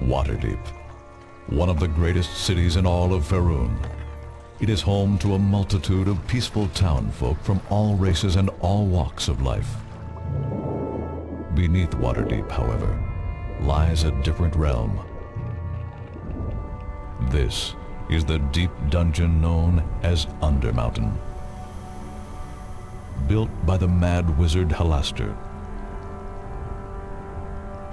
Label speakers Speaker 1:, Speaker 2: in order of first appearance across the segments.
Speaker 1: Waterdeep, one of the greatest cities in all of Faerun. It is home to a multitude of peaceful townfolk from all races and all walks of life. Beneath Waterdeep, however, lies a different realm. This is the deep dungeon known as Undermountain. Built by the mad wizard Halaster.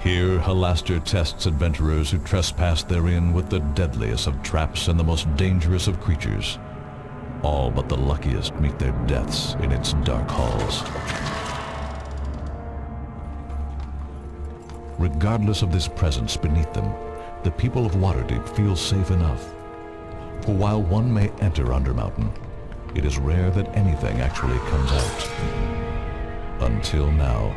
Speaker 1: Here, Halaster tests adventurers who trespass therein with the deadliest of traps and the most dangerous of creatures. All but the luckiest meet their deaths in its dark halls. Regardless of this presence beneath them, the people of Waterdeep feel safe enough. For while one may enter Undermountain, it is rare that anything actually comes out. Until now.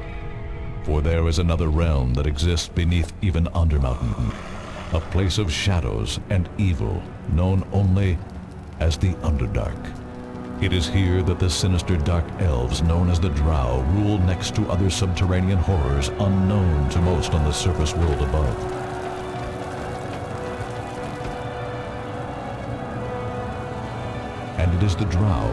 Speaker 1: For there is another realm that exists beneath even Undermountain, a place of shadows and evil known only as the Underdark. It is here that the sinister dark elves known as the Drow rule next to other subterranean horrors unknown to most on the surface world above. And it is the Drow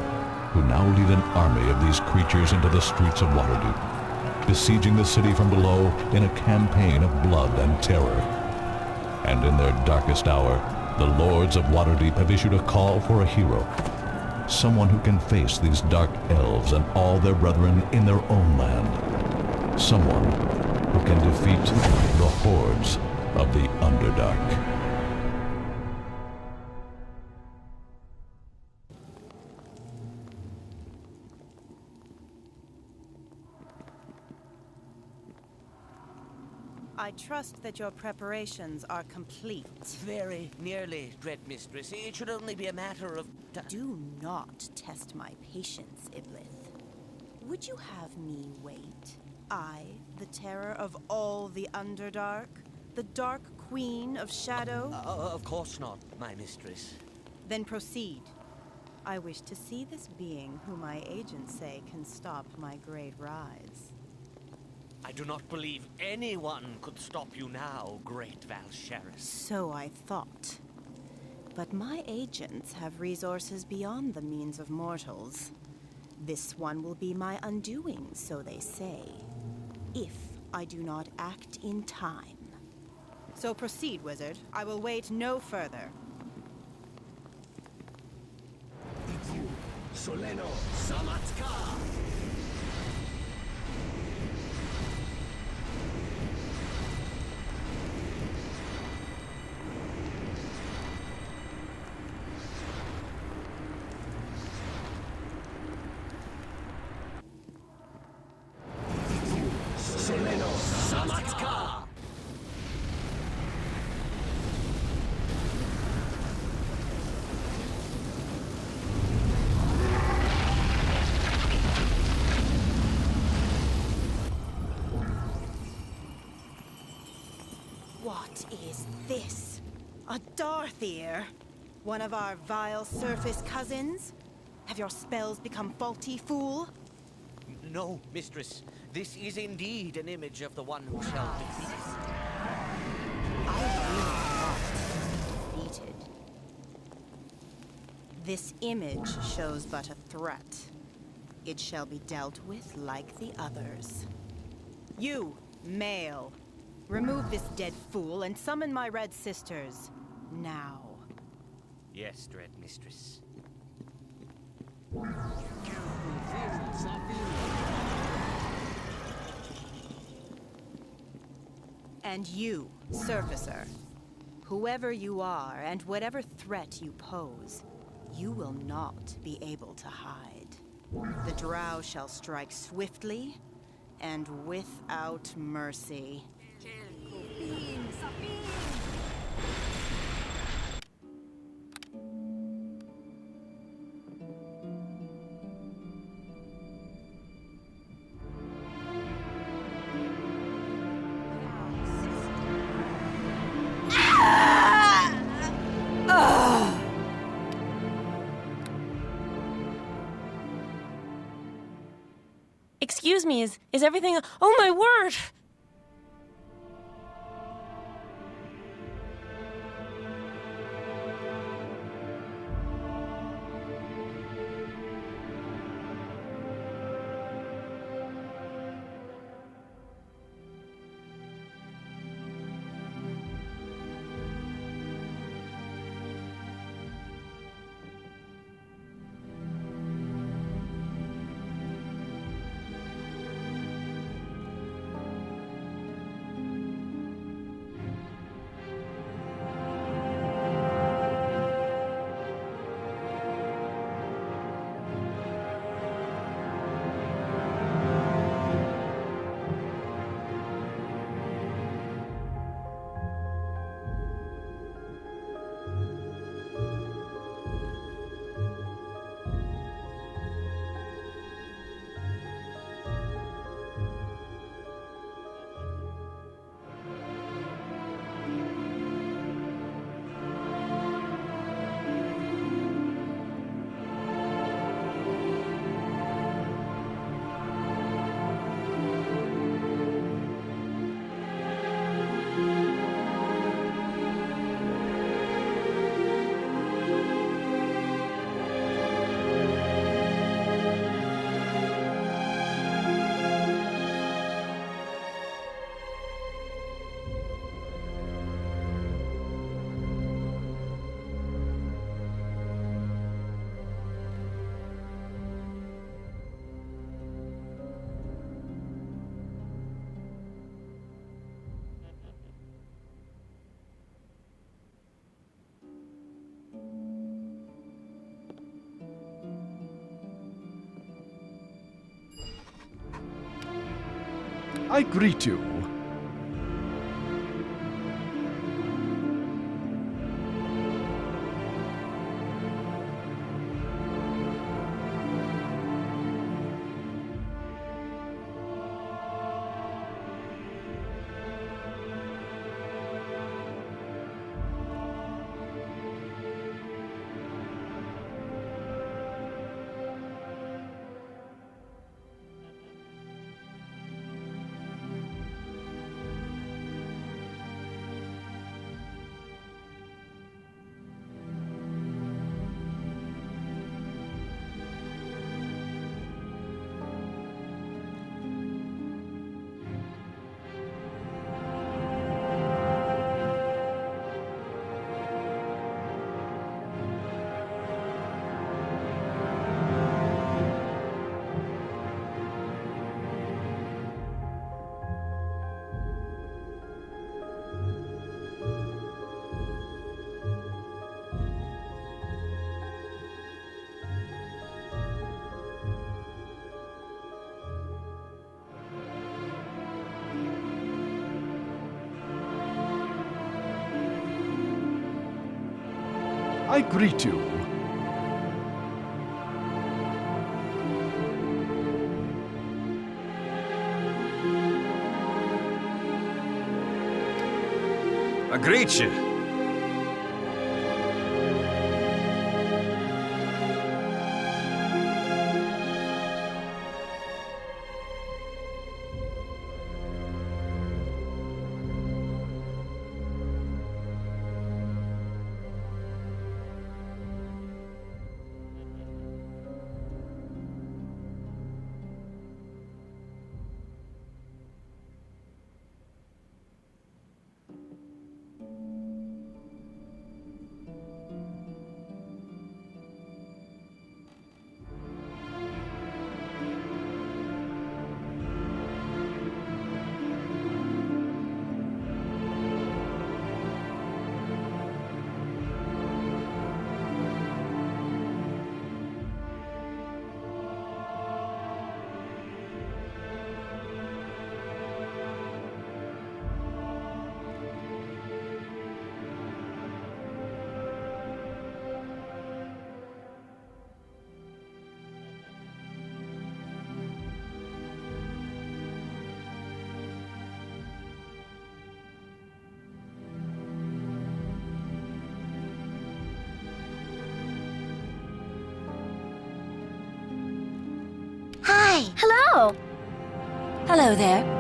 Speaker 1: who now lead an army of these creatures into the streets of Waterdeep, besieging the city from below in a campaign of blood and terror. And in their darkest hour, the lords of Waterdeep have issued a call for a hero. Someone who can face these dark elves and all their brethren in their own land. Someone who can defeat the hordes of the Underdark.
Speaker 2: I trust that your preparations are complete.
Speaker 3: Very nearly, Dread Mistress. It should only be a matter of time.
Speaker 2: Do not test my patience, Iblis. Would you have me wait? I, the terror of all the Underdark? The Dark Queen of Shadow?
Speaker 3: Of course not, my mistress.
Speaker 2: Then proceed. I wish to see this being who my agents say can stop my great rise.
Speaker 3: I do not believe anyone could stop you now, great Valsharis.
Speaker 2: So I thought. But my agents have resources beyond the means of mortals. This one will be my undoing, so they say, if I do not act in time. So proceed, wizard. I will wait no further.
Speaker 4: Soleno Samatka!
Speaker 2: What is this? A Darthier? One of our vile surface cousins? Have your spells become faulty, fool?
Speaker 3: No, mistress. This is indeed an image of the one who shall defeat us.
Speaker 2: I will not defeated. This image shows but a threat. It shall be dealt with like the others. You, male. Remove this dead fool and summon my red sisters. Now.
Speaker 3: Yes, Dread Mistress.
Speaker 2: And you, Surfacer. Whoever you are and whatever threat you pose, you will not be able to hide. The Drow shall strike swiftly and without mercy.
Speaker 5: Excuse me, is everything... Oh my word!
Speaker 6: I greet you. I greet you.
Speaker 7: I greet you.
Speaker 5: Hi. Hello. Hello there.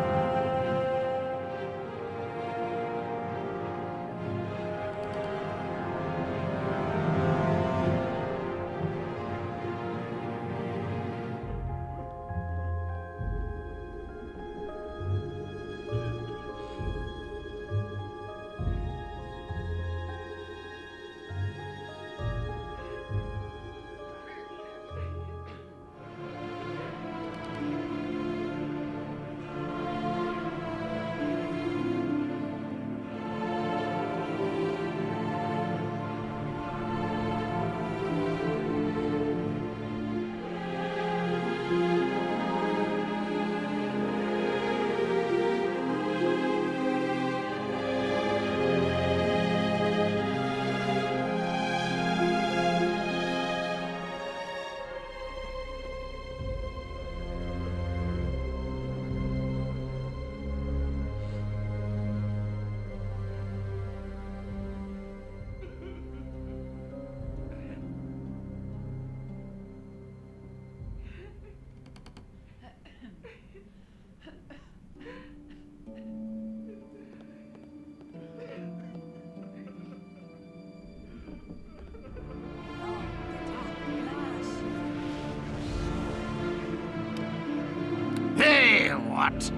Speaker 7: Hey, what?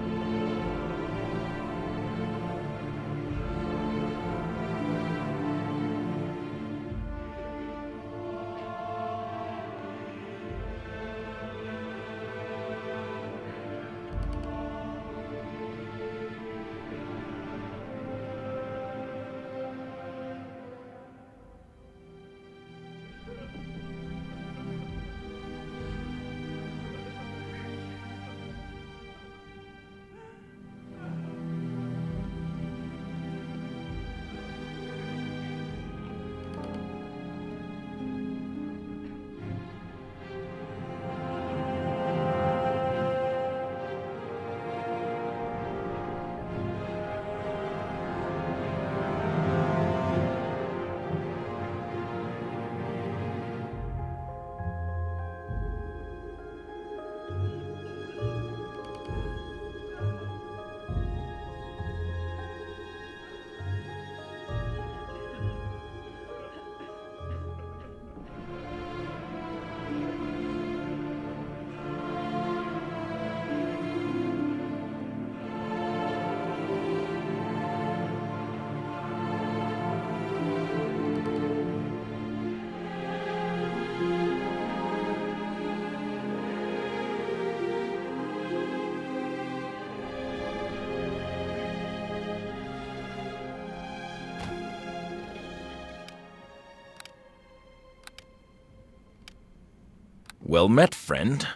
Speaker 7: Well met, friend.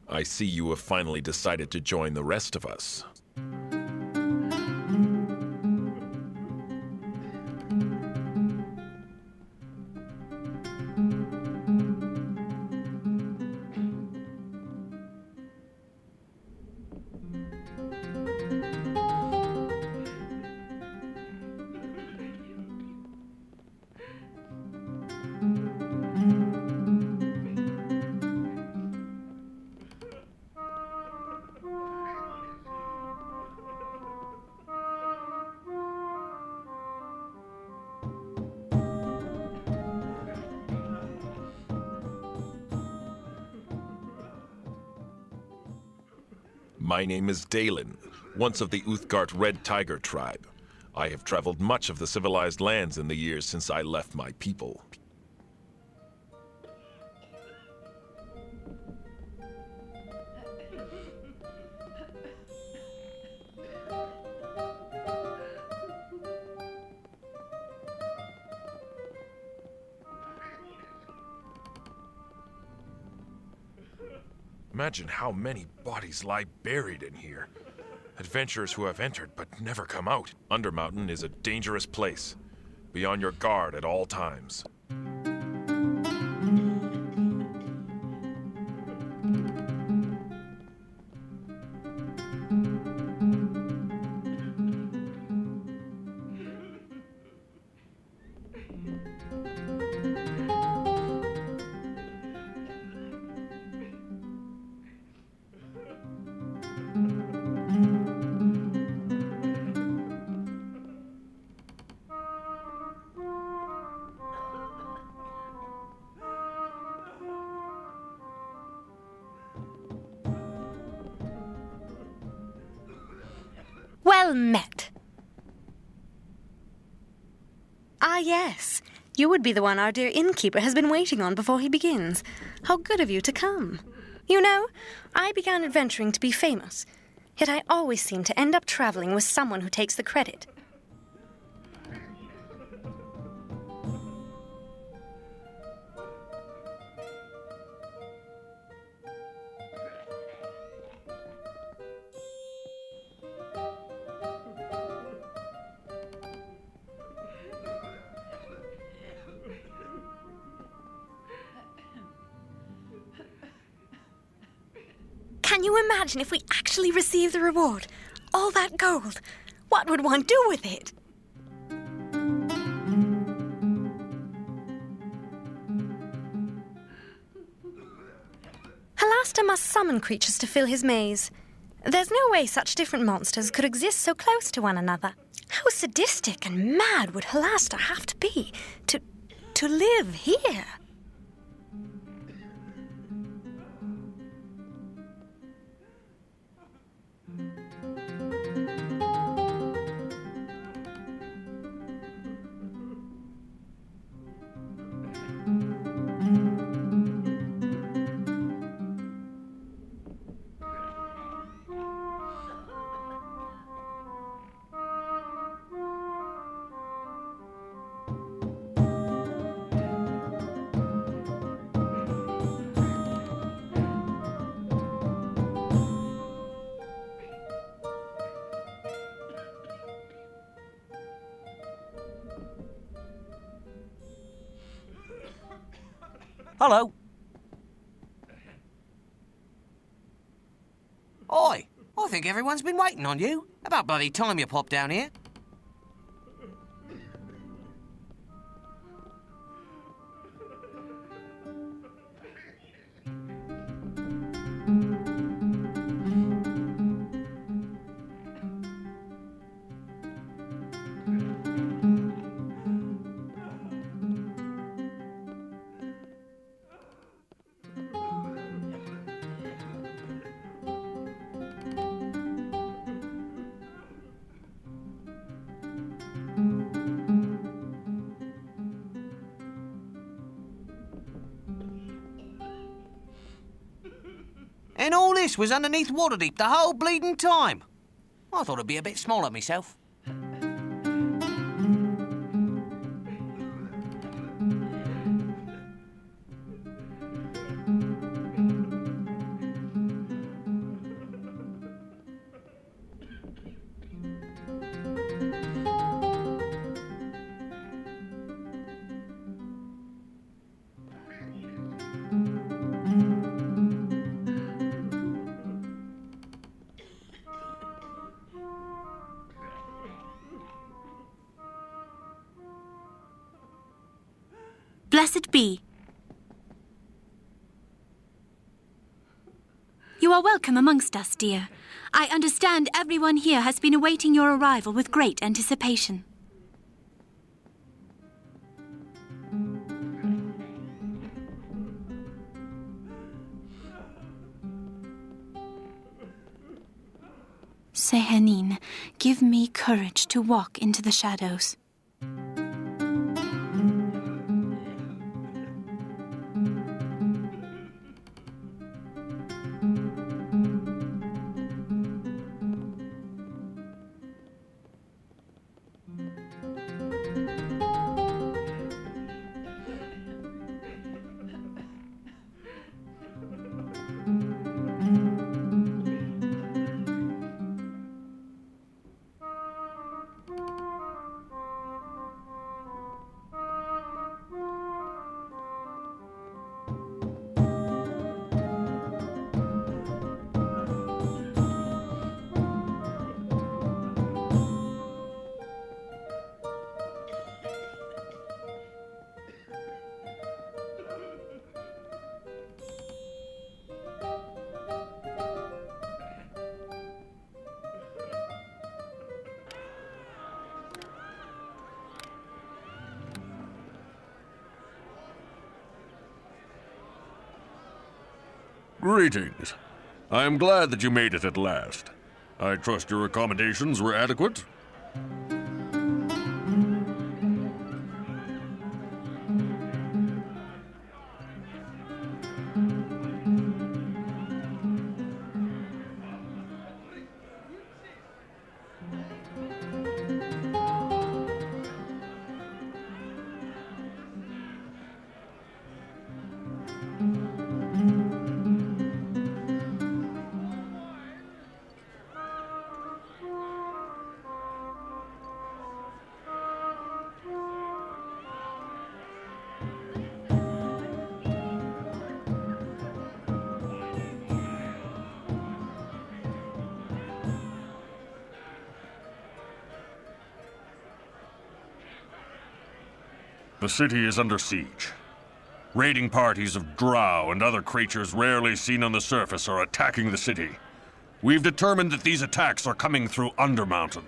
Speaker 7: I see you have finally decided to join the rest of us. My name is Dalen, once of the Uthgard Red Tiger tribe. I have traveled much of the civilized lands in the years since I left my people. Imagine how many bodies lie buried in here. Adventurers who have entered but never come out. Undermountain is a dangerous place. Be on your guard at all times.
Speaker 5: Well met. Ah, yes. You would be the one our dear innkeeper has been waiting on before he begins. How good of you to come. You know, I began adventuring to be famous, yet I always seem to end up traveling with someone who takes the credit. Can you imagine if we actually received the reward? All that gold. What would one do with it? Halaster must summon creatures to fill his maze. There's no way such different monsters could exist so close to one another. How sadistic and mad would Halaster have to be to live here?
Speaker 3: Hello. Oi, I think everyone's been waiting on you. About bloody time you popped down here. And all this was underneath Waterdeep the whole bleeding time. I thought it'd be a bit smaller myself.
Speaker 8: Blessed be. You are welcome amongst us, dear. I understand everyone here has been awaiting your arrival with great anticipation. Sehanin, give me courage to walk into the shadows.
Speaker 6: Greetings. I am glad that you made it at last. I trust your accommodations were adequate? The city is under siege. Raiding parties of drow and other creatures rarely seen on the surface are attacking the city. We've determined that these attacks are coming through Undermountain.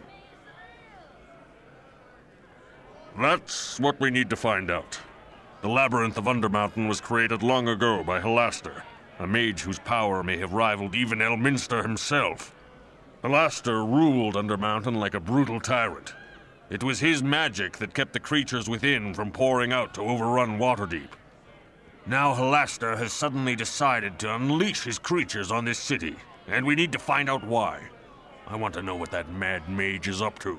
Speaker 6: That's what we need to find out. The labyrinth of Undermountain was created long ago by Halaster, a mage whose power may have rivaled even Elminster himself. Halaster ruled Undermountain like a brutal tyrant. It was his magic that kept the creatures within from pouring out to overrun Waterdeep. Now Halaster has suddenly decided to unleash his creatures on this city, and we need to find out why. I want to know what that mad mage is up to.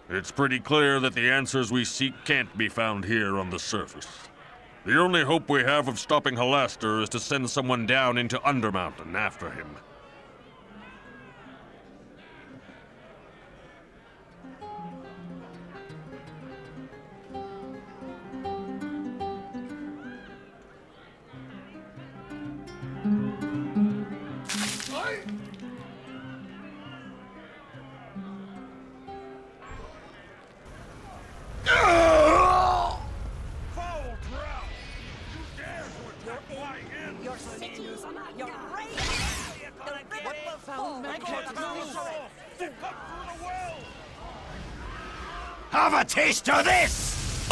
Speaker 6: It's pretty clear that the answers we seek can't be found here on the surface. The only hope we have of stopping Halaster is to send someone down into Undermountain after him.
Speaker 4: Have a taste of this!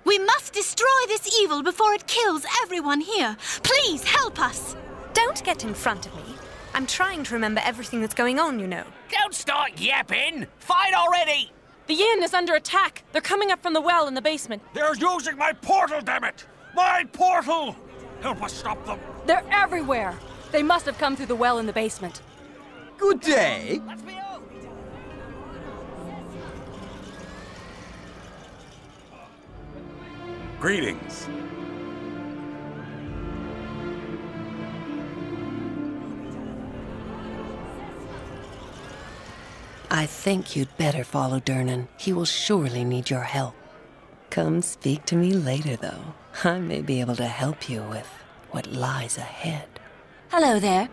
Speaker 8: We must destroy this evil before it kills everyone here. Please help us!
Speaker 5: Don't get in front of me. I'm trying to remember everything that's going on, you know.
Speaker 3: Don't start yapping! Fight already!
Speaker 9: The inn is under attack. They're coming up from the well in the basement.
Speaker 4: They're using my portal, damn it! My portal! Help us stop them!
Speaker 9: They're everywhere. They must have come through the well in the basement.
Speaker 10: Good day.
Speaker 6: Greetings.
Speaker 11: I think you'd better follow Durnan. He will surely need your help. Come speak to me later, though. I may be able to help you with what lies ahead.
Speaker 8: Hello there.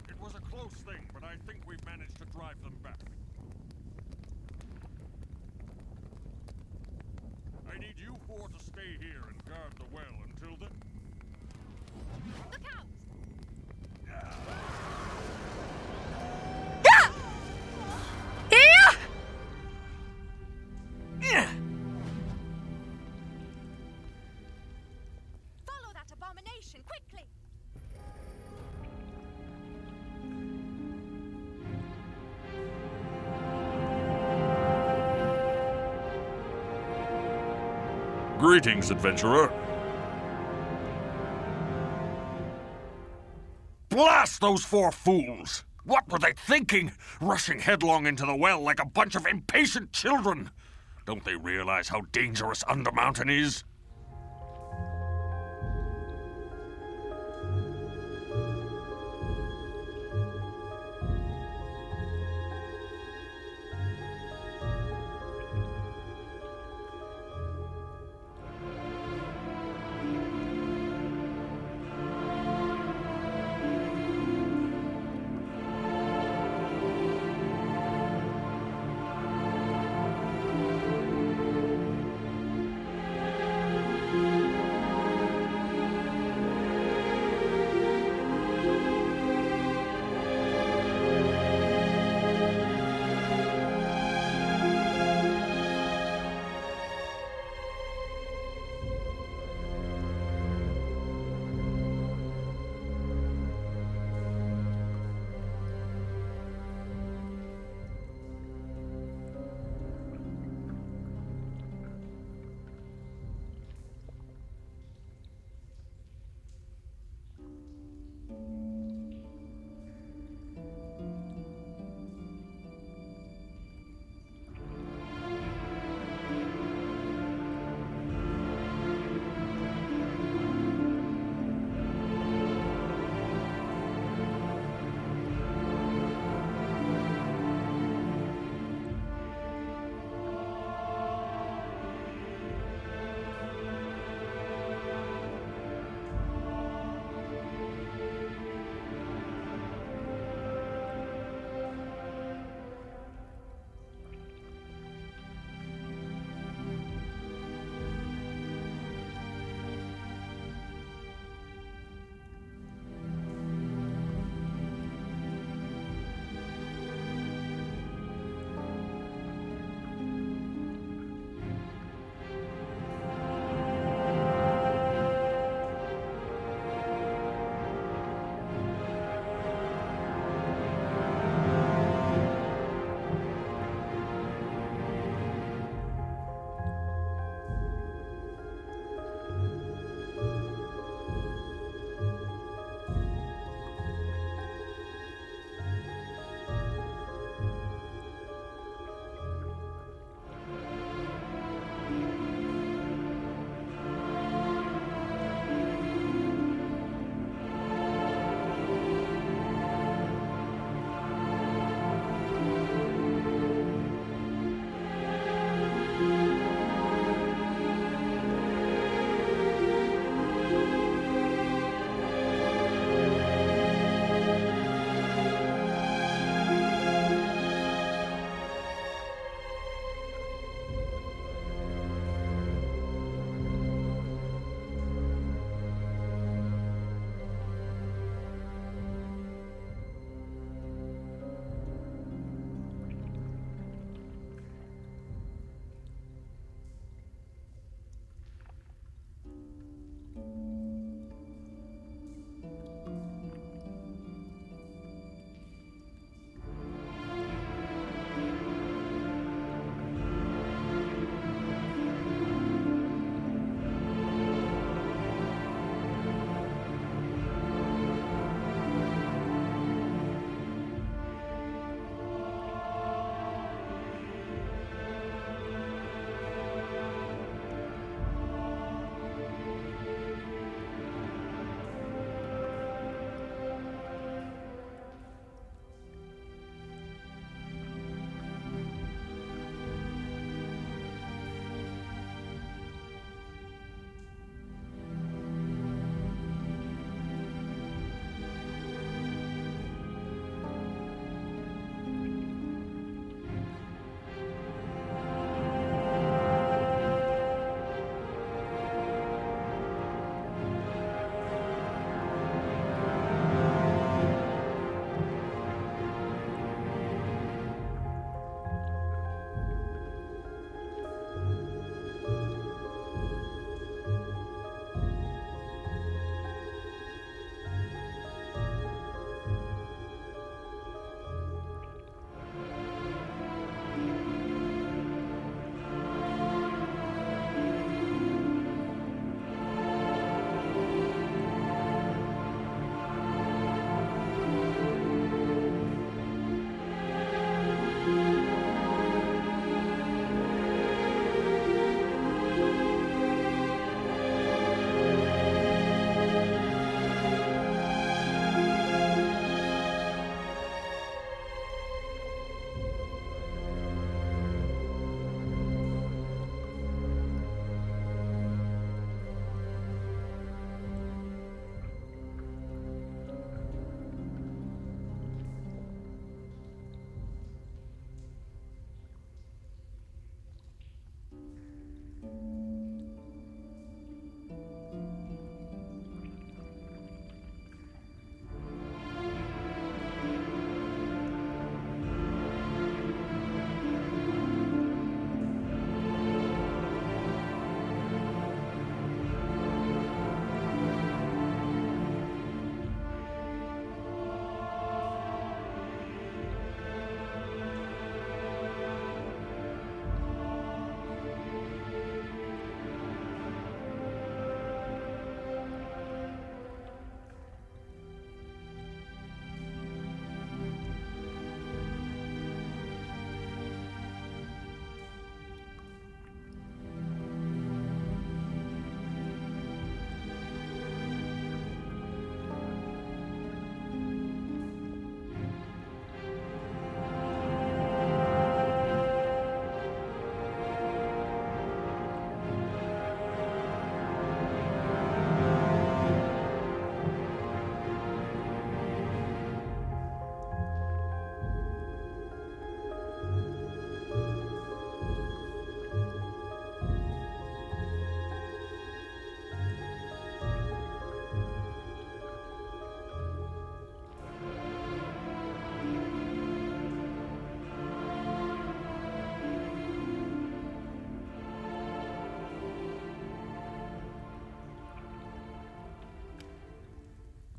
Speaker 6: It was a close thing, but I think we've managed to drive them back. I need you four to stay here and guard the well until then.
Speaker 8: Look out! Follow that abomination, quickly!
Speaker 6: Greetings, adventurer. Blast those four fools! What were they thinking? Rushing headlong into the well like a bunch of impatient children! Don't they realize how dangerous Undermountain is?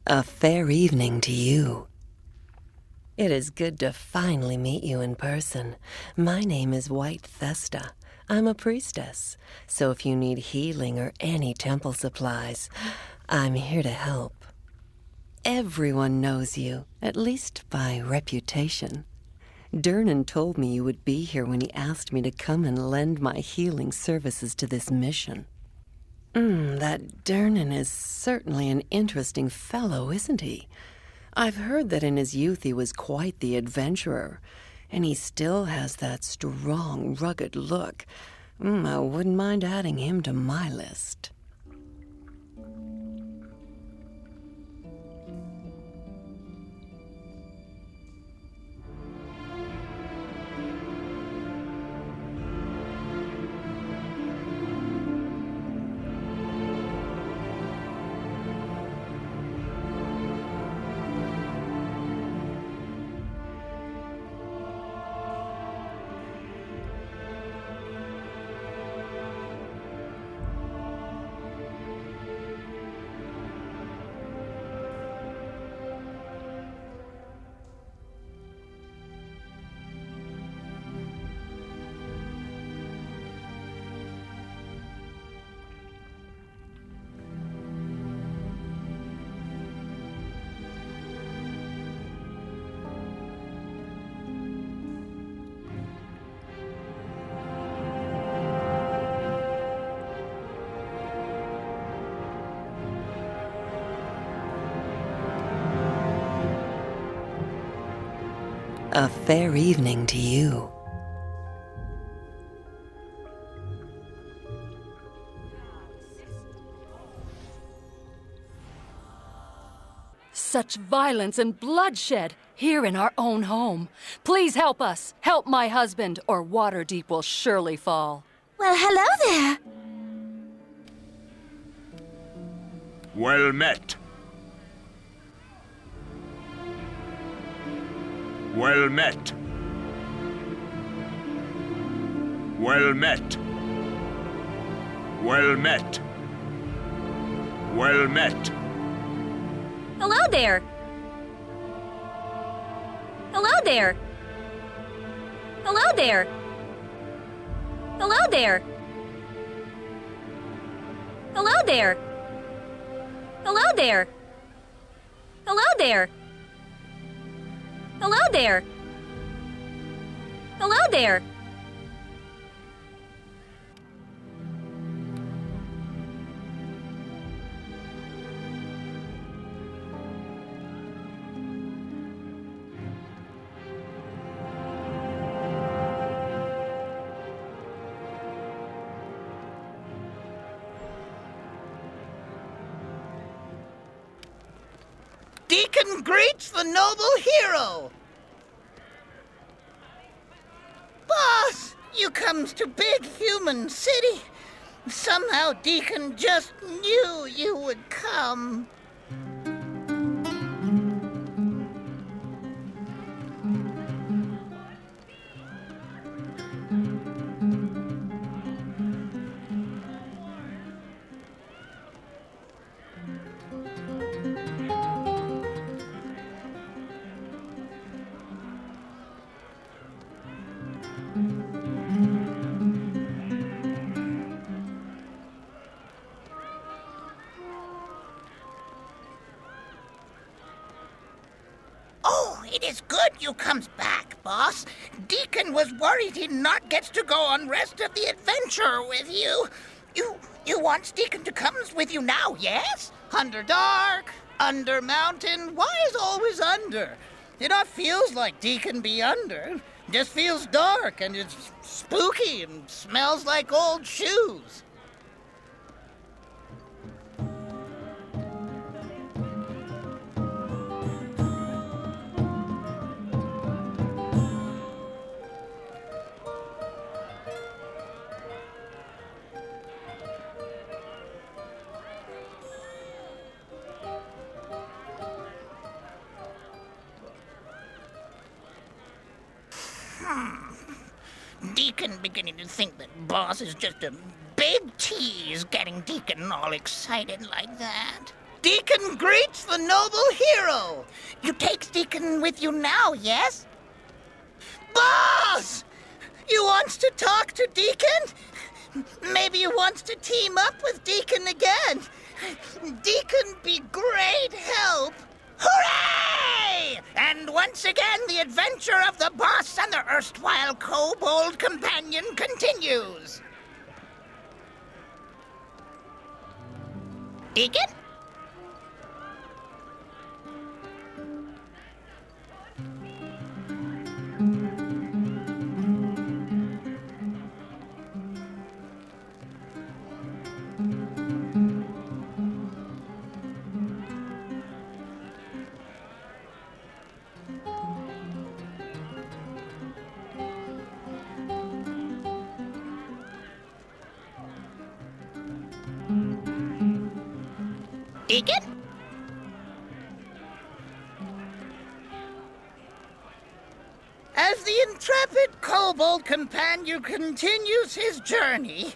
Speaker 11: A fair evening to you. It is good to finally meet you in person. My name is White Thesta. I'm a priestess, so if you need healing or any temple supplies, I'm here to help. Everyone knows you, at least by reputation. Dernan told me you would be here when he asked me to come and lend my healing services to this mission. That Dernan is certainly an interesting fellow, isn't he? I've heard that in his youth he was quite the adventurer, and he still has that strong, rugged look. I wouldn't mind adding him to my list. A fair evening to you.
Speaker 9: Such violence and bloodshed here in our own home. Please help us. Help my husband, or Waterdeep will surely fall.
Speaker 8: Well, hello there.
Speaker 6: Well met. Well met. Well met. Well met. Well met.
Speaker 8: Hello there. Hello there. Hello there. Hello there. Hello there. Hello there. Hello there. Hello there. Hello there.
Speaker 12: Deacon greets the noble hero. Boss, you comes to big human city. Somehow Deacon just knew you would come. It is good you comes back, boss. Deacon was worried he not gets to go on rest of the adventure with you. You wants Deacon to comes with you now, yes? Underdark, under mountain, why is always under? It not feels like Deacon be under. Just feels dark and it's spooky and smells like old shoes. Deacon beginning to think that boss is just a big tease getting Deacon all excited like that. Deacon greets the noble hero. You take Deacon with you now, yes? Boss! You wants to talk to Deacon? Maybe you wants to team up with Deacon again. Deacon be great help. Hooray! And once again, the adventure of the boss and the erstwhile kobold companion continues. Deacon? Deacon? As the intrepid kobold companion continues his journey,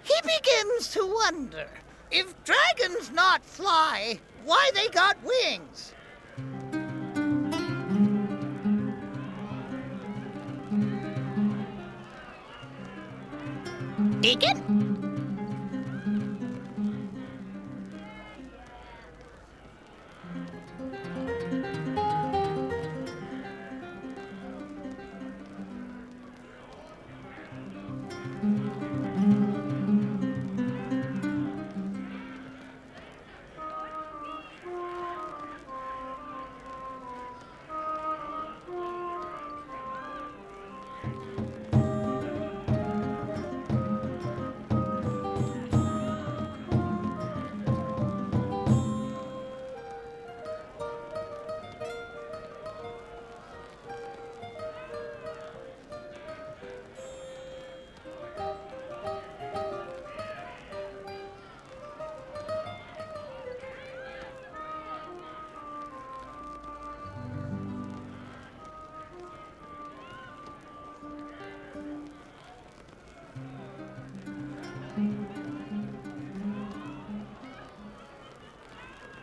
Speaker 12: he begins to wonder, if dragons not fly, why they got wings? Deacon?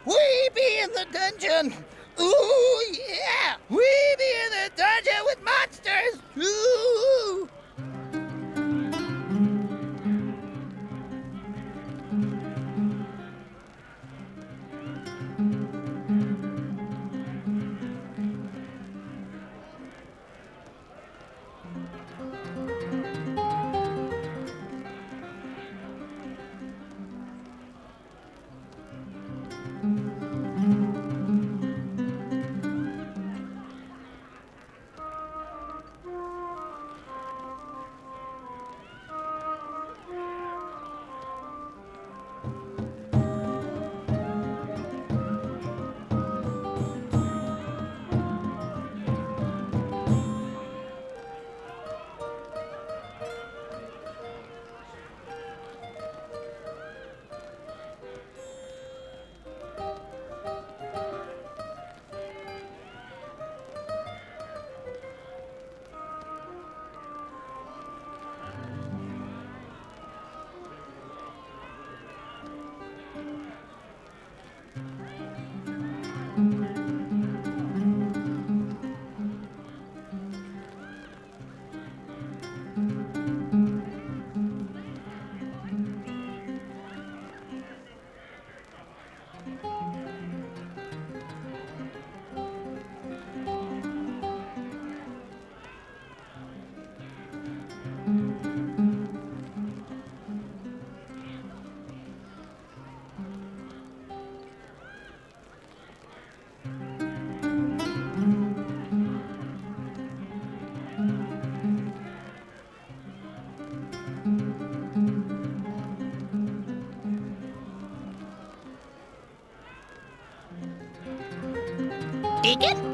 Speaker 12: We be in the dungeon! Ooh, yeah! We be in the dungeon with monsters! Ooh! Deacon?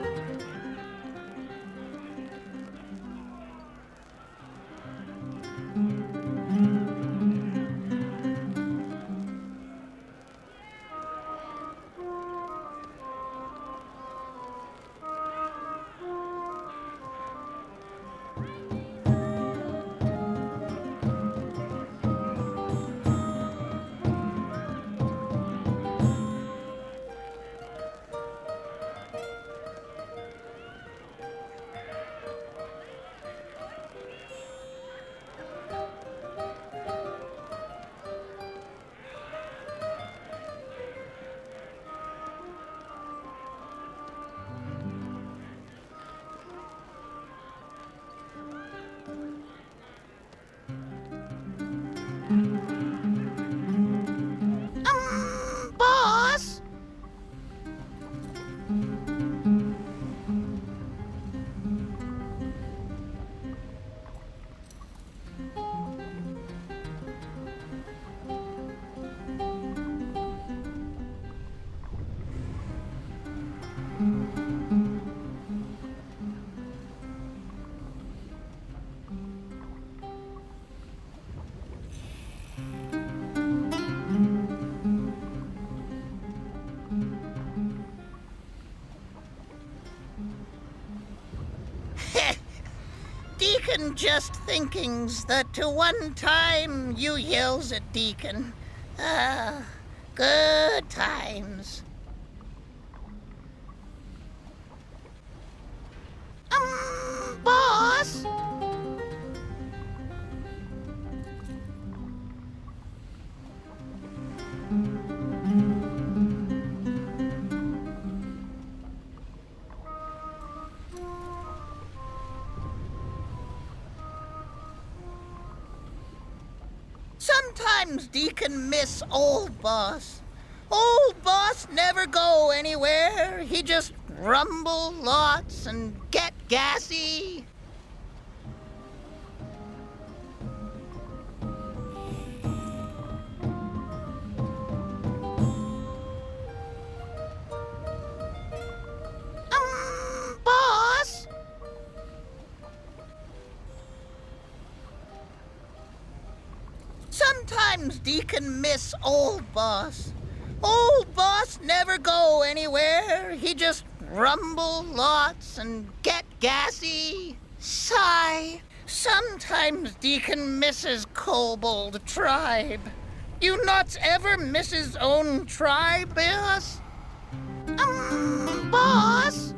Speaker 12: Deacon just thinkings that to one time you yells at Deacon. Ah, good times. Boss? Sometimes Deacon miss old boss. Old boss never go anywhere. He just rumble lots and get gassy. Boss? Sometimes Deacon miss old boss. Old boss never go anywhere. He just rumble lots and get gassy. Sigh. Sometimes Deacon misses kobold tribe. You not ever miss his own tribe, boss? Boss?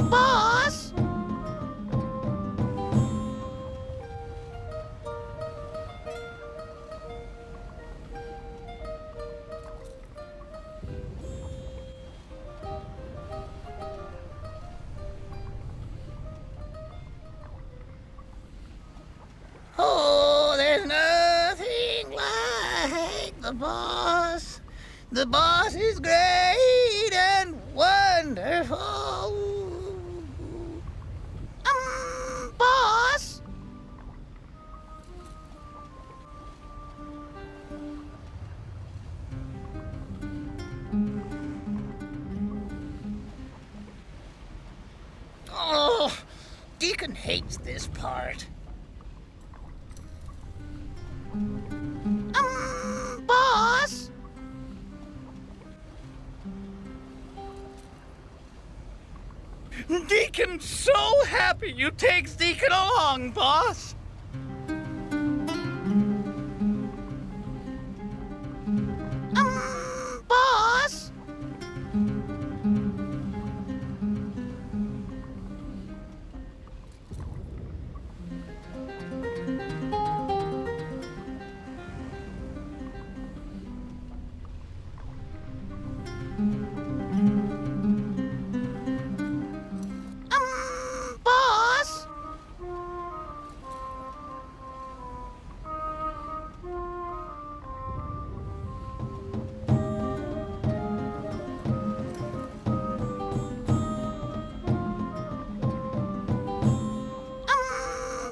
Speaker 12: Boss? Oh, there's nothing like the boss. The boss is great and wonderful. Boss? Oh, Deacon hates this part. Boss? Deacon's so happy you takes Deacon along, boss. Boss? Boss?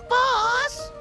Speaker 12: Boss?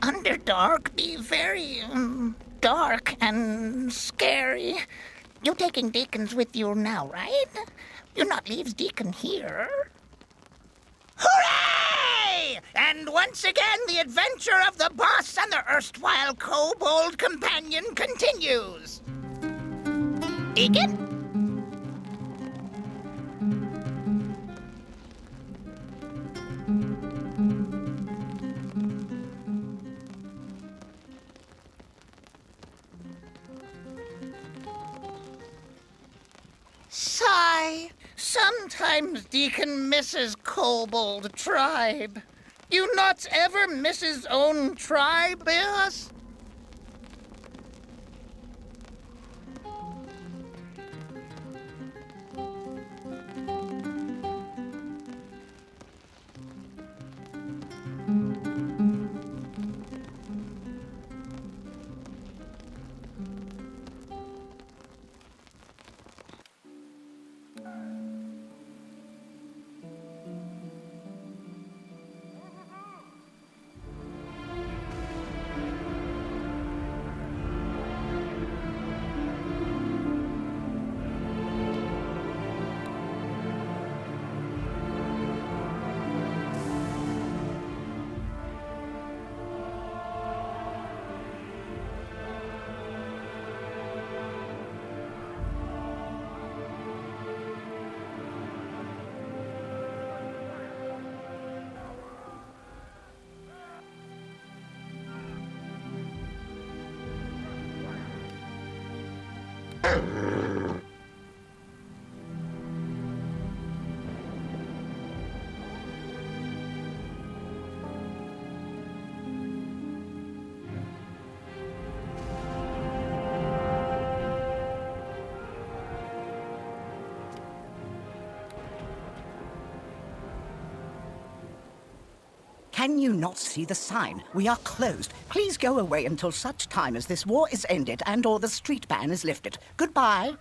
Speaker 12: Underdark be very dark and scary. You taking Deacons with you now, right? You not leaves Deacon here. Hooray! Once again, the adventure of the boss and the erstwhile kobold companion continues. Deacon? Sigh. Sometimes Deacon misses kobold tribe. You not ever miss his own tribe, Beas?
Speaker 13: Can you not see the sign? We are closed. Please go away until such time as this war is ended and or the street ban is lifted. Goodbye.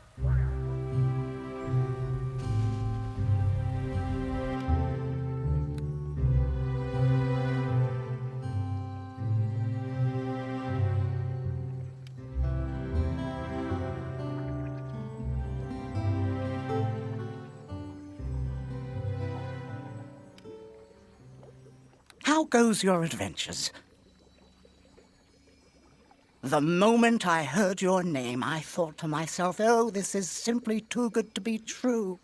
Speaker 13: How goes your adventures? The moment I heard your name, I thought to myself, oh, this is simply too good to be true.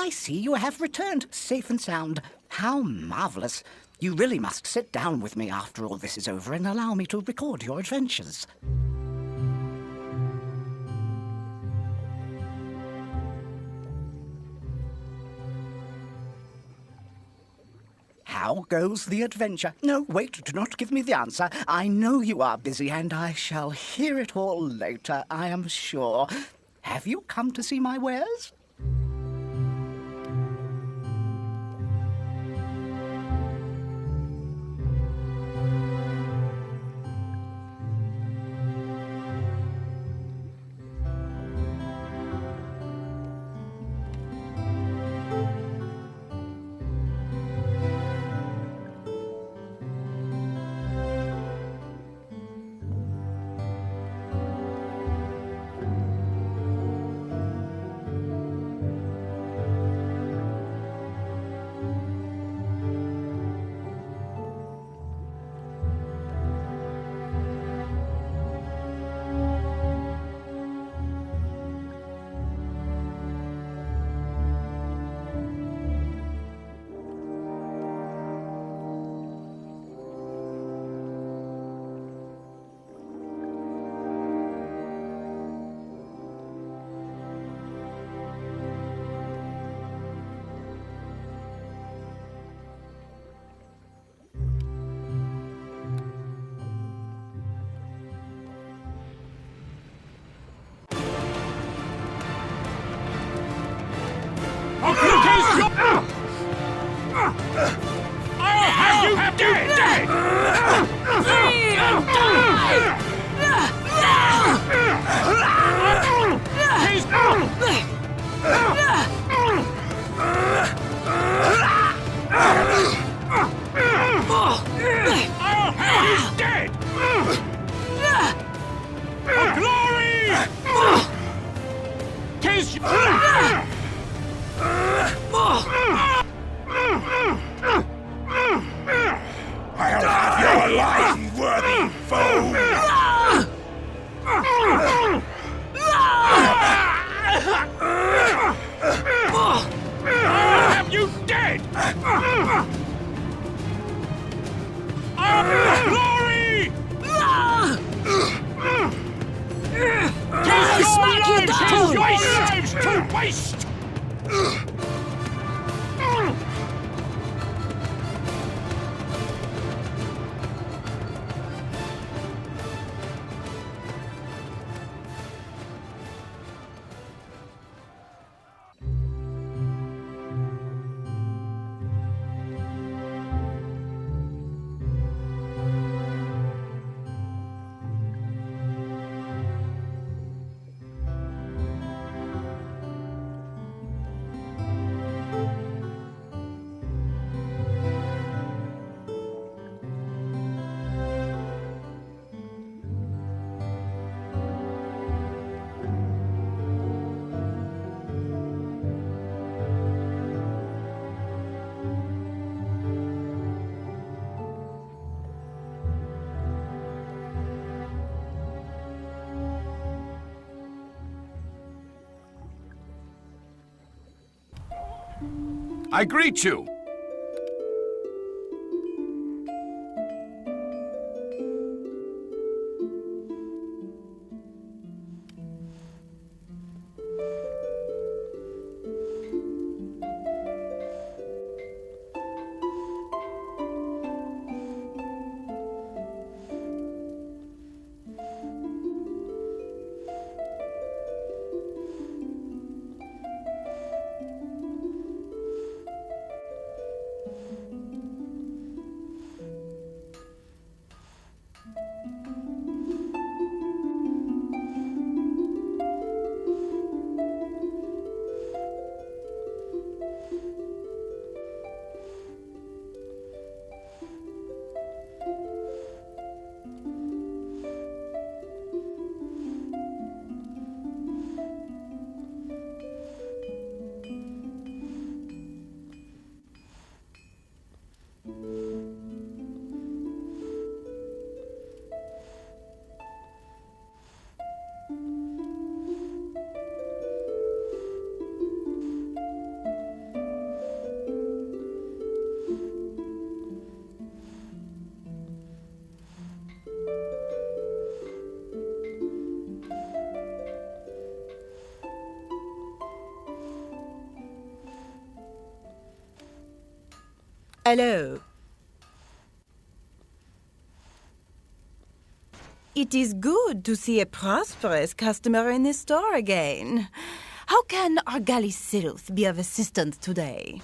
Speaker 13: I see you have returned, safe and sound. How marvelous. You really must sit down with me after all this is over and allow me to record your adventures. How goes the adventure? No, wait, do not give me the answer. I know you are busy, and I shall hear it all later, I am sure. Have you come to see my wares?
Speaker 4: dead! Glory!
Speaker 12: Smack you down!
Speaker 4: Your lives to waste! I greet you.
Speaker 2: Hello. It is good to see a prosperous customer in the store again. How can our galley Sirith be of assistance today?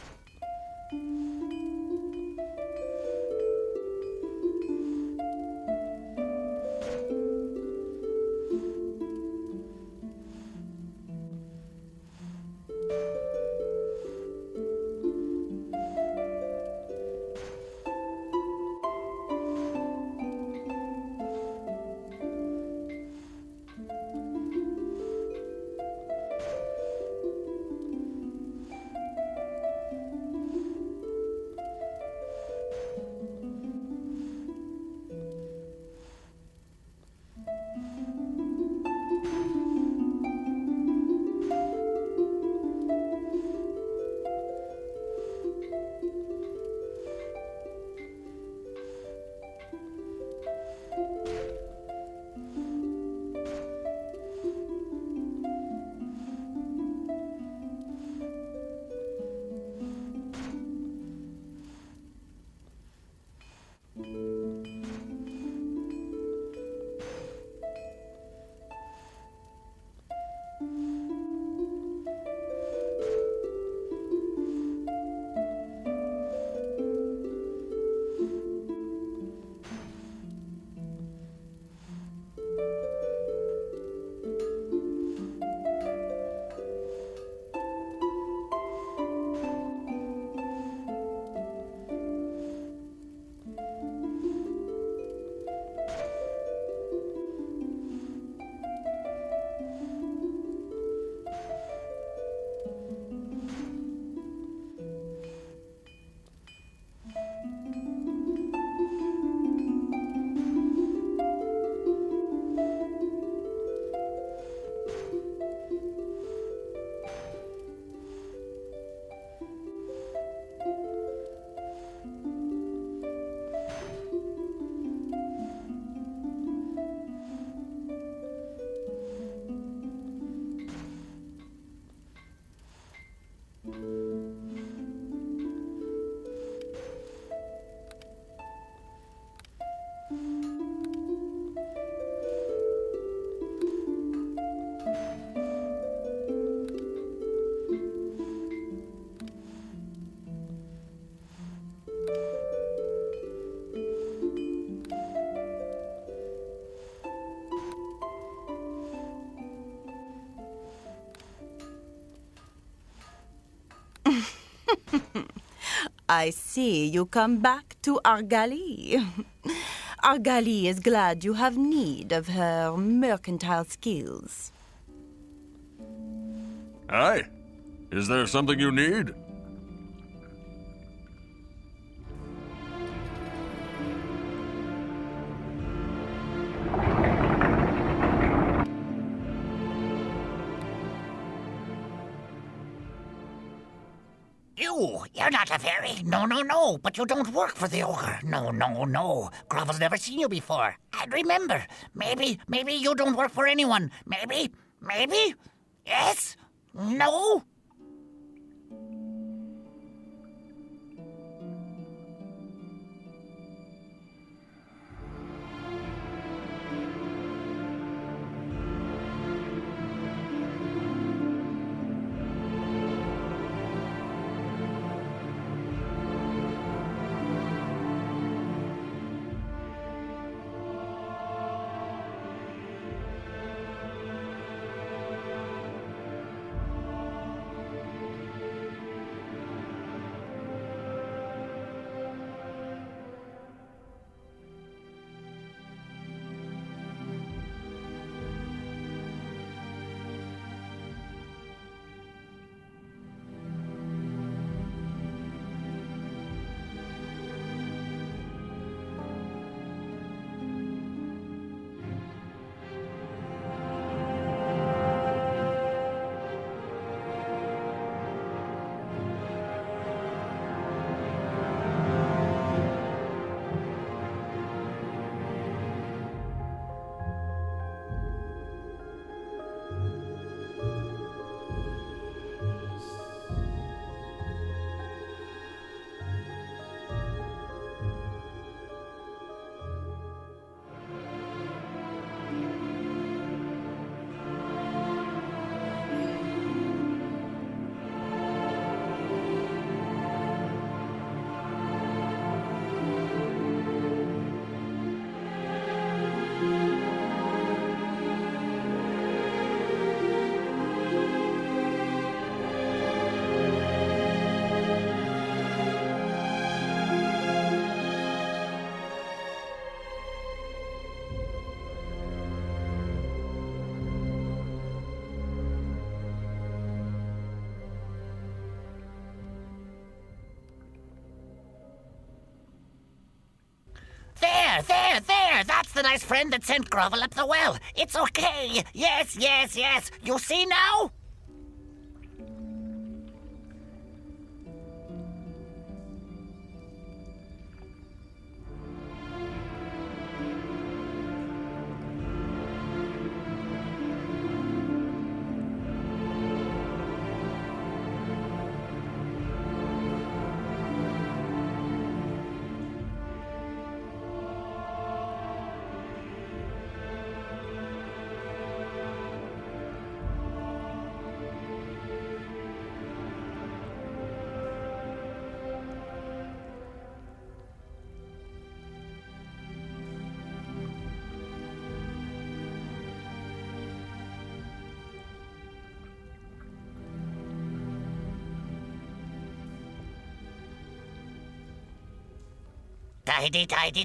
Speaker 2: I see you come back to Argali. Argali is glad you have need of her mercantile skills.
Speaker 6: Aye. Is there something you need?
Speaker 12: You're not a fairy. No. But you don't work for the ogre. No. Grovel's never seen you before. And remember, maybe you don't work for anyone. Maybe? Yes? No? There! That's the nice friend that sent Grovel up the well. It's okay. Yes. You see now?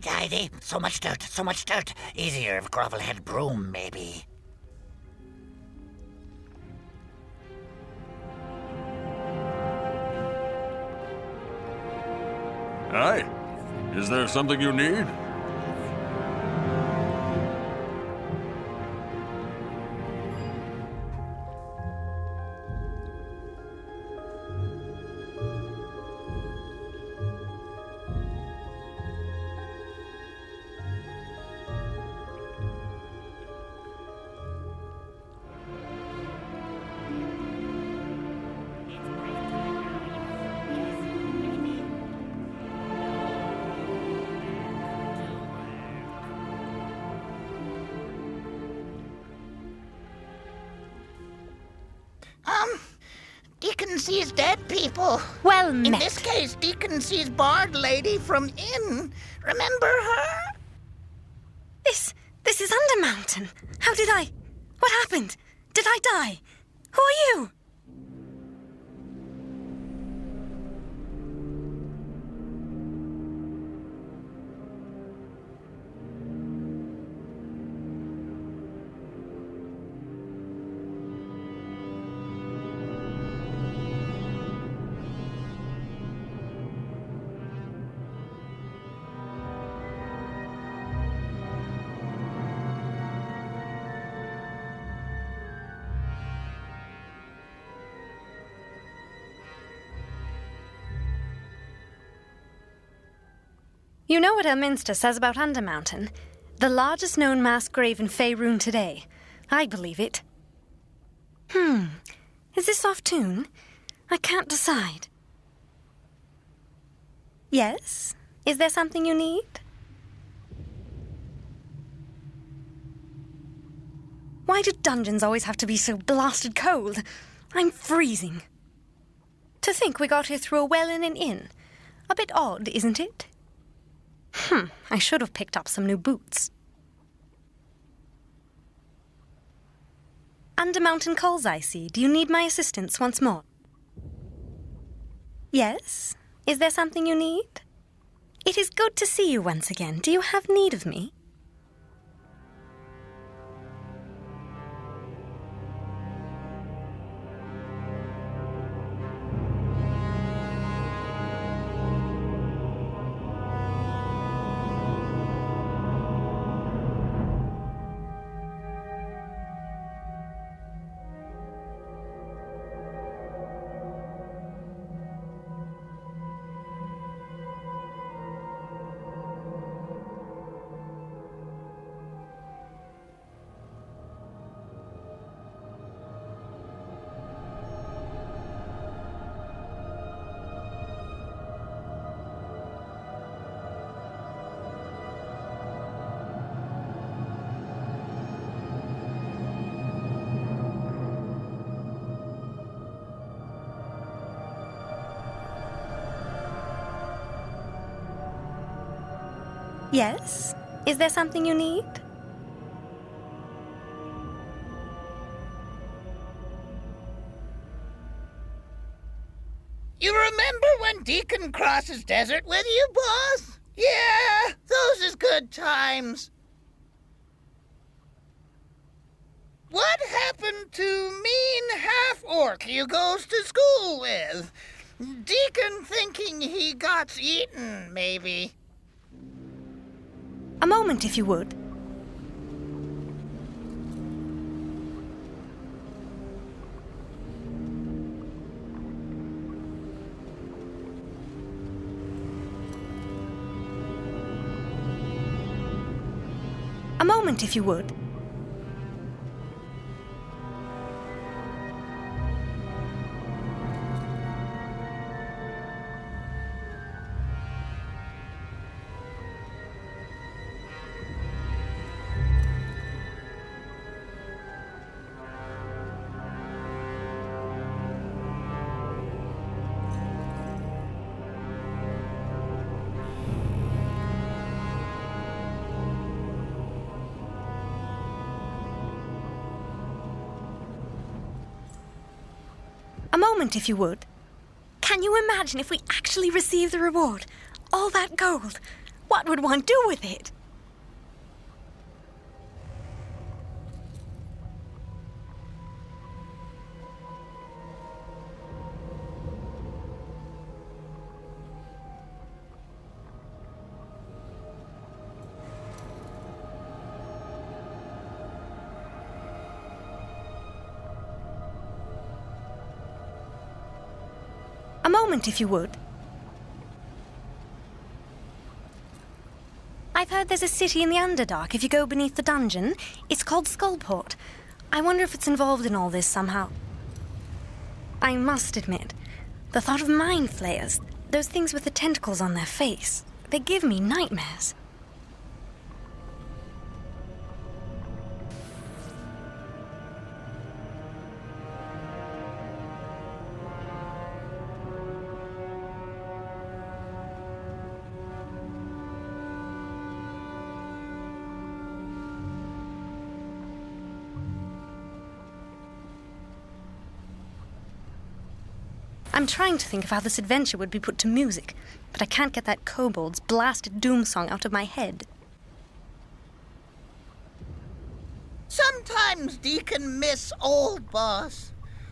Speaker 12: Tidy. So much dirt. Easier if Grovel had broom, maybe.
Speaker 6: Aye. Is there something you need?
Speaker 12: Deacon sees dead people.
Speaker 5: Well
Speaker 12: In
Speaker 5: met.
Speaker 12: this case, Deacon sees Bard Lady from Inn. Remember her?
Speaker 5: This is Undermountain. What happened? Did I die? Who are you? You know what Elminster says about Undermountain? The largest known mass grave in Faerun today. I believe it. Is this off tune? I can't decide. Yes? Is there something you need? Why do dungeons always have to be so blasted cold? I'm freezing. To think we got here through a well in an inn. A bit odd, isn't it? I should have picked up some new boots. Undermountain calls, I see. Do you need my assistance once more? Yes? Is there something you need? It is good to see you once again. Do you have need of me? Yes? Is there something you need?
Speaker 12: You remember when Deacon crosses desert with you, boss? Yeah, those is good times. What happened to mean half-orc you goes to school with? Deacon thinking he got eaten, maybe.
Speaker 5: A moment, if you would. A moment, if you would. A moment, if you would. Can you imagine if we actually received the reward? All that gold. What would one do with it? A moment, if you would. I've heard there's a city in the Underdark if you go beneath the dungeon. It's called Skullport. I wonder if it's involved in all this somehow. I must admit, the thought of mind flayers, those things with the tentacles on their face, they give me nightmares. I'm trying to think of how this adventure would be put to music, but I can't get that kobold's blasted doom song out of my head.
Speaker 12: Sometimes Deacon miss old boss.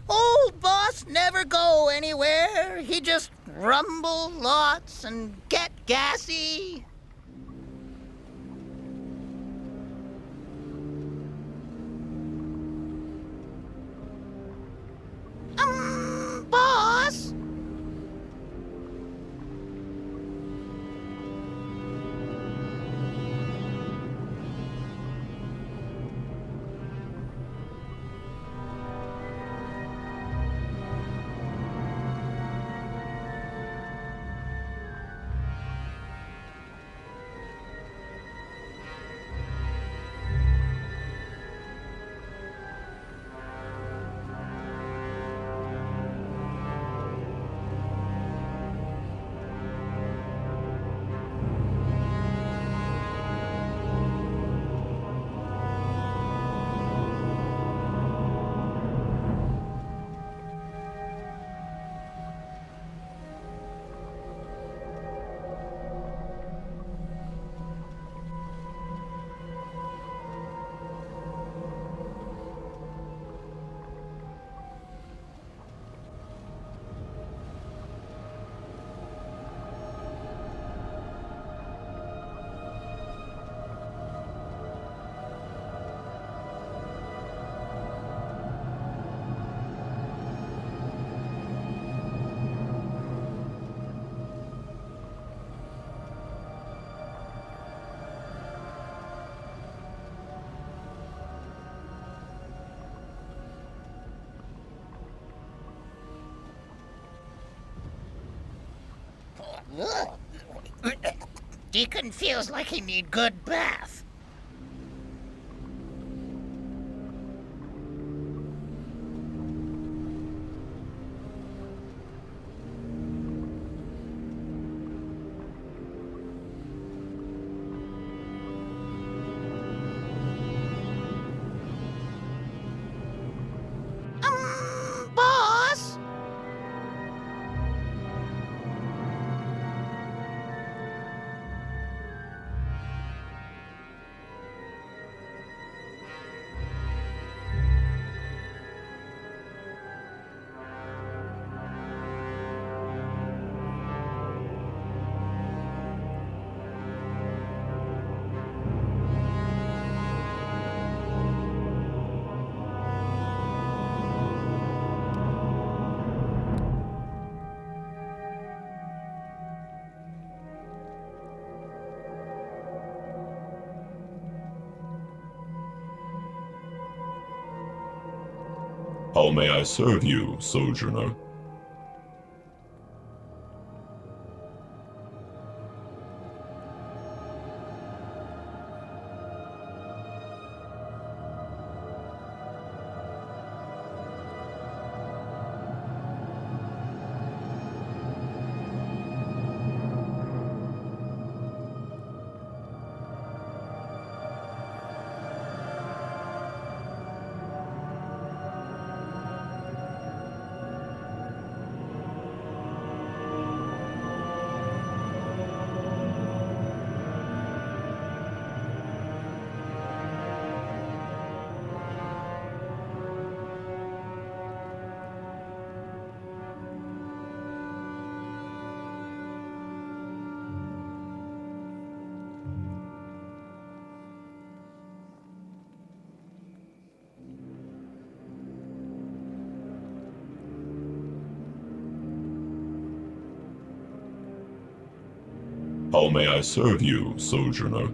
Speaker 12: Old boss never go anywhere. He just rumble lots and get gassy. Boss? Deacon feels like he need good bath. Boss?
Speaker 14: How may I serve you, sojourner? How may I serve you, sojourner?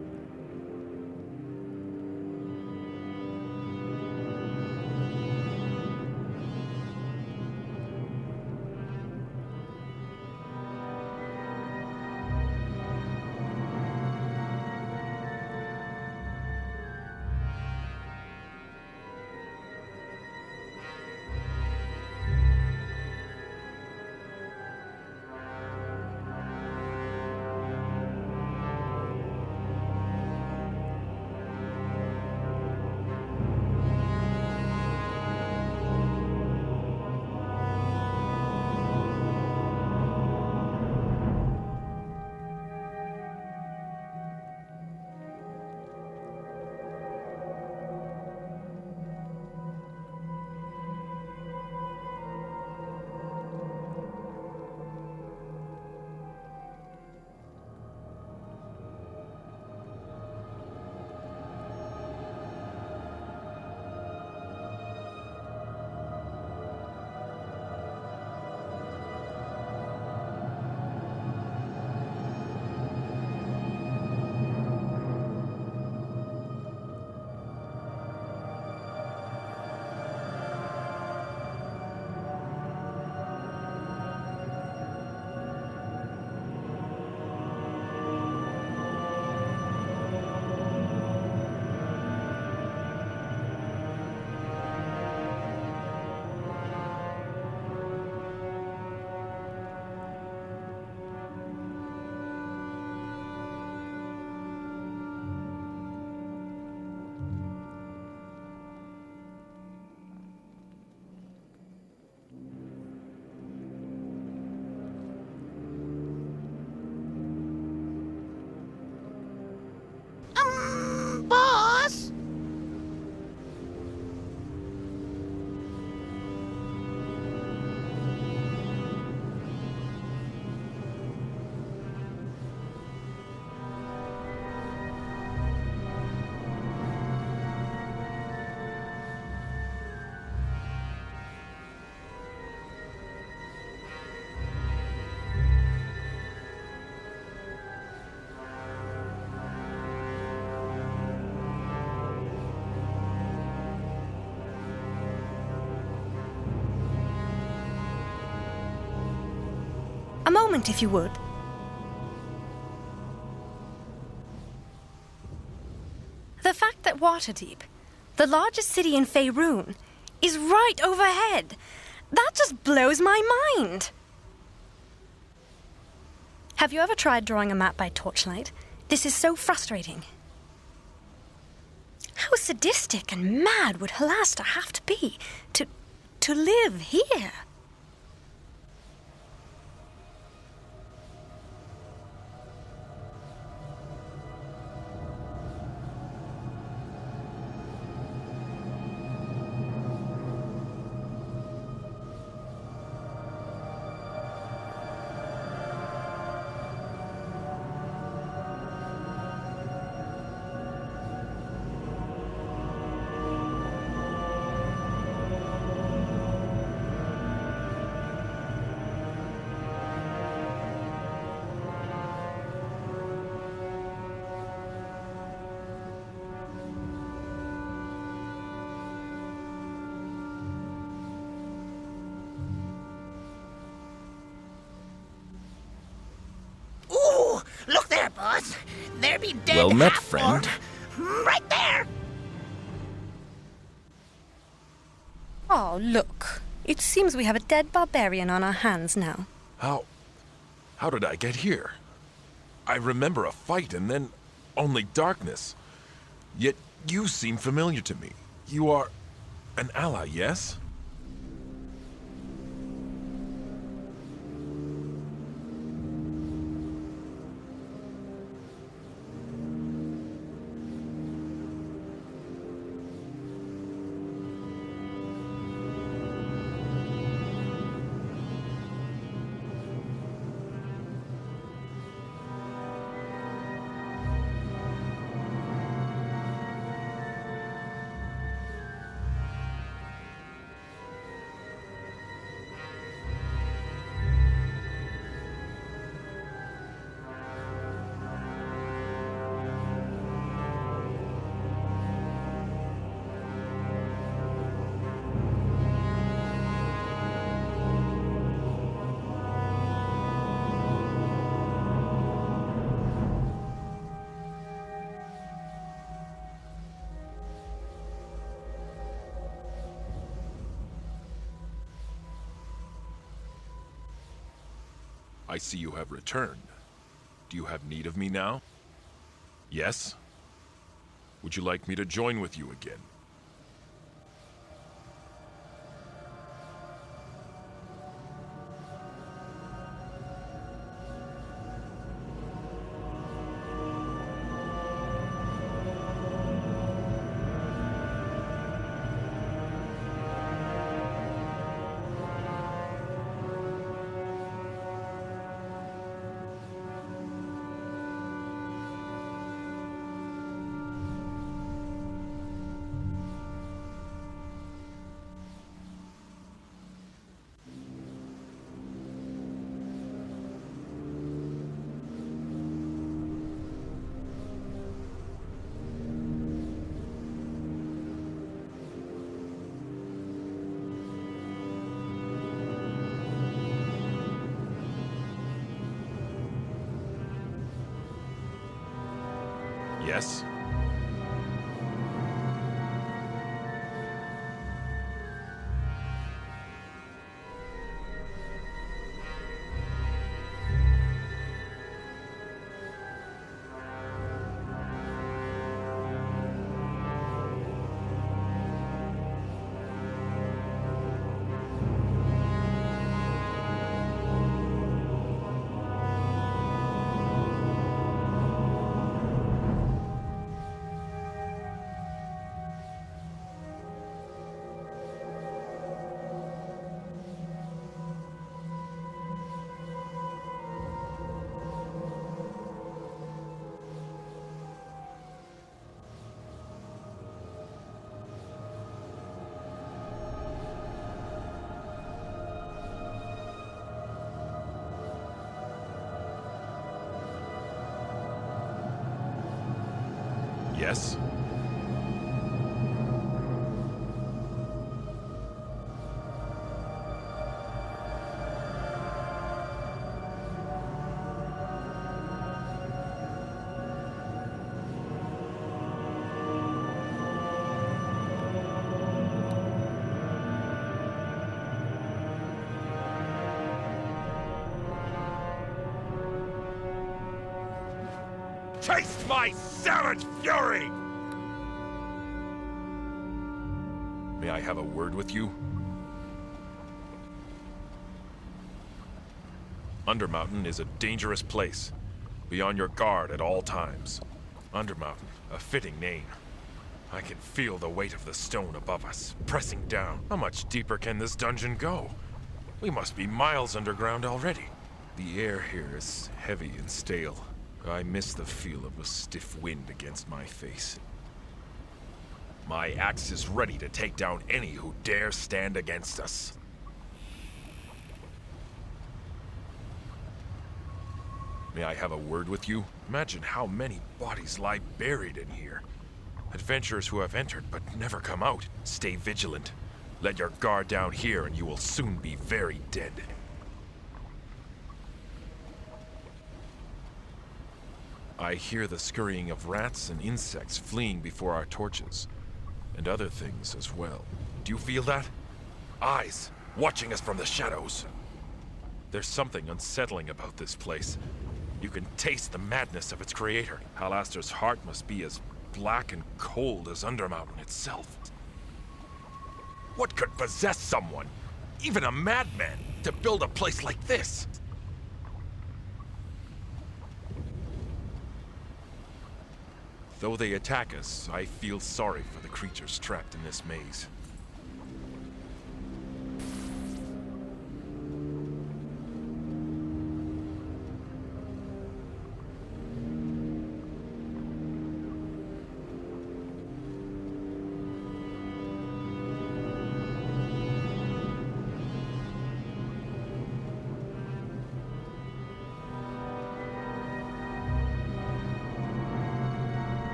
Speaker 12: Boss?
Speaker 5: A moment, if you would. Waterdeep, the largest city in Faerun, is right overhead. That just blows my mind. Have you ever tried drawing a map by torchlight? This is so frustrating. How sadistic and mad would Halaster have to be to live here?
Speaker 12: Look there, boss. There be dead
Speaker 10: Well met,
Speaker 12: half-orc.
Speaker 10: friend.
Speaker 12: Right there.
Speaker 5: Oh, look. It seems we have a dead barbarian on our hands now.
Speaker 7: How did I get here? I remember a fight and then only darkness. Yet you seem familiar to me. You are an ally, yes? I see you have returned. Do you have need of me now? Yes? Would you like me to join with you again? Yes? Yes? Taste my savage fury! May I have a word with you? Undermountain is a dangerous place. Be on your guard at all times. Undermountain, a fitting name. I can feel the weight of the stone above us, pressing down. How much deeper can this dungeon go? We must be miles underground already. The air here is heavy and stale. I miss the feel of a stiff wind against my face. My axe is ready to take down any who dare stand against us. May I have a word with you? Imagine how many bodies lie buried in here. Adventurers who have entered but never come out. Stay vigilant. Let your guard down here and you will soon be very dead. I hear the scurrying of rats and insects fleeing before our torches. And other things as well. Do you feel that? Eyes, watching us from the shadows. There's something unsettling about this place. You can taste the madness of its creator. Halaster's heart must be as black and cold as Undermountain itself. What could possess someone, even a madman, to build a place like this? Though they attack us, I feel sorry for the creatures trapped in this maze.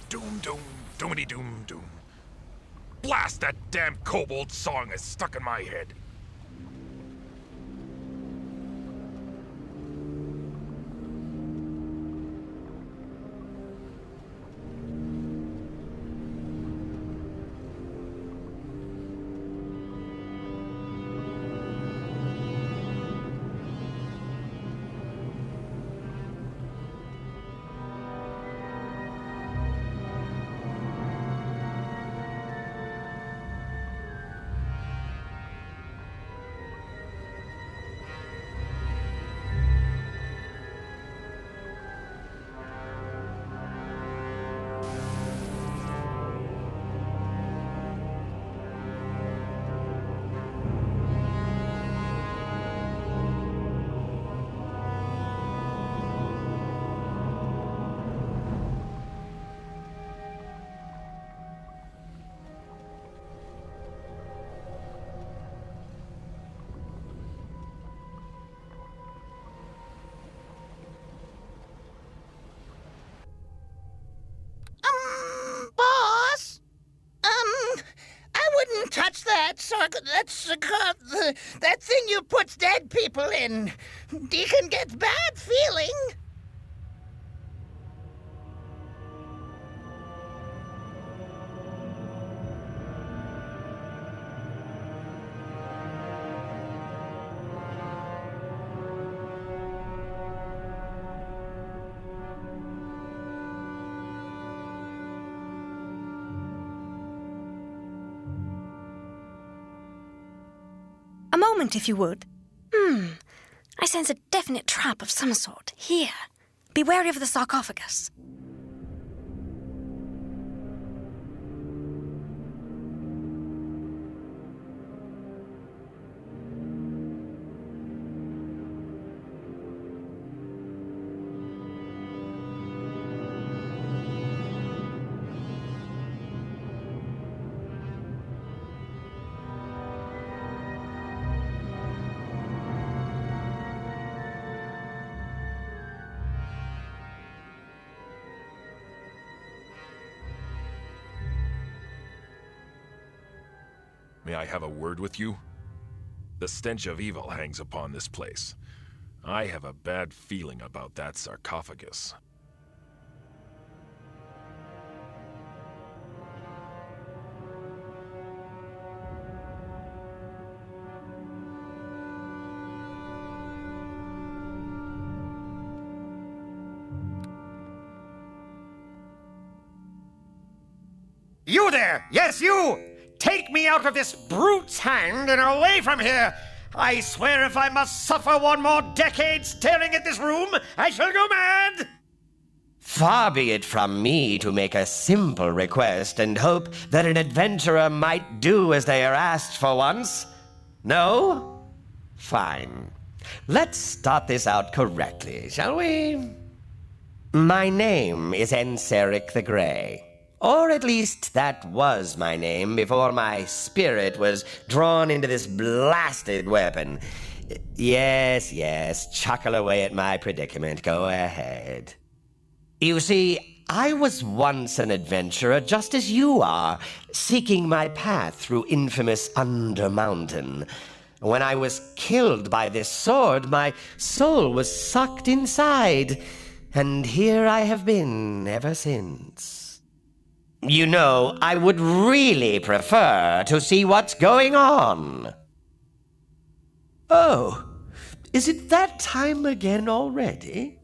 Speaker 7: Doom, doom, doomity doom, doom. Blast, that damn kobold song is stuck in my head.
Speaker 12: Boss? I wouldn't touch that that thing you puts dead people in. Deacon gets bad feeling.
Speaker 5: A moment, if you would. I sense a definite trap of some sort. Here. Be wary of the sarcophagus.
Speaker 7: May I have a word with you? The stench of evil hangs upon this place. I have a bad feeling about that sarcophagus.
Speaker 15: You there! Yes, you! Take me out of this brute's hand and away from here! I swear if I must suffer one more decade staring at this room, I shall go mad!
Speaker 3: Far be it from me to make a simple request and hope that an adventurer might do as they are asked for once. No? Fine. Let's start this out correctly, shall we? My name is Enserrik the Grey. Or at least that was my name before my spirit was drawn into this blasted weapon. Yes, chuckle away at my predicament. Go ahead. You see, I was once an adventurer just as you are, seeking my path through infamous Undermountain. When I was killed by this sword, my soul was sucked inside, and here I have been ever since. You know, I would really prefer to see what's going on. Oh, is it that time again already?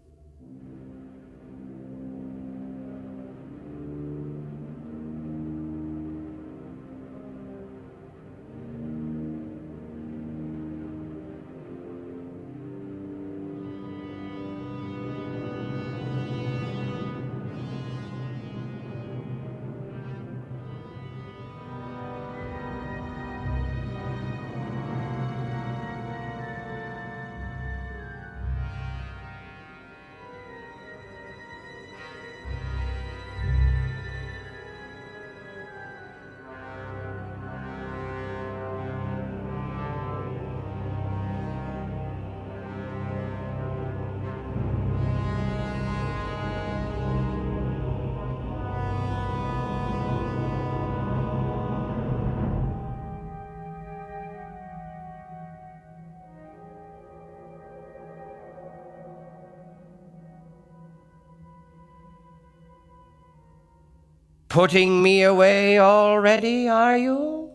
Speaker 3: Putting me away already, are you?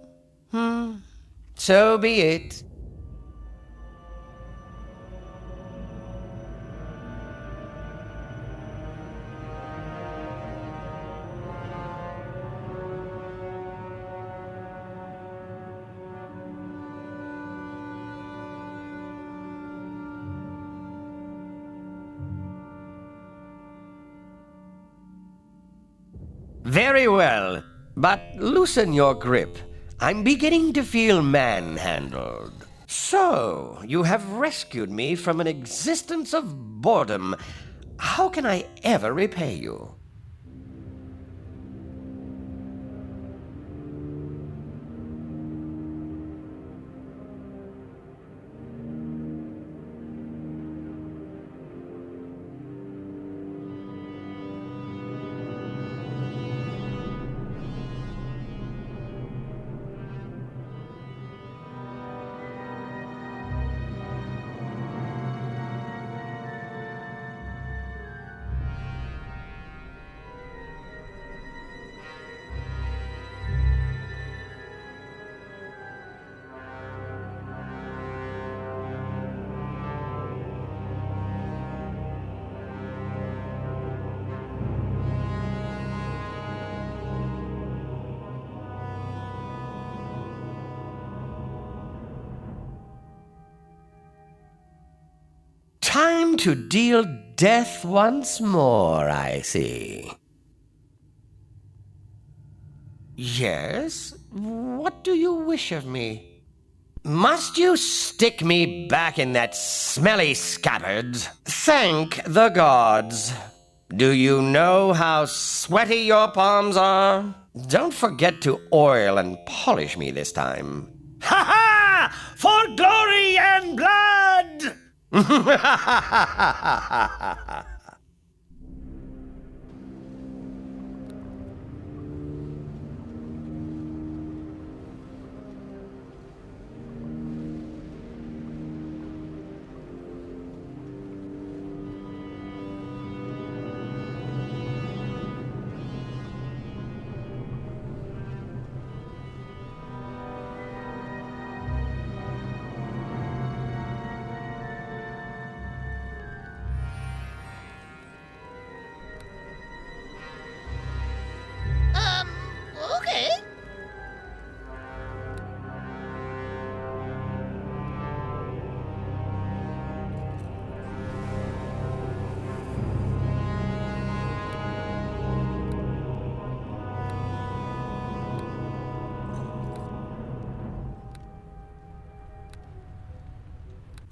Speaker 3: So be it. Very well, but loosen your grip. I'm beginning to feel manhandled. So, you have rescued me from an existence of boredom. How can I ever repay you? Time to deal death once more, I see. Yes? What do you wish of me? Must you stick me back in that smelly scabbard? Thank the gods. Do you know how sweaty your palms are? Don't forget to oil and polish me this time.
Speaker 15: Ha ha! For glory and blood!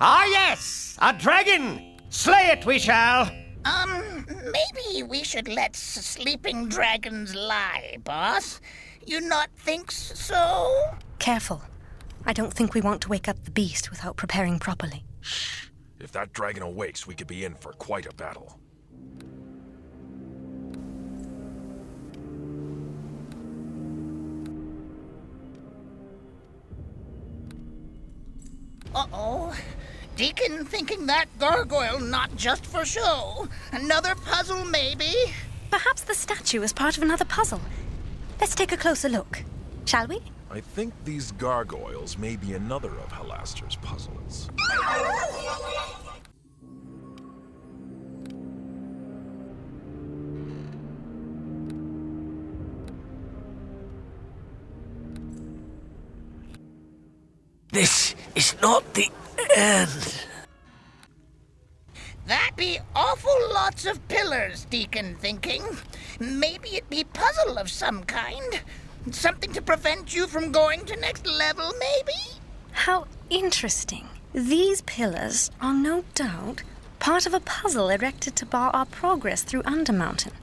Speaker 15: Ah, yes! A dragon! Slay it we shall!
Speaker 12: Maybe we should let sleeping dragons lie, boss. You not think so?
Speaker 5: Careful. I don't think we want to wake up the beast without preparing properly.
Speaker 7: Shh. If that dragon awakes, we could be in for quite a battle.
Speaker 12: Uh-oh. Deacon thinking that gargoyle not just for show. Another puzzle, maybe?
Speaker 5: Perhaps the statue is part of another puzzle. Let's take a closer look, shall we?
Speaker 7: I think these gargoyles may be another of Halaster's puzzles.
Speaker 10: This is not the end.
Speaker 12: That be awful lots of pillars, Deacon thinking. Maybe it be puzzle of some kind. Something to prevent you from going to next level, maybe?
Speaker 5: How interesting. These pillars are no doubt part of a puzzle erected to bar our progress through Undermountain.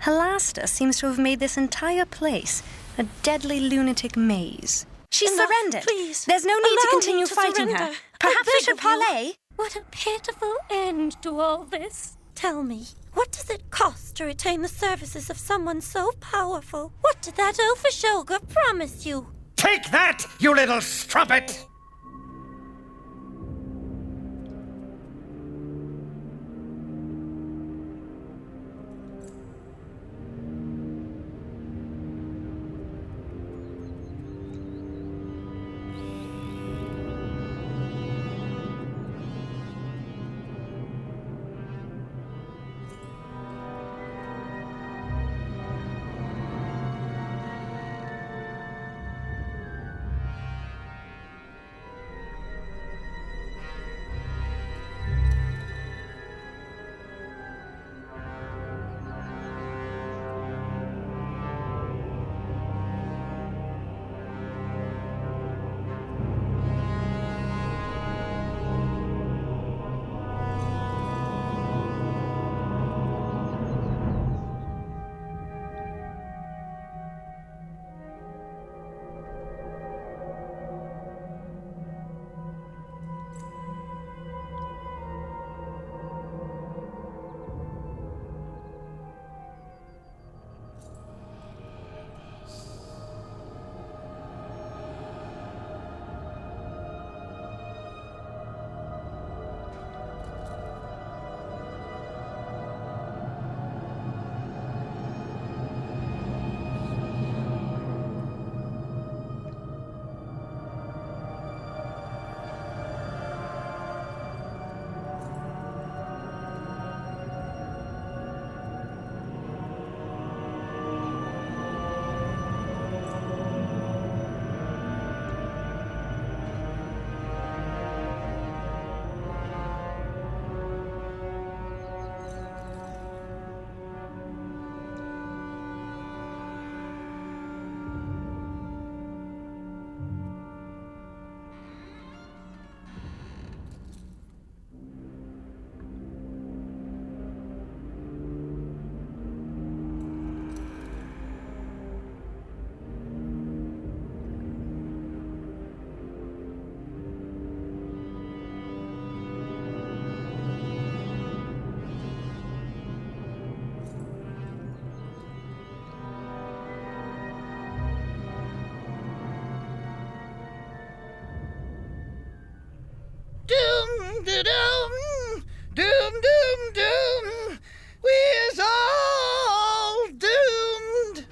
Speaker 5: Halaster seems to have made this entire place a deadly lunatic maze. She's surrendered.
Speaker 16: Please.
Speaker 5: There's no need to continue fighting her. Perhaps we should parley.
Speaker 16: What a pitiful end to all this. Tell me, what does it cost to retain the services of someone so powerful? What did that elfish ogre promise you?
Speaker 15: Take that, you little strumpet!
Speaker 12: Doom, doom, doom, doom, doom. We're all doomed.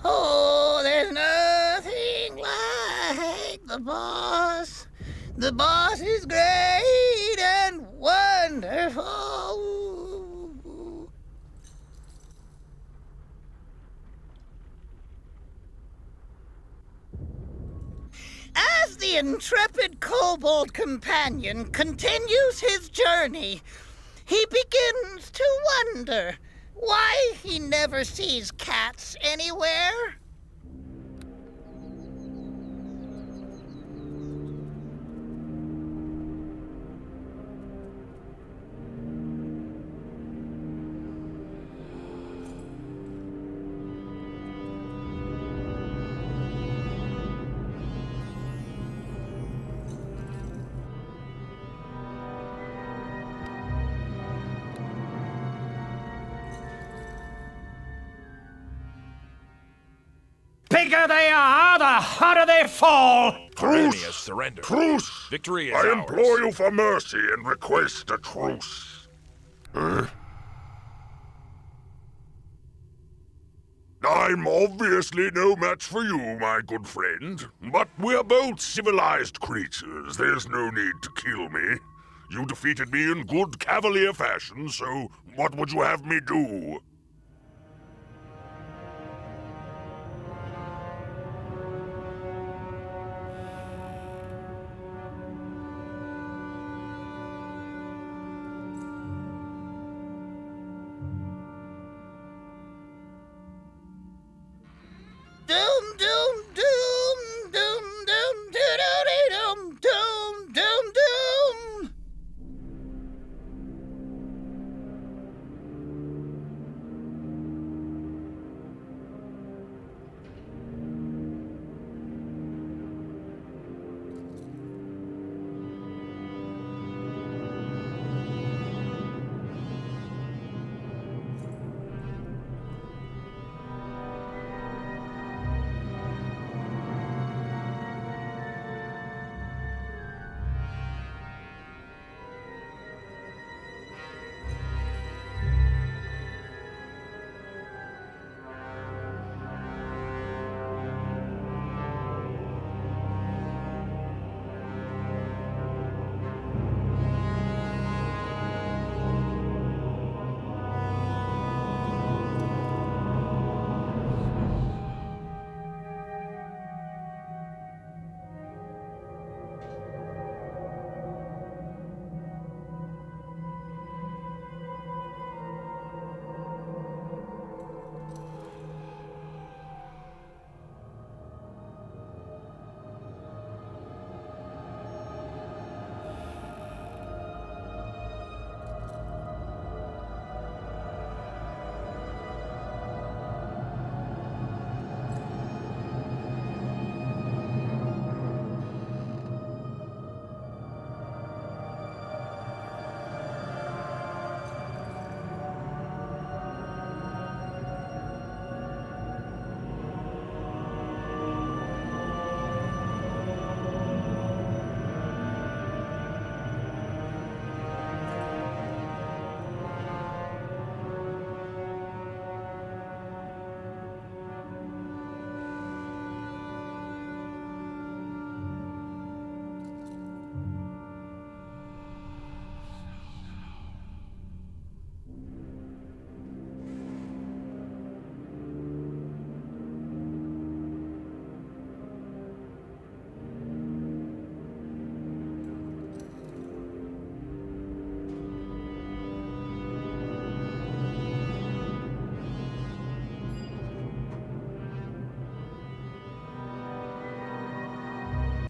Speaker 12: Oh, there's nothing like the boss. The boss is great and wonderful. As the intrepid kobold companion continues his journey, he begins to wonder, Why he never sees cats anywhere?
Speaker 15: Bigger they are, the harder they fall!
Speaker 7: Our enemy has surrendered.
Speaker 6: Truce!
Speaker 7: Victory is
Speaker 6: I
Speaker 7: ours.
Speaker 6: implore you for mercy and request a truce. I'm obviously no match for you, my good friend. But we're both civilized creatures. There's no need to kill me. You defeated me in good cavalier fashion, so what would you have me do?
Speaker 12: Doom, doom, doom, doom, doom, doom, doom, doom, doom.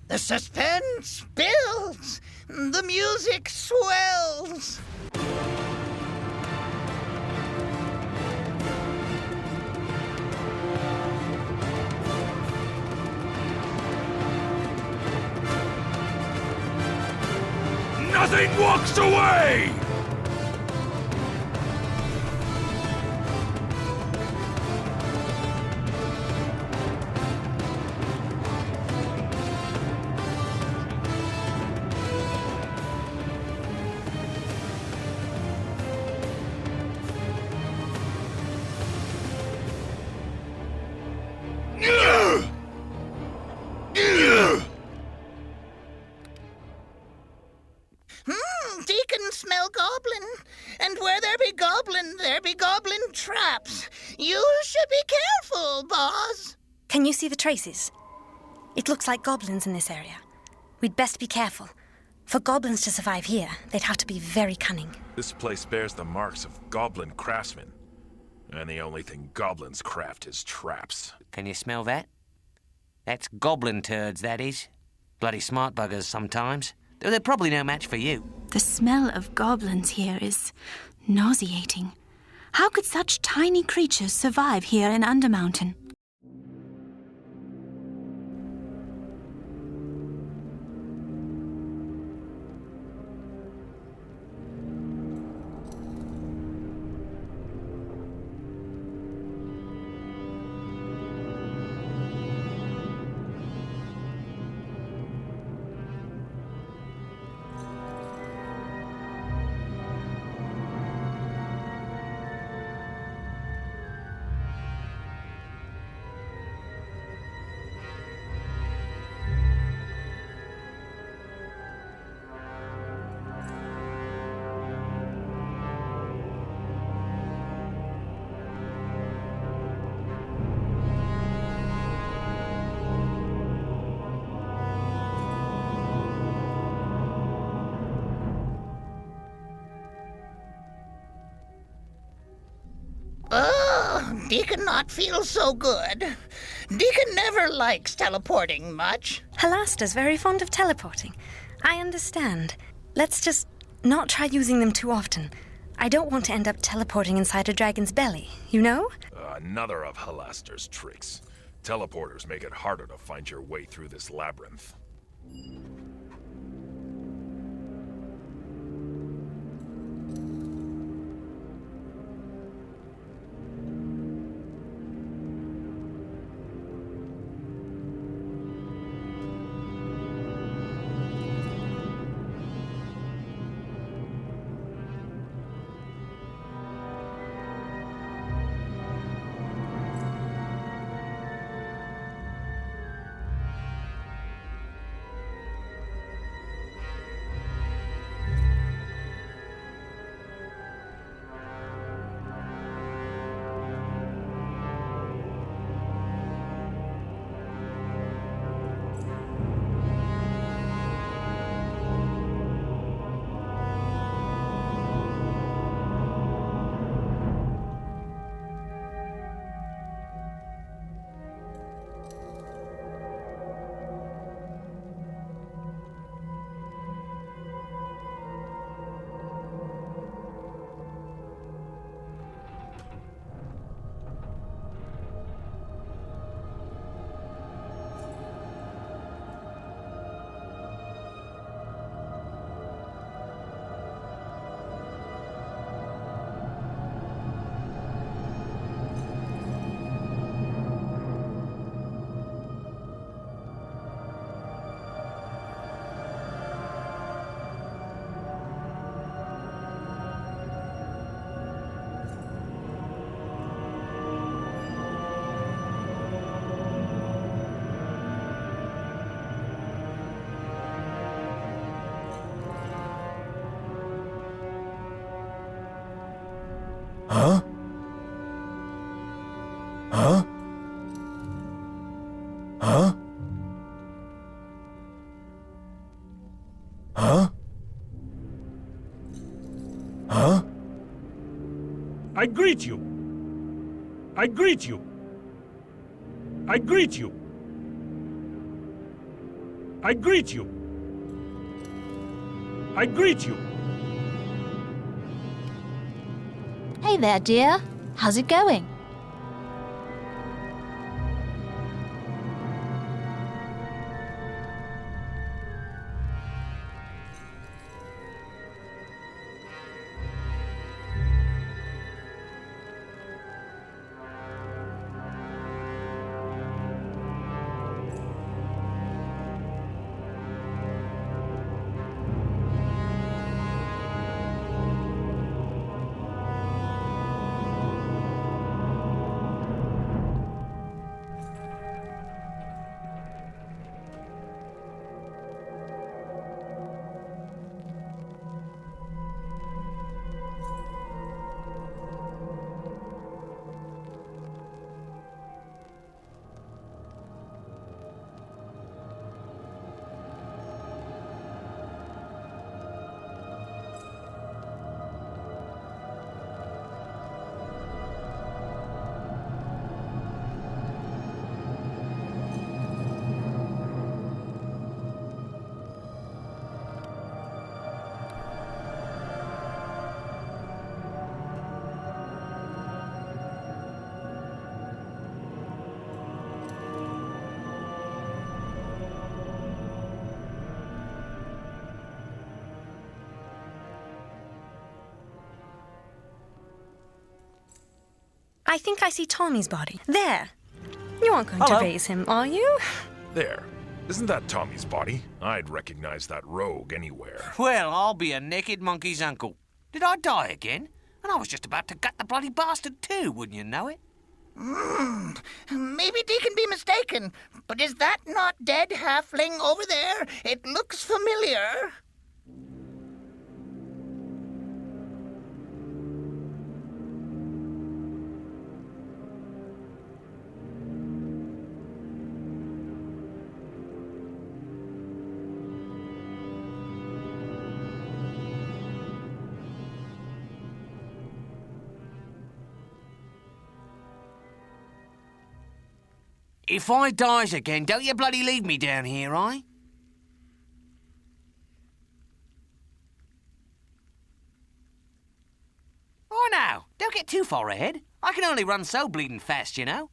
Speaker 12: The suspense builds. The music swells.
Speaker 6: Nothing walks away!
Speaker 12: Deacon smell goblin. And where there be goblin, there be goblin traps. You should be careful, boss.
Speaker 5: Can you see the traces? It looks like goblins in this area. We'd best be careful. For goblins to survive here, they'd have to be very cunning.
Speaker 7: This place bears the marks of goblin craftsmen. And the only thing goblins craft is traps.
Speaker 10: Can you smell that? That's goblin turds, that is. Bloody smart buggers sometimes. Though they're probably no match for you.
Speaker 8: The smell of goblins here is nauseating. How could such tiny creatures survive here in Undermountain?
Speaker 12: Deacon not feel so good. Deacon never likes teleporting much.
Speaker 5: Halasta's very fond of teleporting. I understand. Let's just not try using them too often. I don't want to end up teleporting inside a dragon's belly, you know?
Speaker 7: Another of Halasta's tricks. Teleporters make it harder to find your way through this labyrinth.
Speaker 10: Huh? Huh? Huh? Huh? Huh?
Speaker 4: I greet you. I greet you. I greet you. I greet you. I greet you.
Speaker 17: Hey there, dear. How's it going?
Speaker 5: I think I see Tommy's body. There. You aren't going to raise him, are you?
Speaker 7: There. Isn't that Tommy's body? I'd recognize that rogue anywhere.
Speaker 10: Well, I'll be a naked monkey's uncle. Did I die again? And I was just about to gut the bloody bastard too, wouldn't you know it?
Speaker 12: Maybe Deacon be mistaken, but is that not dead halfling over there? It looks familiar.
Speaker 10: If I dies again, don't you bloody leave me down here, eh? Oh, no, don't get too far ahead. I can only run so bleeding fast, you know.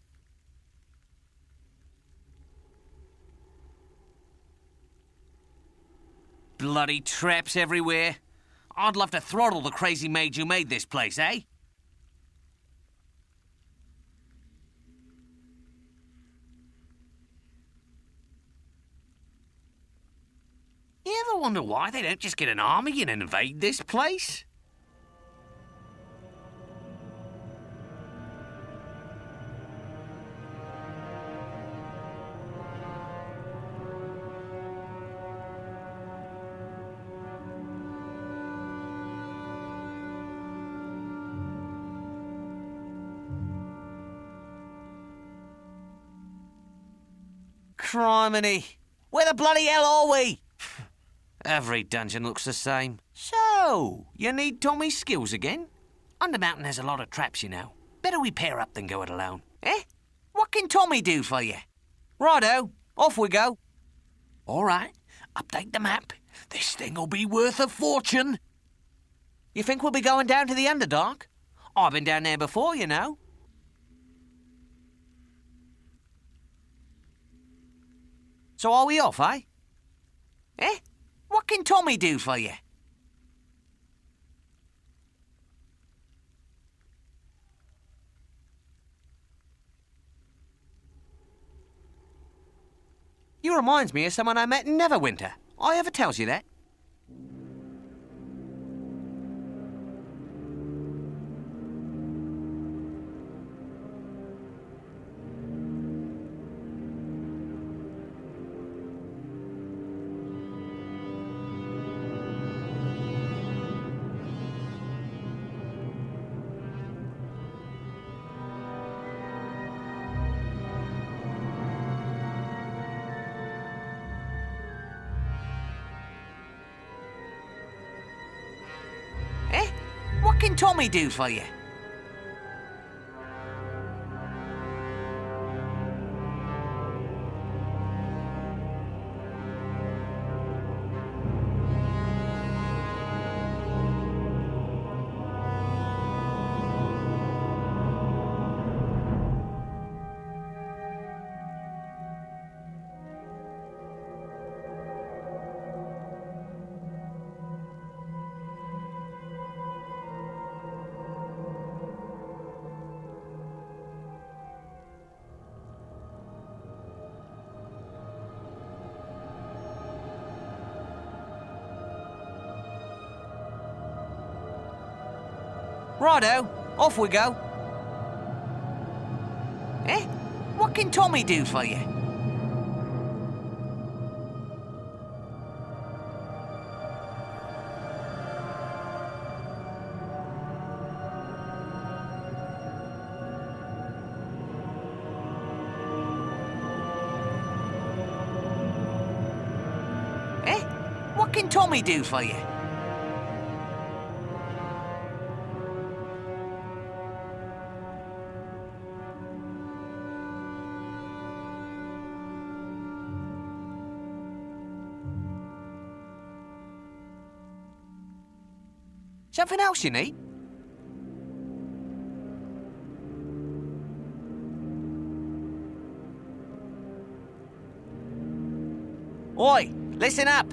Speaker 10: Bloody traps everywhere. I'd love to throttle the crazy mage who made this place, eh? You ever wonder why they don't just get an army and invade this place? Criminy! Where the bloody hell are we? Every dungeon looks the same. So, you need Tommy's skills again? Undermountain has a lot of traps, you know. Better we pair up than go it alone. Eh? What can Tommy do for you? Righto, off we go. All right, update the map. This thing'll be worth a fortune. You think we'll be going down to the Underdark? I've been down there before, you know. So are we off, eh? Eh? What can Tommy do for you? You reminds me of someone I met in Neverwinter. I ever tells you that? What can Tommy do for you? Righto, off we go. Eh? What can Tommy do for you? Eh? What can Tommy do for you? Something else you need? Oi, listen up.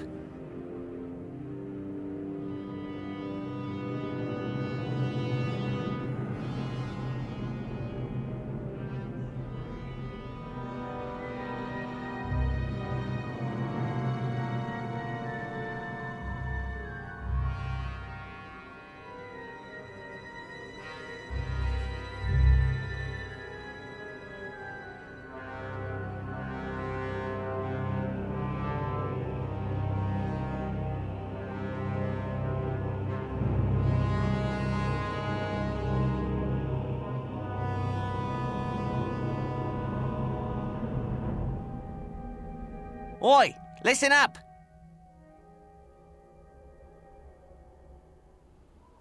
Speaker 10: Oi, listen up!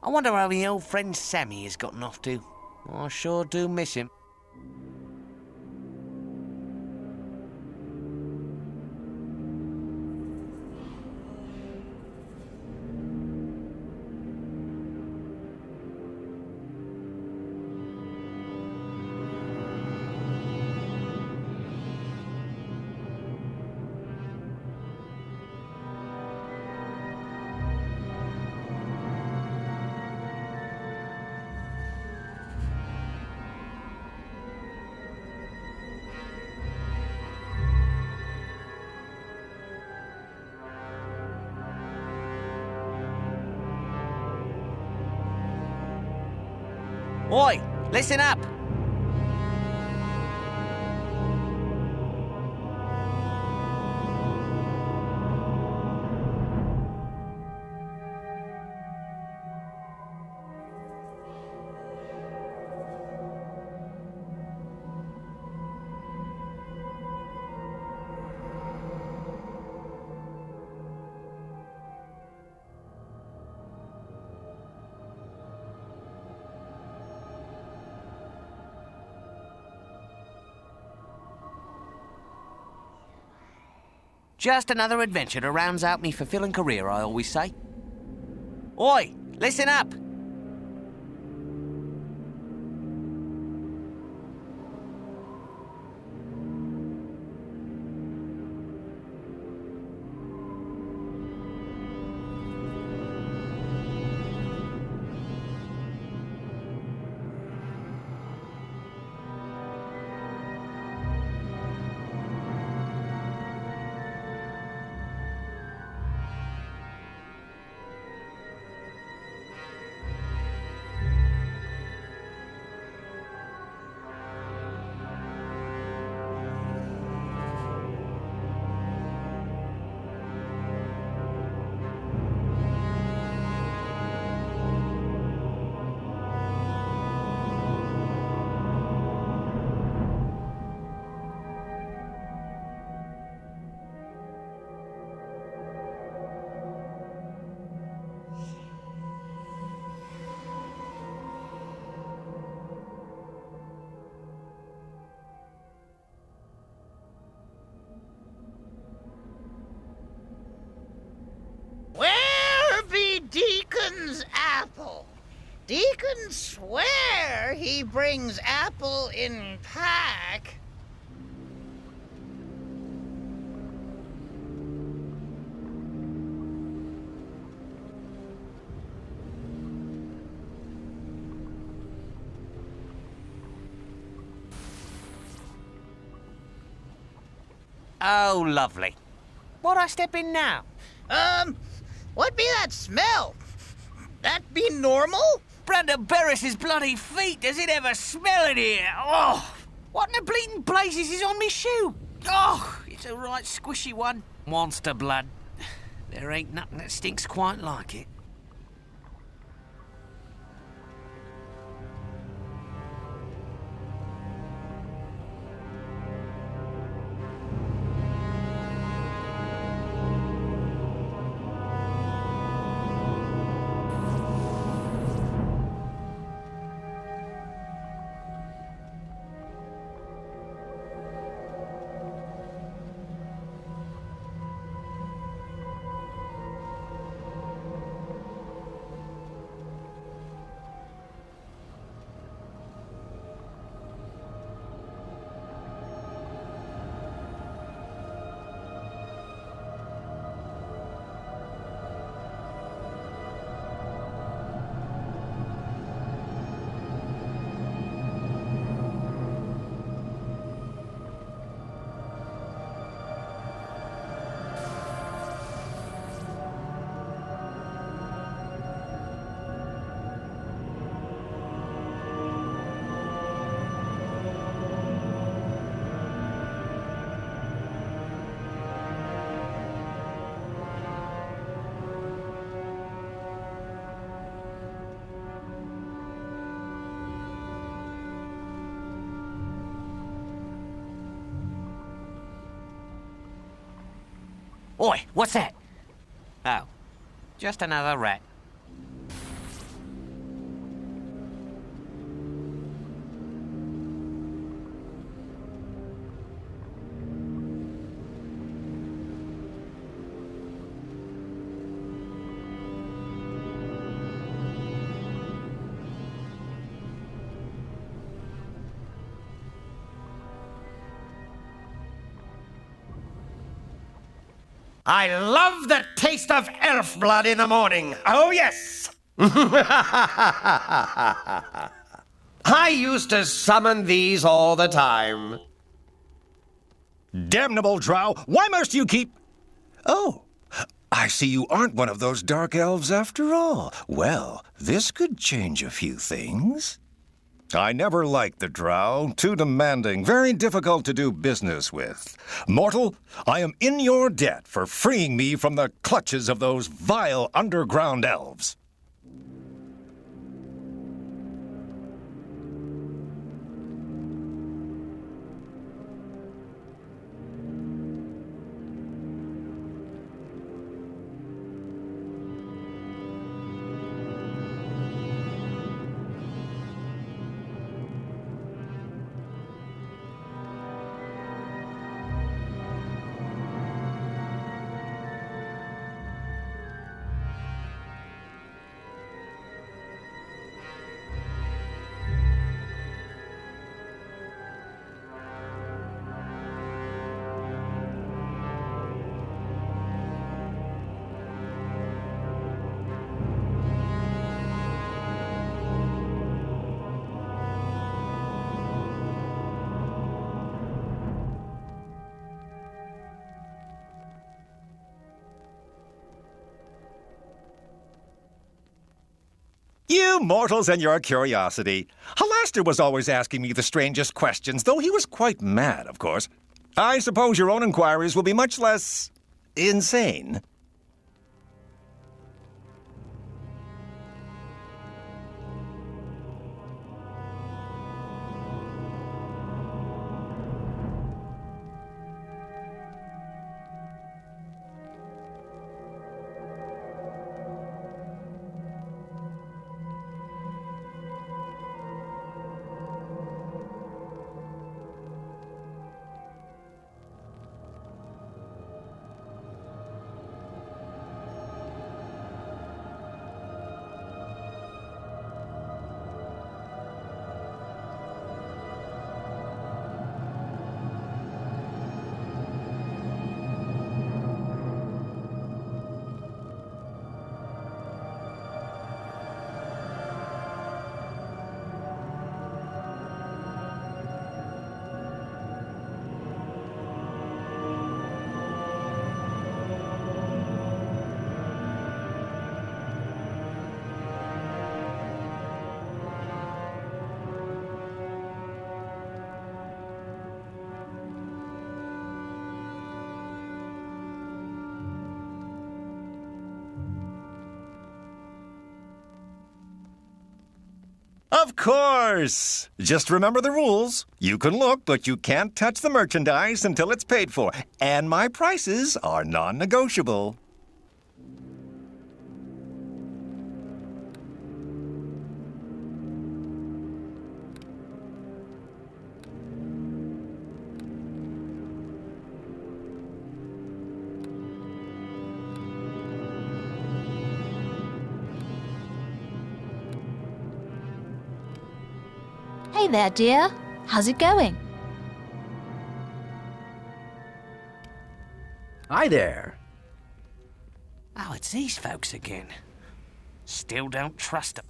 Speaker 10: I wonder how my old friend Sammy has gotten off to. I sure do miss him. Oi, listen up! Just another adventure to rounds out me fulfilling career, I always say. Oi, listen up!
Speaker 12: Where be Deacon's apple? Deacon swear he brings apple in pack.
Speaker 10: Oh, lovely. What I step in now?
Speaker 12: What be that smell? That be normal?
Speaker 10: Brandon Barris's bloody feet, does it ever smell in here? Oh, what in the bleeding blazes is on me shoe? Oh, it's a right squishy one. Monster blood. There ain't nothing that stinks quite like it. Oi, what's that? Oh, just another rat.
Speaker 15: I love the taste of elf blood in the morning. Oh, yes. I used to summon these all the time.
Speaker 18: Damnable drow, why must you keep... Oh, I see you aren't one of those dark elves after all. Well, this could change a few things. I never liked the drow. Too demanding, very difficult to do business with. Mortal, I am in your debt for freeing me from the clutches of those vile underground elves. You mortals and your curiosity. Halaster was always asking me the strangest questions, though he was quite mad, of course. I suppose your own inquiries will be much less... insane. Of course! Just remember the rules. You can look, but you can't touch the merchandise until it's paid for. And my prices are non-negotiable.
Speaker 17: Hey there, dear. How's it going?
Speaker 19: Hi there.
Speaker 10: Oh, it's these folks again. Still don't trust them.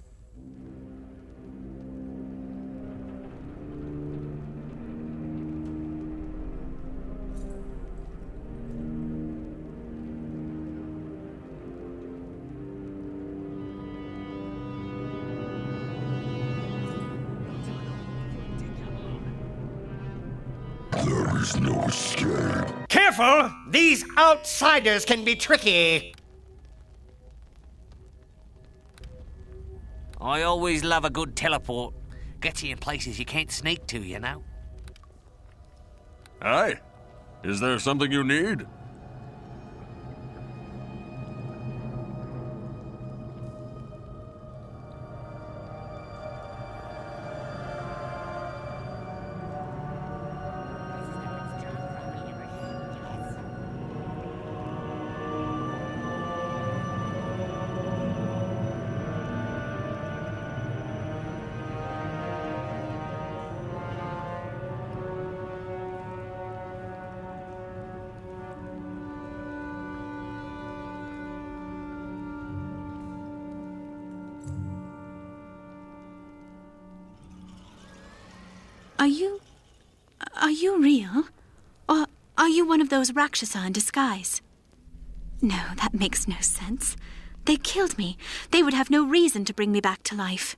Speaker 14: There is no escape.
Speaker 15: Careful! These outsiders can be tricky.
Speaker 10: I always love a good teleport. Gets you in places you can't sneak to, you know?
Speaker 6: Aye. Is there something you need?
Speaker 8: Are you real? Or are you one of those Rakshasa in disguise? No, that makes no sense. They killed me. They would have no reason to bring me back to life.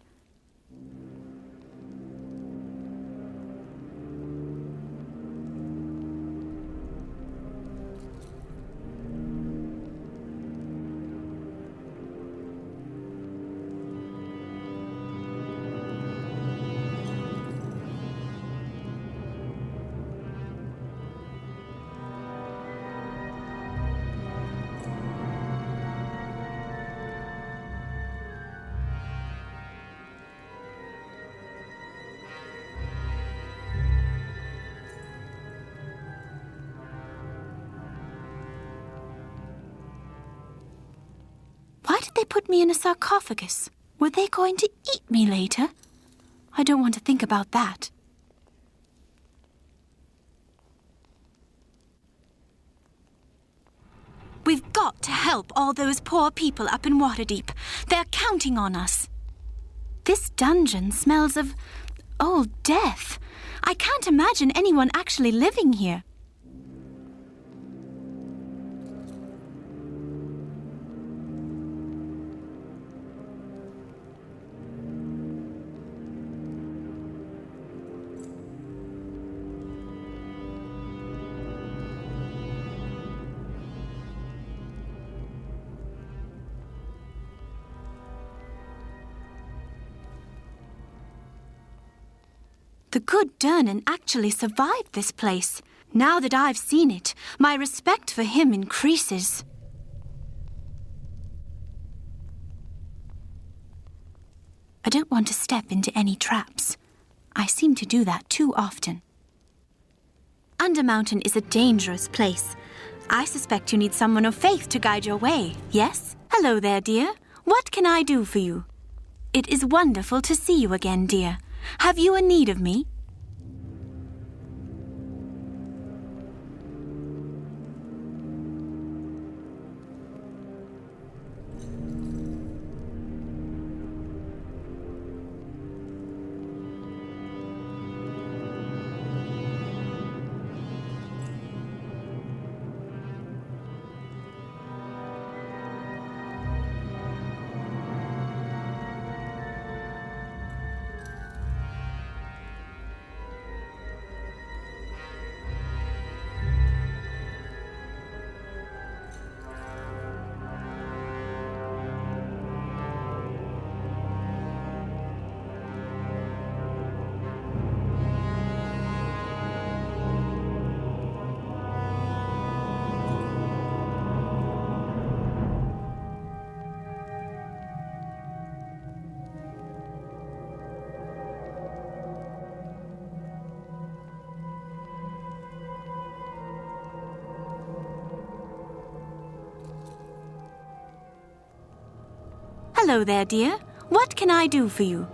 Speaker 8: Why did they put me in a sarcophagus? Were they going to eat me later? I don't want to think about that. We've got to help all those poor people up in Waterdeep. They're counting on us. This dungeon smells of old death. I can't imagine anyone actually living here. The good Durnan actually survived this place. Now that I've seen it, my respect for him increases. I don't want to step into any traps. I seem to do that too often. Undermountain is a dangerous place. I suspect you need someone of faith to guide your way, yes? Hello there, dear. What can I do for you? It is wonderful to see you again, dear. Have you a need of me? Hello there, dear. What can I do for you?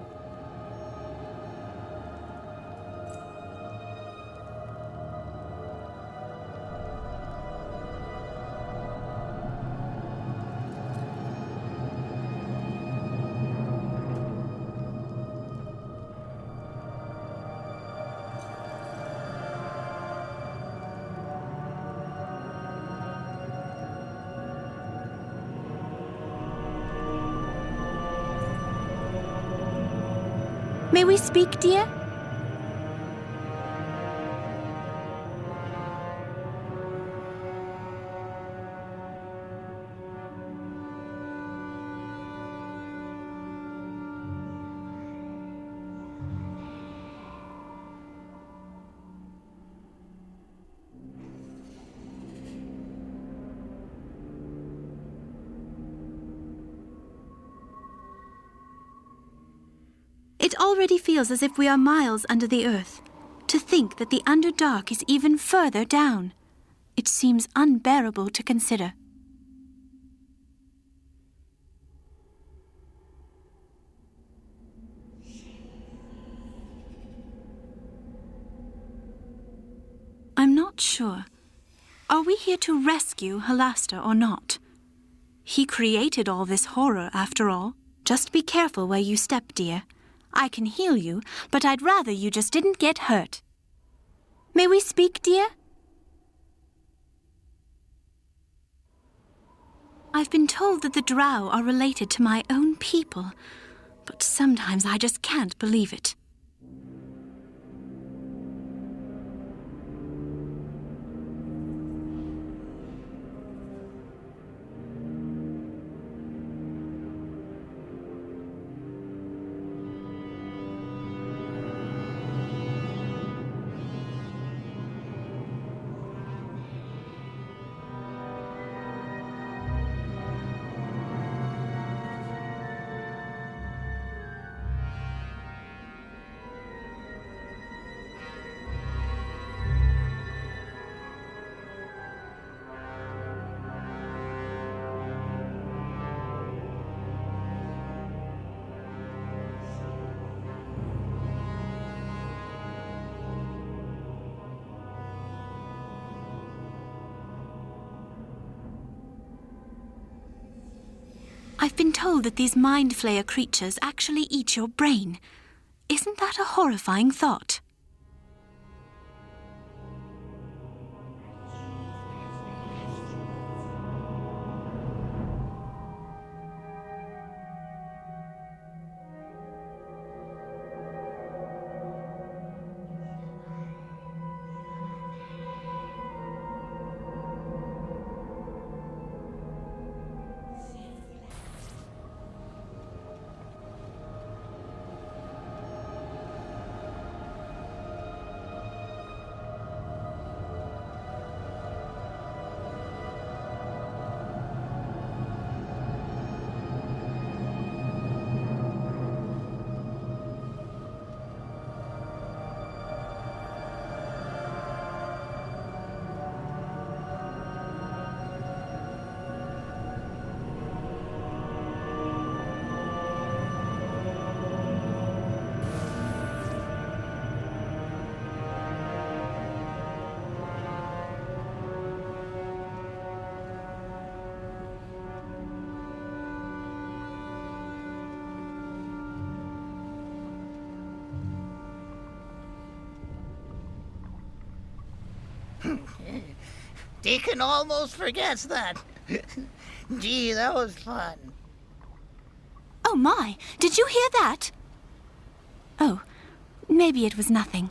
Speaker 8: May we speak, dear? It already feels as if we are miles under the earth. To think that the Underdark is even further down. It seems unbearable to consider. I'm not sure. Are we here to rescue Halaster or not? He created all this horror, after all. Just be careful where you step, dear. I can heal you, but I'd rather you just didn't get hurt. May we speak, dear? I've been told that the drow are related to my own people, but sometimes I just can't believe it. I've been told that these mind flayer creatures actually eat your brain. Isn't that a horrifying thought?
Speaker 12: Deacon almost forgets that. Gee, that was fun.
Speaker 8: Oh my, did you hear that? Oh, maybe it was nothing.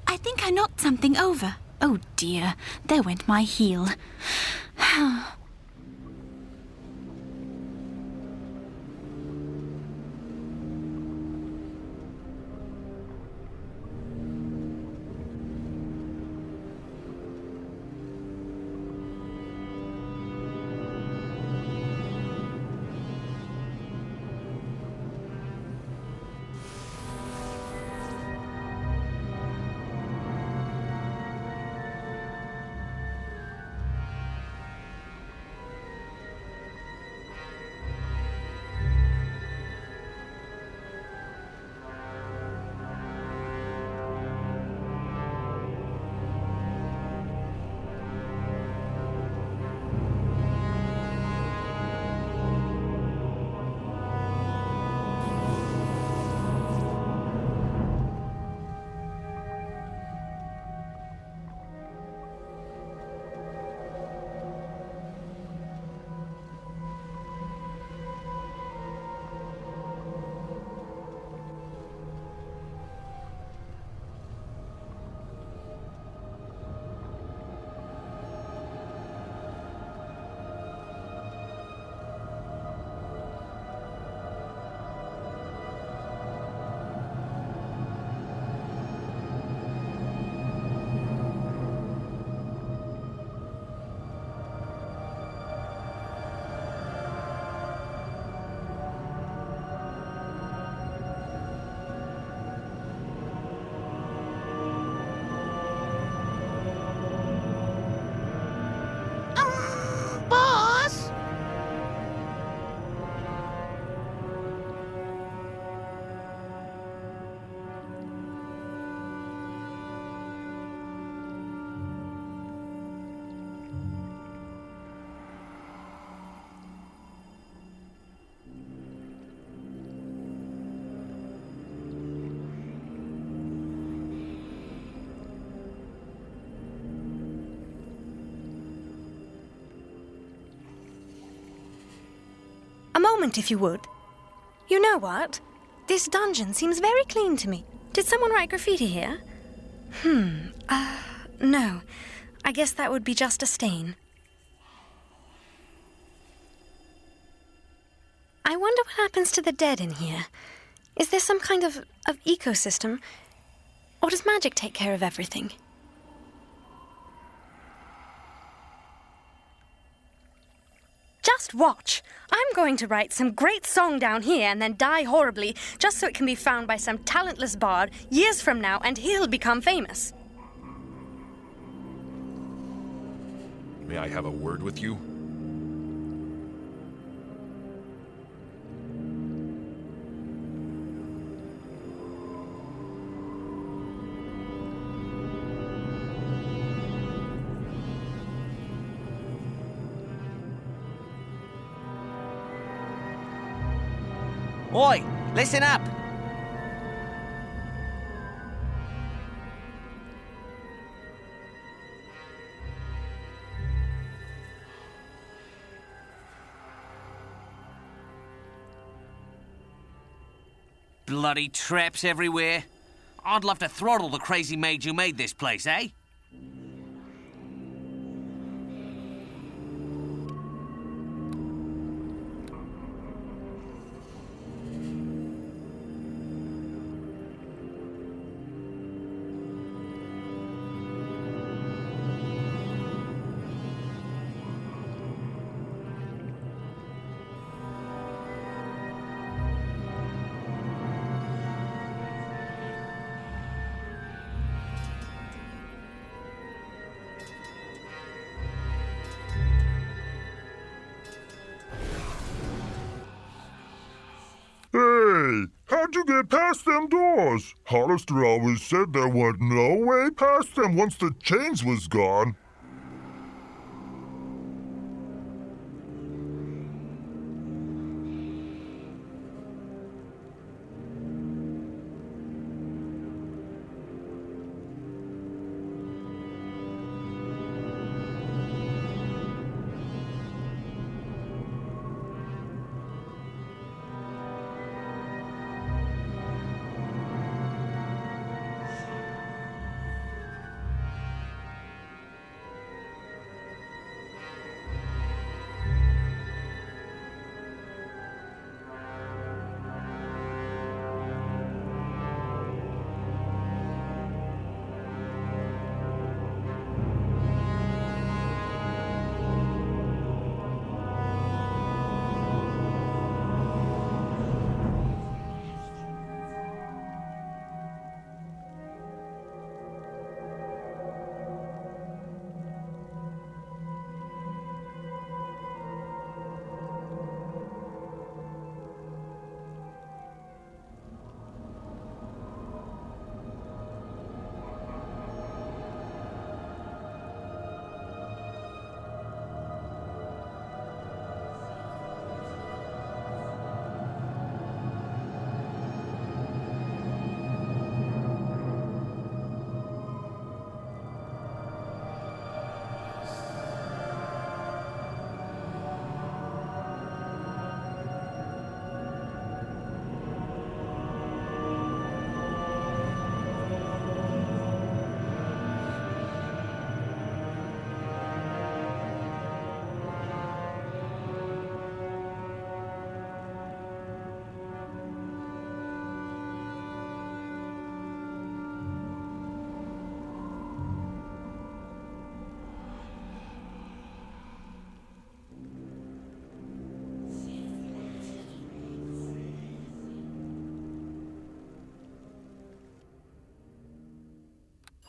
Speaker 8: I think I knocked something over. Oh dear, there went my heel.
Speaker 5: A moment, if you would. You know what? This dungeon seems very clean to me. Did someone write graffiti here? No. I guess that would be just a stain. I wonder what happens to the dead in here. Is there some kind of ecosystem? Or does magic take care of everything? Just watch. I'm going to write some great song down here and then die horribly, just so it can be found by some talentless bard years from now, and he'll become famous.
Speaker 7: May I have a word with you?
Speaker 10: Oi, listen up! Bloody traps everywhere. I'd love to throttle the crazy mage who made this place, eh?
Speaker 19: Hey, how'd you get past them doors? Hollister always said there wasn't no way past them once the chains was gone.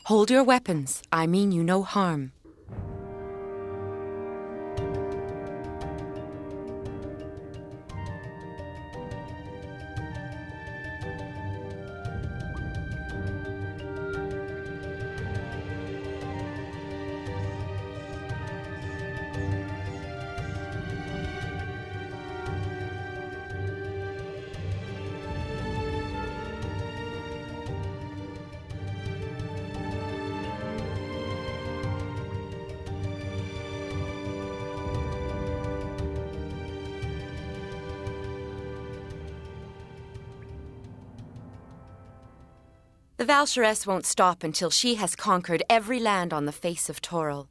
Speaker 20: Hold your weapons. I mean you no harm. The Valcheress won't stop until she has conquered every land on the face of Toril.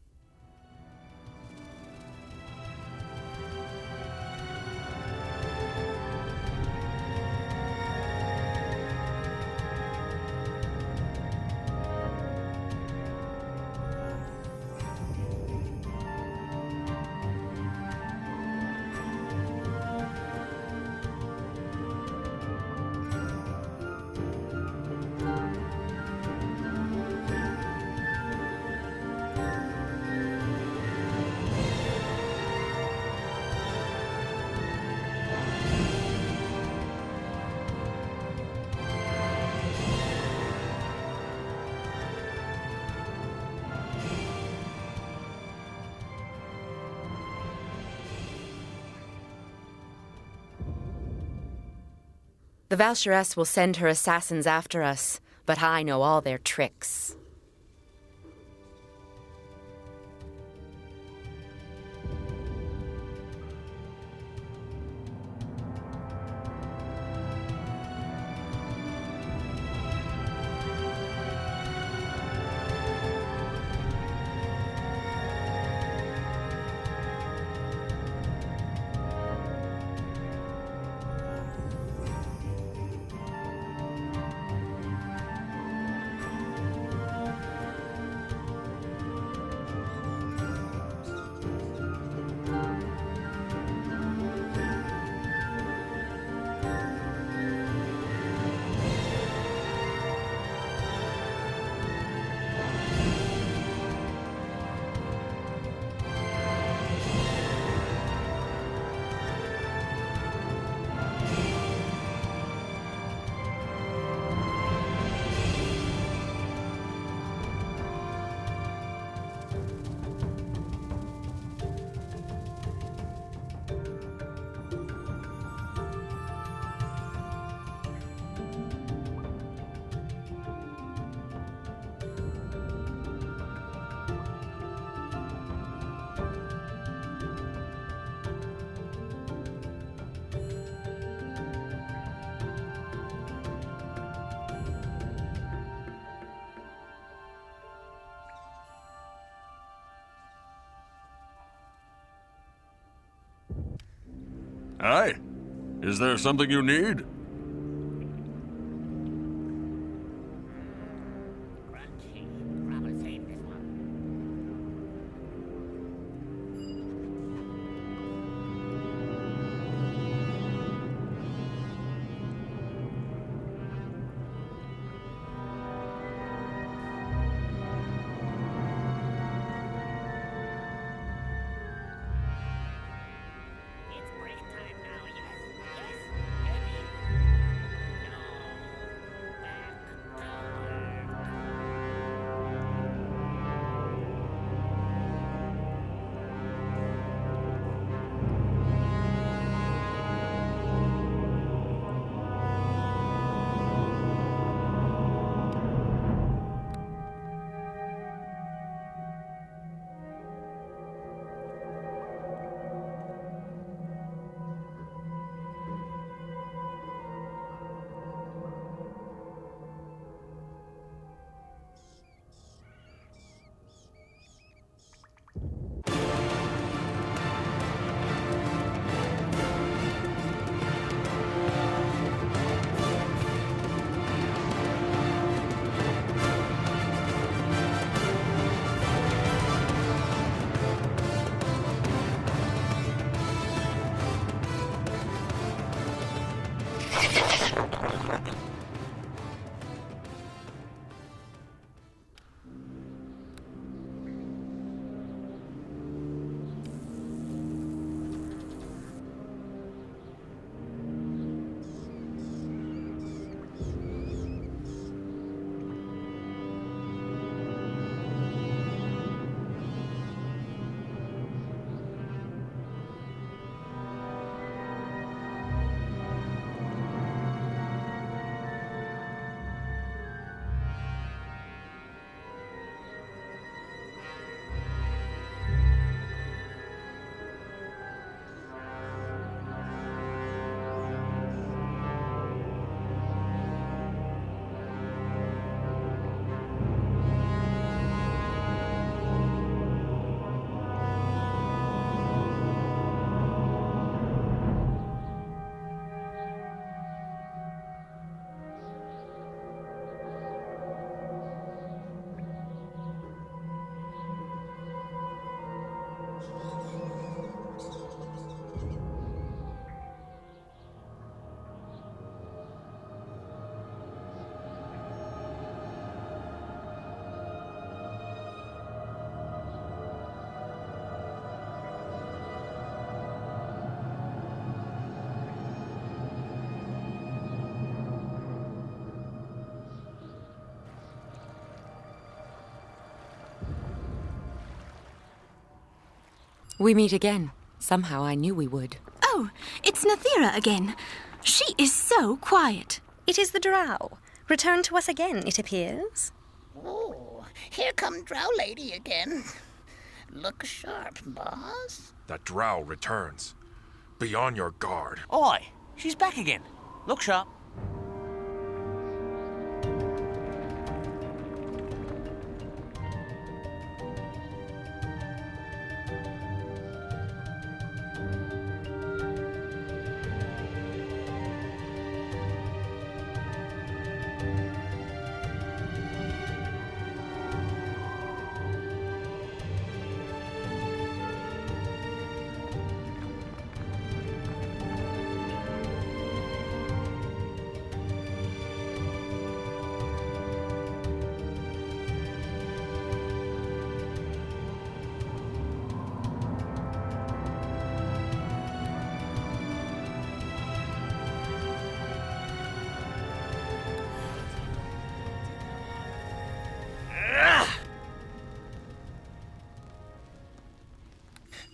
Speaker 20: The Valcheress will send her assassins after us, but I know all their tricks.
Speaker 6: Aye. Is there something you need?
Speaker 20: We meet again. Somehow I knew we would.
Speaker 8: Oh, it's Nathira again. She is so quiet.
Speaker 5: It is the drow. Returned to us again, it appears.
Speaker 12: Oh, here come Drow Lady again. Look sharp, boss.
Speaker 7: That drow returns. Be on your guard.
Speaker 10: Oi, she's back again. Look sharp.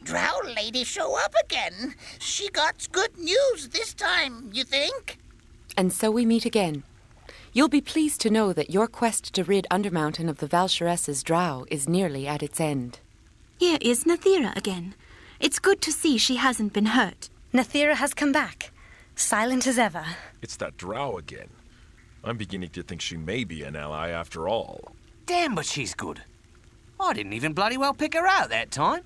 Speaker 12: Drow Lady show up again. She got good news this time, you think?
Speaker 20: And so we meet again. You'll be pleased to know that your quest to rid Undermountain of the Valsharess's drow is nearly at its end.
Speaker 8: Here is Nathira again. It's good to see she hasn't been hurt.
Speaker 5: Nathira has come back, silent as ever.
Speaker 7: It's that drow again. I'm beginning to think she may be an ally after all.
Speaker 10: Damn, but she's good. I didn't even bloody well pick her out that time.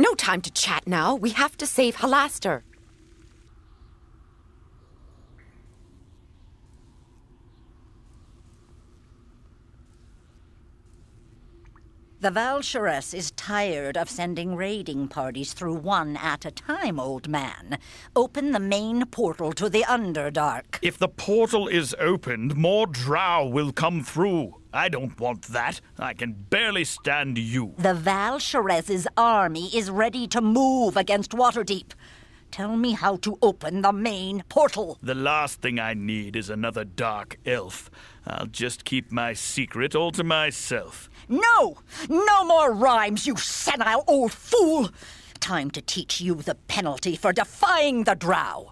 Speaker 20: No time to chat now. We have to save Halaster.
Speaker 21: The Valsharess is tired of sending raiding parties through one at a time, old man. Open the main portal to the Underdark.
Speaker 4: If the portal is opened, more drow will come through. I don't want that. I can barely stand you.
Speaker 21: The Valsharess's army is ready to move against Waterdeep. Tell me how to open the main portal.
Speaker 4: The last thing I need is another dark elf. I'll just keep my secret all to myself.
Speaker 21: No! No more rhymes, you senile old fool! Time to teach you the penalty for defying the drow.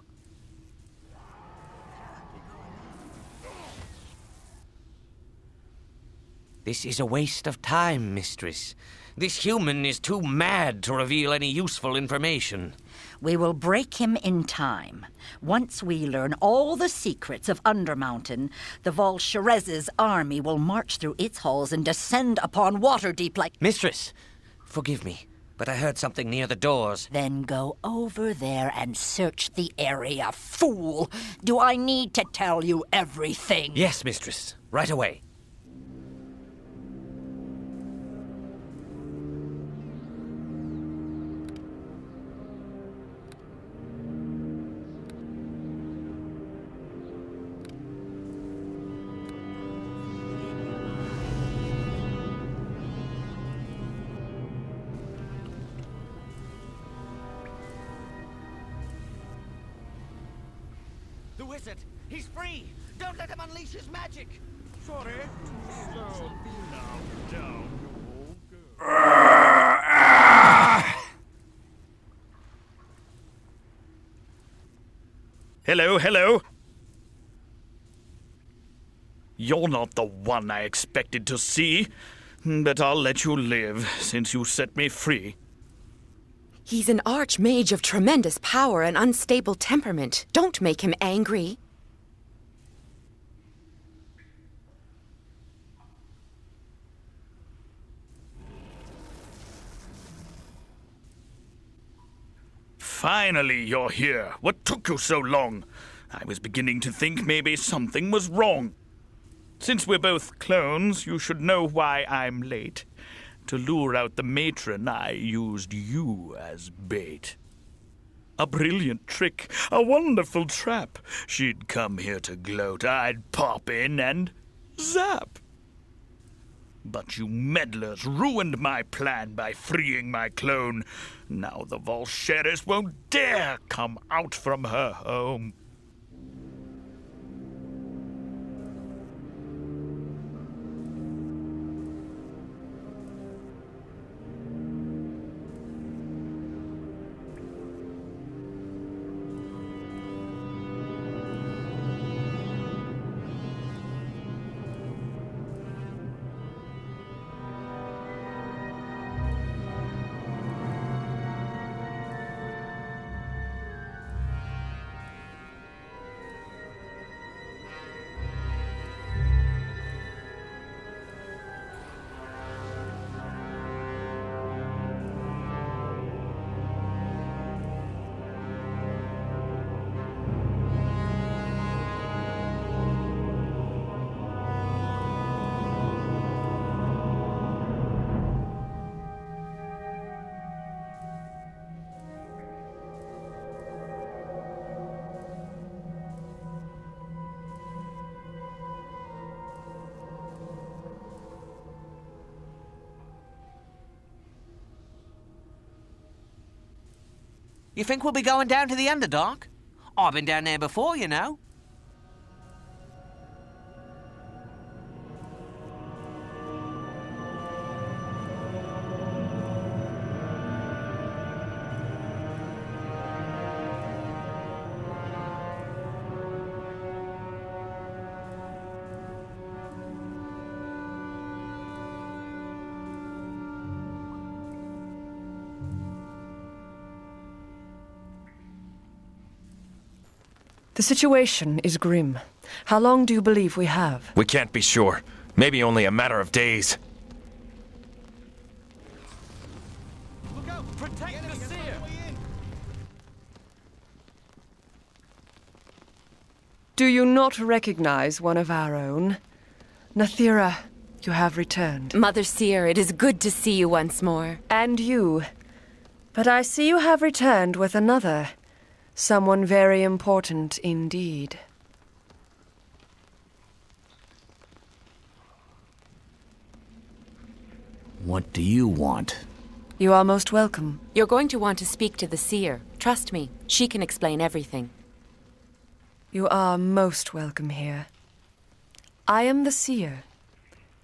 Speaker 10: This is a waste of time, mistress. This human is too mad to reveal any useful information.
Speaker 21: We will break him in time. Once we learn all the secrets of Undermountain, the Valsharess's army will march through its halls and descend upon Waterdeep like...
Speaker 10: Mistress, forgive me, but I heard something near the doors.
Speaker 21: Then go over there and search the area, fool! Do I need to tell you everything?
Speaker 10: Yes, mistress. Right away.
Speaker 15: The wizard! He's free! Don't let him unleash his magic! Sorry, too slow. Now down, you old girl.
Speaker 4: Hello, hello. You're not the one I expected to see, but I'll let you live since you set me free.
Speaker 20: He's an archmage of tremendous power and unstable temperament. Don't make him angry.
Speaker 4: Finally, you're here. What took you so long? I was beginning to think maybe something was wrong. Since we're both clones, you should know why I'm late. To lure out the matron, I used you as bait. A brilliant trick, a wonderful trap. She'd come here to gloat, I'd pop in and zap. But you meddlers ruined my plan by freeing my clone. Now the Valsheris won't dare come out from her home.
Speaker 10: You think we'll be going down to the Underdark? I've been down there before, you know.
Speaker 1: The situation is grim. How long do you believe we have?
Speaker 22: We can't be sure. Maybe only a matter of days.
Speaker 23: Look out! Protect the seer!
Speaker 1: Do you not recognize one of our own? Nathira, you have returned.
Speaker 20: Mother Seer, it is good to see you once more.
Speaker 1: And you. But I see you have returned with another. Someone very important indeed.
Speaker 24: What do you want?
Speaker 1: You are most welcome.
Speaker 20: You're going to want to speak to the Seer. Trust me, she can explain everything.
Speaker 1: You are most welcome here. I am the Seer.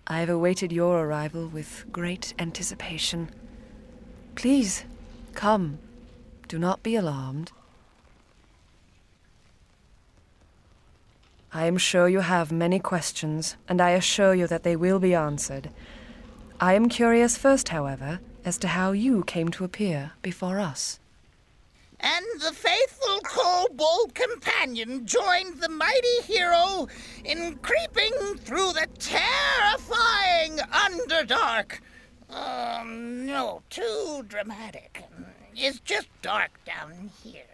Speaker 1: I have awaited your arrival with great anticipation. Please, come. Do not be alarmed. I am sure you have many questions, and I assure you that they will be answered. I am curious first, however, as to how you came to appear before us.
Speaker 12: And the faithful kobold companion joined the mighty hero in creeping through the terrifying Underdark. No, too dramatic. It's just dark down here.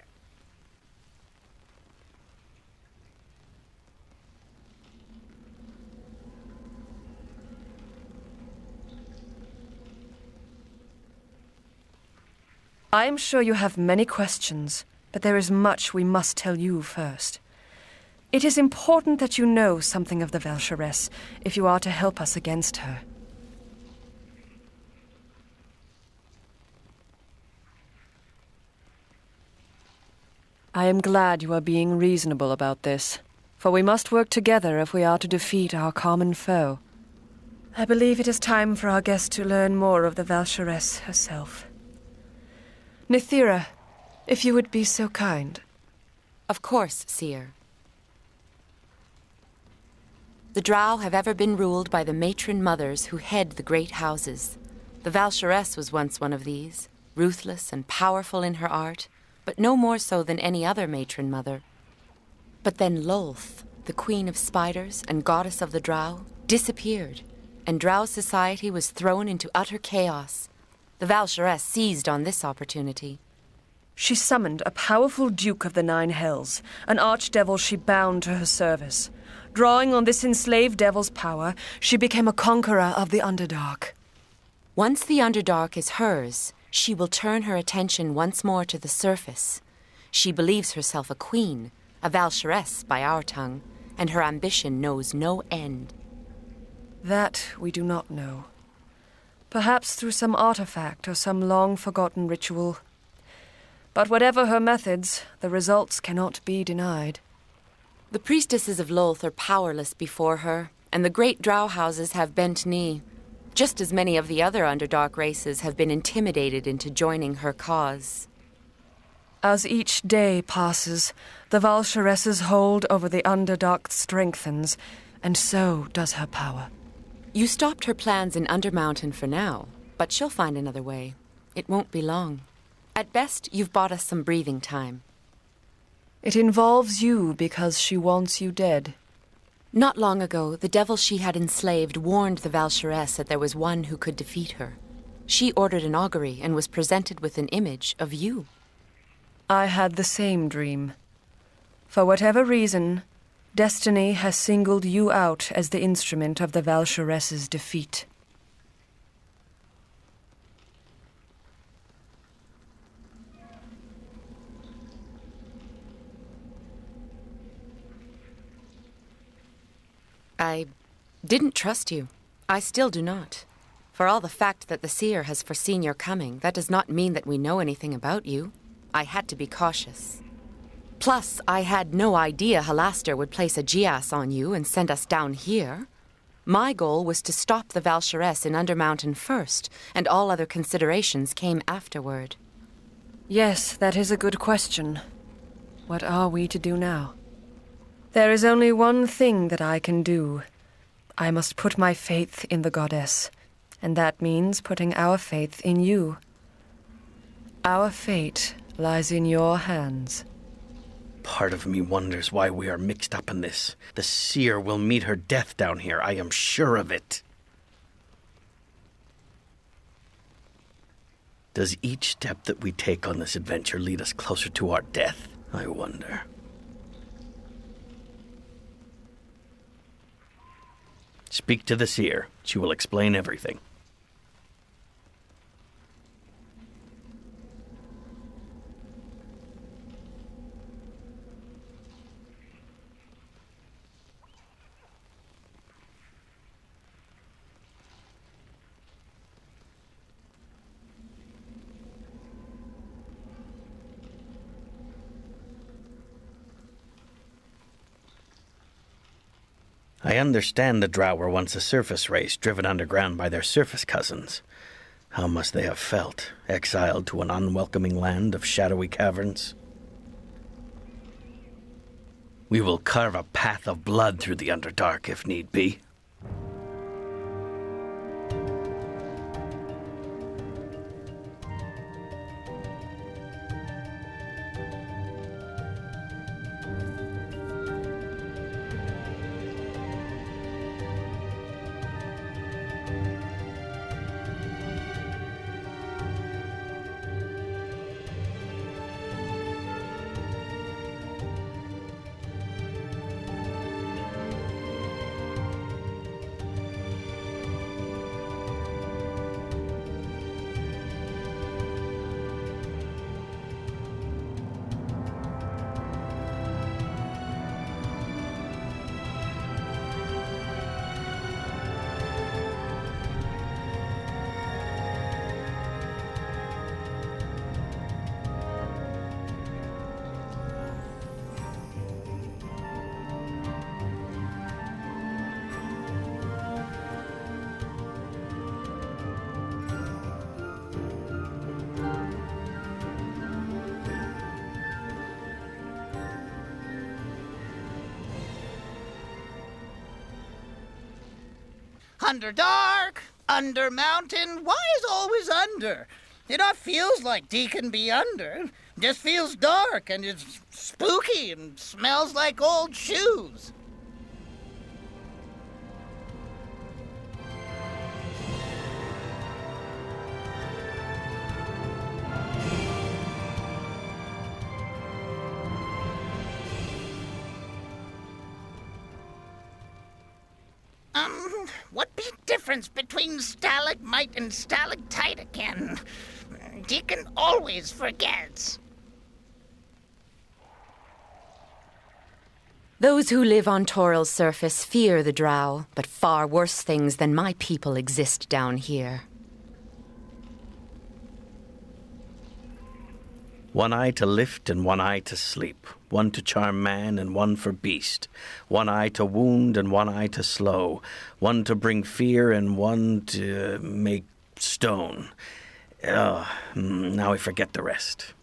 Speaker 1: I am sure you have many questions, but there is much we must tell you first. It is important that you know something of the Valsheres if you are to help us against her. I am glad you are being reasonable about this, for we must work together if we are to defeat our common foe. I believe it is time for our guest to learn more of the Valsheres herself. Nathira, if you would be so kind.
Speaker 20: Of course, Seer. The Drow have ever been ruled by the matron mothers who head the great houses. The Valsheres was once one of these, ruthless and powerful in her art, but no more so than any other matron mother. But then Lolth, the queen of spiders and goddess of the Drow, disappeared, and Drow society was thrown into utter chaos. The Valsheres seized on this opportunity.
Speaker 1: She summoned a powerful Duke of the Nine Hells, an archdevil she bound to her service. Drawing on this enslaved devil's power, she became a conqueror of the Underdark.
Speaker 20: Once the Underdark is hers, she will turn her attention once more to the surface. She believes herself a queen, a Valshiress by our tongue, and her ambition knows no end.
Speaker 1: That we do not know. Perhaps through some artifact or some long-forgotten ritual. But whatever her methods, the results cannot be denied.
Speaker 20: The priestesses of Lolth are powerless before her, and the great drow houses have bent knee. Just as many of the other Underdark races have been intimidated into joining her cause.
Speaker 1: As each day passes, the Valshiress's hold over the Underdark strengthens, and so does her power.
Speaker 20: You stopped her plans in Undermountain for now, but she'll find another way. It won't be long. At best, you've bought us some breathing time.
Speaker 1: It involves you because she wants you dead.
Speaker 20: Not long ago, the devil she had enslaved warned the Valshiress that there was one who could defeat her. She ordered an augury and was presented with an image of you.
Speaker 1: I had the same dream. For whatever reason, destiny has singled you out as the instrument of the Valshiress's defeat.
Speaker 20: I didn't trust you. I still do not. For all the fact that the seer has foreseen your coming, that does not mean that we know anything about you. I had to be cautious. Plus, I had no idea Halaster would place a Gias on you and send us down here. My goal was to stop the Valshiress in Undermountain first, and all other considerations came afterward.
Speaker 1: Yes, that is a good question. What are we to do now? There is only one thing that I can do. I must put my faith in the goddess, and that means putting our faith in you. Our fate lies in your hands.
Speaker 2: Part of me wonders why we are mixed up in this. The seer will meet her death down here, I am sure of it. Does each step that we take on this adventure lead us closer to our death? I wonder. Speak to the seer. She will explain everything. I understand the Drow were once a surface race driven underground by their surface cousins. How must they have felt, exiled to an unwelcoming land of shadowy caverns? We will carve a path of blood through the Underdark if need be.
Speaker 12: Underdark, Undermountain, why is always under? It not feels like Deacon be under. Just feels dark and it's spooky and smells like old shoes. What be difference between stalagmite and stalactite again? Deacon always forgets.
Speaker 20: Those who live on Toral's surface fear the drow, but far worse things than my people exist down here.
Speaker 2: One eye to lift and one eye to sleep. One to charm man and one for beast. One eye to wound and one eye to slow. One to bring fear and one to make stone. Now I forget the rest.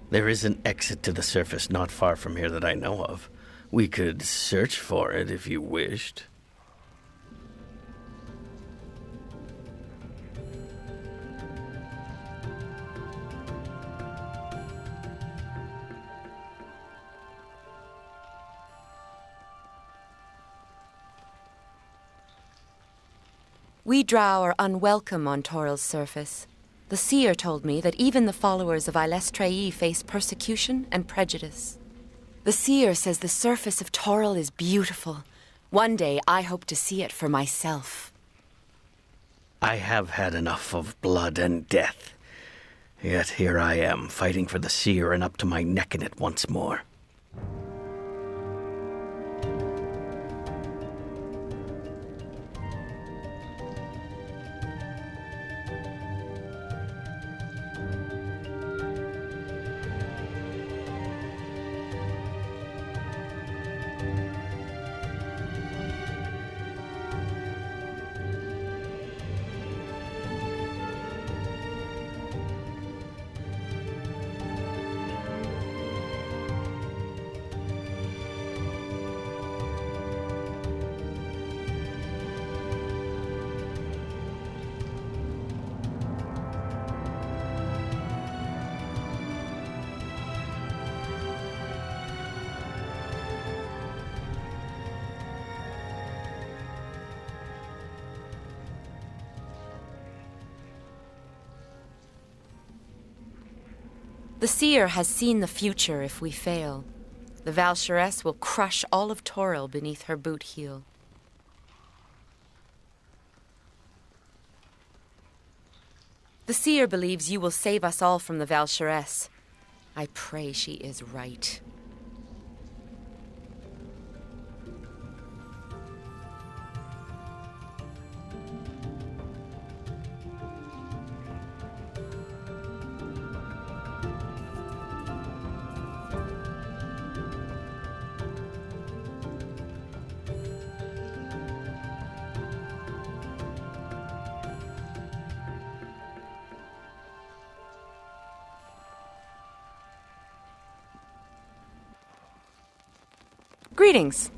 Speaker 2: There is an exit to the surface not far from here that I know of. We could search for it if you wished.
Speaker 20: We drow are unwelcome on Toral's surface. The seer told me that even the followers of Ylestreyi face persecution and prejudice. The seer says the surface of Toral is beautiful. One day I hope to see it for myself.
Speaker 2: I have had enough of blood and death. Yet here I am, fighting for the seer and up to my neck in it once more.
Speaker 20: The seer has seen the future if we fail. The Valshires will crush all of Toral beneath her boot heel. The seer believes you will save us all from the Valshires. I pray she is right. Greetings.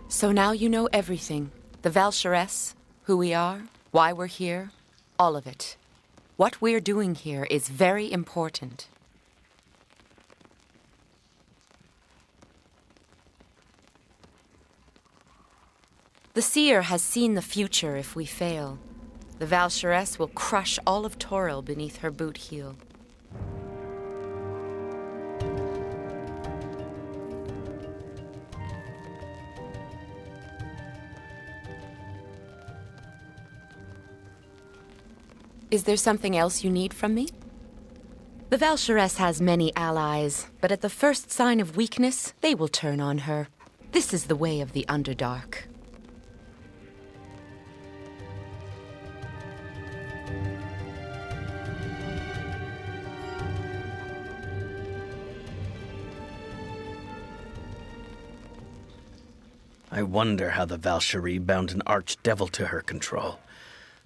Speaker 20: So now you know everything. The Valshires, who we are, why we're here, all of it. What we're doing here is very important. The seer has seen the future if we fail. The Valshires will crush all of Toral beneath her boot heel. Is there something else you need from me? The Valshires has many allies, but at the first sign of weakness, they will turn on her. This is the way of the Underdark.
Speaker 2: I wonder how the Valkyrie bound an archdevil to her control.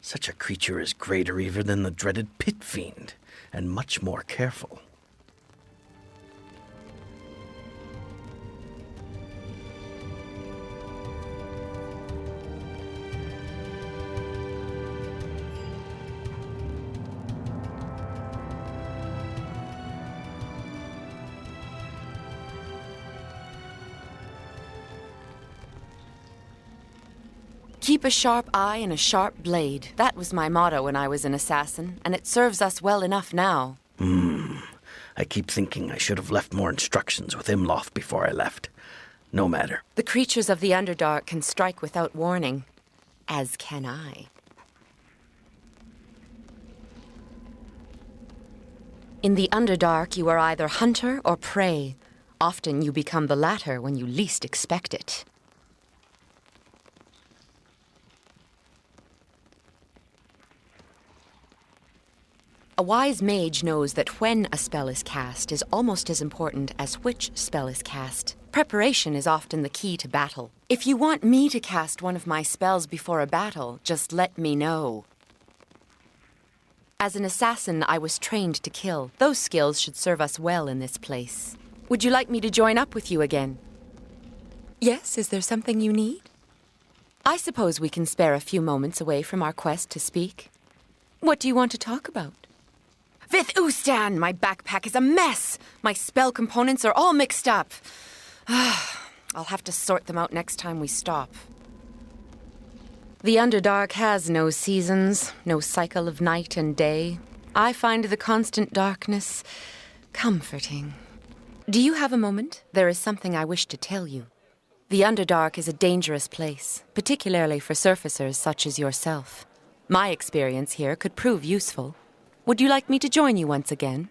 Speaker 2: Such a creature is greater even than the dreaded pit fiend, and much more careful.
Speaker 20: Keep a sharp eye and a sharp blade. That was my motto when I was an assassin, and it serves us well enough now.
Speaker 2: I keep thinking I should have left more instructions with Imloth before I left. no matter.
Speaker 20: The creatures of the Underdark can strike without warning, as can I. In the Underdark, you are either hunter or prey. Often you become the latter when you least expect it. A wise mage knows that when a spell is cast is almost as important as which spell is cast. Preparation is often the key to battle. If you want me to cast one of my spells before a battle, just let me know. As an assassin, I was trained to kill. Those skills should serve us well in this place. Would you like me to join up with you again? Yes, is there something you need? I suppose we can spare a few moments away from our quest to speak. What do you want to talk about? Vith Ustan, my backpack is a mess. My spell components are all mixed up. I'll have to sort them out next time we stop. The Underdark has no seasons, no cycle of night and day. I find the constant darkness comforting. Do you have a moment? There is something I wish to tell you. The Underdark is a dangerous place, particularly for surfacers such as yourself. My experience here could prove useful. Would you like me to join you once again?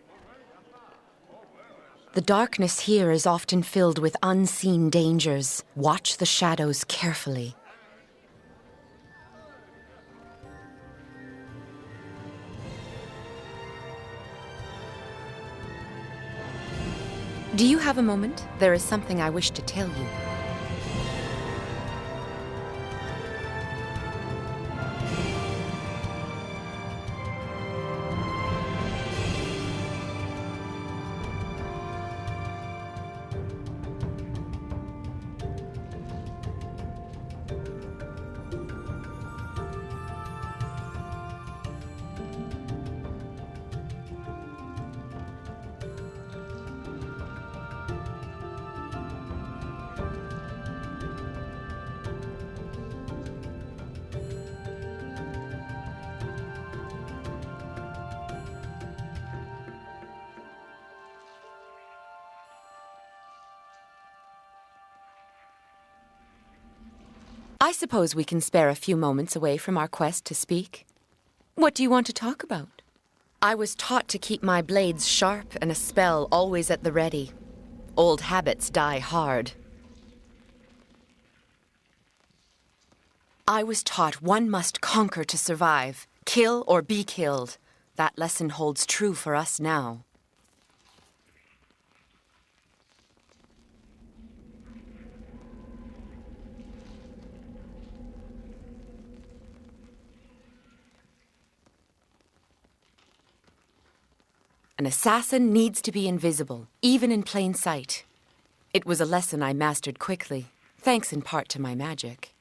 Speaker 20: The darkness here is often filled with unseen dangers. Watch the shadows carefully. Do you have a moment? There is something I wish to tell you. I suppose we can spare a few moments away from our quest to speak. What do you want to talk about? I was taught to keep my blades sharp and a spell always at the ready. Old habits die hard. I was taught one must conquer to survive, kill or be killed. That lesson holds true for us now. An assassin needs to be invisible, even in plain sight. It was a lesson I mastered quickly, thanks in part to my magic.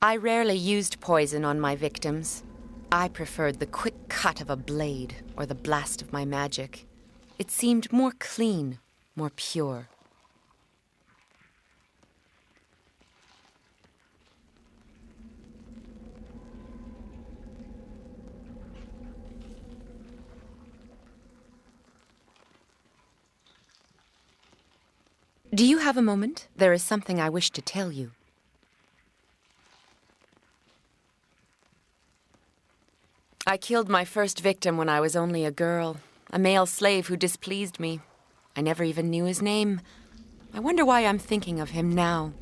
Speaker 20: I rarely used poison on my victims. I preferred the quick cut of a blade or the blast of my magic. It seemed more clean, more pure. Do you have a moment? There is something I wish to tell you. I killed my first victim when I was only a girl, a male slave who displeased me. I never even knew his name. I wonder why I'm thinking of him now.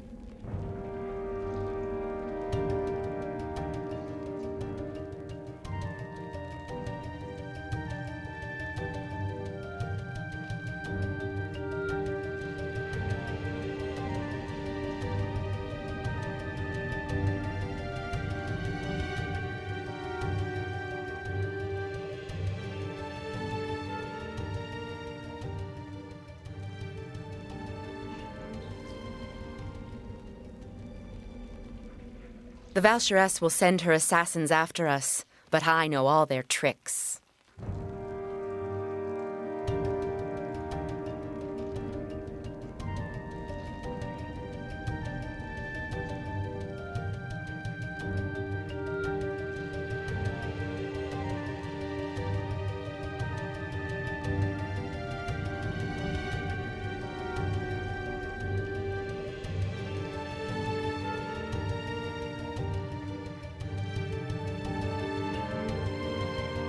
Speaker 20: The Valshires will send her assassins after us, but I know all their tricks.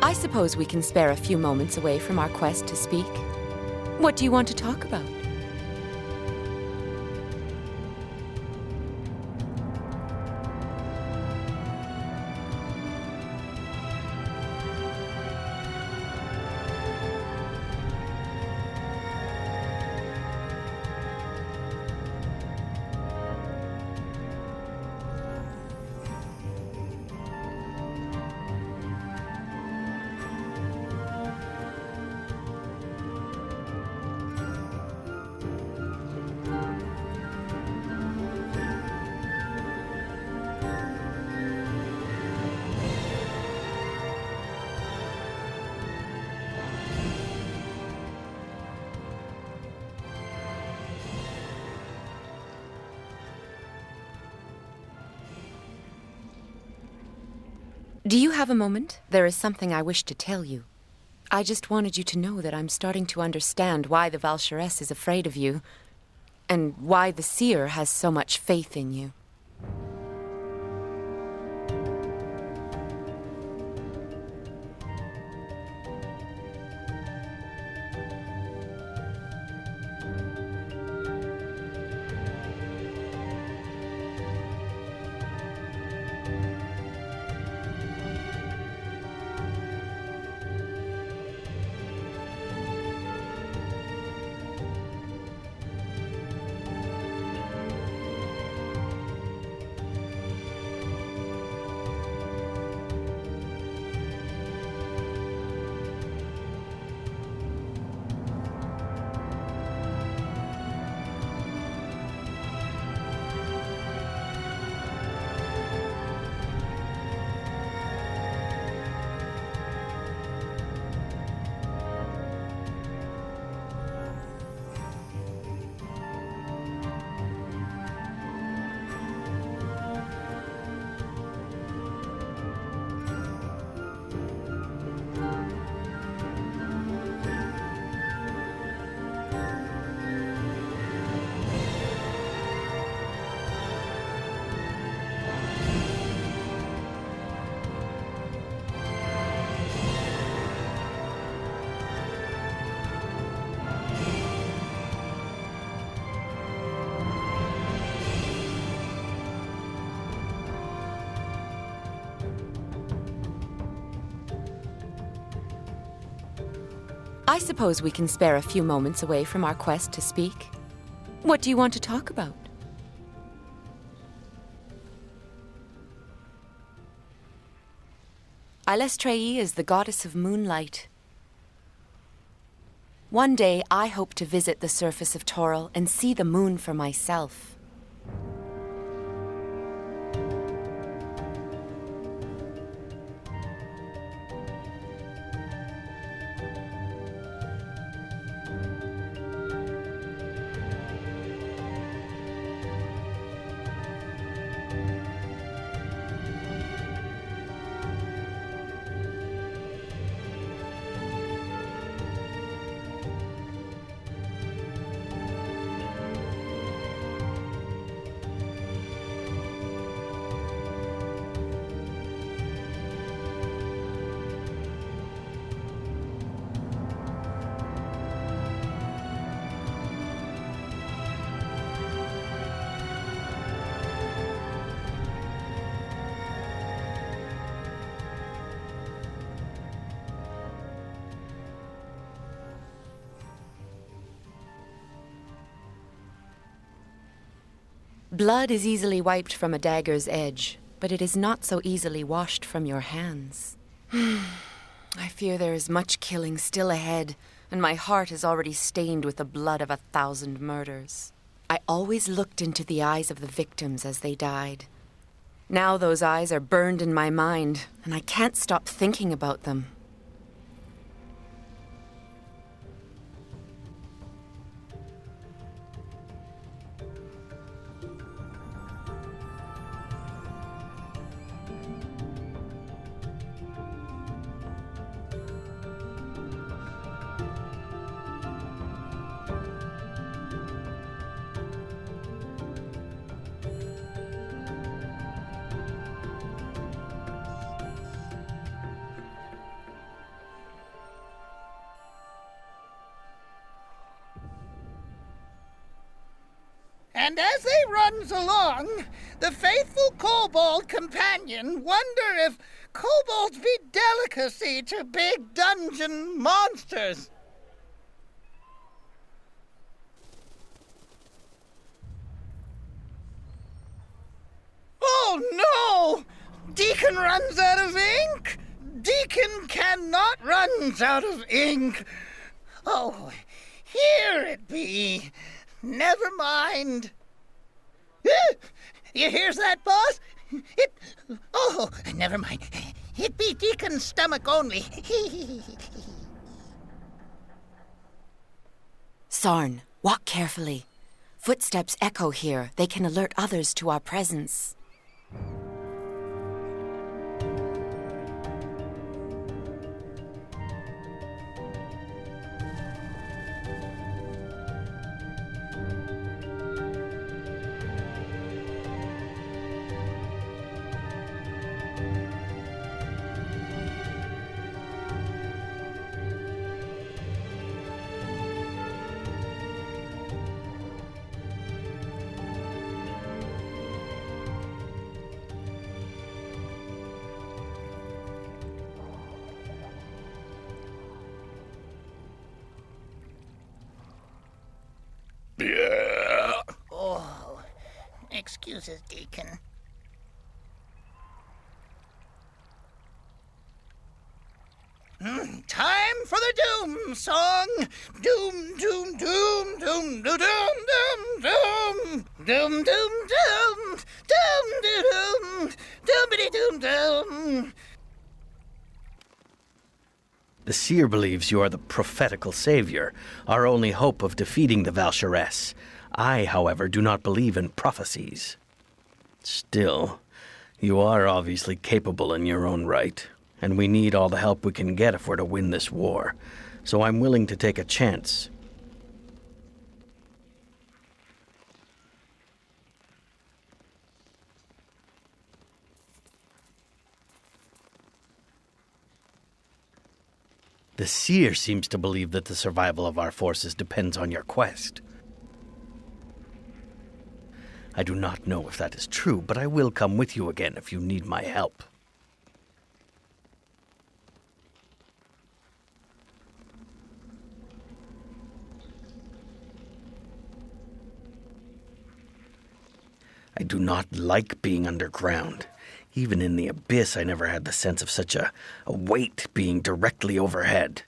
Speaker 20: I suppose we can spare a few moments away from our quest to speak. What do you want to talk about? Do you have a moment? There is something I wish to tell you. I just wanted you to know that I'm starting to understand why the Valshires is afraid of you, and why the seer has so much faith in you. I suppose we can spare a few moments away from our quest to speak. What do you want to talk about? Alestreyi is the goddess of moonlight. One day, I hope to visit the surface of Toril and see the moon for myself. Blood is easily wiped from a dagger's edge, but it is not so easily washed from your hands. I fear there is much killing still ahead, and my heart is already stained with the blood of 1,000 murders. I always looked into the eyes of the victims as they died. Now those eyes are burned in my mind, and I can't stop thinking about them.
Speaker 12: And as they runs along, the faithful kobold companion wonder if kobolds be delicacy to big dungeon monsters. Oh no! Deacon runs out of ink! Deacon cannot runs out of ink! Oh, here it be. Never mind. You hears that, boss? Oh, never mind. It be Deacon's stomach only.
Speaker 20: Sarn, walk carefully. Footsteps echo here. They can alert others to our presence.
Speaker 12: Oh, excuses, Deacon. Time for the doom song. Doom, doom, doom, doom, doom, doom, doom, doom, doom, doom, doom, doom, doom, doom, doom, doom.
Speaker 2: The seer believes you are the prophetical savior, our only hope of defeating the Val'Sharess. I, however, do not believe in prophecies. Still, you are obviously capable in your own right, and we need all the help we can get if we're to win this war. So I'm willing to take a chance. The seer seems to believe that the survival of our forces depends on your quest. I do not know if that is true, but I will come with you again if you need my help. I do not like being underground. Even in the abyss, I never had the sense of such a weight being directly overhead.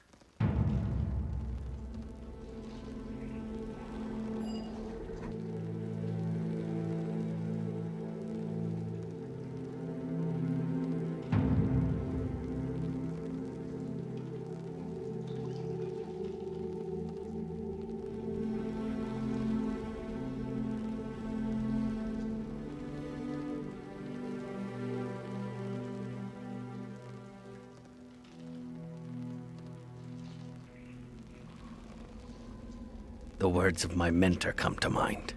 Speaker 2: The words of my mentor come to mind.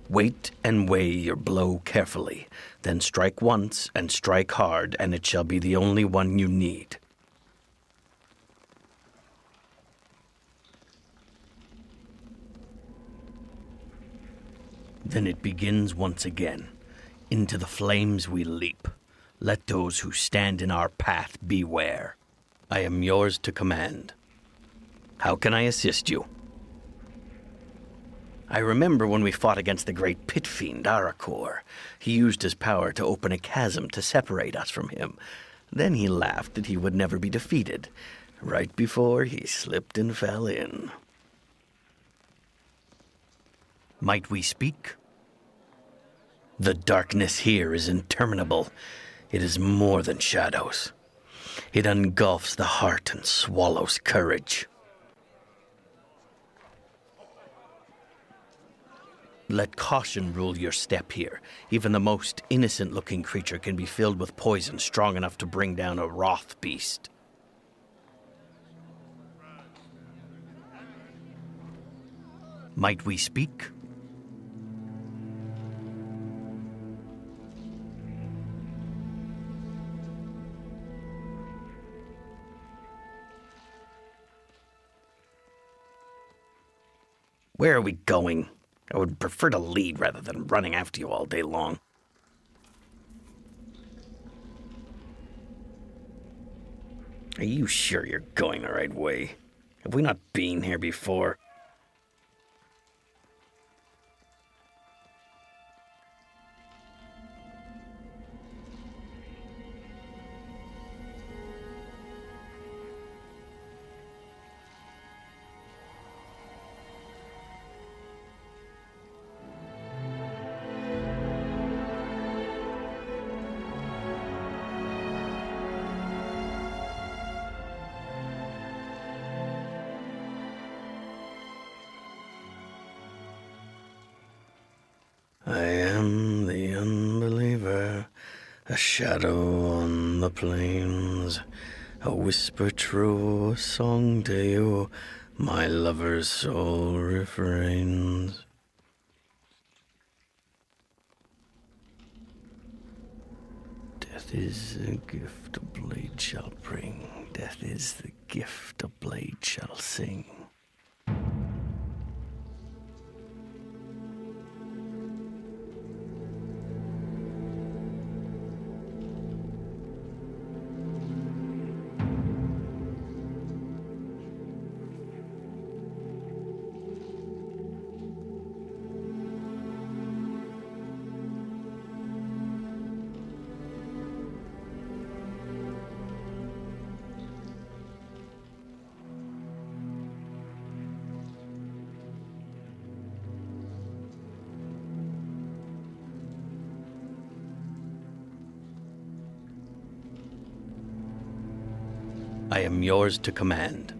Speaker 2: Wait and weigh your blow carefully, then strike once and strike hard, and it shall be the only one you need. Then it begins once again. Into the flames we leap. Let those who stand in our path beware. I am yours to command. How can I assist you? I remember when we fought against the great pit fiend, Arakor. He used his power to open a chasm to separate us from him. Then he laughed that he would never be defeated, right before he slipped and fell in. Might we speak? The darkness here is interminable. It is more than shadows. It engulfs the heart and swallows courage. Let caution rule your step here. Even the most innocent-looking creature can be filled with poison strong enough to bring down a wroth beast. Might we speak? Where are we going? I would prefer to lead rather than running after you all day long. Are you sure you're going the right way? Have we not been here before? I am the unbeliever, a shadow on the plains, a whisper true, a song to you, my lover's soul refrains. Death is the gift a blade shall bring, death is the gift a blade shall sing. I am yours to command.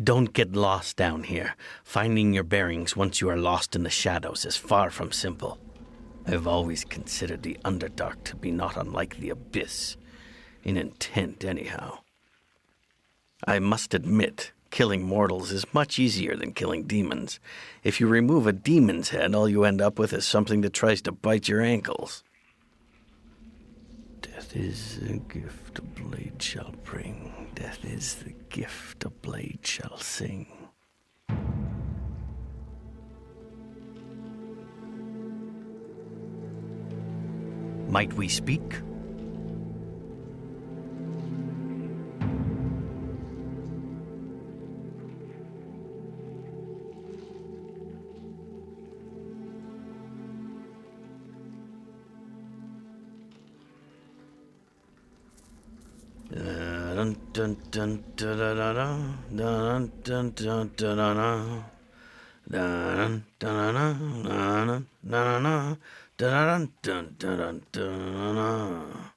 Speaker 2: Don't get lost down here. Finding your bearings once you are lost in the shadows is far from simple. I've always considered the Underdark to be not unlike the Abyss. In intent, anyhow. I must admit, killing mortals is much easier than killing demons. If you remove a demon's head, all you end up with is something that tries to bite your ankles. Death is the gift a blade shall bring. Death is the gift a blade shall sing. Might we speak? Dun dun dun dun dun dun dun dun dun dun dun dun dun.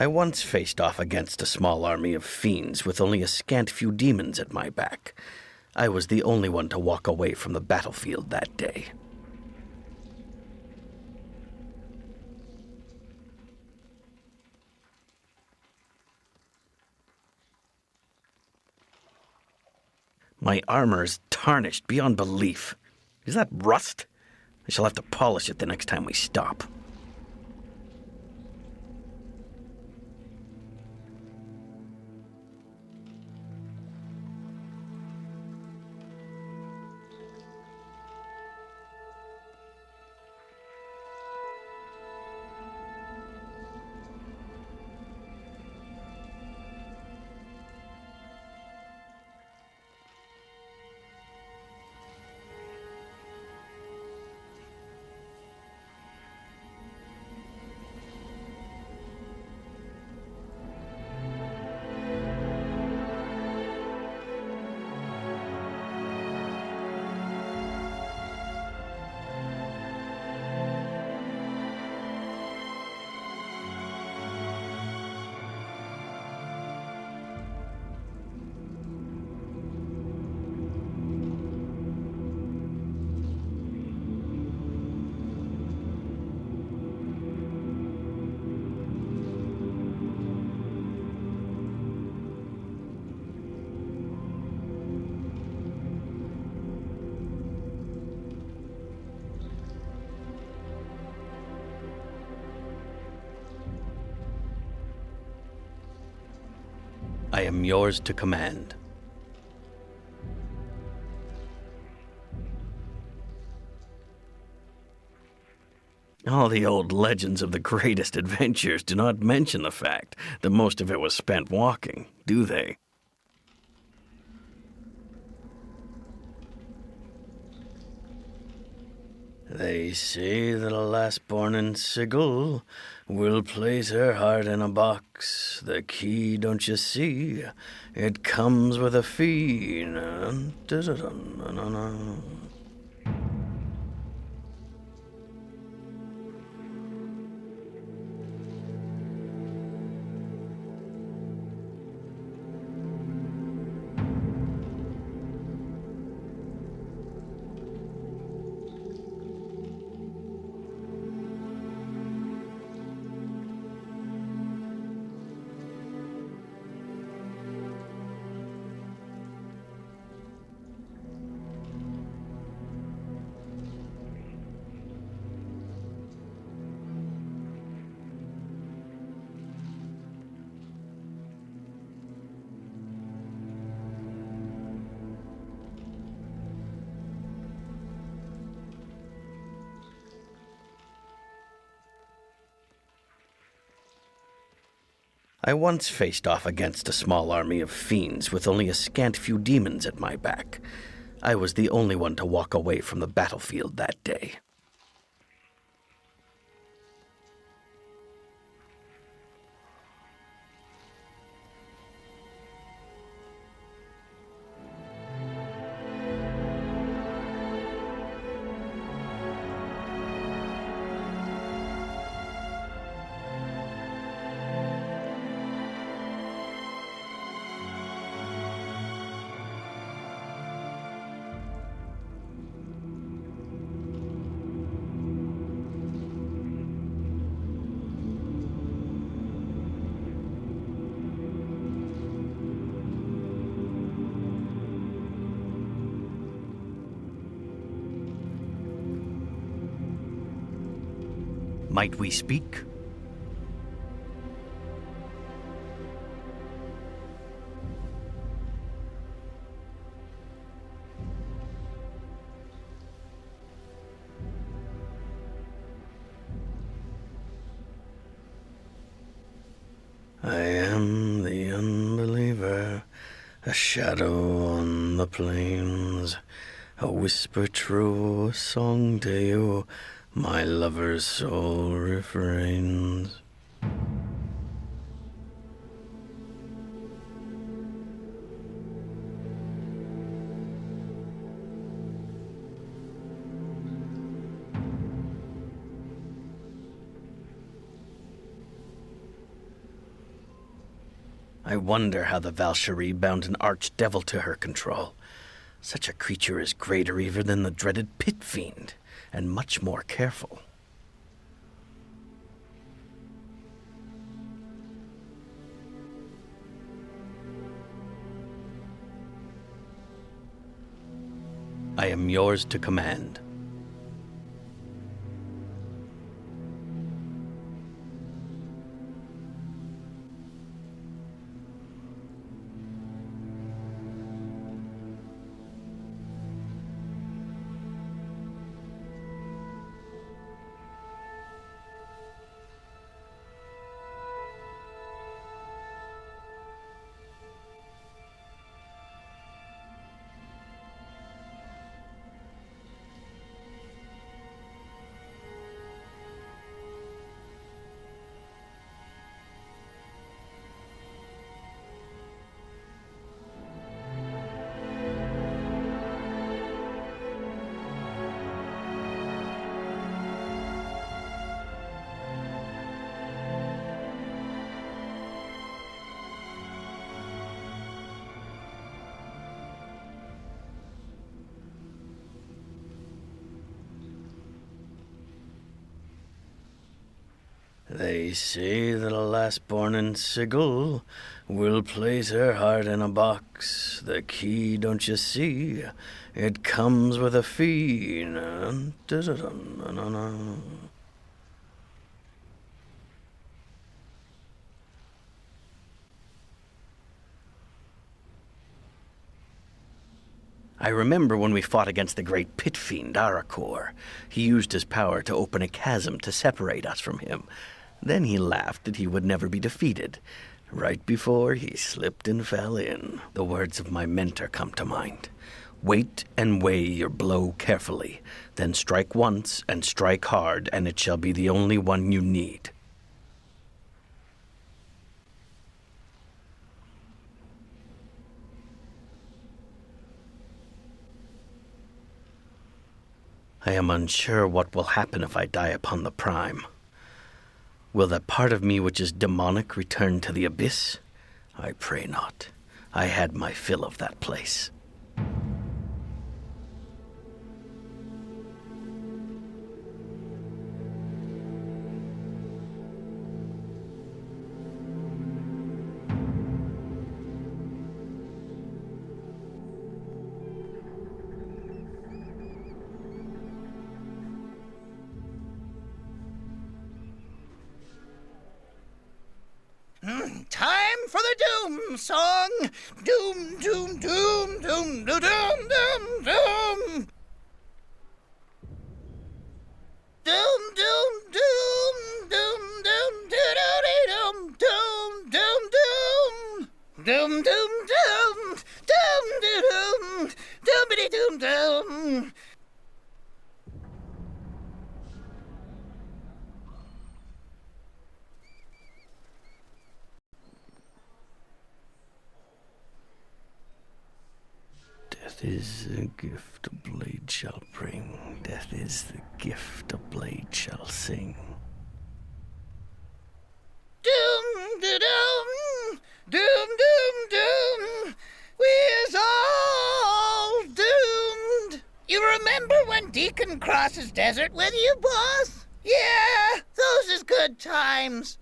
Speaker 2: I once faced off against a small army of fiends with only a scant few demons at my back. I was the only one to walk away from the battlefield that day. My armor's tarnished beyond belief. Is that rust? I shall have to polish it the next time we stop. I am yours to command. All the old legends of the greatest adventures do not mention the fact that most of it was spent walking, do they? They say that a lass-born in Sigil will place her heart in a box. The key, don't you see? It comes with a fee. I once faced off against a small army of fiends with only a scant few demons at my back. I was the only one to walk away from the battlefield that day. Might we speak? I am the unbeliever, a shadow on the plains, a whisper true, a song to you. My lover's soul refrains. I wonder how the Valkyrie bound an archdevil to her control. Such a creature is greater even than the dreaded pit fiend, and much more careful. I am yours to command. They say that a lass-born in Sigil will place her heart in a box. The key, don't you see? It comes with a fee. I remember when we fought against the great pit fiend, Arakor. He used his power to open a chasm to separate us from him. Then he laughed that he would never be defeated. Right before he slipped and fell in, the words of my mentor come to mind. Wait and weigh your blow carefully, then strike once and strike hard, and it shall be the only one you need. I am unsure what will happen if I die upon the Prime. Will that part of me which is demonic return to the abyss? I pray not. I had my fill of that place.
Speaker 12: Time for the Doom song. Doom, doom, doom, doom, doom, doom, doom, doom. Doom, doom, doom, doom, doom, doom, doom, doom, doom, doom, doom, doom, doom, doom, doom, doom, doom.
Speaker 2: Death is the gift a blade shall bring. Death is the gift a blade shall sing.
Speaker 12: Doom, doom, doom, doom, doom. We're all doomed. You remember when Deacon crosses desert with you, boss? Yeah, those is good times.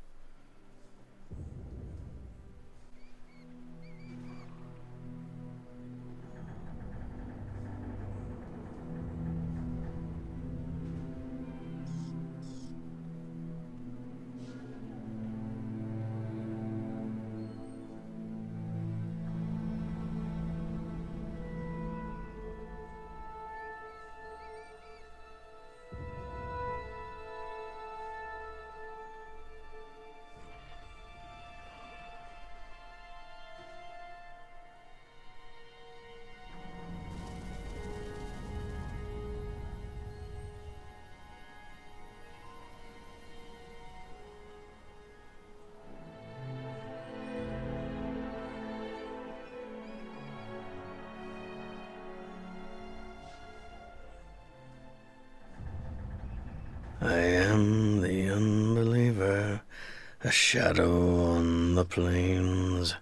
Speaker 2: A shadow on the plains,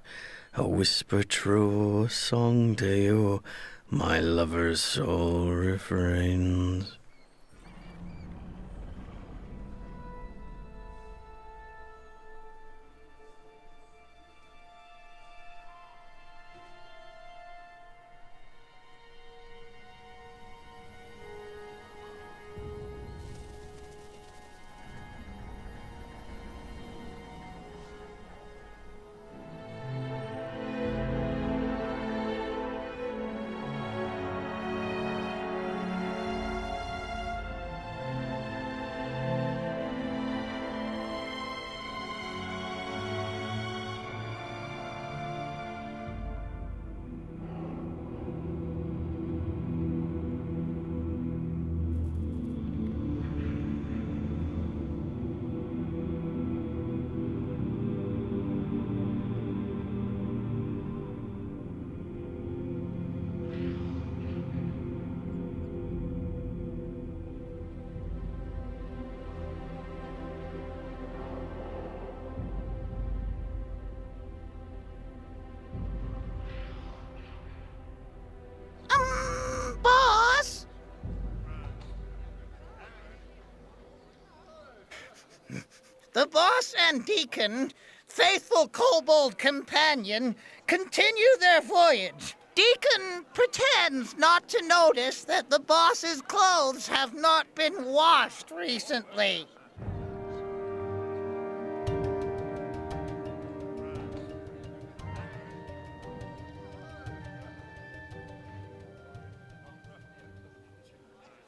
Speaker 2: a whisper true, a song to you, my lover's soul refrains.
Speaker 12: Boss? The boss and Deacon, faithful kobold companion, continue their voyage. Deacon pretends not to notice that the boss's clothes have not been washed recently.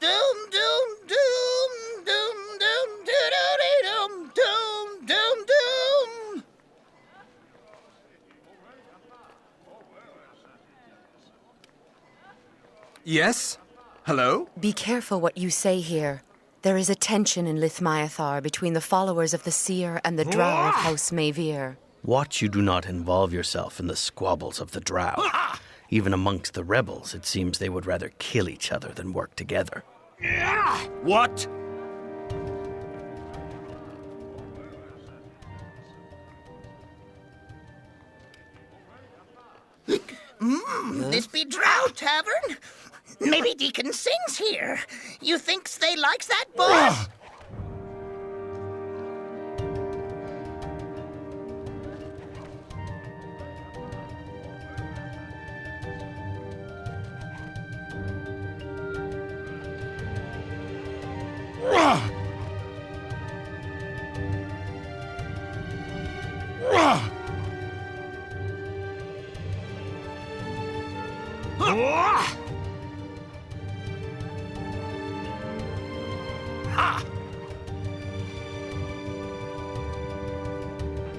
Speaker 12: Doom, doom, doom, doom, doom, doom, doom, doom, doom.
Speaker 3: Yes? Hello?
Speaker 20: Be careful what you say here. There is a tension in Lithmyathar between the followers of the Seer and the Drow of House Mavir.
Speaker 2: Watch you do not involve yourself in the squabbles of the Drow. Even amongst the rebels, it seems they would rather kill each other than work together.
Speaker 3: What?
Speaker 12: This be Drow Tavern? Maybe Deacon sings here. You thinks they likes that, boss?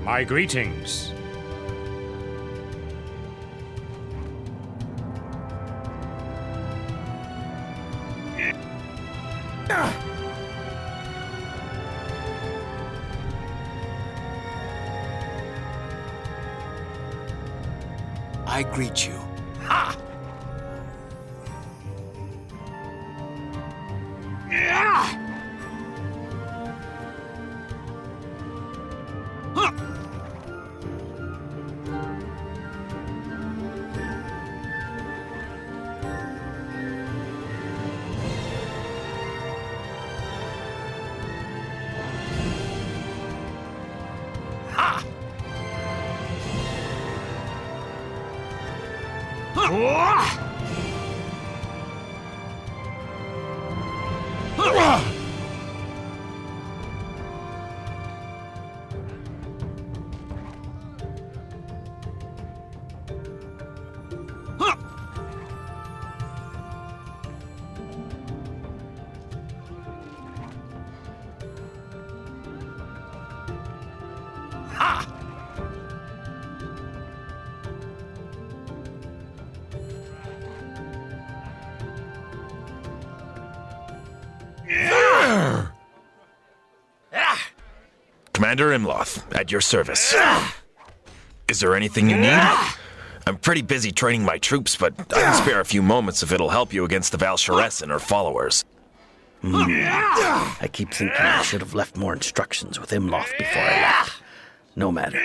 Speaker 9: My greetings.
Speaker 3: I greet you.
Speaker 12: Ha!
Speaker 22: Commander Imloth, at your service. Is there anything you need? I'm pretty busy training my troops, but I can spare a few moments if it'll help you against the Val'Sharess and her followers.
Speaker 2: I keep thinking I should have left more instructions with Imloth before I left. No matter.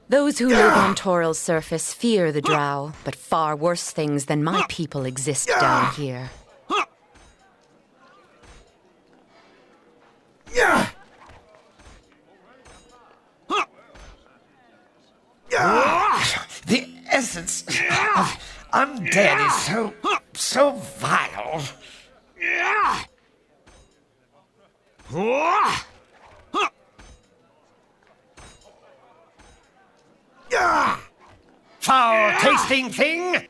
Speaker 20: Those who live on Toral's surface fear the drow, but far worse things than my people exist down here.
Speaker 15: The essence of undead is so vile. Foul-tasting thing!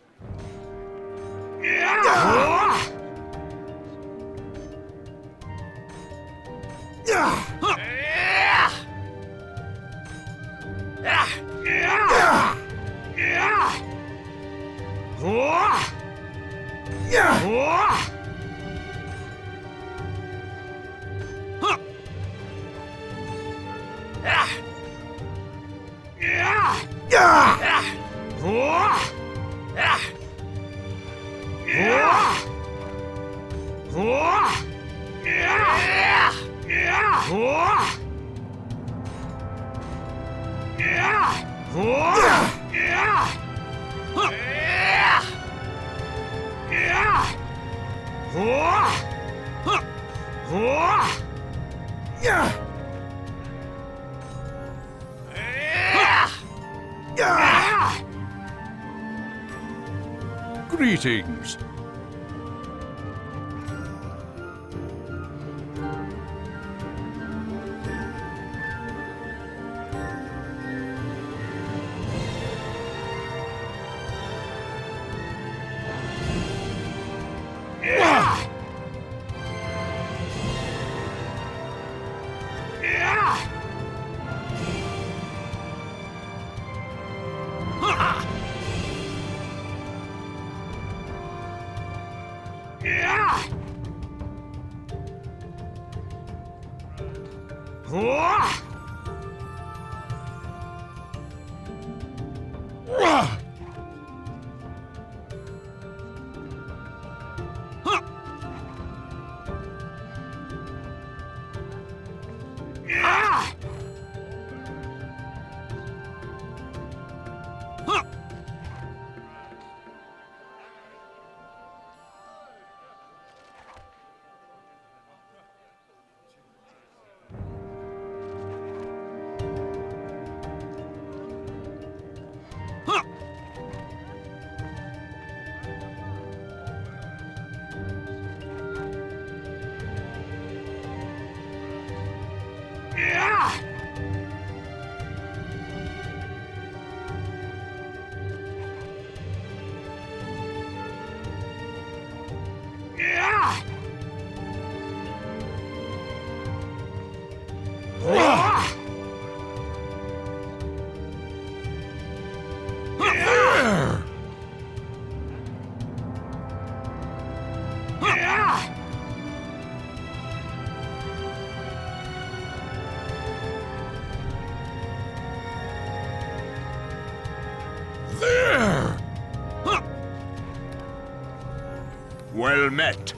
Speaker 4: Greetings.
Speaker 3: Well met.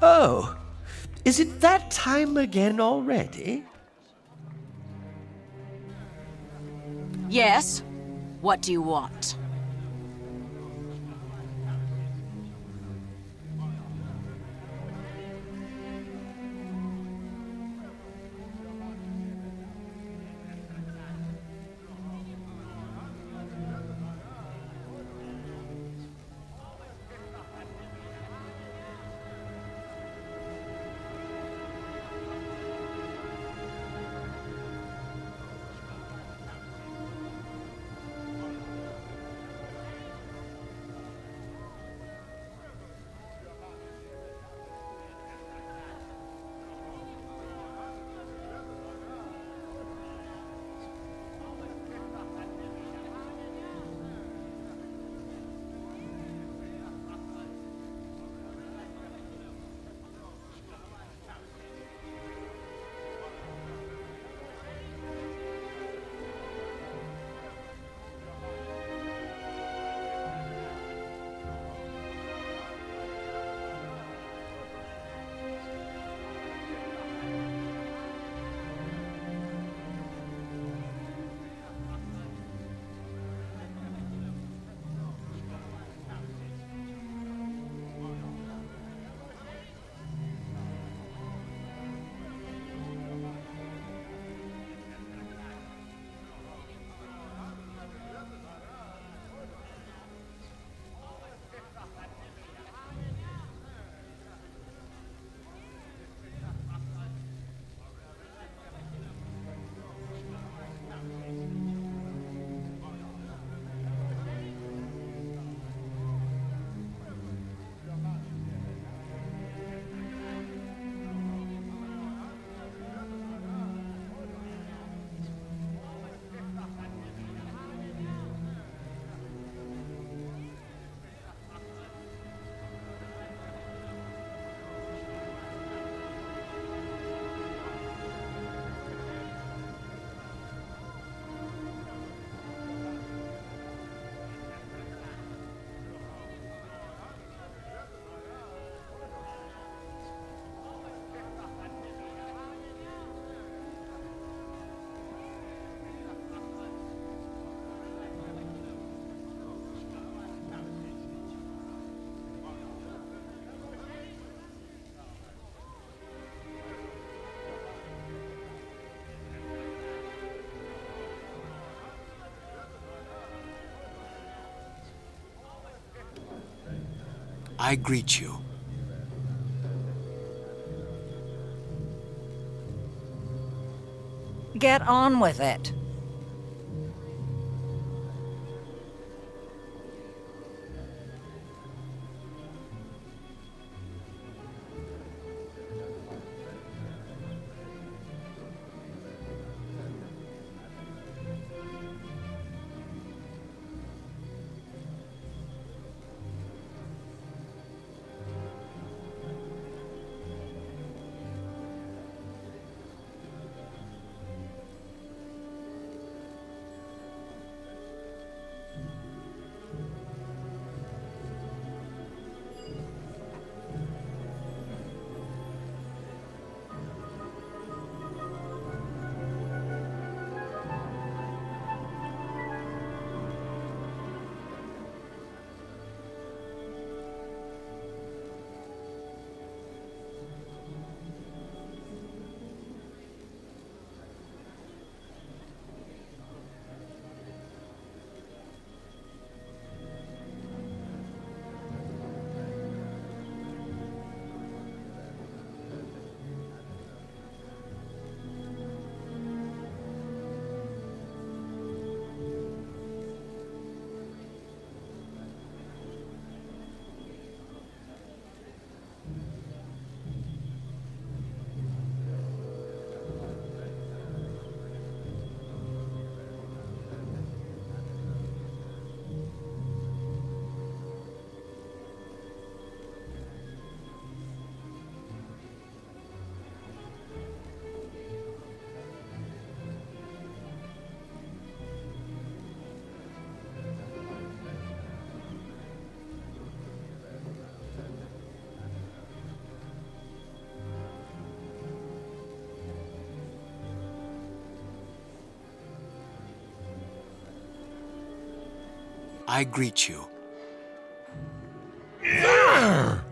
Speaker 9: Oh, is it that time again already?
Speaker 21: Yes? What do you want?
Speaker 11: I greet you.
Speaker 21: Get on with it.
Speaker 10: I greet you.
Speaker 15: There!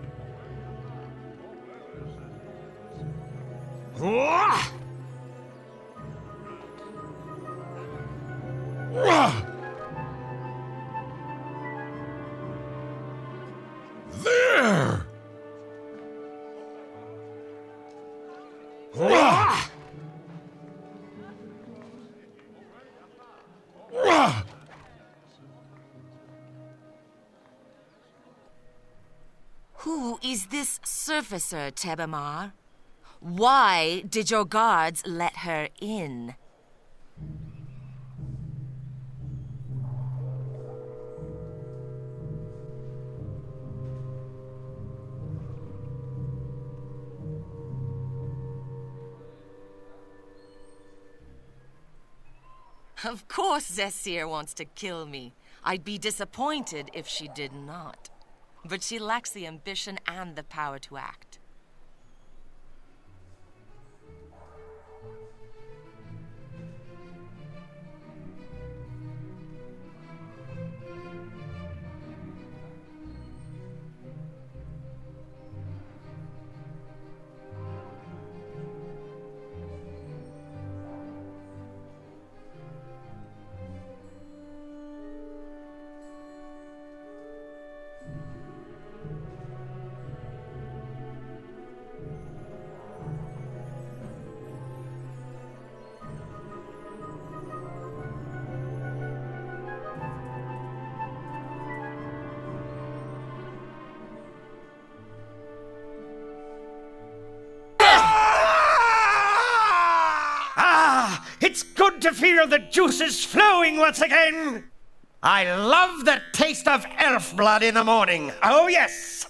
Speaker 20: Who is this surfacer, Tebamar? Why did your guards let her in? Of course Zesir wants to kill me. I'd be disappointed if she did not. But she lacks the ambition and the power to act.
Speaker 15: It's good to feel the juices flowing once again. I love the taste of elf blood in the morning. Oh, yes.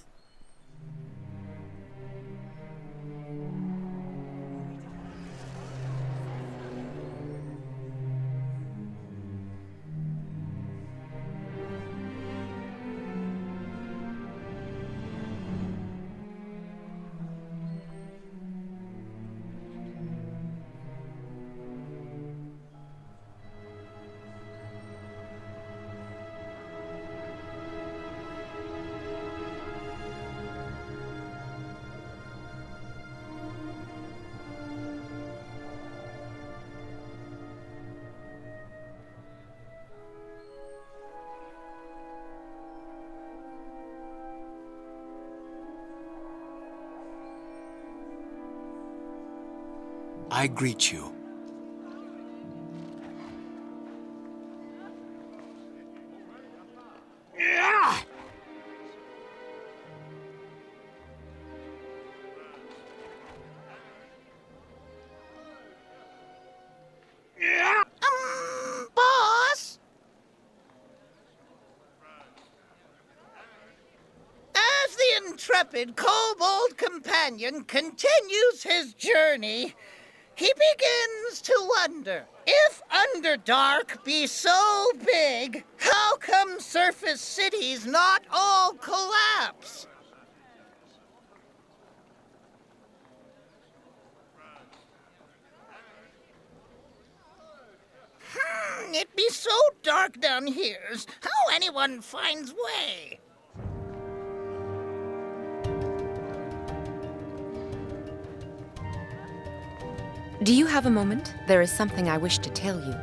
Speaker 10: I greet you.
Speaker 12: Boss? As the intrepid kobold companion continues his journey, he begins to wonder, if Underdark be so big, how come surface cities not all collapse? It be so dark down here's, how anyone finds way?
Speaker 20: Do you have a moment? There is something I wish to tell you.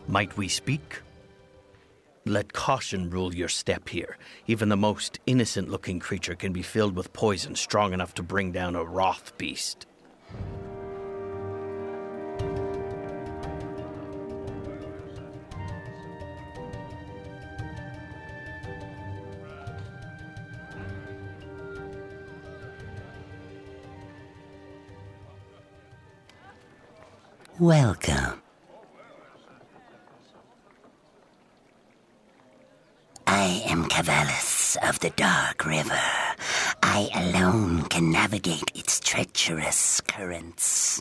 Speaker 2: Might we speak? Let caution rule your step here. Even the most innocent-looking creature can be filled with poison strong enough to bring down a wroth beast.
Speaker 11: Welcome. I am Cavalis of the Dark River. I alone can navigate its treacherous currents.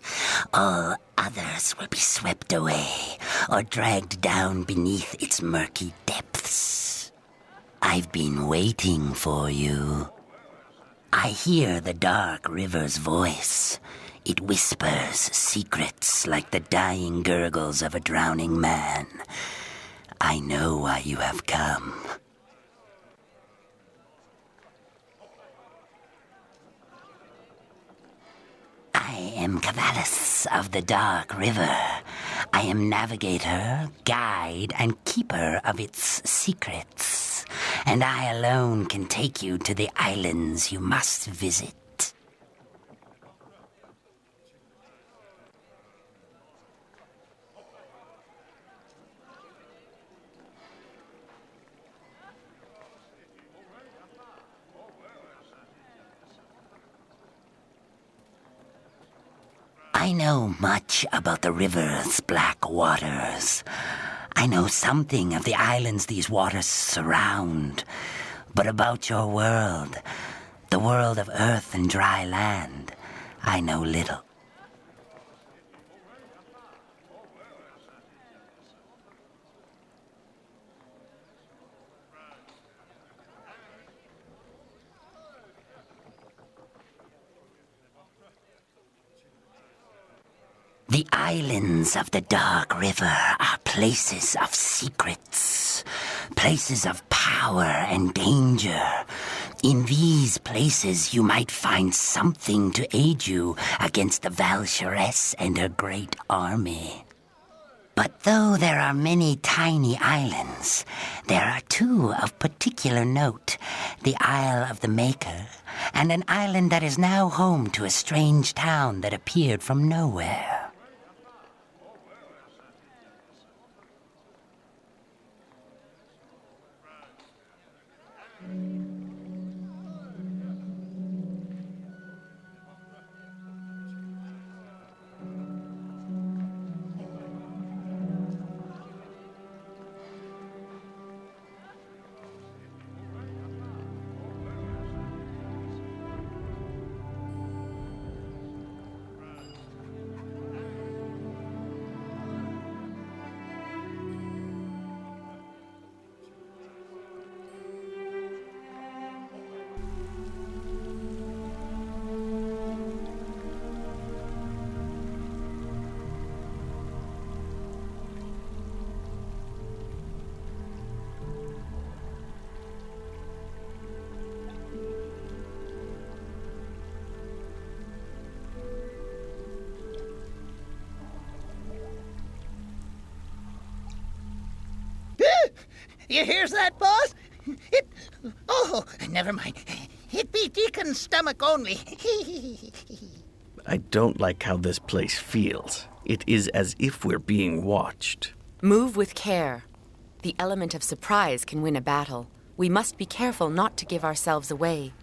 Speaker 11: All others will be swept away or dragged down beneath its murky depths. I've been waiting for you. I hear the dark river's voice. It whispers secrets like the dying gurgles of a drowning man. I know why you have come. I am Cavalis of the Dark River. I am navigator, guide, and keeper of its secrets. And I alone can take you to the islands you must visit. I know much about the river's black waters. I know something of the islands these waters surround. But about your world, the world of earth and dry land, I know little. The islands of the Dark River are places of secrets, places of power and danger. In these places you might find something to aid you against the Valshires and her great army. But though there are many tiny islands, there are two of particular note, the Isle of the Maker, and an island that is now home to a strange town that appeared from nowhere.
Speaker 12: You hears that, boss? Oh, never mind. It be Deacon's stomach only.
Speaker 2: I don't like how this place feels. It is as if we're being watched.
Speaker 20: Move with care. The element of surprise can win a battle. We must be careful not to give ourselves away.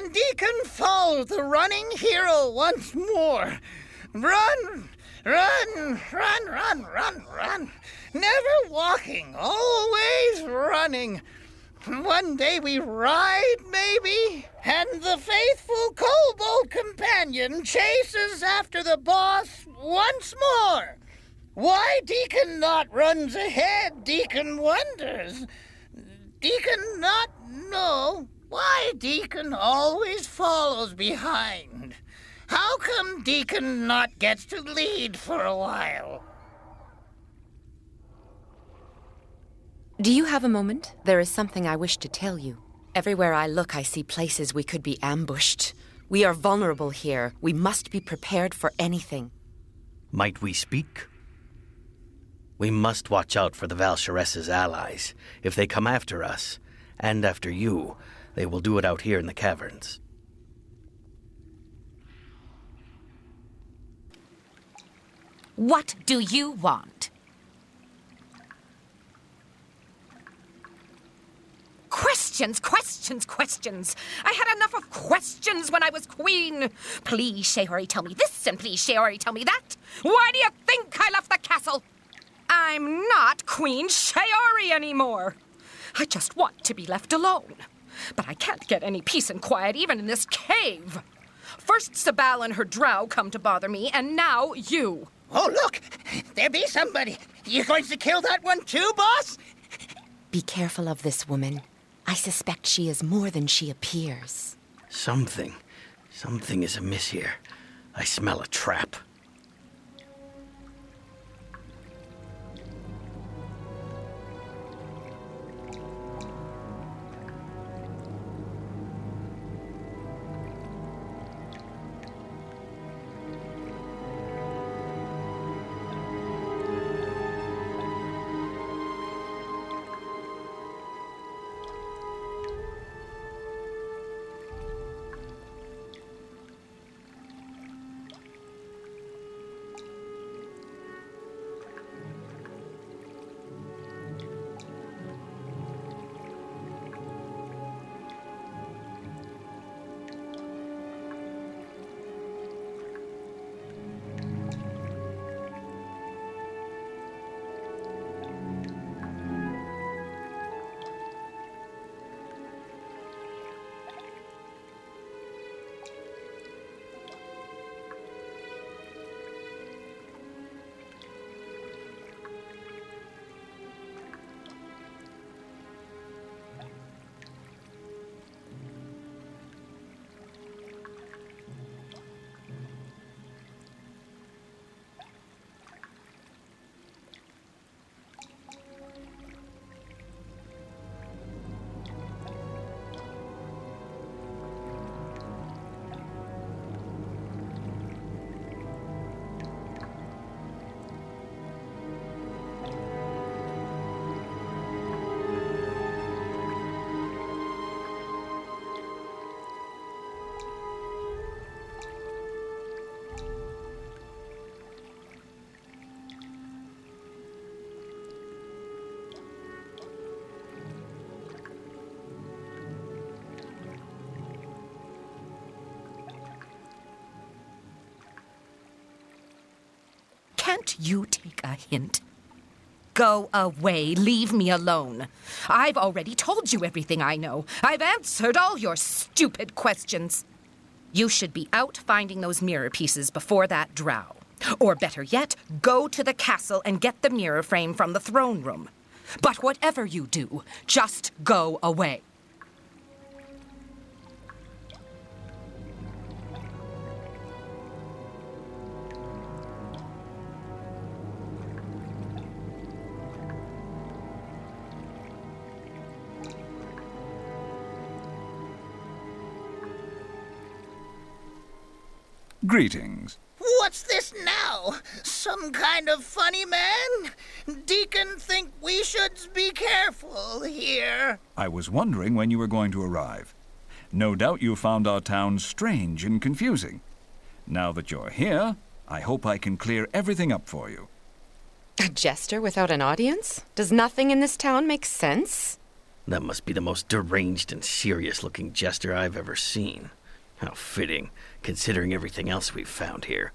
Speaker 12: Can Deacon follow the running hero once more? Run, run, run, run, run, run. Never walking, always running. One day we ride, maybe, and the faithful kobold companion chases after the boss once more. Why Deacon not runs ahead, Deacon wonders. Deacon not know why Deacon always follows behind. How come Deacon not gets to lead for a while?
Speaker 20: Do you have a moment? There is something I wish to tell you. Everywhere I look, I see places we could be ambushed. We are vulnerable here. We must be prepared for anything.
Speaker 2: Might we speak? We must watch out for the Valsharess's allies. If they come after us, and after you, they will do it out here in the caverns.
Speaker 13: What do you want? Questions, questions, questions. I had enough of questions when I was queen. Please, Shaori, tell me this, and please, Shaori, tell me that. Why do you think I left the castle? I'm not Queen Shaori anymore. I just want to be left alone. But I can't get any peace and quiet even in this cave. First Sabal and her drow come to bother me, and now you.
Speaker 12: Oh, look! There be somebody. You going to kill that one too, boss?
Speaker 20: Be careful of this woman. I suspect she is more than she appears.
Speaker 2: Something is amiss here. I smell a trap.
Speaker 13: Can't you take a hint? Go away. Leave me alone. I've already told you everything I know. I've answered all your stupid questions. You should be out finding those mirror pieces before that drow. Or better yet, go to the castle and get the mirror frame from the throne room. But whatever you do, just go away.
Speaker 16: Greetings.
Speaker 12: What's this now? Some kind of funny man? Deacon think we should be careful here.
Speaker 16: I was wondering when you were going to arrive. No doubt you found our town strange and confusing. Now that you're here, I hope I can clear everything up for you.
Speaker 20: A jester without an audience? Does nothing in this town make sense?
Speaker 2: That must be the most deranged and serious-looking jester I've ever seen. How fitting, considering everything else we've found here.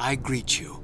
Speaker 14: I greet you.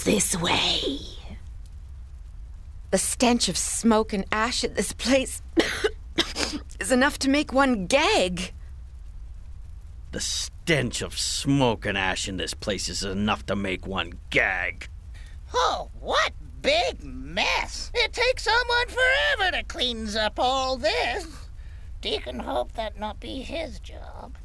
Speaker 20: comes this way. The stench of smoke and ash at this place is enough to make one gag.
Speaker 2: The stench of smoke and ash in this place is enough to make one gag.
Speaker 12: Oh, what big mess! It takes someone forever to cleans up all this. Deacon hoped that not be his job.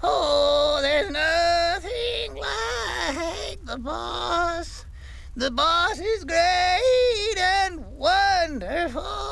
Speaker 12: Oh, there's nothing like the boss. The boss is great and wonderful.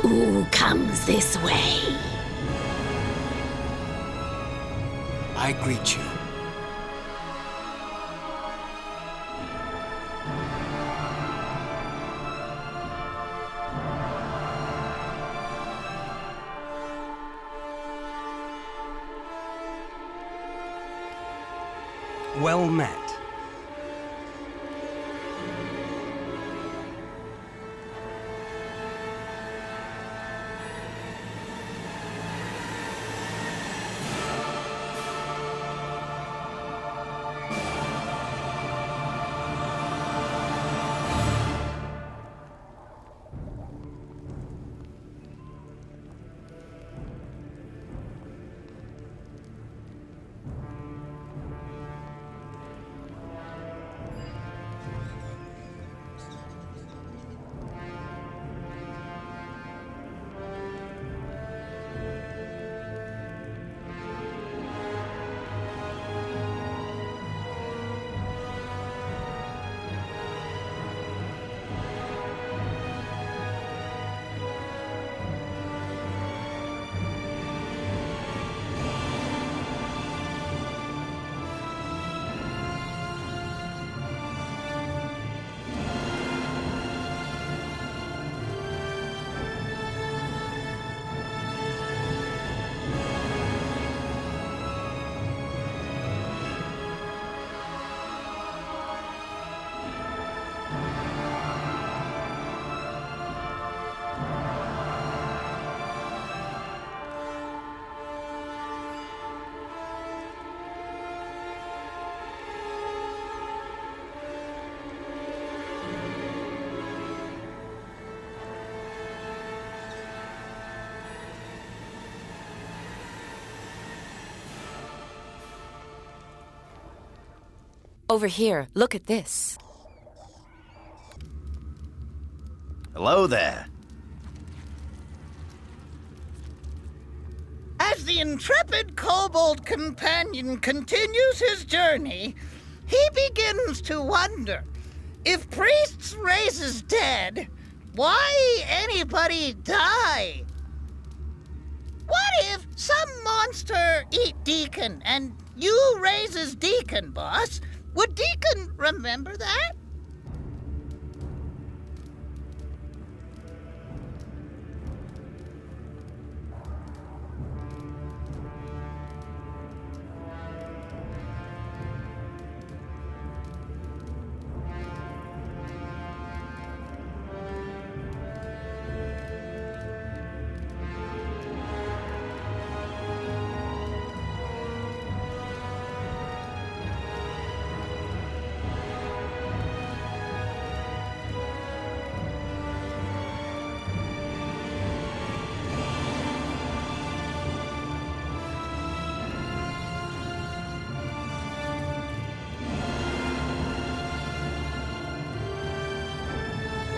Speaker 11: Who comes this way?
Speaker 14: I greet you.
Speaker 6: Well met.
Speaker 20: Over here, look at this.
Speaker 17: Hello there.
Speaker 12: As the intrepid kobold companion continues his journey, he begins to wonder, if priests raises dead, why anybody die? What if some monster eat Deacon and you raises Deacon, boss? Would Deacon remember that?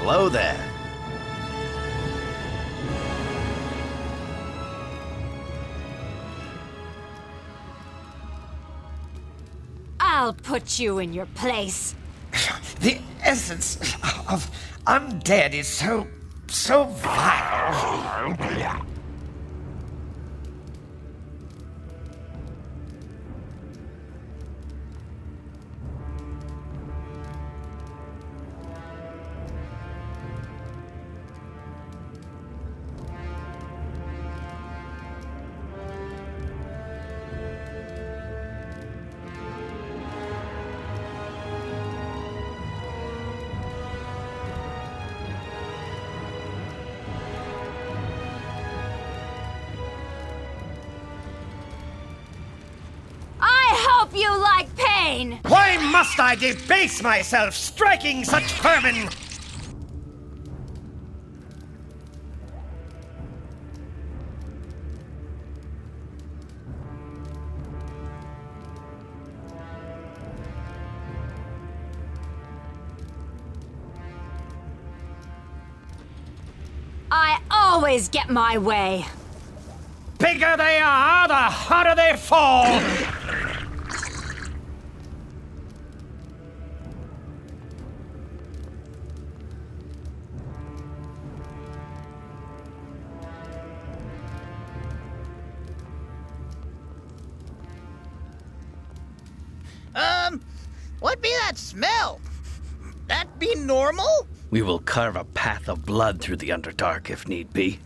Speaker 2: Hello there.
Speaker 6: I'll put you in your place.
Speaker 15: The essence of undead is so vile.
Speaker 6: You like pain!
Speaker 15: Why must I debase myself striking such vermin?
Speaker 6: I always get my way.
Speaker 15: Bigger they are, the harder they fall.
Speaker 12: What be that smell? That be normal?
Speaker 2: We will carve a path of blood through the Underdark if need be.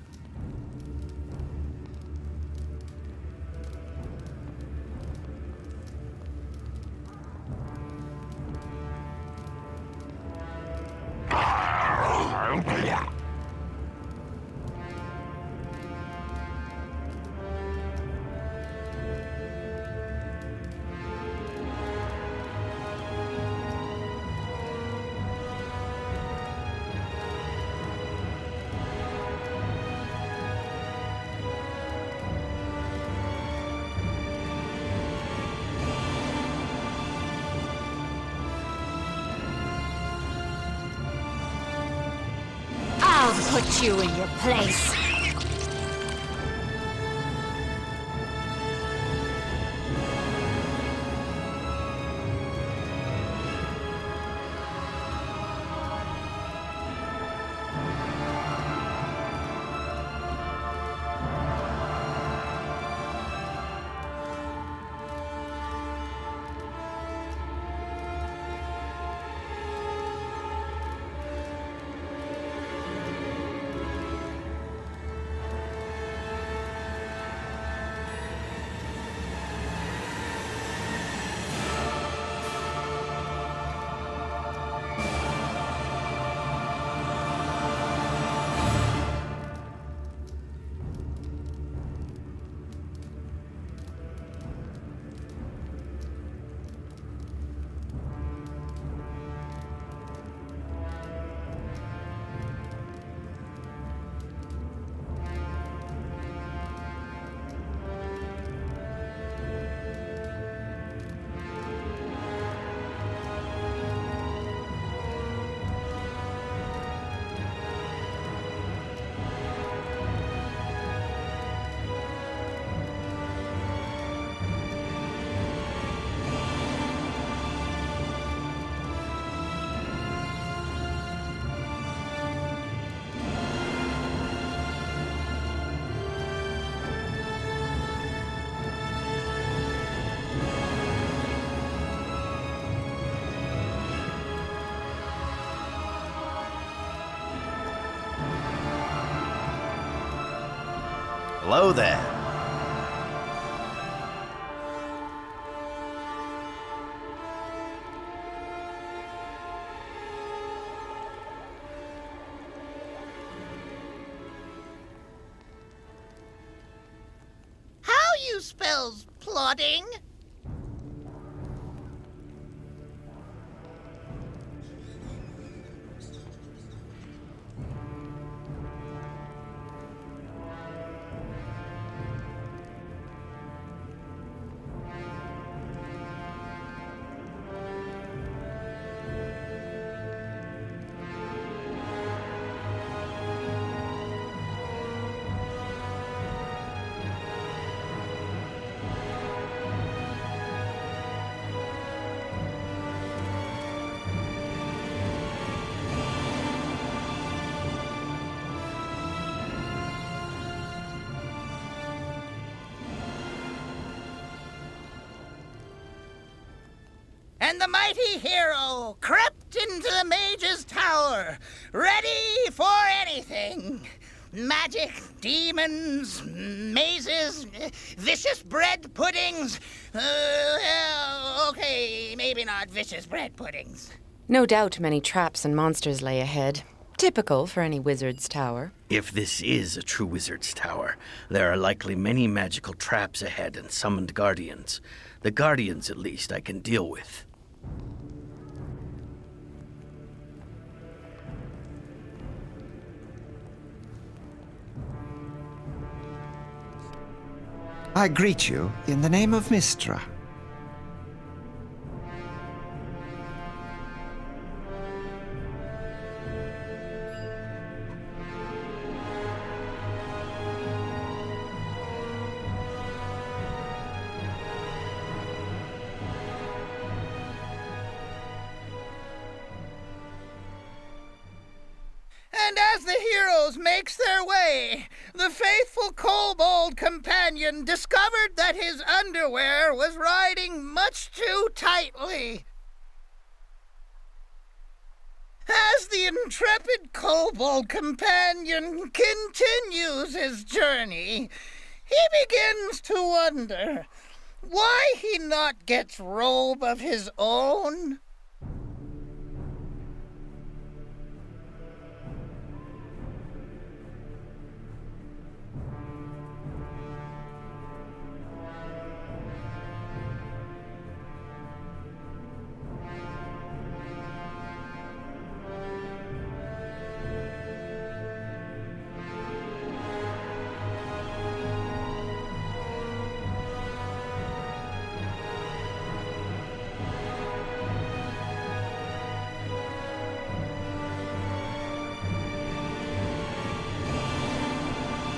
Speaker 6: I'll put you in your place.
Speaker 2: Hello there.
Speaker 12: How you spells plotting? And the mighty hero crept into the mage's tower, ready for anything. Magic, demons, mazes, vicious bread puddings. Okay, maybe not vicious bread puddings.
Speaker 20: No doubt many traps and monsters lay ahead. Typical for any wizard's tower.
Speaker 2: If this is a true wizard's tower, there are likely many magical traps ahead and summoned guardians. The guardians, at least, I can deal with.
Speaker 9: I greet you in the name of Mistra.
Speaker 12: And as the heroes makes their way, the faithful kobold companion discovered that his underwear was riding much too tightly. As the intrepid kobold companion continues his journey, he begins to wonder why he not gets robe of his own.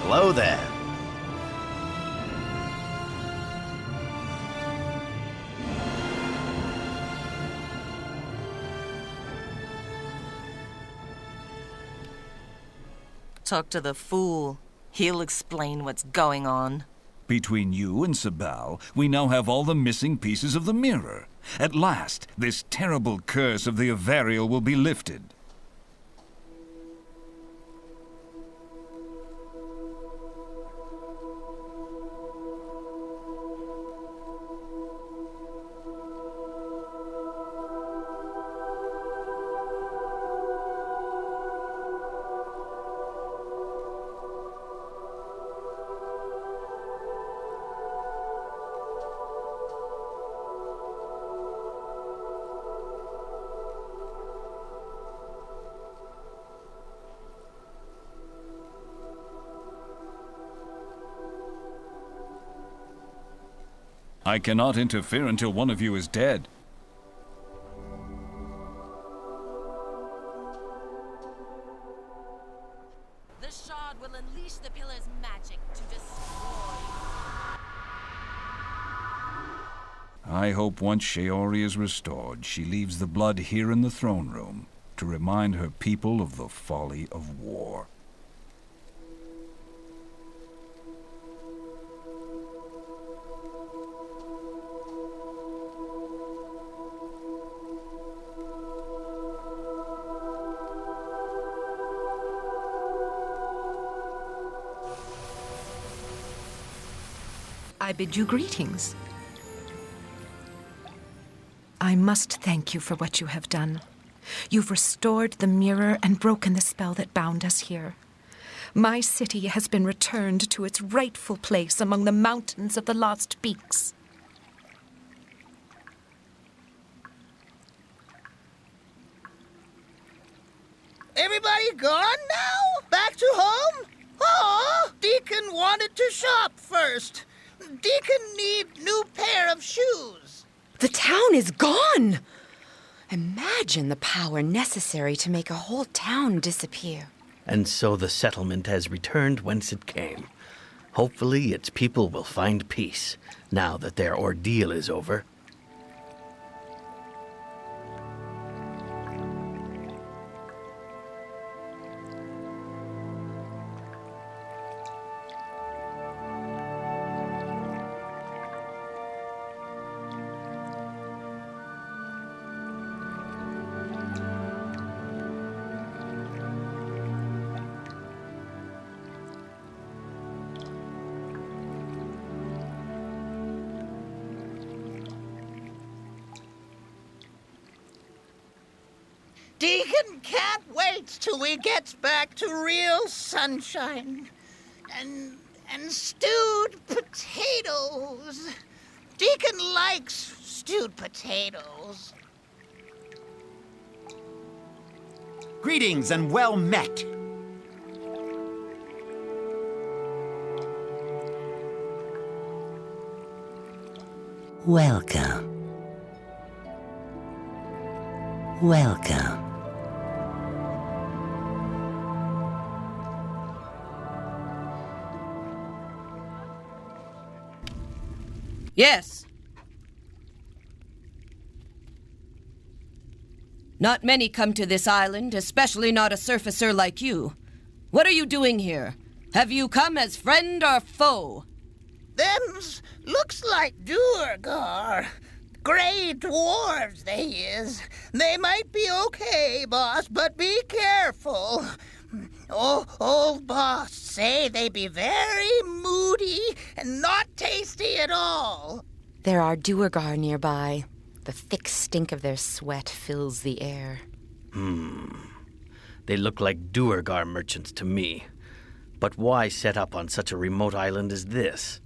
Speaker 2: Hello there.
Speaker 8: Talk to the fool. He'll explain what's going on.
Speaker 16: Between you and Sabal, we now have all the missing pieces of the mirror. At last, this terrible curse of the Avarial will be lifted. I cannot interfere until one of you is dead.
Speaker 6: The shard will unleash the pillar's magic to destroy.
Speaker 16: I hope once Shaori is restored, she leaves the blood here in the throne room to remind her people of the folly of war.
Speaker 13: I bid you greetings. I must thank you for what you have done. You've restored the mirror and broken the spell that bound us here. My city has been returned to its rightful place among the mountains of the Lost Peaks.
Speaker 12: Everybody gone now? Back to home? Oh, Deacon wanted to shop first. Deacon need new pair of shoes.
Speaker 20: The town is gone! Imagine the power necessary to make a whole town disappear.
Speaker 2: And so the settlement has returned whence it came. Hopefully its people will find peace, now that their ordeal is over.
Speaker 12: Deacon can't wait till we gets back to real sunshine. And stewed potatoes. Deacon likes stewed potatoes.
Speaker 15: Greetings and well met.
Speaker 11: Welcome. Welcome.
Speaker 5: Yes. Not many come to this island, especially not a surfacer like you. What are you doing here? Have you come as friend or foe?
Speaker 12: Them's looks like Duergar. Grey dwarves, they is. They might be okay, boss, but be careful. Oh, old boss say they be very moody and not tasty at all.
Speaker 20: There are Duergar nearby. The thick stink of their sweat fills the air.
Speaker 2: They look like Duergar merchants to me. But why set up on such a remote island as this?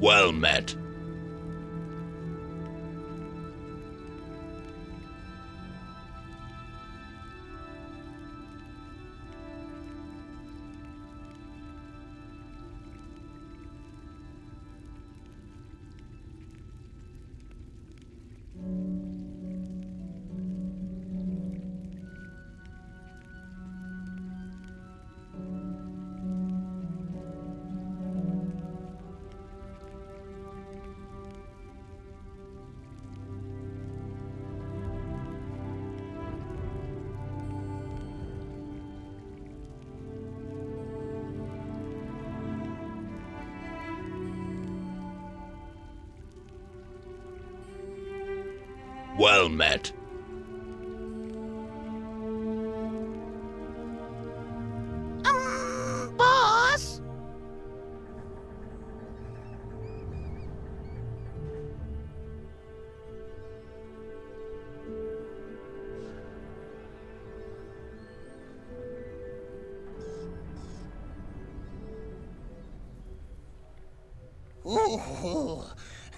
Speaker 3: Well met. Well met.
Speaker 12: Boss? Ooh,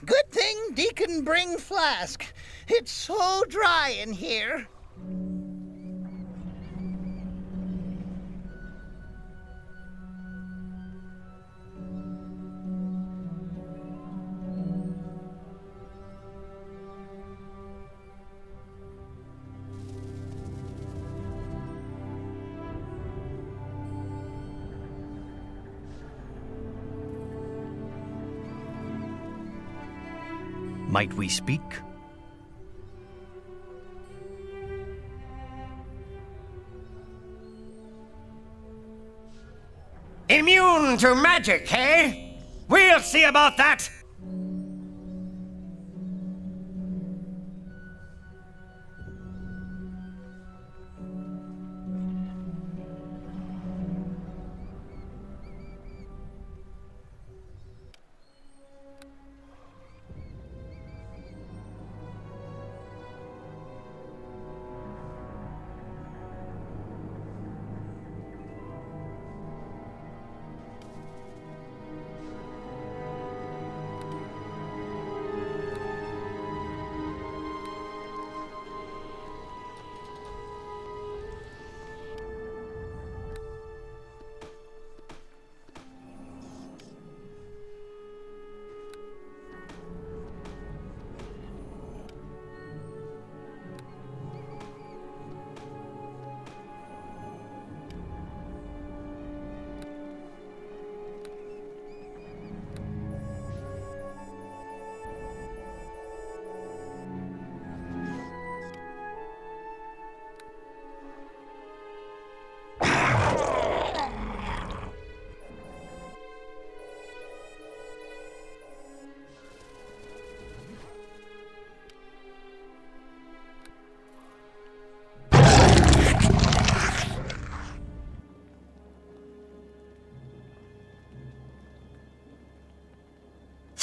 Speaker 12: good thing Deacon bring flask. It's so dry in here.
Speaker 2: Might we speak?
Speaker 15: Immune to magic, eh? We'll see about that!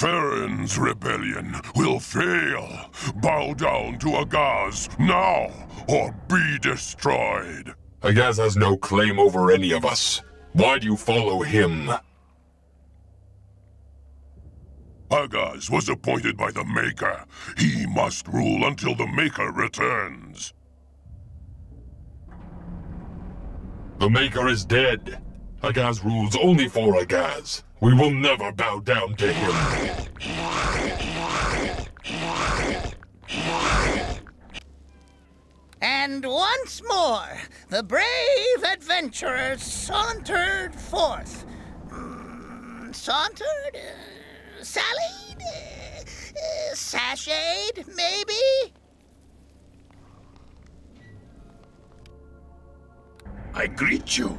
Speaker 7: Farron's rebellion will fail. Bow down to Agaz now, or be destroyed.
Speaker 17: Agaz has no claim over any of us. Why do you follow him?
Speaker 7: Agaz was appointed by the Maker. He must rule until the Maker returns.
Speaker 17: The Maker is dead. Agaz rules only for Agaz. We will never bow down to him.
Speaker 12: And once more, the brave adventurers sauntered forth. Sauntered? Sallied? Sashayed, maybe?
Speaker 7: I greet you.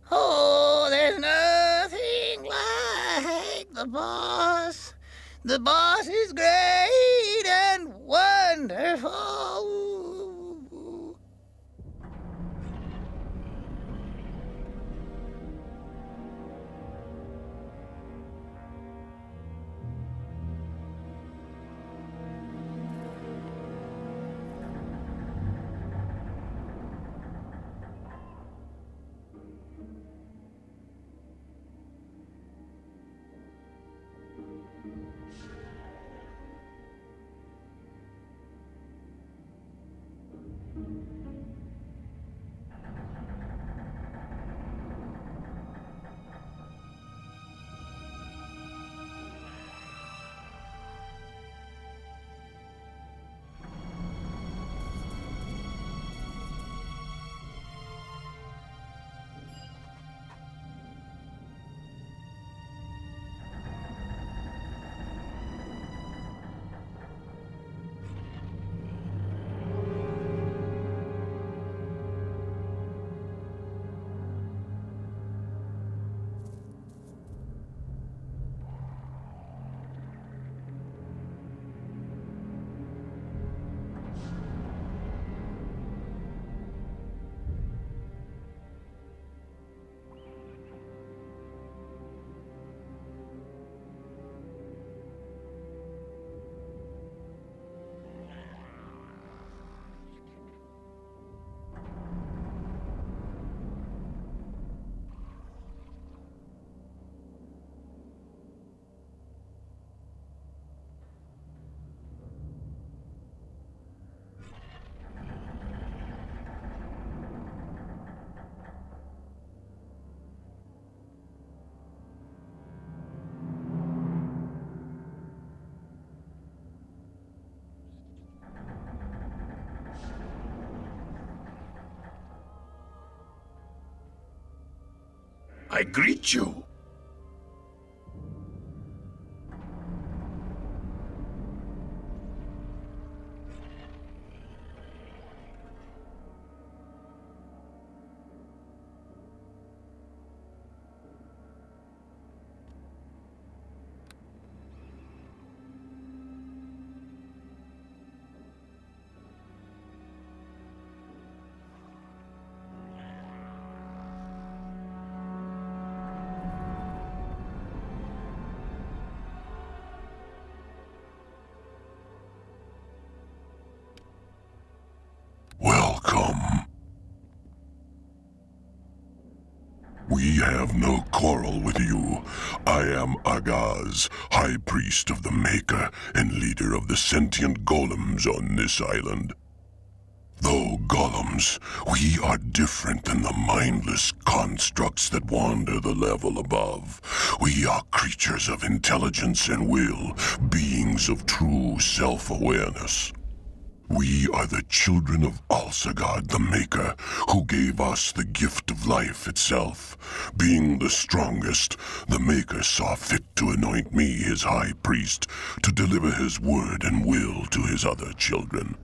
Speaker 12: Oh, there's nothing like the boss. The boss is great and wonderful.
Speaker 7: I greet you. Welcome. We have no quarrel with you. I am Agaz, High Priest of the Maker and leader of the sentient golems on this island. Though golems, we are different than the mindless constructs that wander the level above. We are creatures of intelligence and will, beings of true self-awareness. We are the children of Alsagard, the Maker, who gave us the gift of life itself. Being the strongest, the Maker saw fit to anoint me his high priest to deliver his word and will to his other children.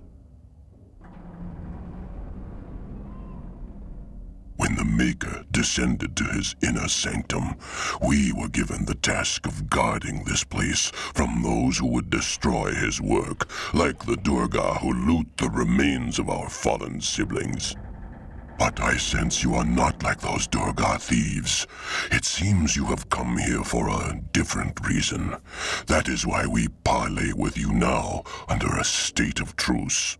Speaker 7: When the Maker descended to his inner sanctum, we were given the task of guarding this place from those who would destroy his work, like the Durga who loot the remains of our fallen siblings. But I sense you are not like those Durga thieves. It seems you have come here for a different reason. That is why we parley with you now under a state of truce.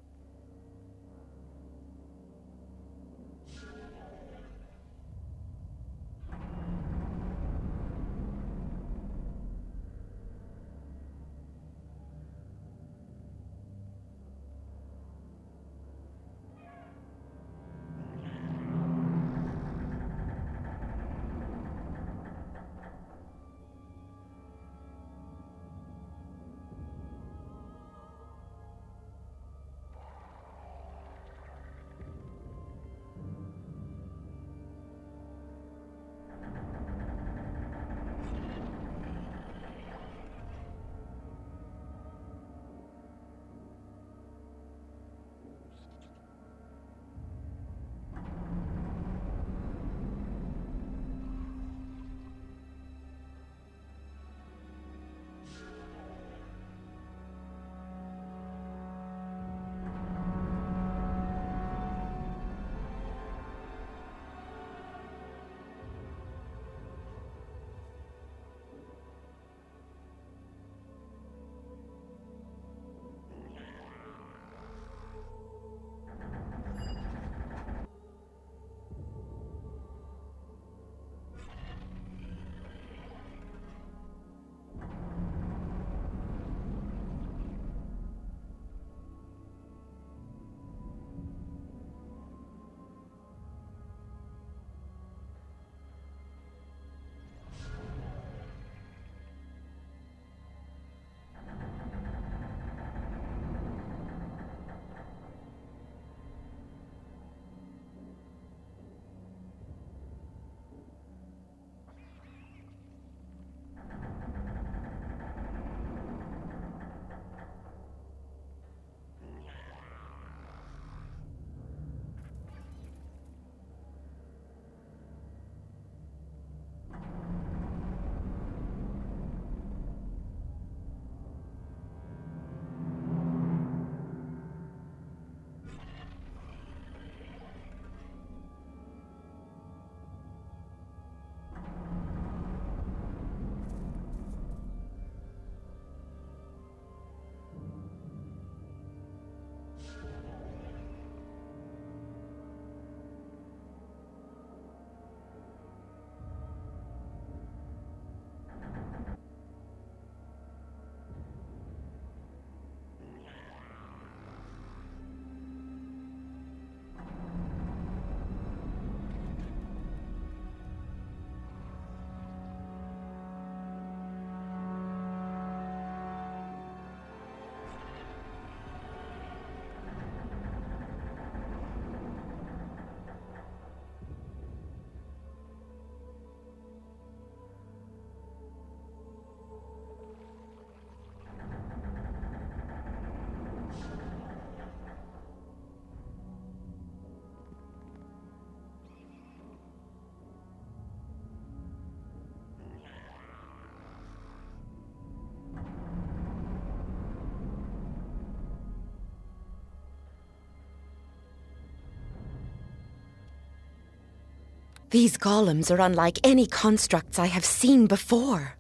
Speaker 20: These golems are unlike any constructs I have seen before.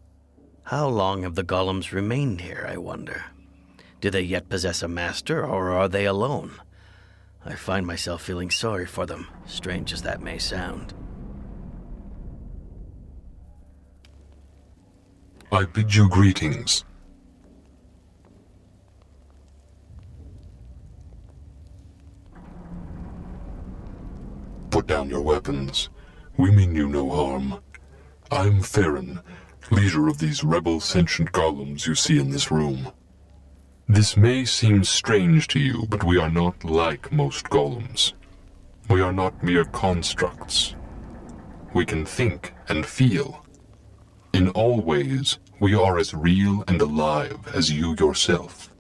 Speaker 2: How long have the golems remained here, I wonder? Do they yet possess a master, or are they alone? I find myself feeling sorry for them, strange as that may sound.
Speaker 17: I bid you greetings. Put down your weapons. We mean you no harm. I'm Theron, leader of these rebel sentient golems you see in this room. This may seem strange to you, but we are not like most golems. We are not mere constructs. We can think and feel. In all ways, we are as real and alive as you yourself.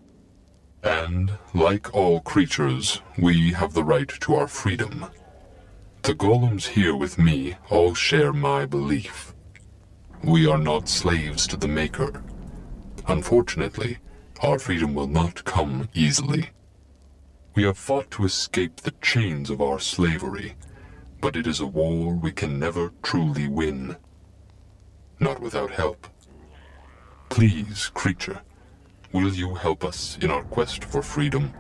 Speaker 17: And, like all creatures, we have the right to our freedom. The golems here with me all share my belief. We are not slaves to the Maker. Unfortunately, our freedom will not come easily. We have fought to escape the chains of our slavery, but it is a war we can never truly win. Not without help. Please, creature, will you help us in our quest for freedom?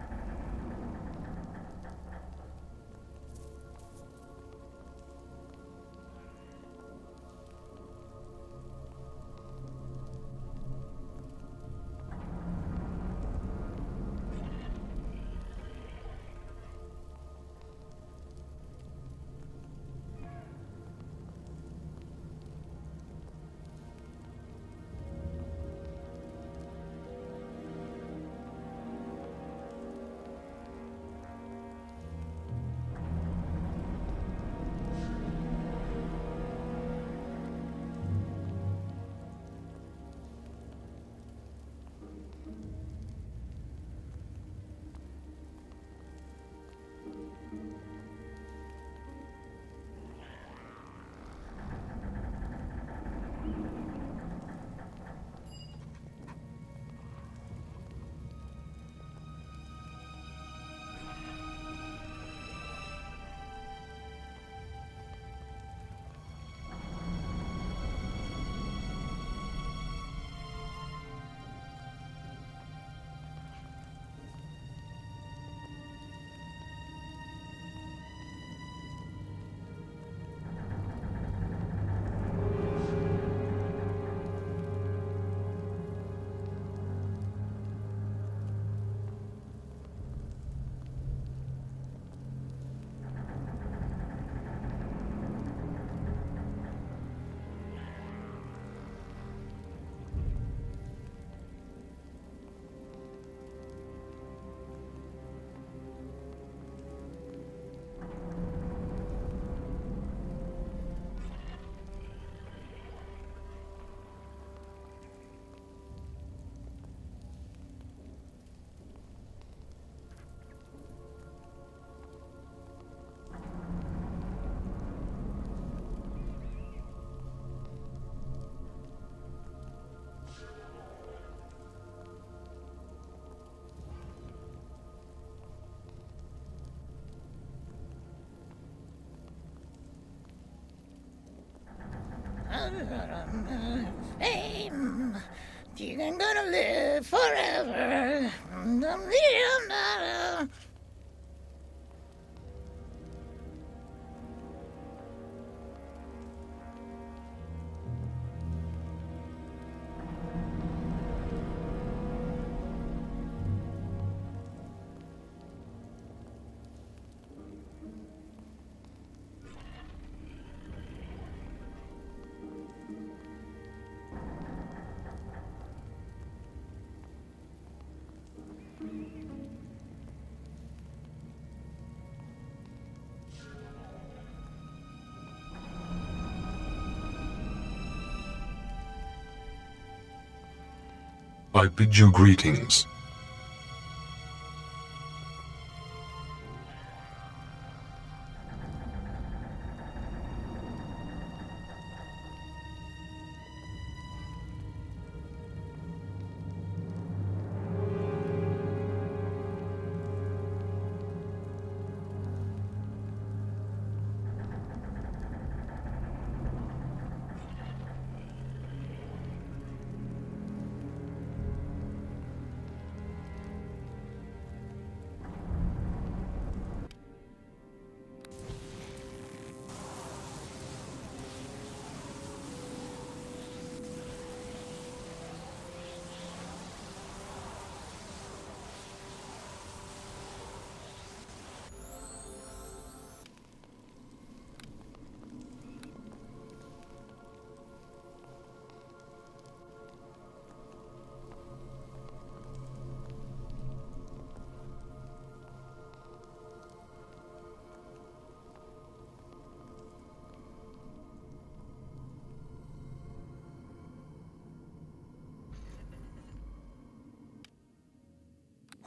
Speaker 12: Fame. You're gonna live forever.
Speaker 17: I bid you greetings.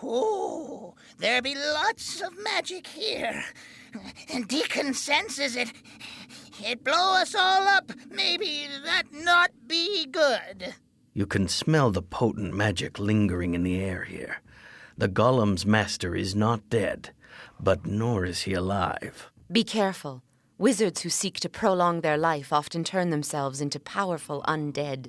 Speaker 12: Oh, there be lots of magic here. And Deacon senses it. It blow us all up. Maybe that not be good.
Speaker 2: You can smell the potent magic lingering in the air here. The golem's master is not dead, but nor is he alive.
Speaker 20: Be careful. Wizards who seek to prolong their life often turn themselves into powerful undead.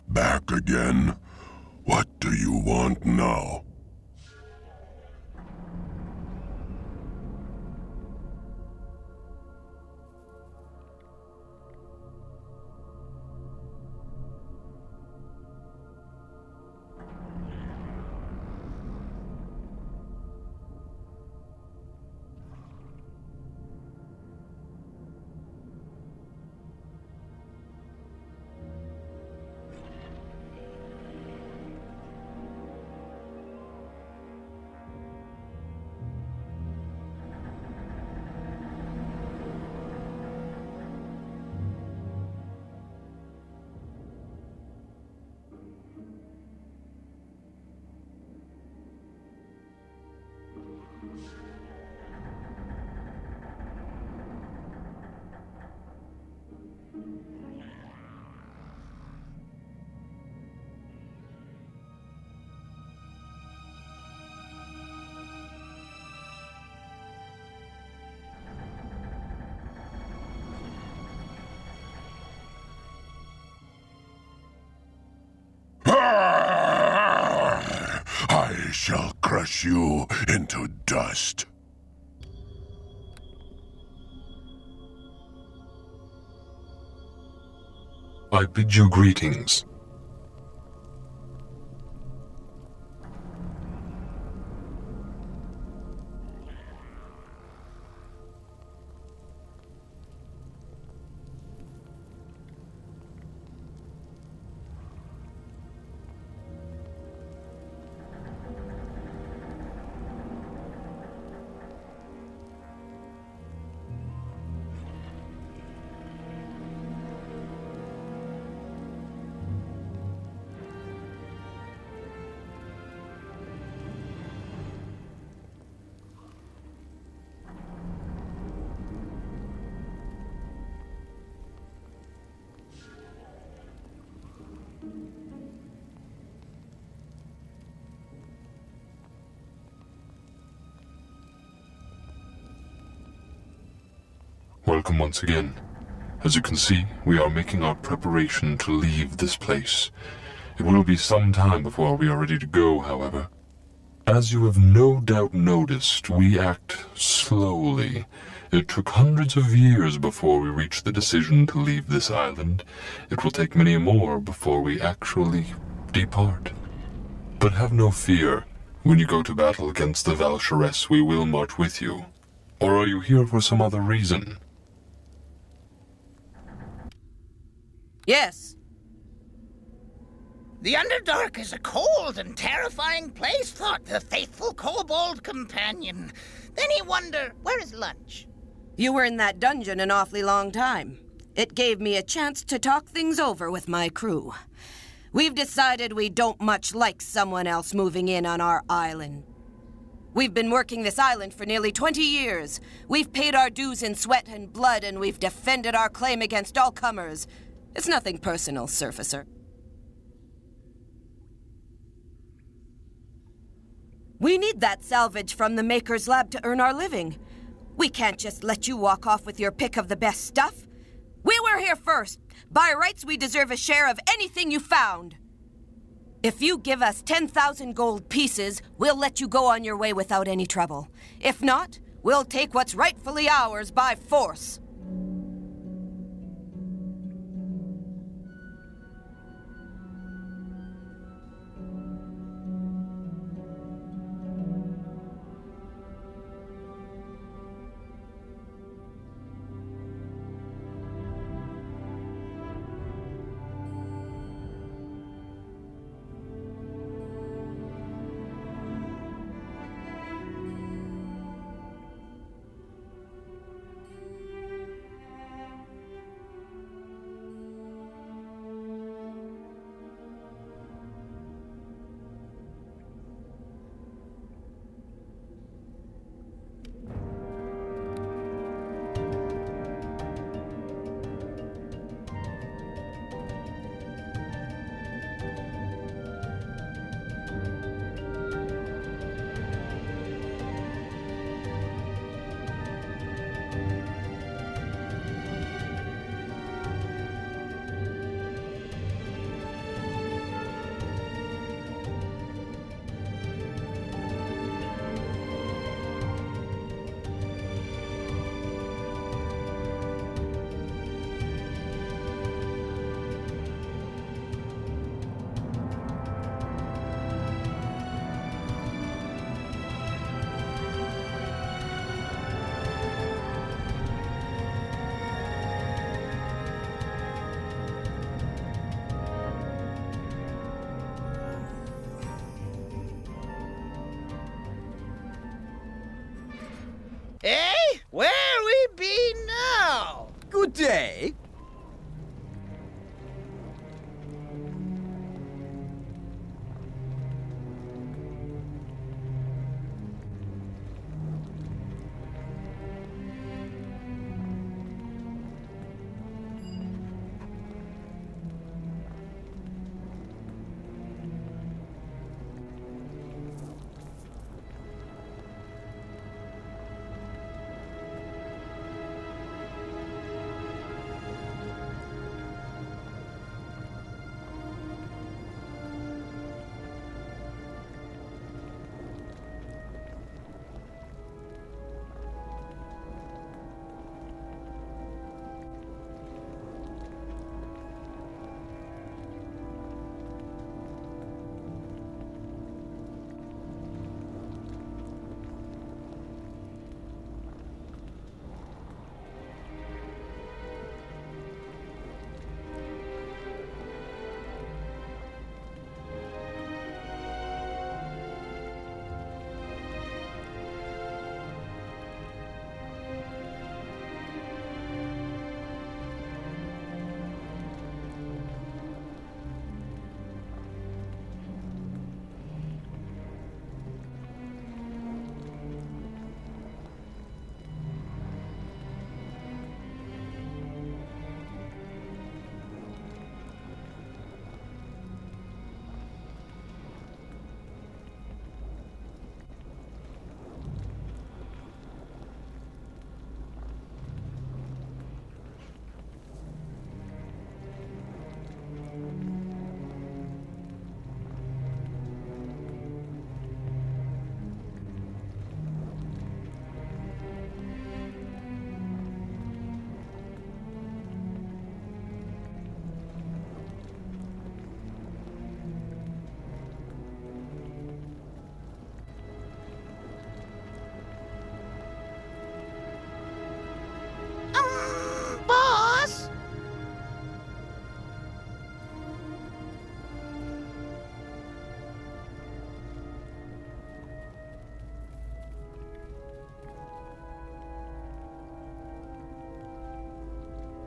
Speaker 7: Back again? What do you want now? I shall crush you into dust.
Speaker 17: I bid you greetings. Welcome once again. As you can see, we are making our preparation to leave this place. It will be some time before we are ready to go, however. As you have no doubt noticed, we act slowly. It took hundreds of years before we reached the decision to leave this island. It will take many more before we actually depart. But have no fear. When you go to battle against the Val'Sharess, we will march with you. Or are you here for some other reason?
Speaker 5: Yes.
Speaker 12: The Underdark is a cold and terrifying place, thought the faithful kobold companion. Then he wondered, where is lunch?
Speaker 5: You were in that dungeon an awfully long time. It gave me a chance to talk things over with my crew. We've decided we don't much like someone else moving in on our island. We've been working this island for nearly 20 years. We've paid our dues in sweat and blood, and we've defended our claim against all comers. It's nothing personal, Surfacer. We need that salvage from the Maker's Lab to earn our living. We can't just let you walk off with your pick of the best stuff. We were here first. By rights, we deserve a share of anything you found. If you give us 10,000 gold pieces, we'll let you go on your way without any trouble. If not, we'll take what's rightfully ours by force.
Speaker 12: Eh? Where we be now?
Speaker 18: Good day.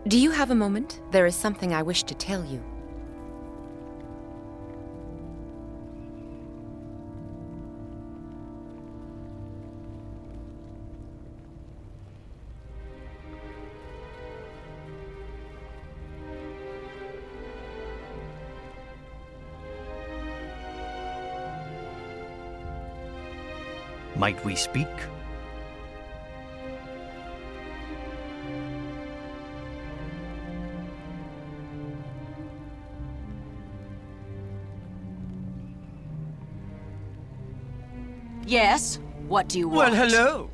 Speaker 20: Do you have a moment? There is something I wish to tell you.
Speaker 2: Might we speak?
Speaker 21: Yes? What do you want?
Speaker 9: Well, hello.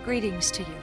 Speaker 1: Greetings to you.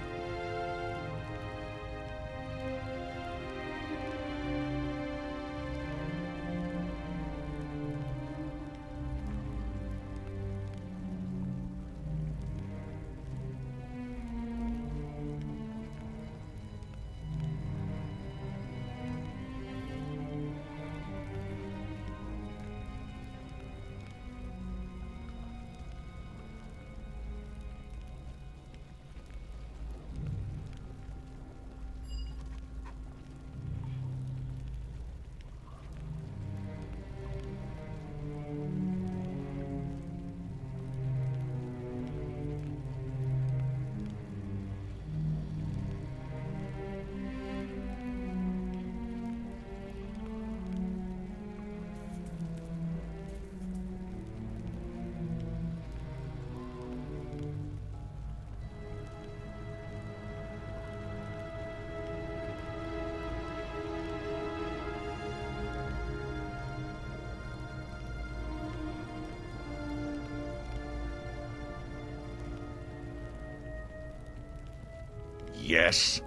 Speaker 4: Yes?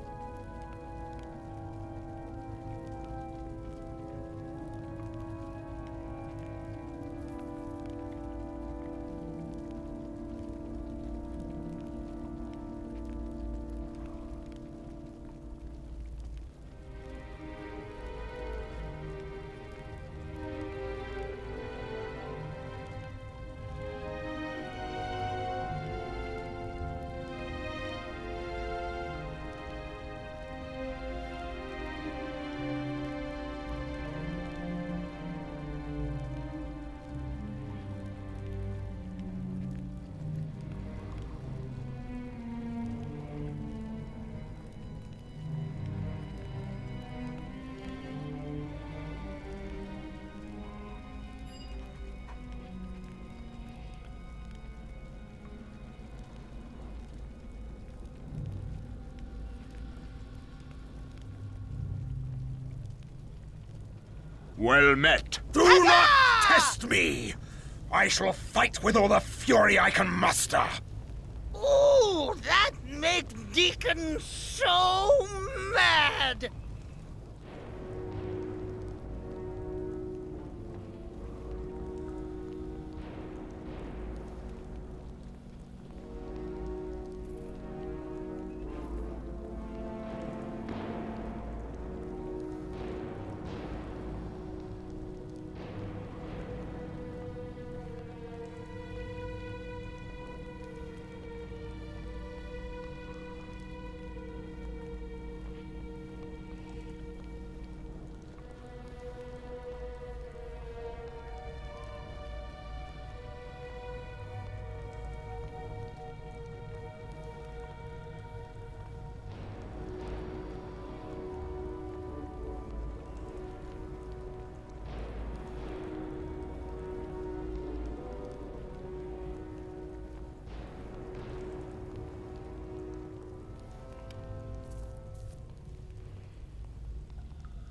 Speaker 3: Well met.
Speaker 18: Do not test me! I shall fight with all the fury I can muster.
Speaker 12: Ooh, that makes Deacon so mad!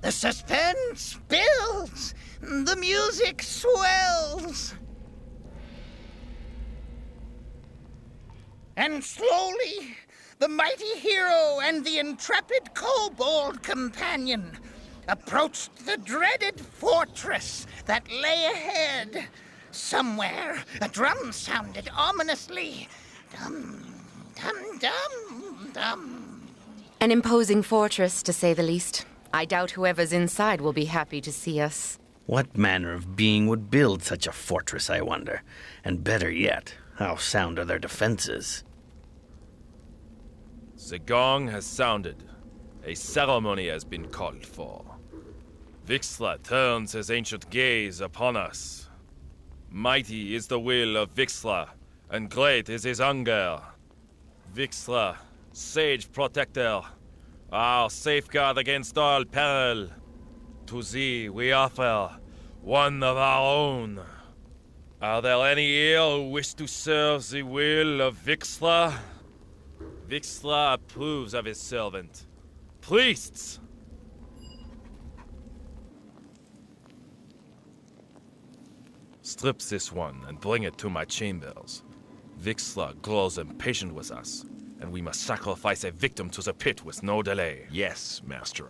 Speaker 12: The suspense builds. The music swells. And slowly, the mighty hero and the intrepid kobold companion approached the dreaded fortress that lay ahead. Somewhere, a drum sounded ominously. Dum, dum, dum, dum.
Speaker 20: An imposing fortress, to say the least. I doubt whoever's inside will be happy to see us.
Speaker 2: What manner of being would build such a fortress, I wonder? And better yet, how sound are their defenses?
Speaker 19: The gong has sounded. A ceremony has been called for. Vixla turns his ancient gaze upon us. Mighty is the will of Vixla, and great is his hunger. Vixla, sage protector, our safeguard against all peril. To thee we offer one of our own. Are there any here who wish to serve the will of Vixla? Vixla approves of his servant. Priests! Strip this one and bring it to my chambers. Vixla grows impatient with us, and we must sacrifice a victim to the pit with no delay.
Speaker 18: Yes, master.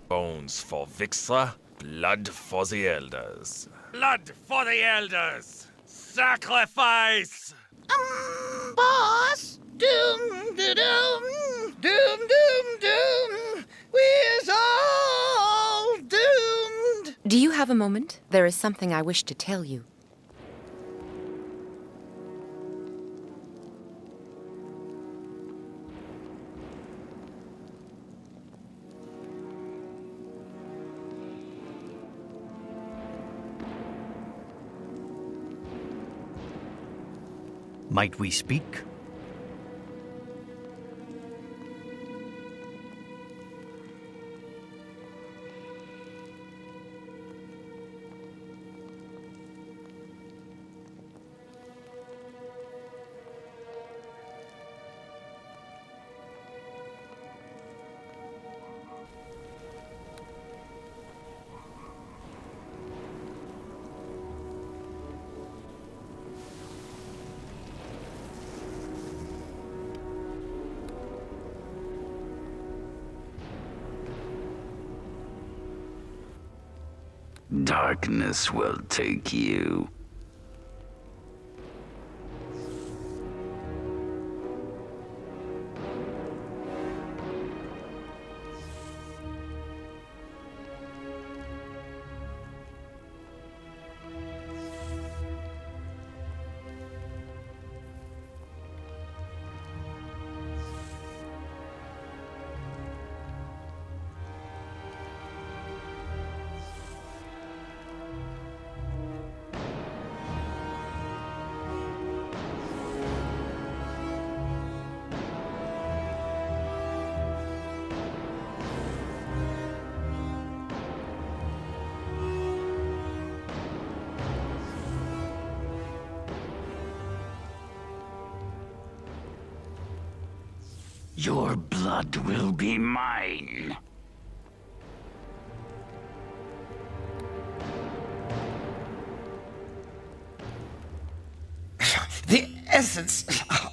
Speaker 19: Bones for Vixla, blood for the elders. Blood for the elders! Sacrifice!
Speaker 12: Boss! Doom, doom, doom, doom, doom. We're all doomed.
Speaker 20: Do you have a moment? There is something I wish to tell you.
Speaker 2: Might we speak?
Speaker 22: Darkness will take you. Your blood will be mine.
Speaker 15: The essence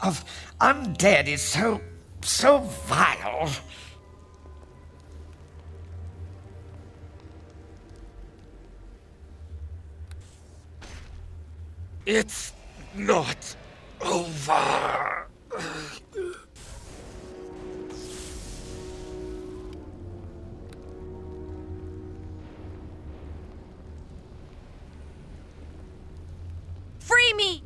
Speaker 15: of undead is so vile.
Speaker 18: It's not over.
Speaker 6: Free me!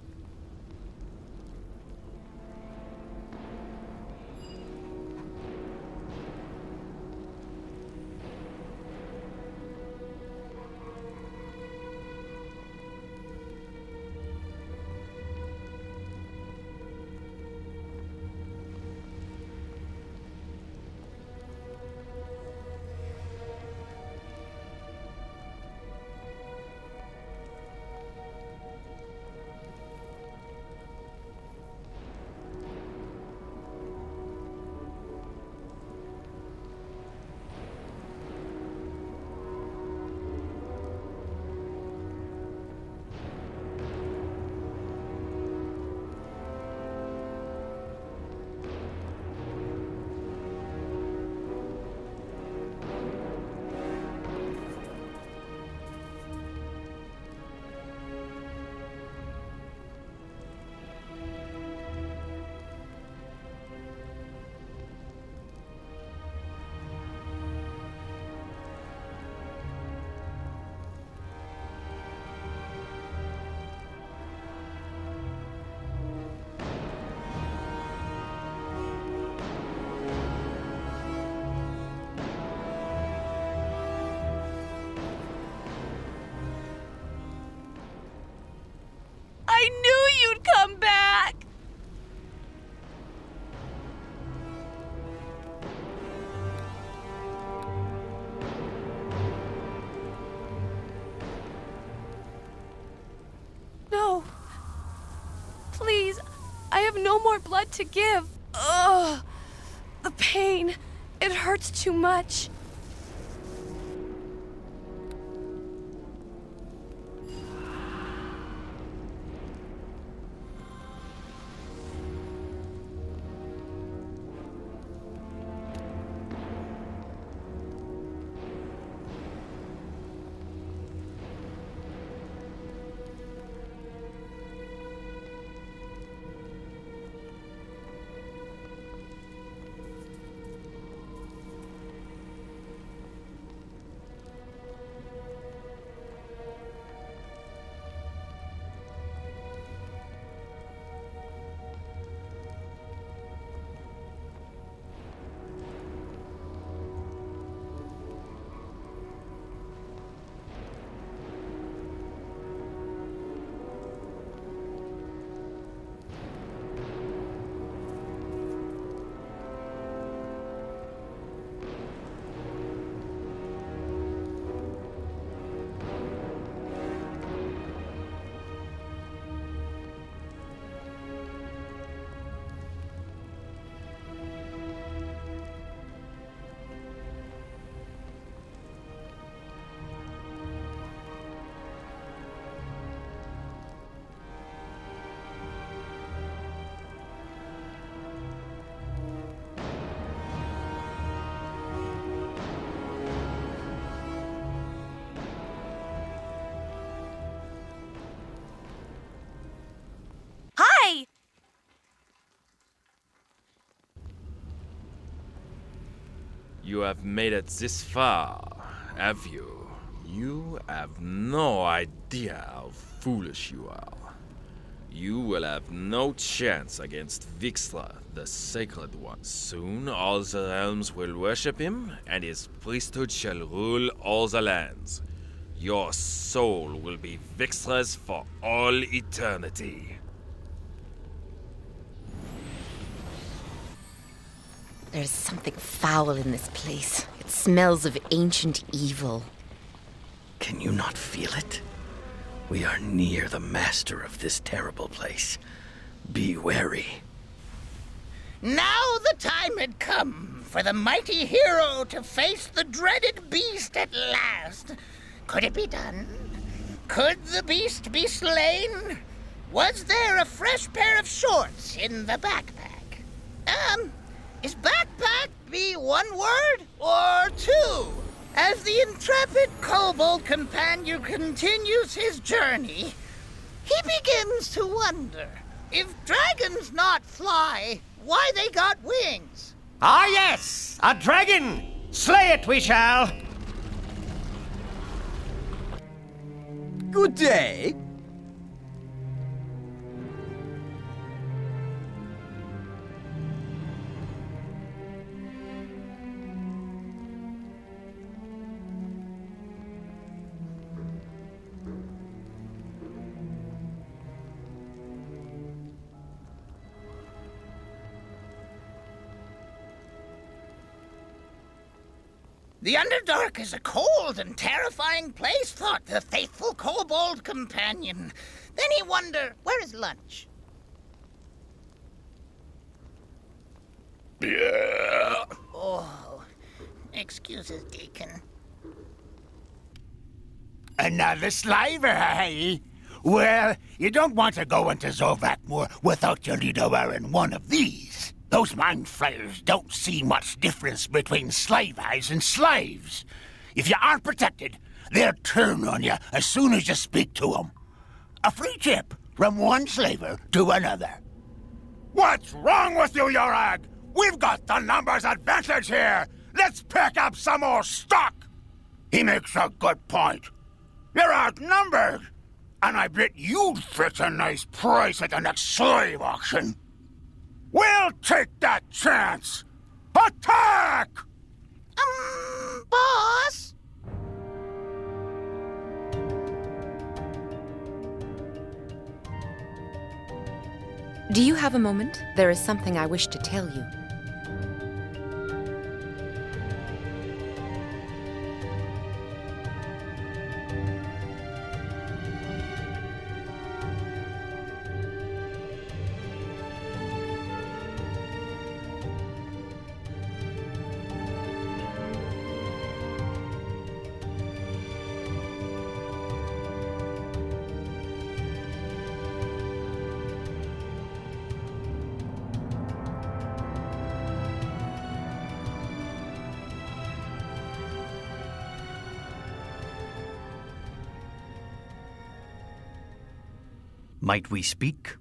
Speaker 1: I have no more blood to give. Ugh! The pain. It hurts too much.
Speaker 6: Hi!
Speaker 19: You have made it this far, have you? You have no idea how foolish you are. You will have no chance against Vixla, the Sacred One. Soon all the realms will worship him, and his priesthood shall rule all the lands. Your soul will be Vixla's for all eternity.
Speaker 20: There's something foul in this place. It smells of ancient evil.
Speaker 2: Can you not feel it? We are near the master of this terrible place. Be wary.
Speaker 12: Now the time had come for the mighty hero to face the dreaded beast at last. Could it be done? Could the beast be slain? Was there a fresh pair of shorts in the backpack? Is backpack be one word or two? As the intrepid kobold companion continues his journey, he begins to wonder if dragons not fly, why they got wings.
Speaker 15: Ah, yes! A dragon! Slay it we shall!
Speaker 10: Good day.
Speaker 12: The Underdark is a cold and terrifying place, thought the faithful kobold companion. Then he wondered, where is lunch? Oh, excuses, Deacon.
Speaker 18: Another slaver, eh? Well, you don't want to go into Zorvak Mur without your leader wearing one of these. Those mind flayers don't see much difference between slave eyes and slaves. If you aren't protected, they'll turn on you as soon as you speak to them. A free tip from one slaver to another.
Speaker 14: What's wrong with you, Yorag? We've got the numbers advantage here. Let's pick up some more stock.
Speaker 18: He makes a good point. You're outnumbered. And I bet you'd fetch a nice price at the next slave auction.
Speaker 14: We'll take that chance! Attack!
Speaker 12: Boss?
Speaker 20: Do you have a moment? There is something I wish to tell you.
Speaker 2: Might we speak?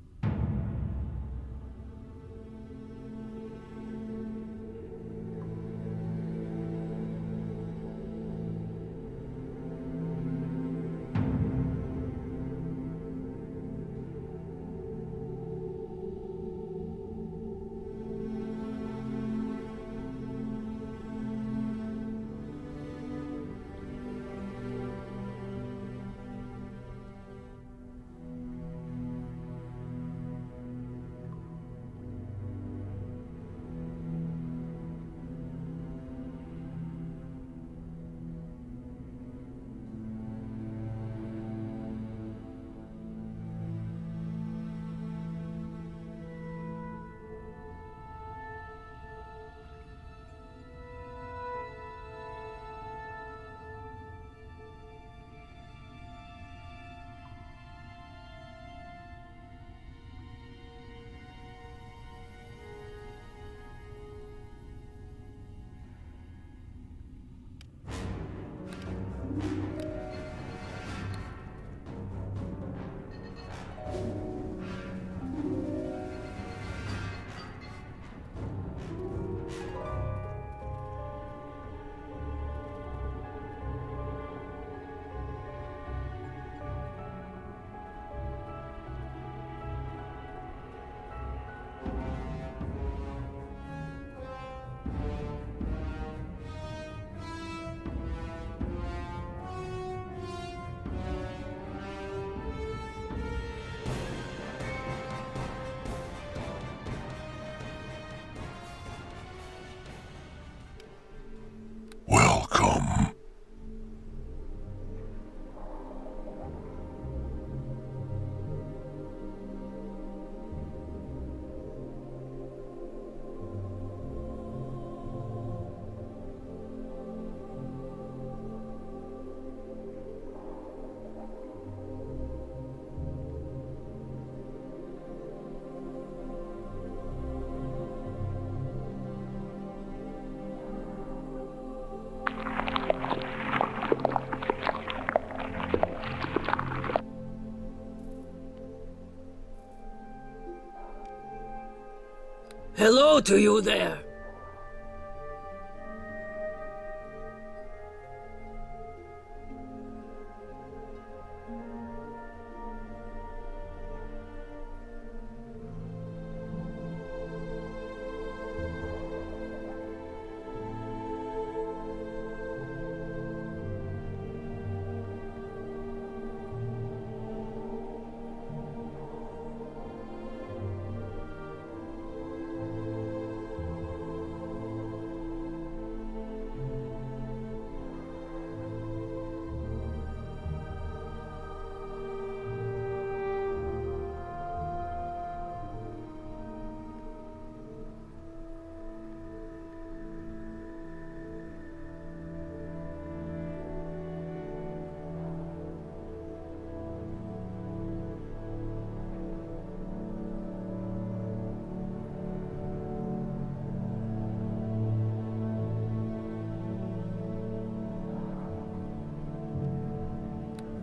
Speaker 7: Welcome.
Speaker 8: Hello to you there.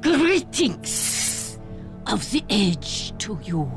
Speaker 8: Greetings of the Edge to you.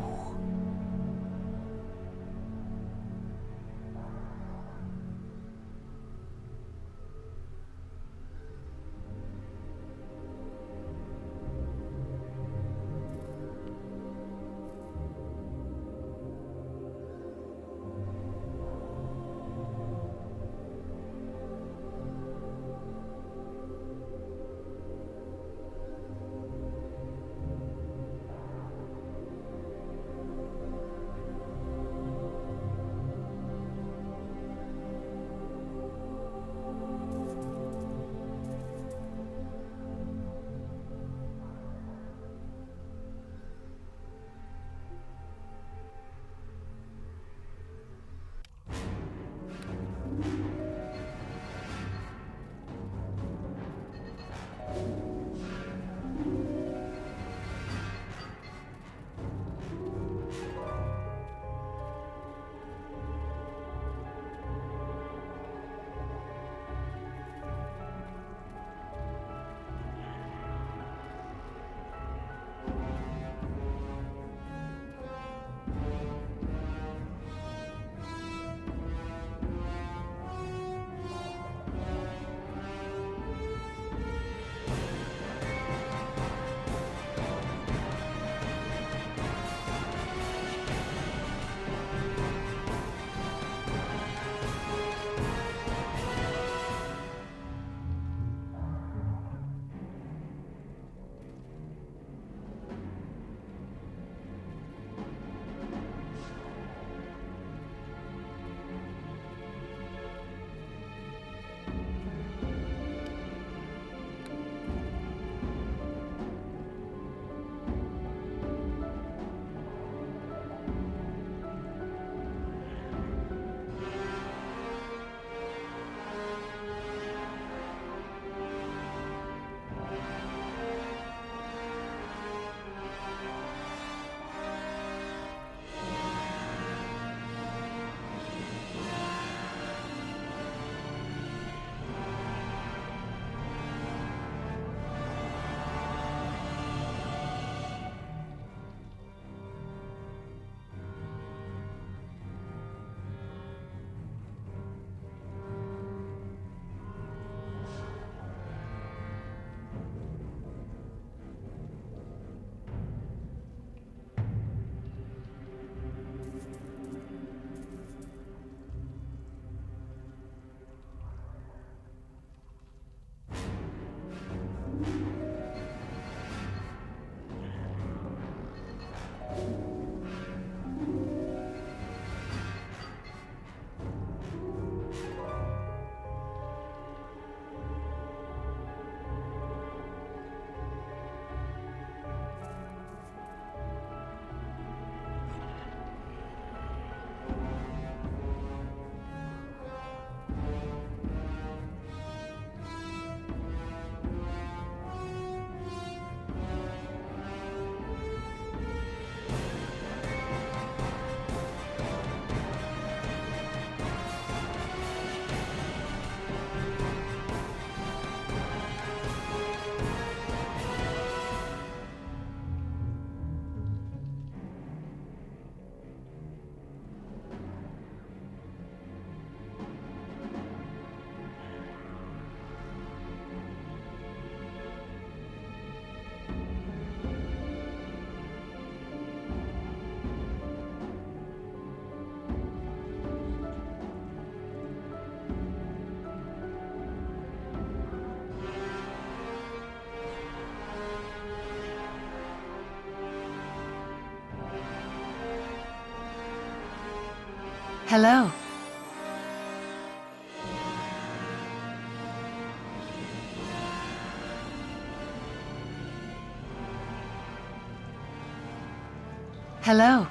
Speaker 1: Hello. Hello.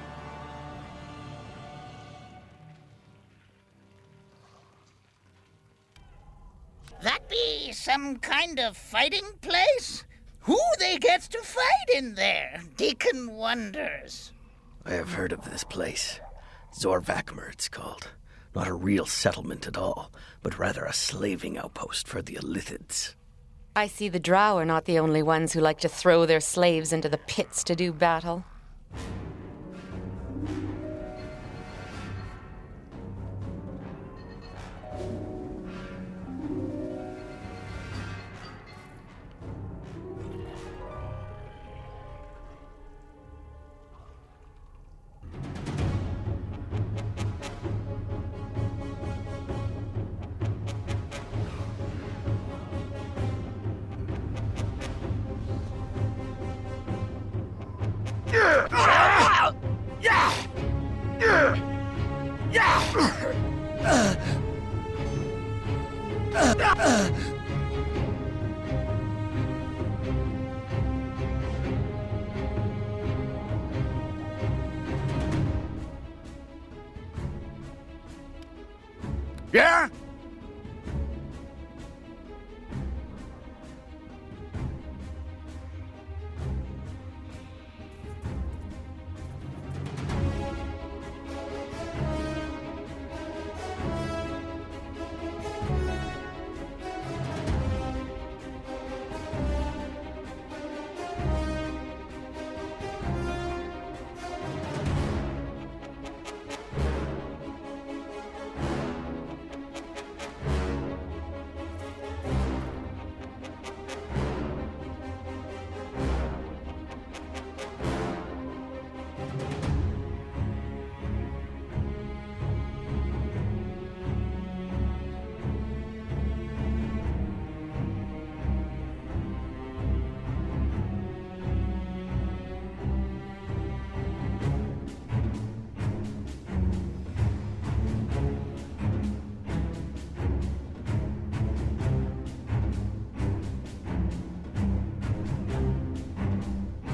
Speaker 12: That be some kind of fighting place? Who they gets to fight in there? Deacon wonders.
Speaker 2: I have heard of this place. Zorvak Mur it's called. Not a real settlement at all, but rather a slaving outpost for the Illithids.
Speaker 20: I see the drow are not the only ones who like to throw their slaves into the pits to do battle.
Speaker 18: Yeah?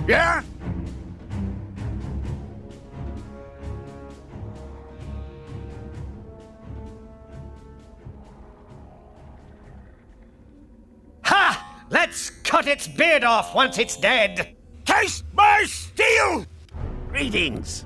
Speaker 18: Yeah?
Speaker 15: Ha! Let's cut its beard off once it's dead!
Speaker 18: Taste my steel!
Speaker 9: Greetings.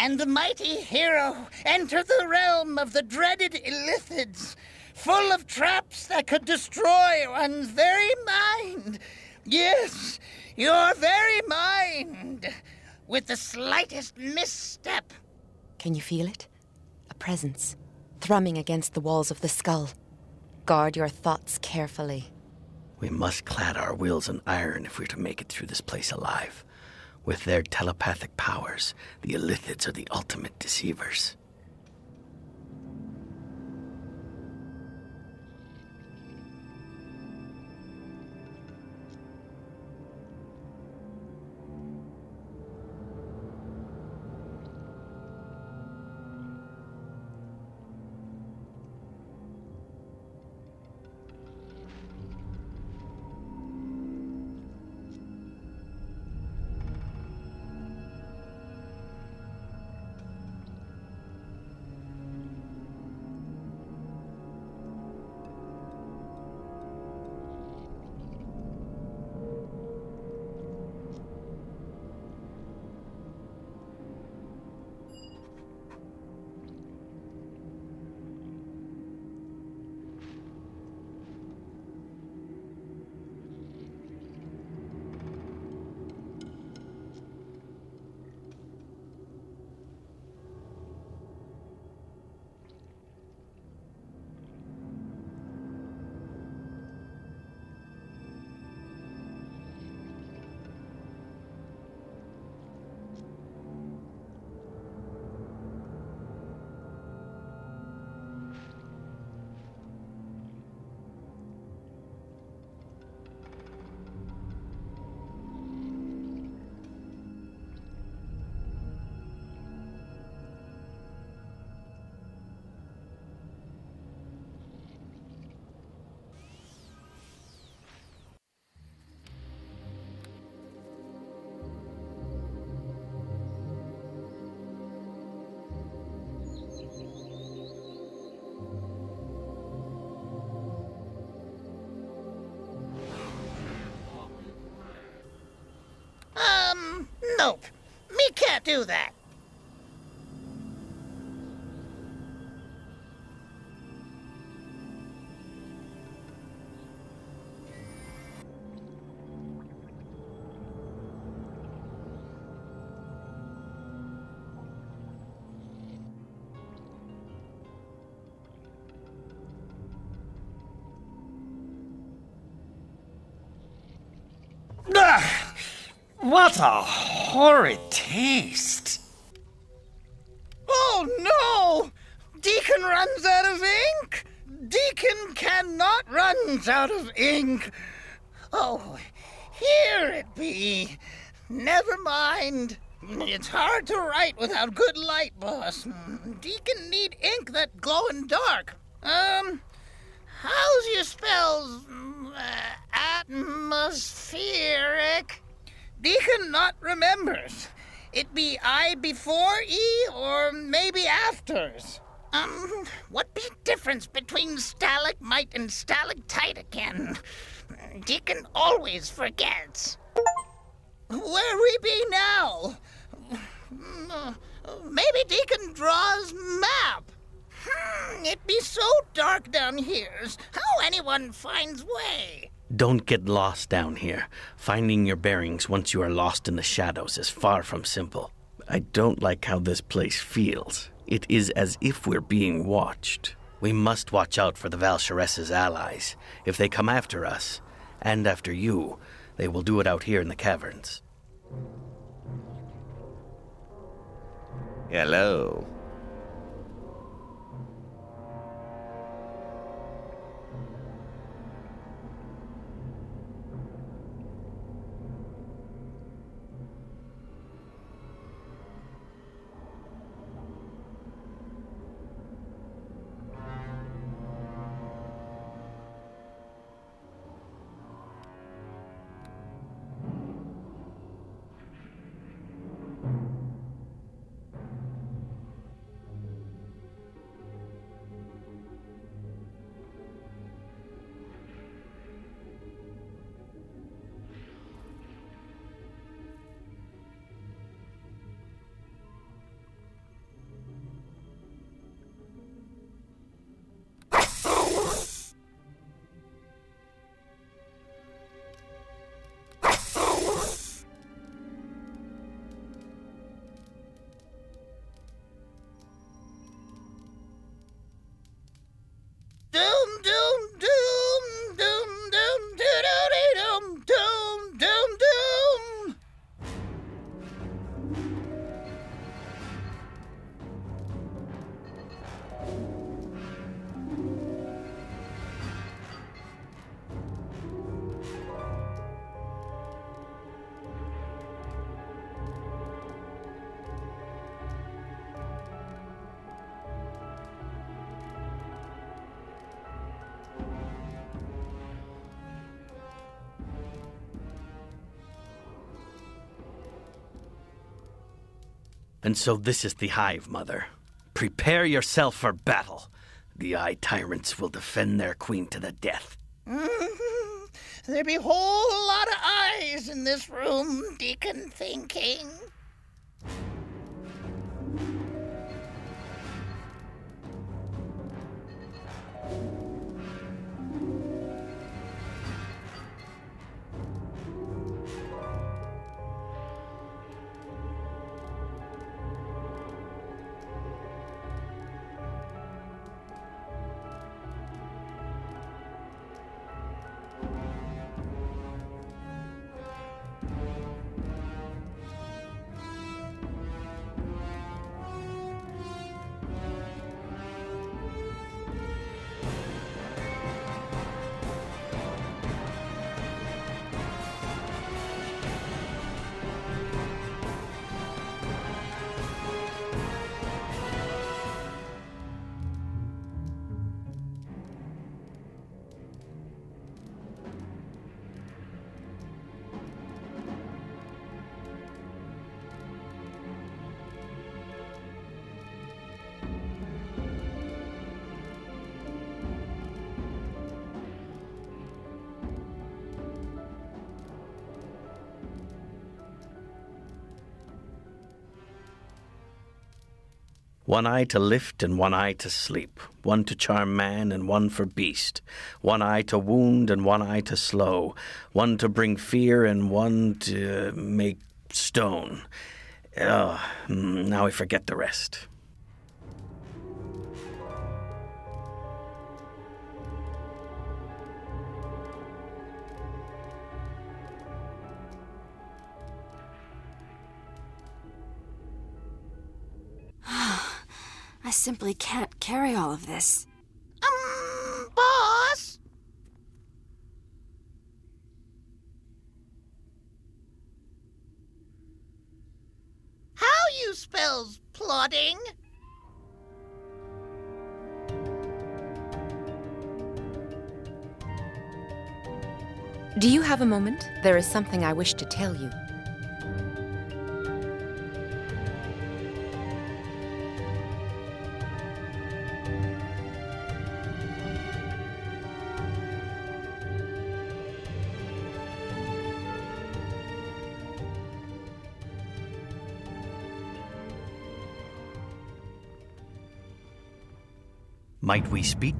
Speaker 12: And the mighty hero entered the realm of the dreaded Illithids, full of traps that could destroy one's very mind. Yes, your very mind, with the slightest misstep.
Speaker 20: Can you feel it? A presence, thrumming against the walls of the skull. Guard your thoughts carefully.
Speaker 2: We must clad our wills in iron if we're to make it through this place alive. With their telepathic powers, the Illithids are the ultimate deceivers.
Speaker 12: Nope. Me can't do that.
Speaker 9: What a horrid taste!
Speaker 12: Oh no! Deacon runs out of ink! Deacon cannot run out of ink! Oh, here it be. Never mind. It's hard to write without good light, boss. Deacon need ink that glow in dark. How's your spells? Atmospheric? Deacon not remembers. It be I before E or maybe afters. What be difference between stalagmite and stalactite again? Deacon always forgets. Where we be now? Maybe Deacon draws map. It be so dark down here. How anyone finds way?
Speaker 2: Don't get lost down here. Finding your bearings once you are lost in the shadows is far from simple. I don't like how this place feels. It is as if we're being watched. We must watch out for the Valsharess's allies. If they come after us, and after you, they will do it out here in the caverns.
Speaker 10: Hello.
Speaker 2: And so this is the hive, Mother. Prepare yourself for battle. The Eye Tyrants will defend their queen to the death.
Speaker 12: There be whole lot of eyes in this room, Deacon thinking.
Speaker 2: One eye to lift and one eye to sleep. One to charm man and one for beast. One eye to wound and one eye to slow. One to bring fear and one to make stone. Now I forget the rest.
Speaker 10: I simply can't carry all of this.
Speaker 12: Boss? How you spells plotting?
Speaker 20: Do you have a moment? There is something I wish to tell you.
Speaker 2: Might we speak?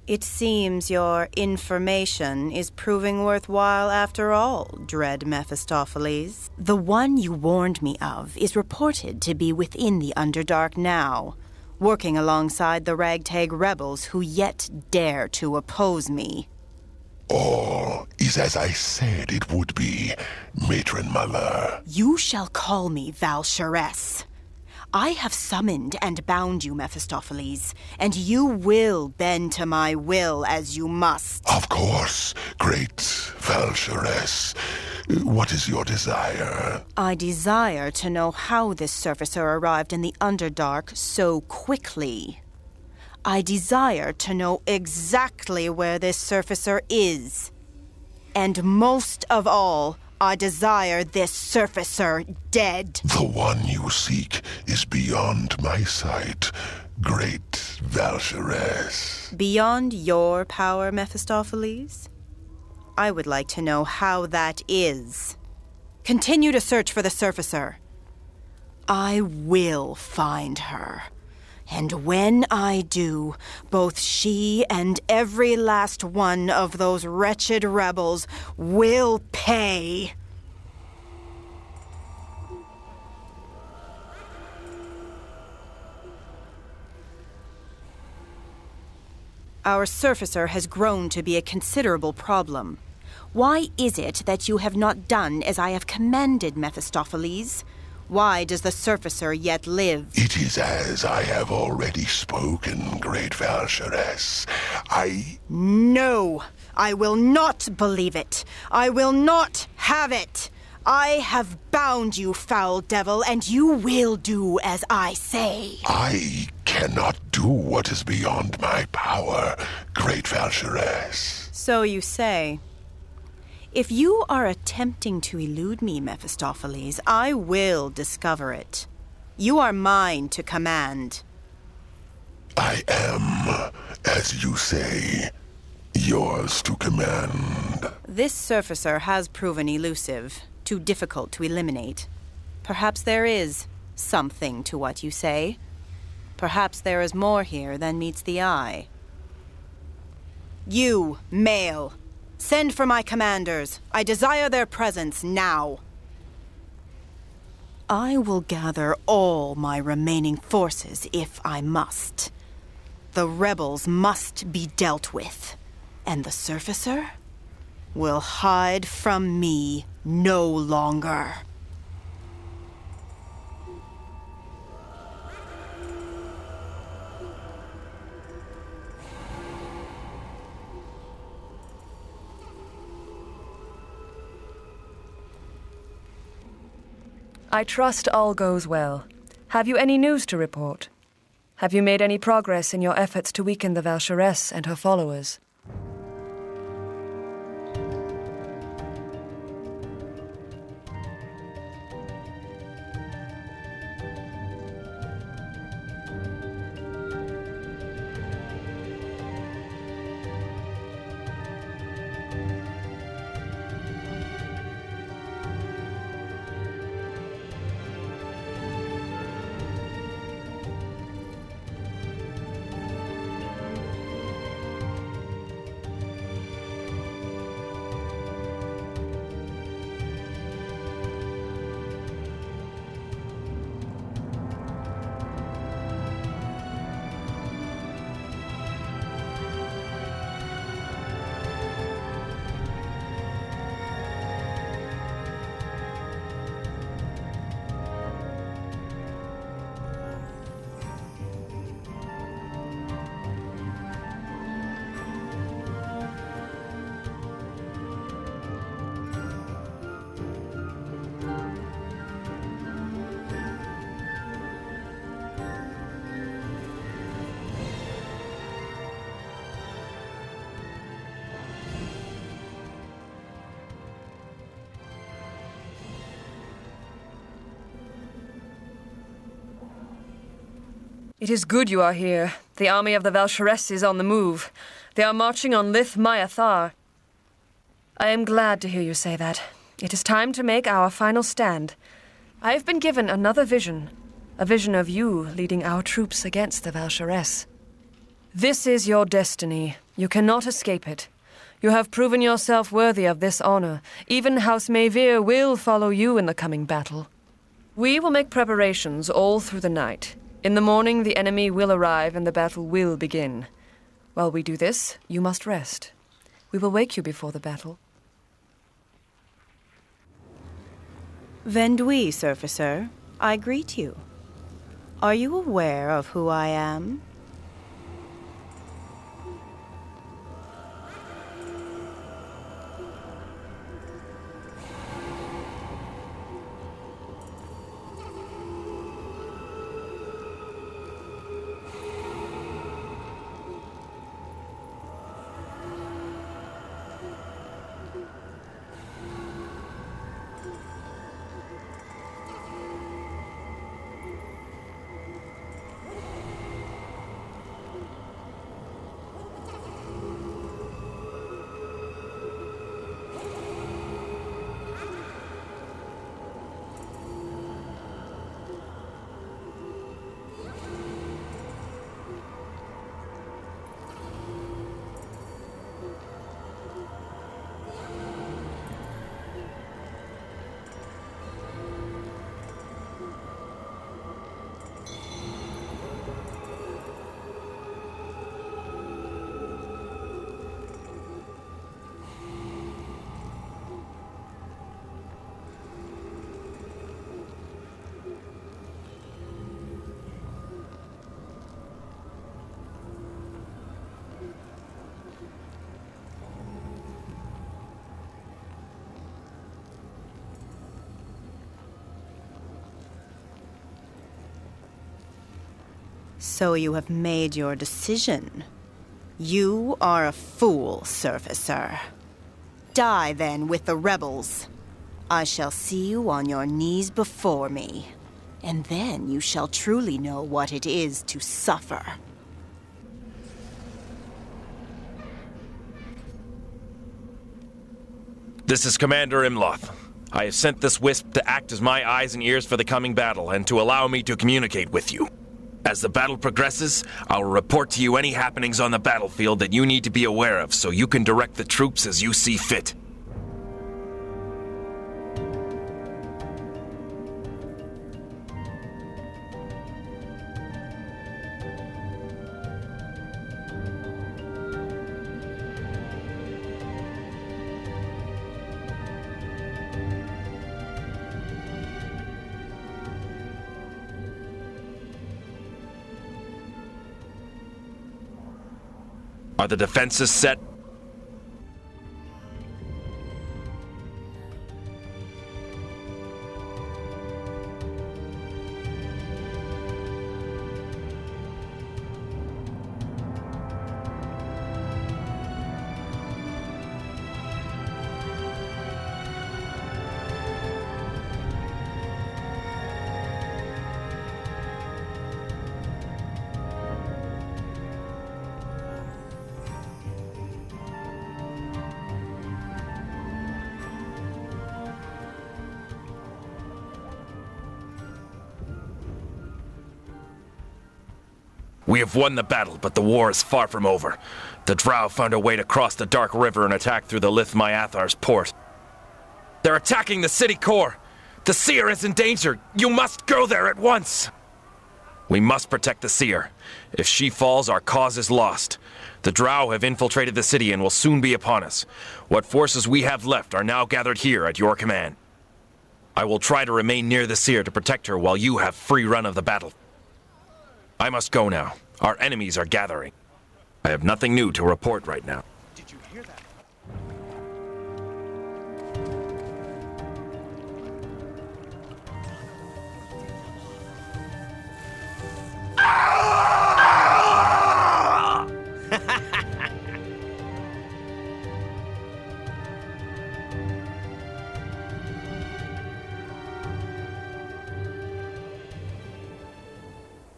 Speaker 16: It seems your information is proving worthwhile after all, dread Mephistopheles. The one you warned me of is reported to be within the Underdark now, working alongside the ragtag rebels who yet dare to oppose me.
Speaker 7: All is as I said it would be, Matron Mother.
Speaker 16: You shall call me Valsharess. I have summoned and bound you, Mephistopheles, and you will bend to my will as you must.
Speaker 7: Of course, great Valsharess. What is your desire?
Speaker 16: I desire to know how this surfacer arrived in the Underdark so quickly. I desire to know exactly where this surfacer is. And most of all, I desire this surfacer dead.
Speaker 7: The one you seek is beyond my sight, great Valsharess.
Speaker 16: Beyond your power, Mephistopheles? I would like to know how that is. Continue to search for the surfacer. I will find her. And when I do, both she and every last one of those wretched rebels will pay. Our surfacer has grown to be a considerable problem. Why is it that you have not done as I have commanded, Mephistopheles? Why does the surfacer yet live?
Speaker 7: It is as I have already spoken, great Valsharess.
Speaker 16: No! I will not believe it! I will not have it! I have bound you, foul devil, and you will do as I say.
Speaker 7: I cannot do what is beyond my power, great Valsharess.
Speaker 16: So you say. If you are attempting to elude me, Mephistopheles, I will discover it. You are mine to command.
Speaker 7: I am, as you say, yours to command.
Speaker 16: This surfacer has proven elusive, too difficult to eliminate. Perhaps there is something to what you say. Perhaps there is more here than meets the eye. You, male, send for my commanders. I desire their presence now. I will gather all my remaining forces if I must. The rebels must be dealt with, and the surfacer will hide from me no longer.
Speaker 1: I trust all goes well. Have you any news to report? Have you made any progress in your efforts to weaken the Valshoress and her followers? It is good you are here. The army of the Valshoress is on the move. They are marching on Lith Myathar. I am glad to hear you say that. It is time to make our final stand. I have been given another vision. A vision of you leading our troops against the Valshoress. This is your destiny. You cannot escape it. You have proven yourself worthy of this honor. Even House Mavir will follow you in the coming battle. We will make preparations all through the night. In the morning, the enemy will arrive and the battle will begin. While we do this, you must rest. We will wake you before the battle.
Speaker 16: Vendui, surfacer, I greet you. Are you aware of who I am? So you have made your decision. You are a fool, surfacer. Die then with the rebels. I shall see you on your knees before me, and then you shall truly know what it is to suffer.
Speaker 19: This is Commander Imloth. I have sent this wisp to act as my eyes and ears for the coming battle, and to allow me to communicate with you. As the battle progresses, I will report to you any happenings on the battlefield that you need to be aware of, so you can direct the troops as you see fit. Are the defenses set? We have won the battle, but the war is far from over. The Drow found a way to cross the Dark River and attack through the Lith Myathar's port. They're attacking the city core! The Seer is in danger! You must go there at once! We must protect the Seer. If she falls, our cause is lost. The Drow have infiltrated the city and will soon be upon us. What forces we have left are now gathered here at your command. I will try to remain near the Seer to protect her while you have free run of the battle. I must go now. Our enemies are gathering. I have nothing new to report right now.
Speaker 14: Did you hear that?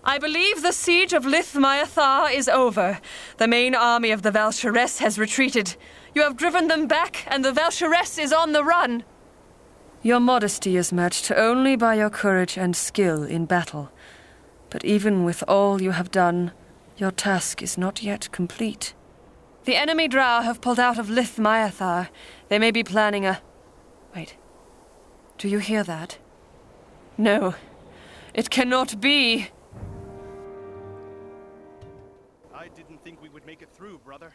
Speaker 1: I believe the siege of Lith Myathar is over. The main army of the Valsharess has retreated. You have driven them back, and the Valsharess is on the run. Your modesty is matched only by your courage and skill in battle. But even with all you have done, your task is not yet complete. The enemy Drow have pulled out of Lith Myathar. They may be planning a... Wait. Do you hear that? No. It cannot be.
Speaker 14: I didn't think we would make it through, brother.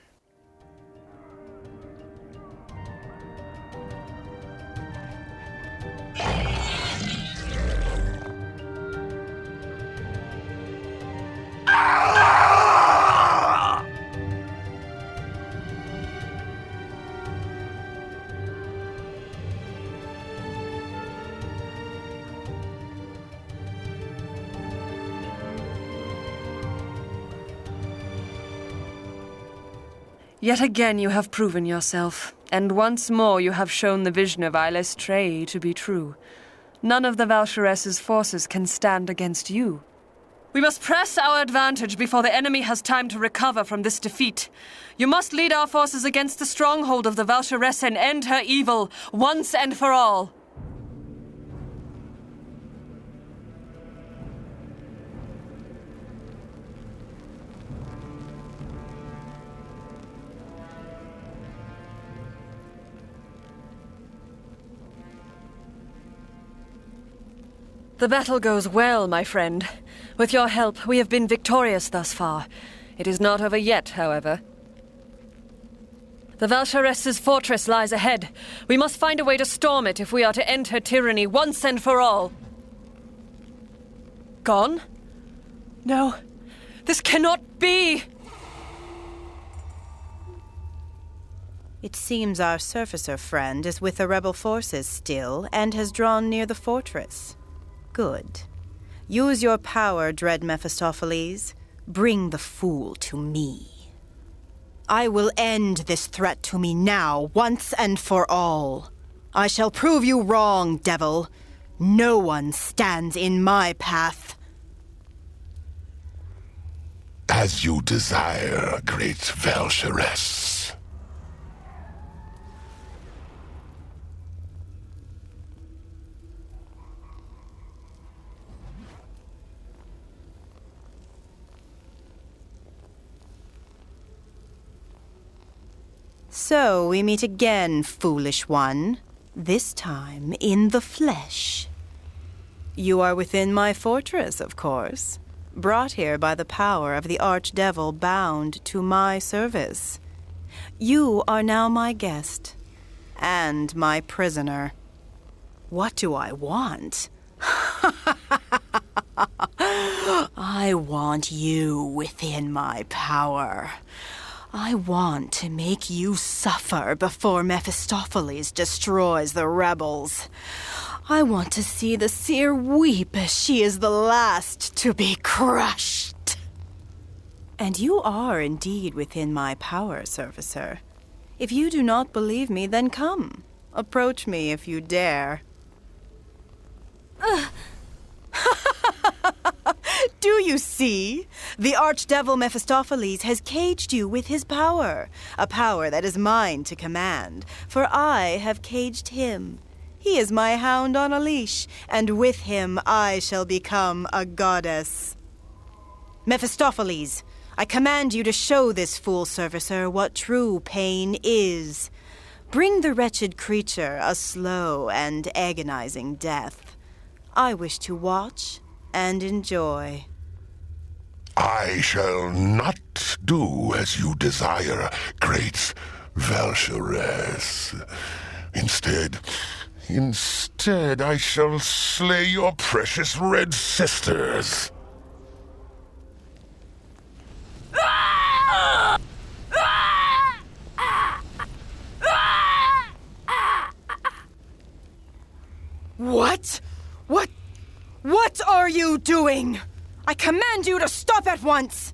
Speaker 1: Yet again you have proven yourself, and once more you have shown the vision of Eyeless Trey to be true. None of the Valsharess's forces can stand against you. We must press our advantage before the enemy has time to recover from this defeat. You must lead our forces against the stronghold of the Valsharess and end her evil, once and for all. The battle goes well, my friend. With your help, we have been victorious thus far. It is not over yet, however. The Valsharess's fortress lies ahead. We must find a way to storm it if we are to end her tyranny once and for all. Gone? No. This cannot be!
Speaker 16: It seems our surfacer friend is with the rebel forces still and has drawn near the fortress. Good. Use your power, dread Mephistopheles. Bring the fool to me. I will end this threat to me now, once and for all. I shall prove you wrong, devil. No one stands in my path.
Speaker 7: As you desire, great Valsharess.
Speaker 16: So we meet again, foolish one. This time in the flesh. You are within my fortress, of course. Brought here by the power of the archdevil bound to my service. You are now my guest. And my prisoner. What do I want? I want you within my power. I want to make you suffer before Mephistopheles destroys the rebels. I want to see the seer weep as she is the last to be crushed. And you are indeed within my power, servicer. If you do not believe me, then come. Approach me if you dare. Do you see? The archdevil Mephistopheles has caged you with his power, a power that is mine to command, for I have caged him. He is my hound on a leash, and with him I shall become a goddess. Mephistopheles, I command you to show this fool servicer what true pain is. Bring the wretched creature a slow and agonizing death. I wish to watch and enjoy.
Speaker 7: I shall not do as you desire, great Valsharess. Instead, I shall slay your precious red sisters.
Speaker 16: What are you doing? I command you to stop at once!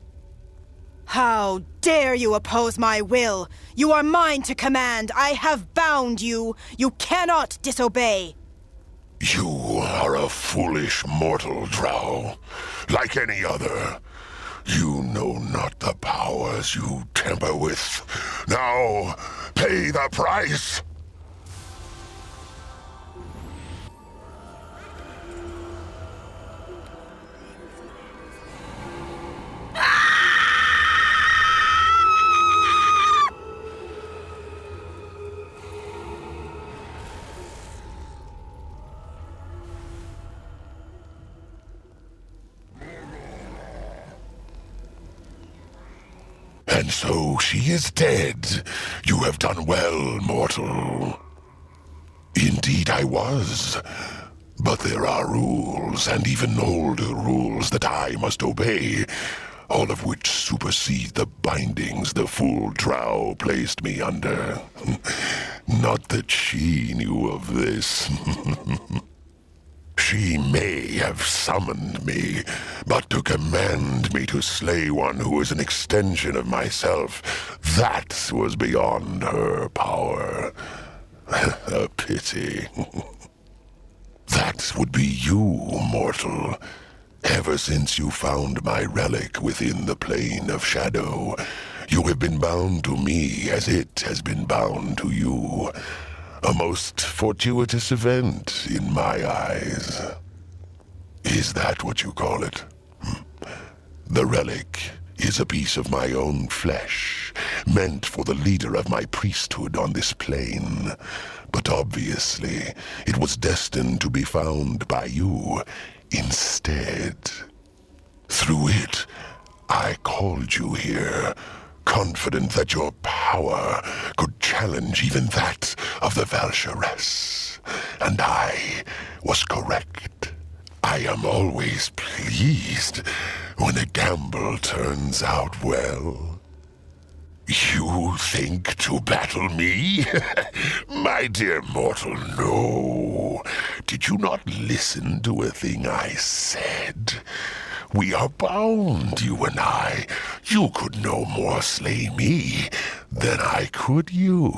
Speaker 16: How dare you oppose my will? You are mine to command. I have bound you. You cannot disobey.
Speaker 7: You are a foolish mortal, drow. Like any other. You know not the powers you tamper with. Now, pay the price! And so she is dead. You have done well, mortal. Indeed I was. But there are rules, and even older rules that I must obey, all of which supersede the bindings the fool drow placed me under. Not that she knew of this. She may have summoned me, but to command me to slay one who is an extension of myself, that was beyond her power. A pity. That would be you, mortal. Ever since you found my relic within the plane of shadow, you have been bound to me as it has been bound to you. A most fortuitous event in my eyes. Is that what you call it? The relic is a piece of my own flesh, meant for the leader of my priesthood on this plane. But obviously, it was destined to be found by you instead. Through it, I called you here, confident that your power could challenge even that of the Valsharess. And I was correct. I am always pleased when a gamble turns out well. You think to battle me? My dear mortal, no. Did you not listen to a thing I said? We are bound, you and I. You could no more slay me than I could you.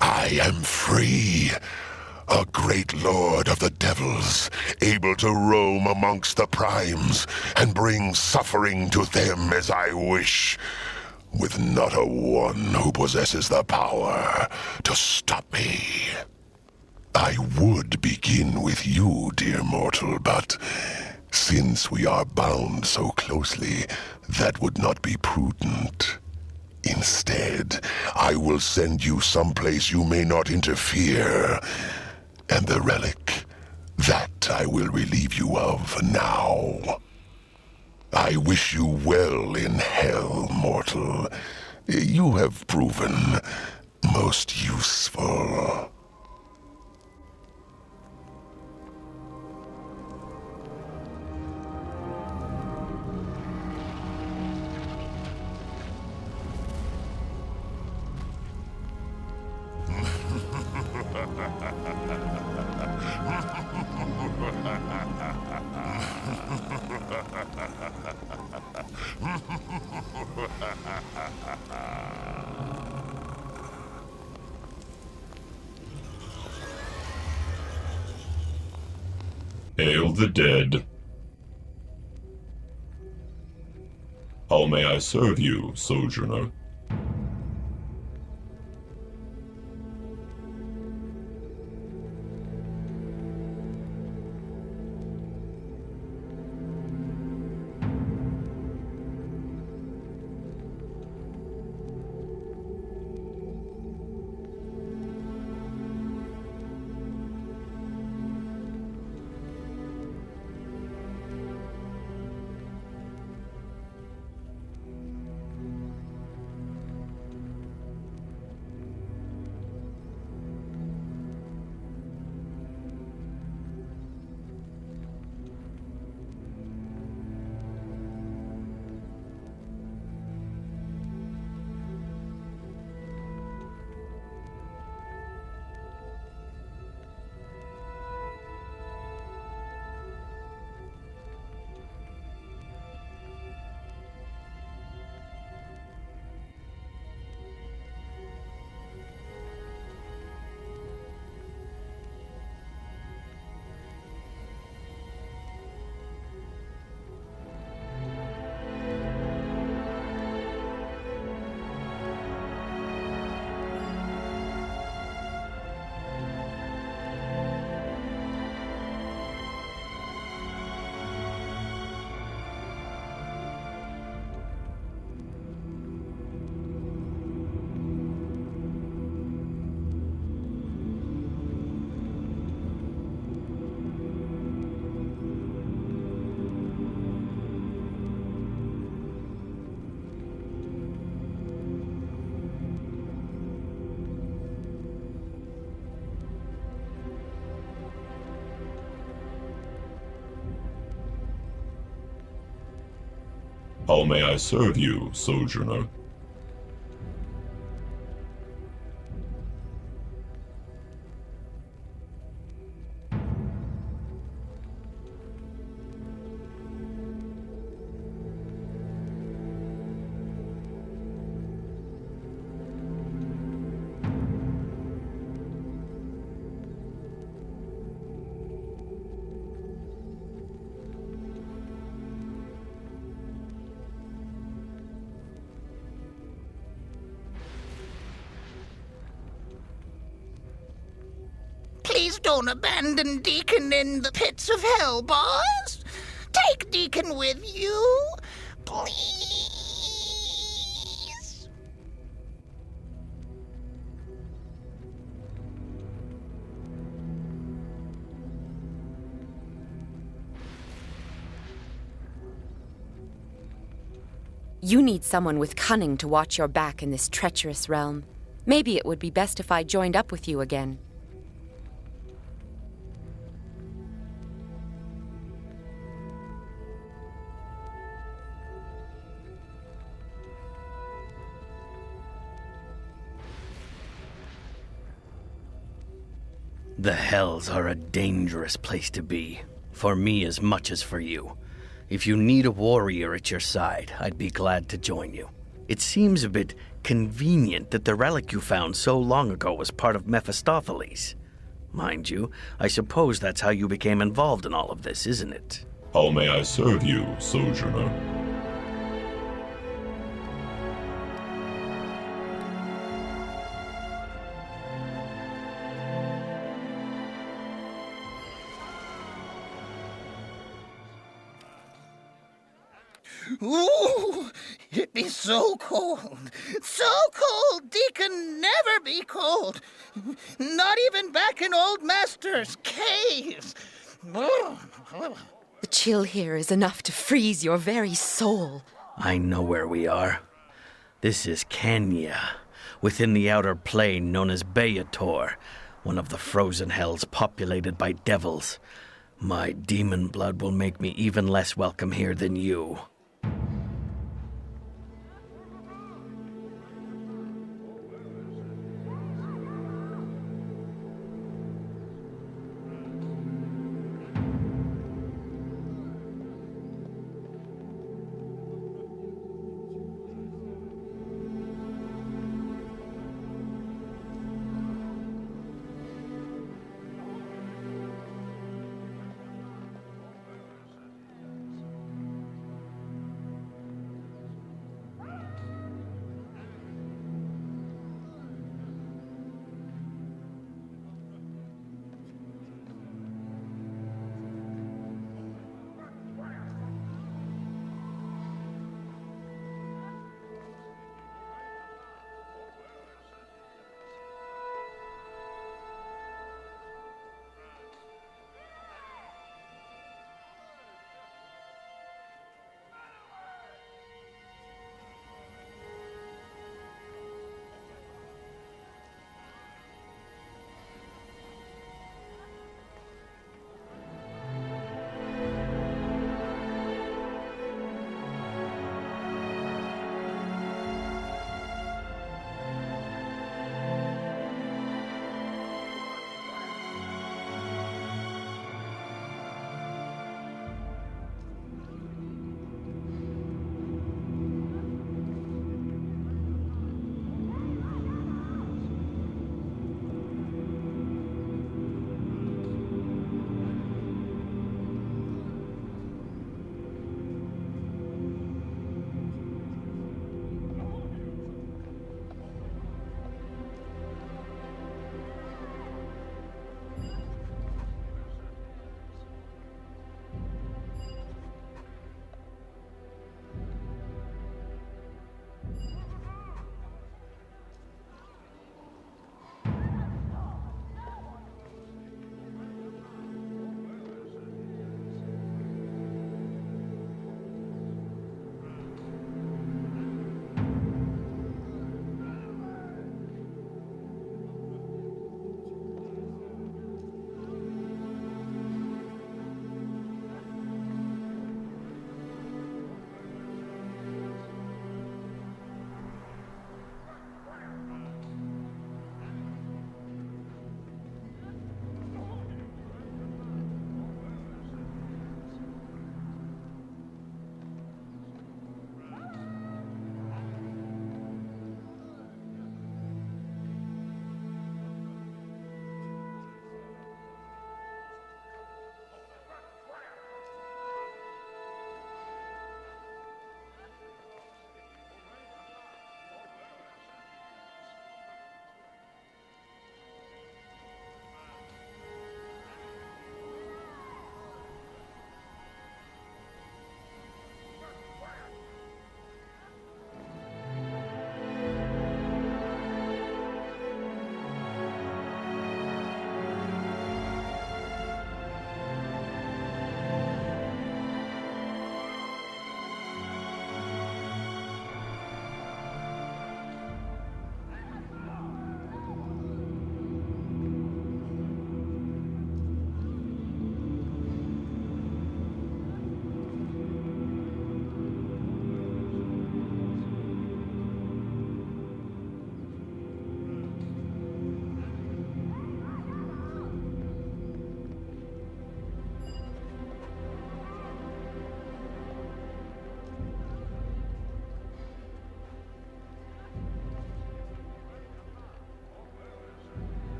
Speaker 7: I am free, a great lord of the devils, able to roam amongst the primes and bring suffering to them as I wish, with not a one who possesses the power to stop me. I would begin with you, dear mortal, but since we are bound so closely, that would not be prudent. Instead, I will send you someplace you may not interfere. And the relic, that I will relieve you of now. I wish you well in hell, mortal. You have proven most useful.
Speaker 17: Hail the dead. How may I serve you, sojourner? How may I serve you, sojourner?
Speaker 12: Please don't abandon Deacon in the pits of hell, boss. Take Deacon with you, please.
Speaker 20: You need someone with cunning to watch your back in this treacherous realm. Maybe it would be best if I joined up with you again.
Speaker 2: The Hells are a dangerous place to be, for me as much as for you. If you need a warrior at your side, I'd be glad to join you. It seems a bit convenient that the relic you found so long ago was part of Mephistopheles. Mind you, I suppose that's how you became involved in all of this, isn't it?
Speaker 17: How may I serve you, sojourner?
Speaker 12: Ooh, it be so cold. So cold, Deacon never be cold. Not even back in Old Master's caves.
Speaker 20: The chill here is enough to freeze your very soul.
Speaker 2: I know where we are. This is Kenya, within the outer plane known as Beator, one of the frozen hells populated by devils. My demon blood will make me even less welcome here than you.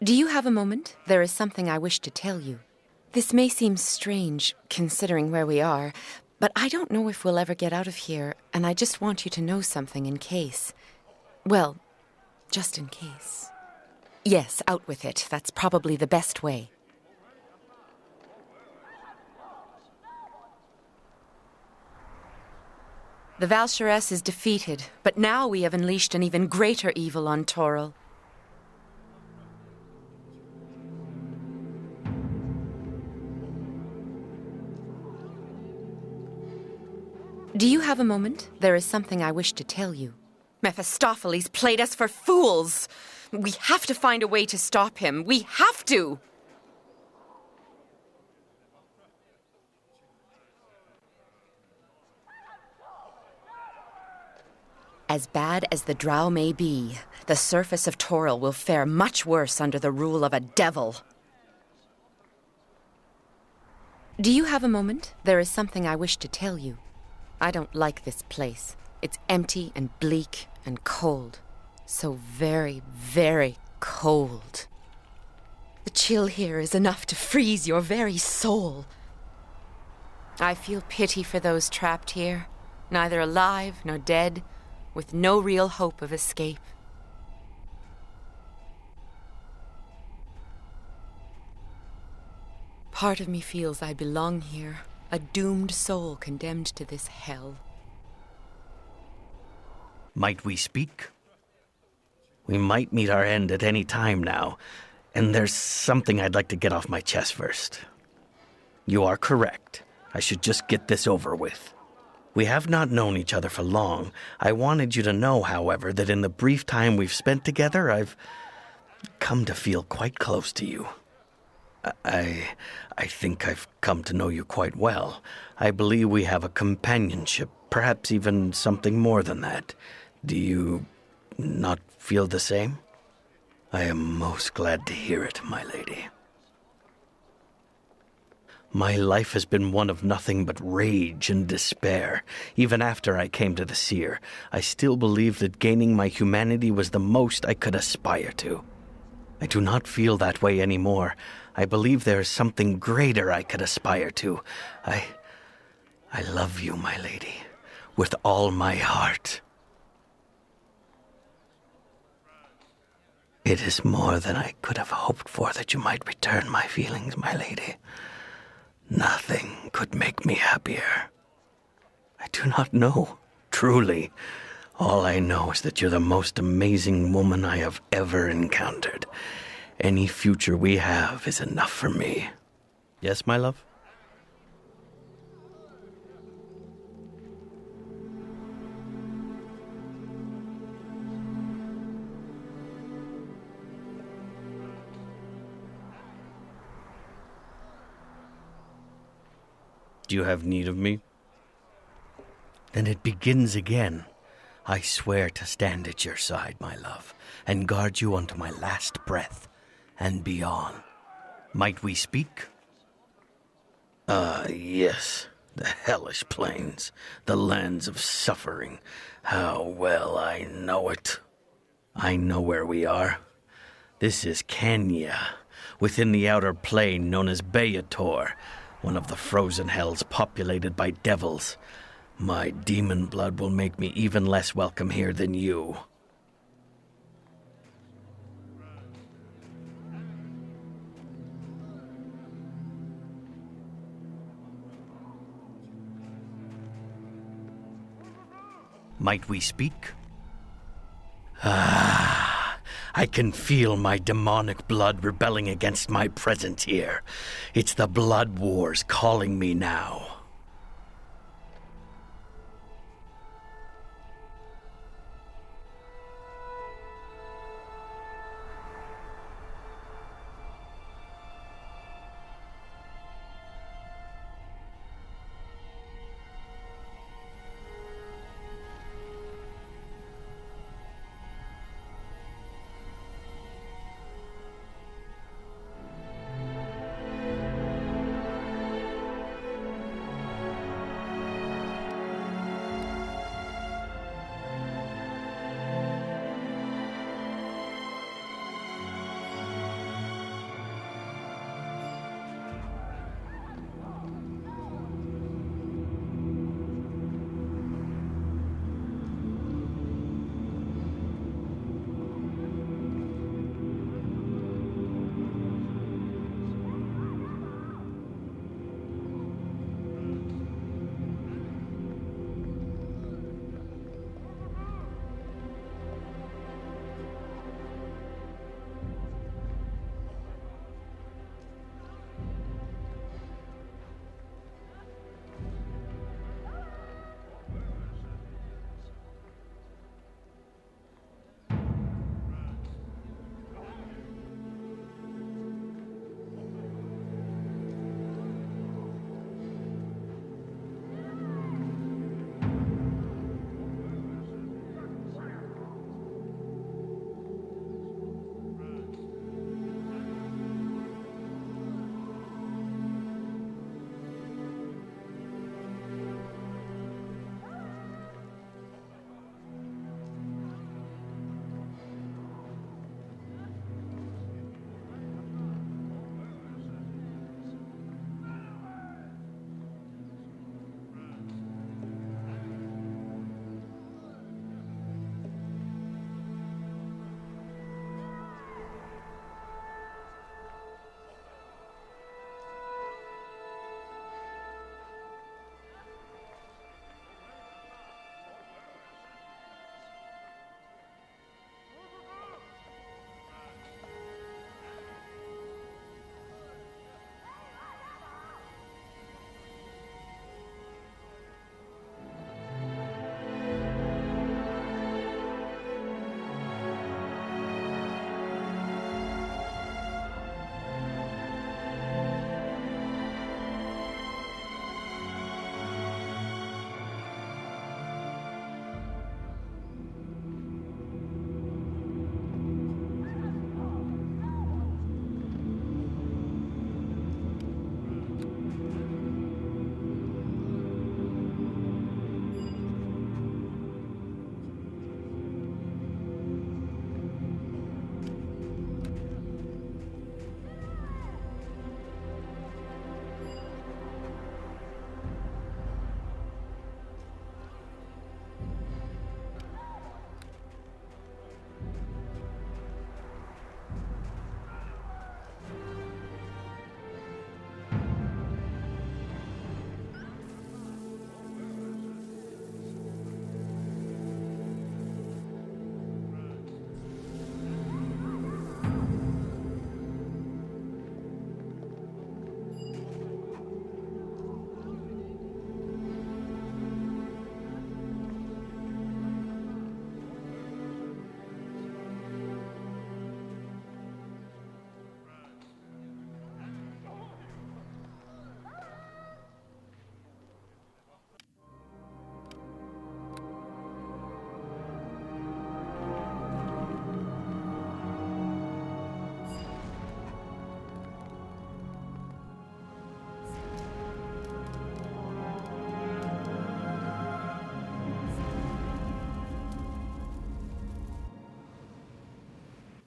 Speaker 20: Do you have a moment? There is something I wish to tell you. This may seem strange, considering where we are, But I don't know if we'll ever get out of here, and I just want you to know something in case. Well, just in case. Yes, out with it. That's probably the best way. The Val'Sharess is defeated, but now we have unleashed an even greater evil on Toril. Do you have a moment? There is something I wish to tell you. Mephistopheles played us for fools! We have to find a way to stop him. We have to! As bad as the drow may be, the surface of Toril will fare much worse under the rule of a devil. Do you have a moment? There is something I wish to tell you. I don't like this place. It's empty and bleak and cold. So very, very cold. The chill here is enough to freeze your very soul. I feel pity for those trapped here, neither alive nor dead, with no real hope of escape. Part of me feels I belong here, a doomed soul condemned to this hell.
Speaker 2: Might we speak? We might meet our end at any time now, and there's something I'd like to get off my chest first. You are correct. I should just get this over with. We have not known each other for long. I wanted you to know, however, that in the brief time we've spent together, I've come to feel quite close to you. I think I've come to know you quite well. I believe we have a companionship, perhaps even something more than that. Do you not feel the same? I am most glad to hear it, my lady. My life has been one of nothing but rage and despair. Even after I came to the seer, I still believed that gaining my humanity was the most I could aspire to. I do not feel that way anymore. I believe there is something greater I could aspire to. I love you, my lady, with all my heart. It is more than I could have hoped for that you might return my feelings, my lady. Nothing could make me happier. I do not know, truly. All I know is that you're the most amazing woman I have ever encountered. Any future we have is enough for me. Yes, my love? Do you have need of me? Then it begins again. I swear to stand at your side, my love, and guard you unto my last breath and beyond. Might we speak? Yes. The hellish plains, the lands of suffering. How well I know it. I know where we are. This is Kenya, within the outer plain known as Beator, one of the frozen hells populated by devils. My demon blood will make me even less welcome here than you. Might we speak? I can feel my demonic blood rebelling against my presence here. It's the blood wars calling me now.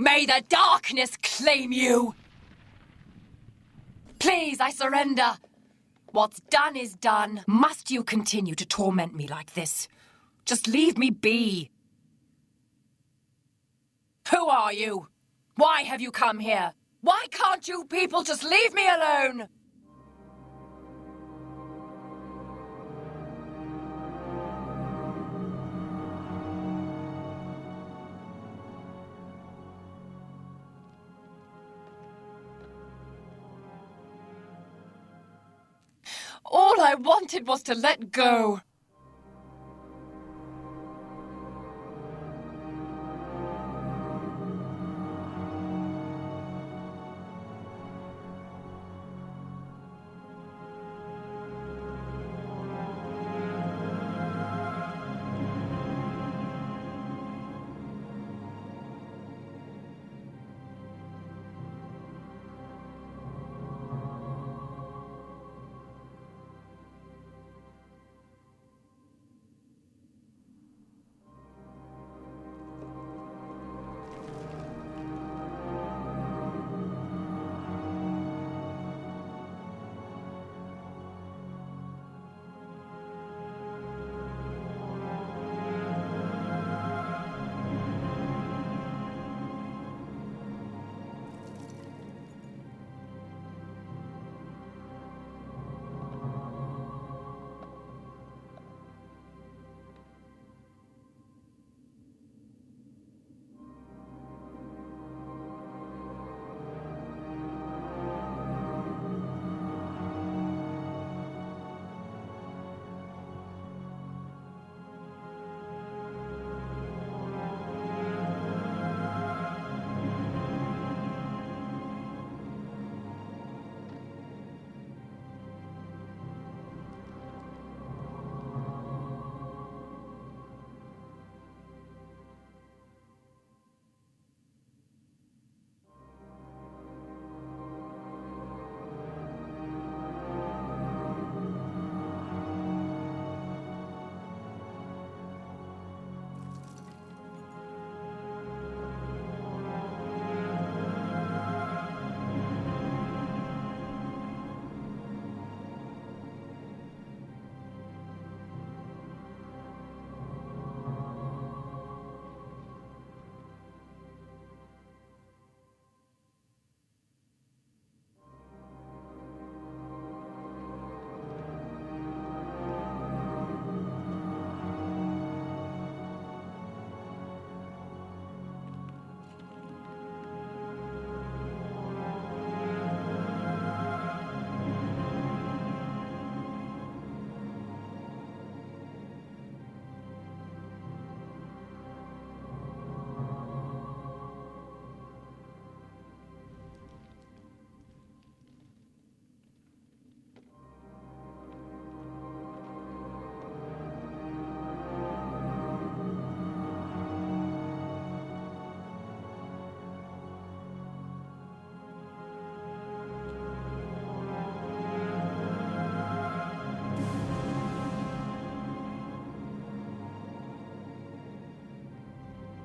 Speaker 11: May the darkness claim you! Please, I surrender. What's done is done. Must you continue to torment me like this? Just leave me be. Who are you? Why have you come here? Why can't you people just leave me alone? All I wanted was to let go.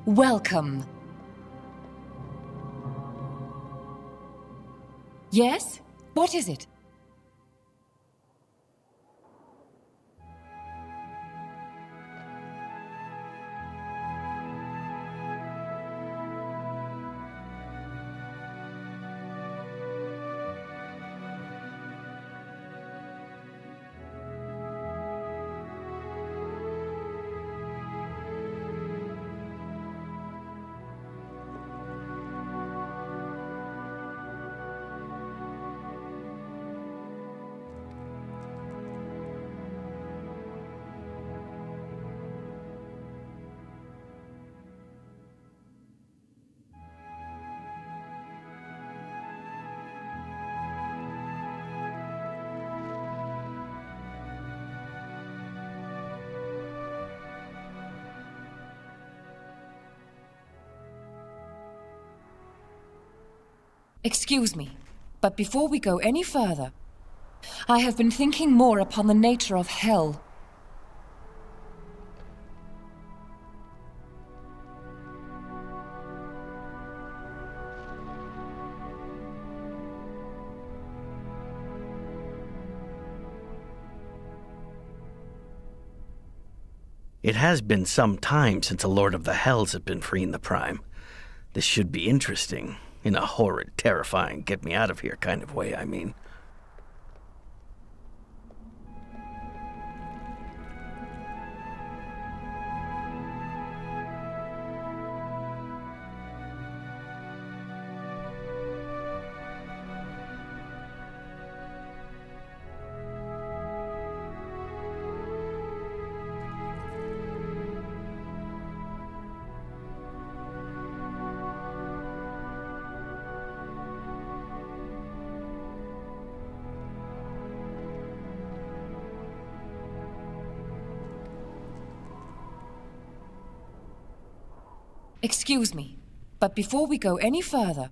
Speaker 11: Welcome. Yes? What is it? Excuse me, but before we go any further, I have been thinking more upon the nature of hell.
Speaker 2: It has been some time since a Lord of the Hells has been freeing the Prime. This should be interesting. In a horrid, terrifying, get-me-out-of-here kind of way, I mean.
Speaker 11: Excuse me, but before we go any further,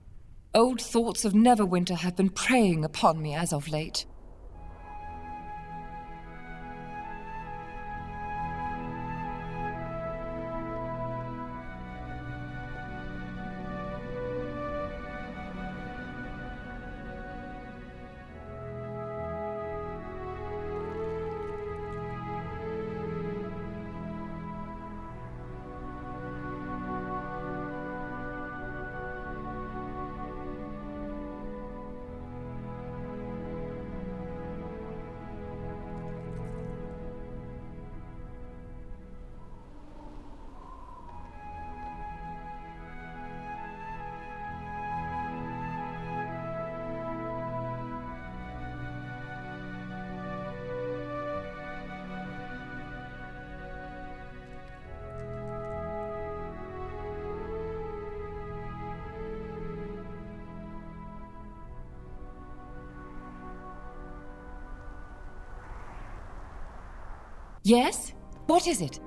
Speaker 11: old thoughts of Neverwinter have been preying upon me as of late. Yes? What is it?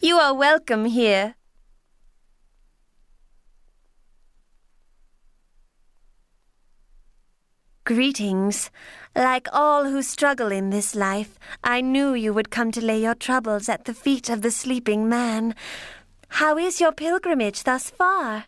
Speaker 5: You are welcome here. Greetings. Like all who struggle in this life, I knew you would come to lay your troubles at the feet of the sleeping man. How is your pilgrimage thus far?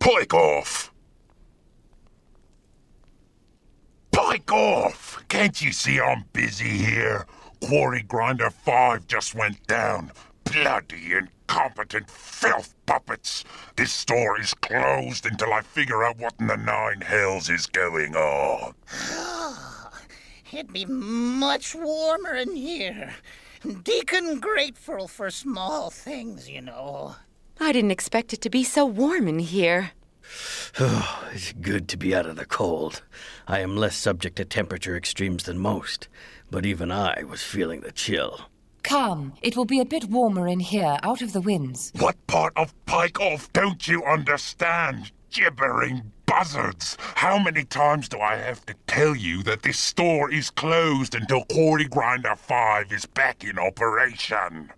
Speaker 7: Pike off! Pike off! Can't you see I'm busy here? Quarry Grinder 5 just went down. bloody incompetent filth puppets! This store is closed until I figure out what in the nine hells is going on.
Speaker 12: It'd be much warmer in here. Deacon grateful for small things, you know.
Speaker 20: I didn't expect it to be so warm in here.
Speaker 2: Oh, it's good to be out of the cold. I am less subject to temperature extremes than most, but even I was feeling the chill.
Speaker 11: Come, it will be a bit warmer in here, out of the winds.
Speaker 7: What part of Pike Off don't you understand, gibbering buzzards? How many times do I have to tell you that this store is closed until Quarry Grinder 5 is back in operation?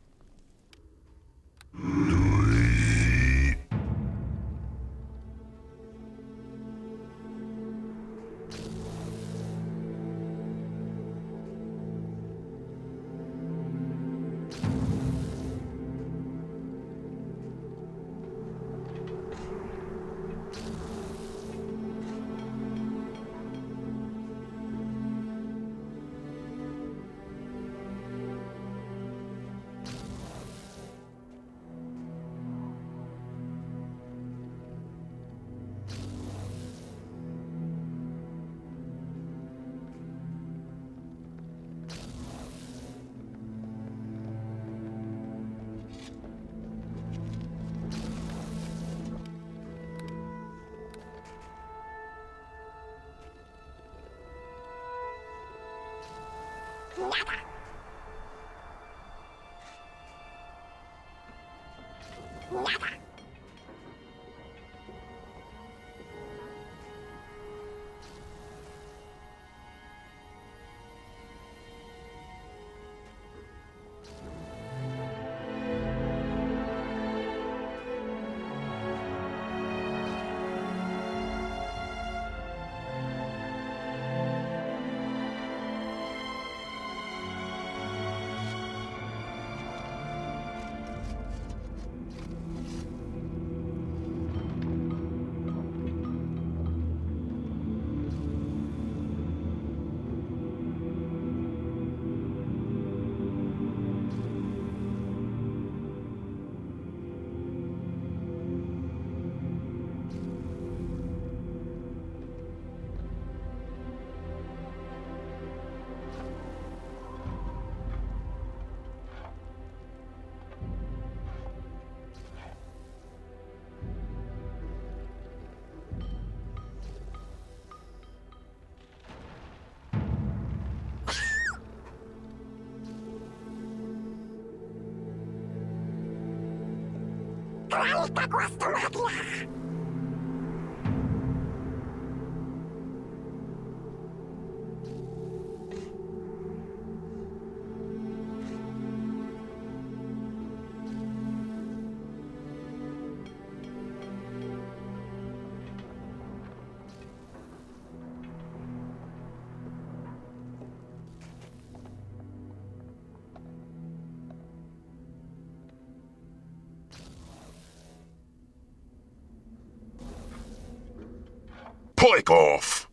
Speaker 7: Pike Off!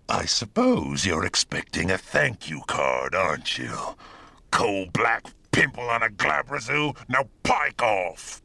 Speaker 7: I suppose you're expecting a thank you card, aren't you? Coal black pimple on a glabrazoo, now pike off!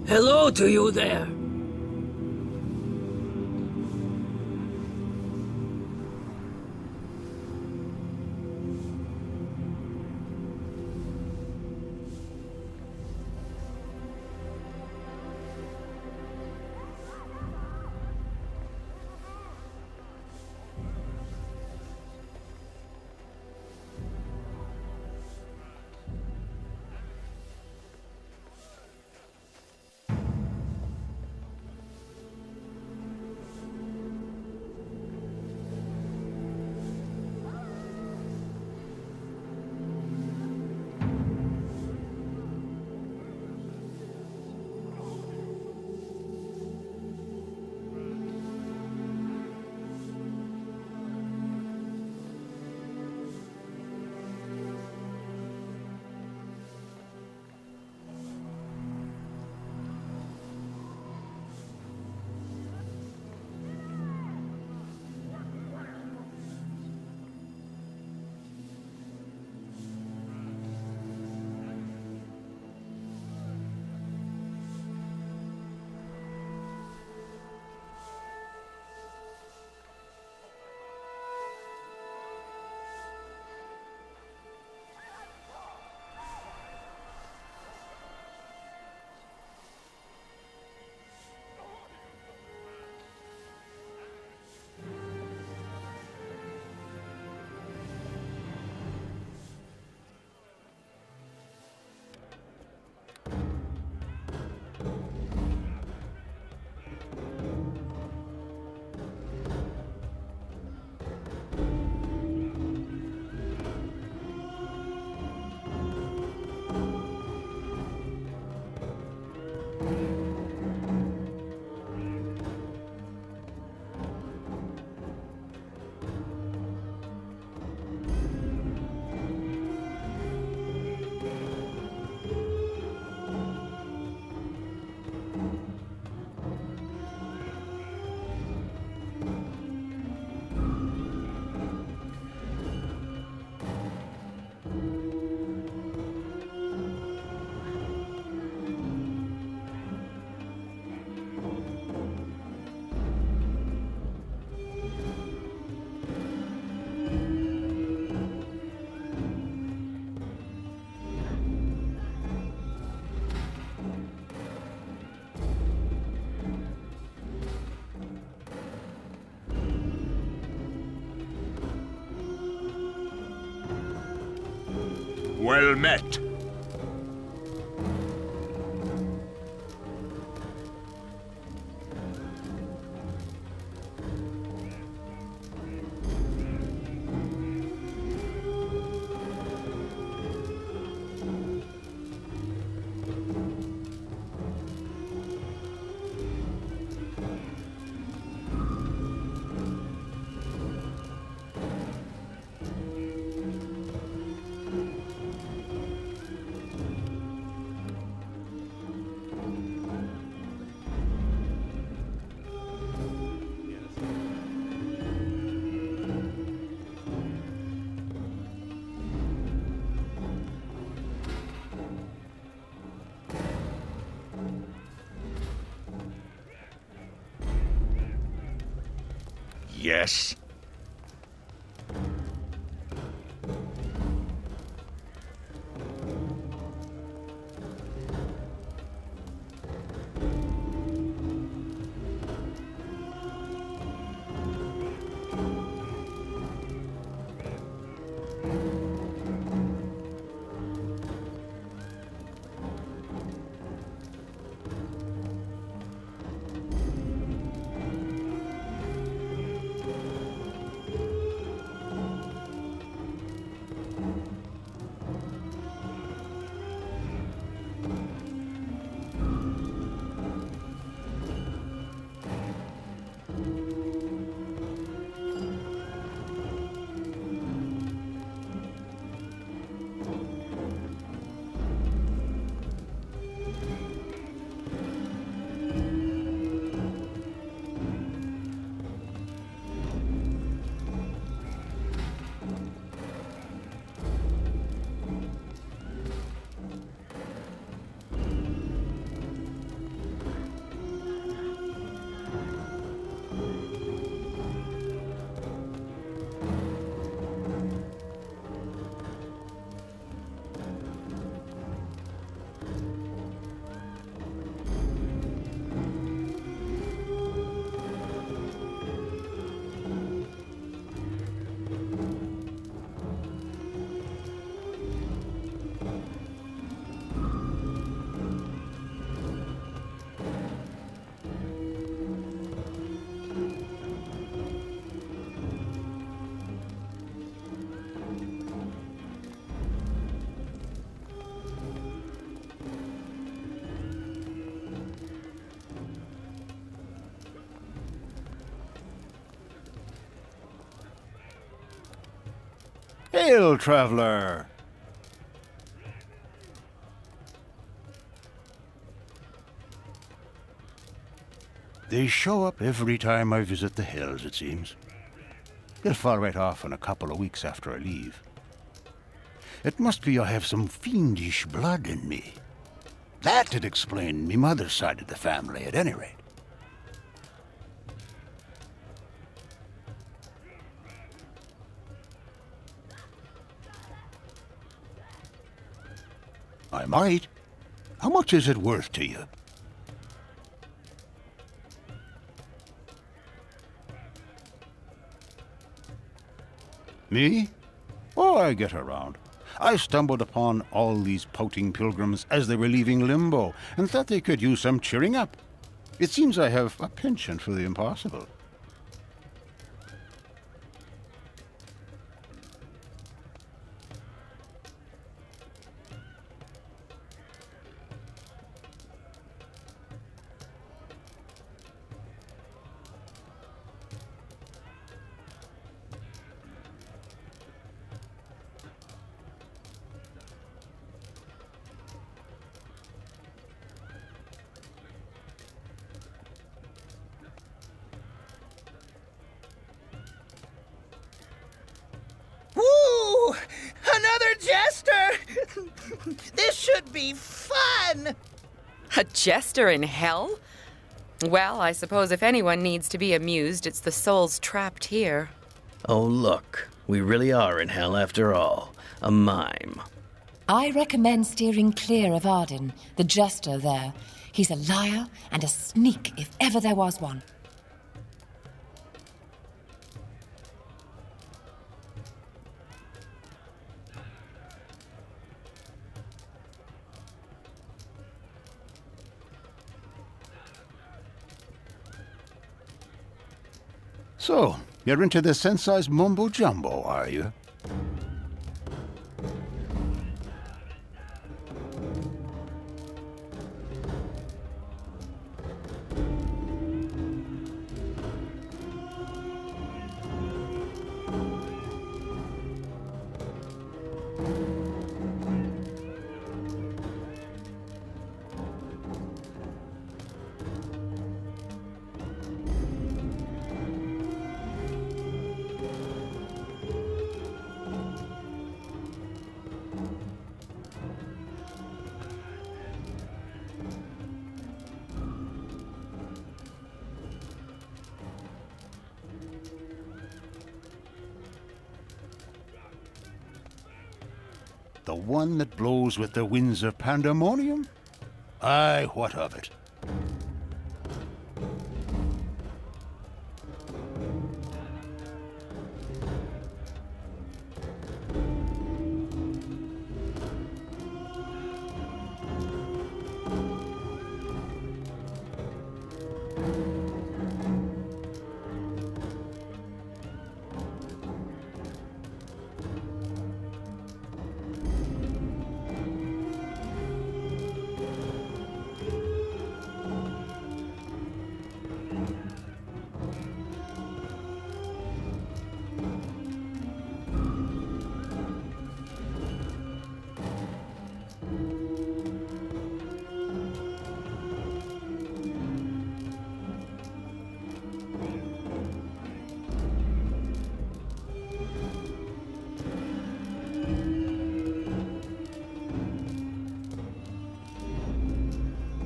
Speaker 8: Hello to you there.
Speaker 3: Well met. Yes.
Speaker 13: Hail, traveler! They show up every time I visit the hills, it seems. They'll fall right off in a couple of weeks after I leave. It must be I have some fiendish blood in me. That'd explain me mother's side of the family, at any rate. I might. How much is it worth to you? Me? Oh, I get around. I stumbled upon all these pouting pilgrims as they were leaving Limbo, and thought they could use some cheering up. It seems I have a penchant for the impossible.
Speaker 12: Woo! Another jester! This should be fun!
Speaker 20: A jester in hell? Well, I suppose if anyone needs to be amused, it's the souls trapped here.
Speaker 2: Oh, look. We really are in hell after all. A mime.
Speaker 11: I recommend steering clear of Arden, the jester there. He's a liar and a sneak if ever there was one.
Speaker 13: So, you're into the sensei's mumbo-jumbo, are you? The one that blows with the winds of pandemonium? Aye, what of it?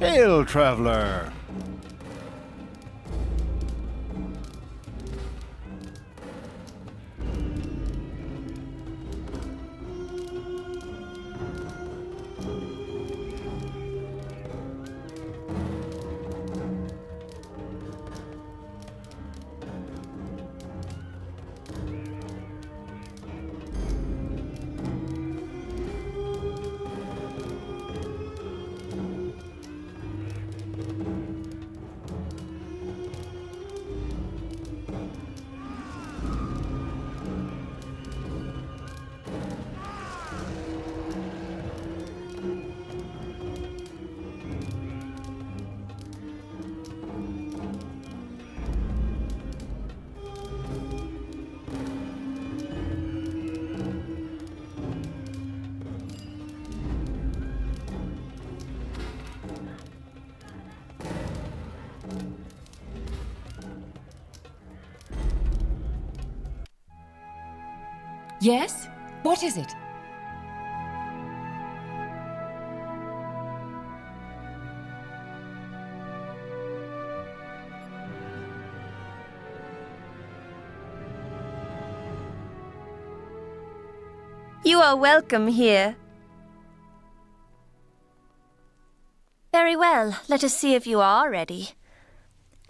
Speaker 13: Hail, traveler!
Speaker 11: Yes? What is it?
Speaker 5: You are welcome here. Very well, let us see if you are ready.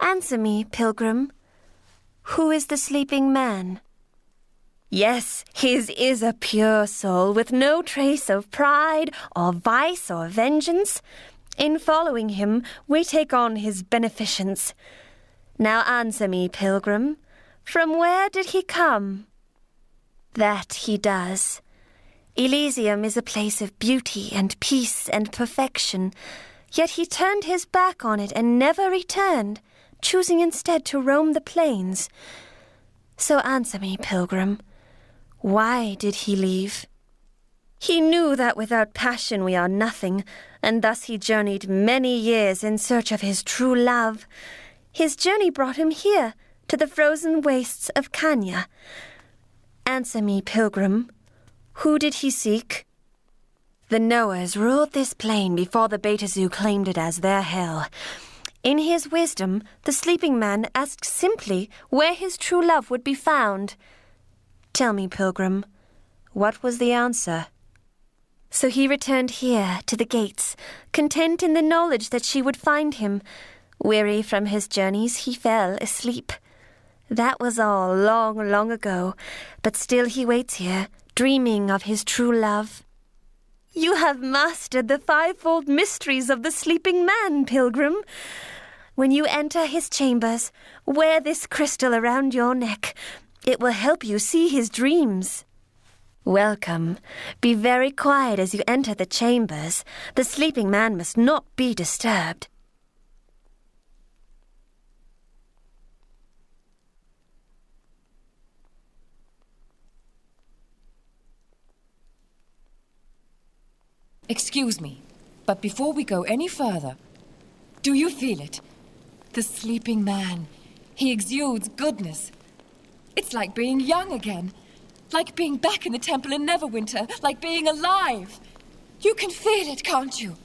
Speaker 5: Answer me, pilgrim. Who is the sleeping man? Yes, his is a pure soul with no trace of pride or vice or vengeance. In following him, we take on his beneficence. Now answer me, pilgrim. From where did he come? That he does. Elysium is a place of beauty and peace and perfection, yet he turned his back on it and never returned, choosing instead to roam the plains. So answer me, pilgrim, why did he leave? He knew that without passion we are nothing, and thus he journeyed many years in search of his true love. His journey brought him here, to the frozen wastes of Kanya. Answer me, pilgrim, who did he seek? The Noahs ruled this plain before the Beta Zoo claimed it as their hell. In his wisdom, the sleeping man asked simply where his true love would be found. Tell me, pilgrim, what was the answer? So he returned here, to the gates, content in the knowledge that she would find him. Weary from his journeys, he fell asleep. That was all long, long ago, but still he waits here, dreaming of his true love. You have mastered the fivefold mysteries of the sleeping man, pilgrim. When you enter his chambers, wear this crystal around your neck. It will help you see his dreams. Welcome. Be very quiet as you enter the chambers. The sleeping man must not be disturbed.
Speaker 11: Excuse me, but before we go any further, do you feel it? The sleeping man. He exudes goodness. It's like being young again. Like being back in the temple in Neverwinter. Like being alive. You can feel it, can't you?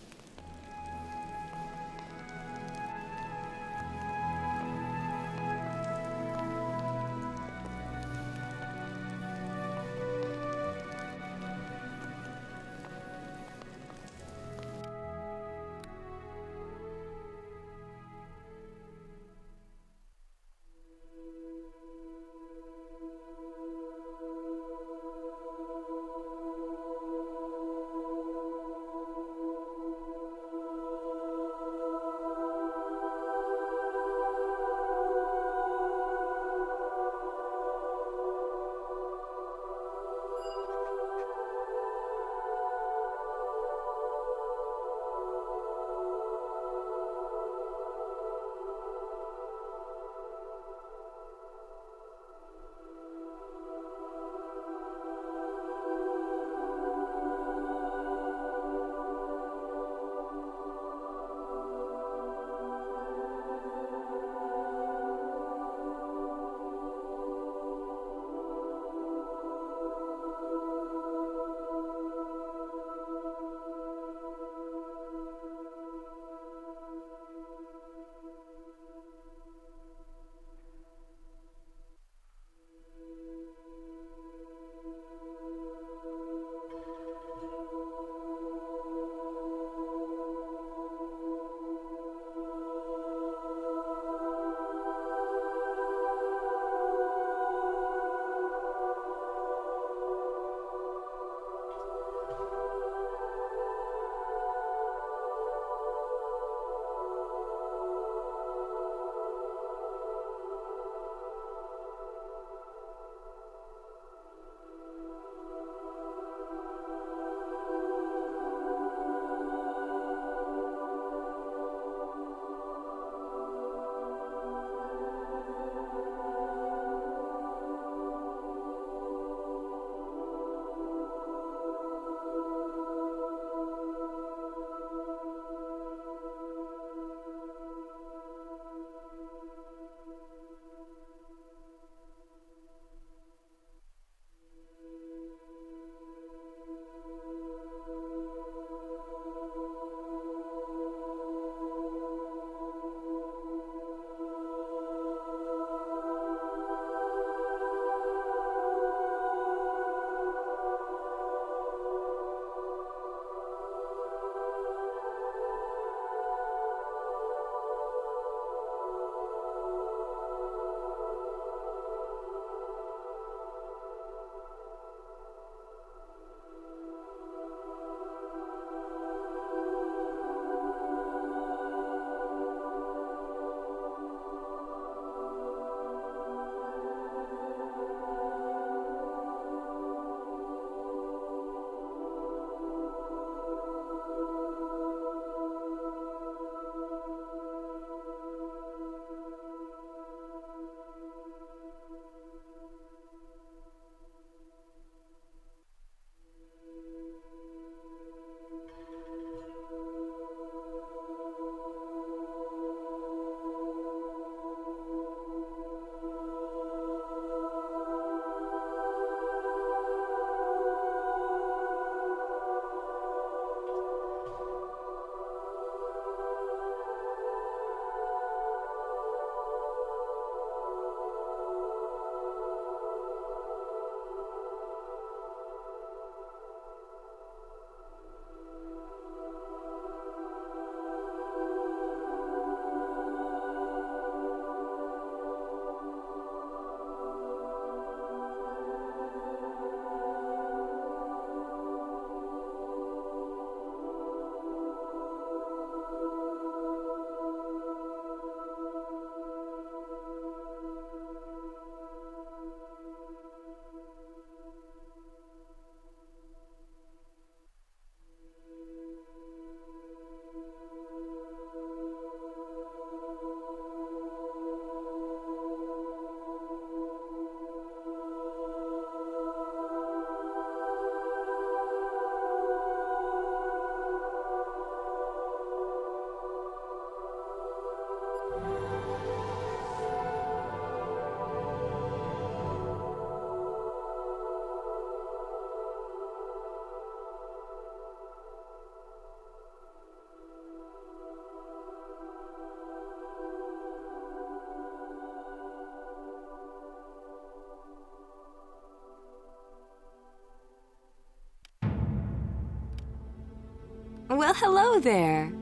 Speaker 10: Well, hello there.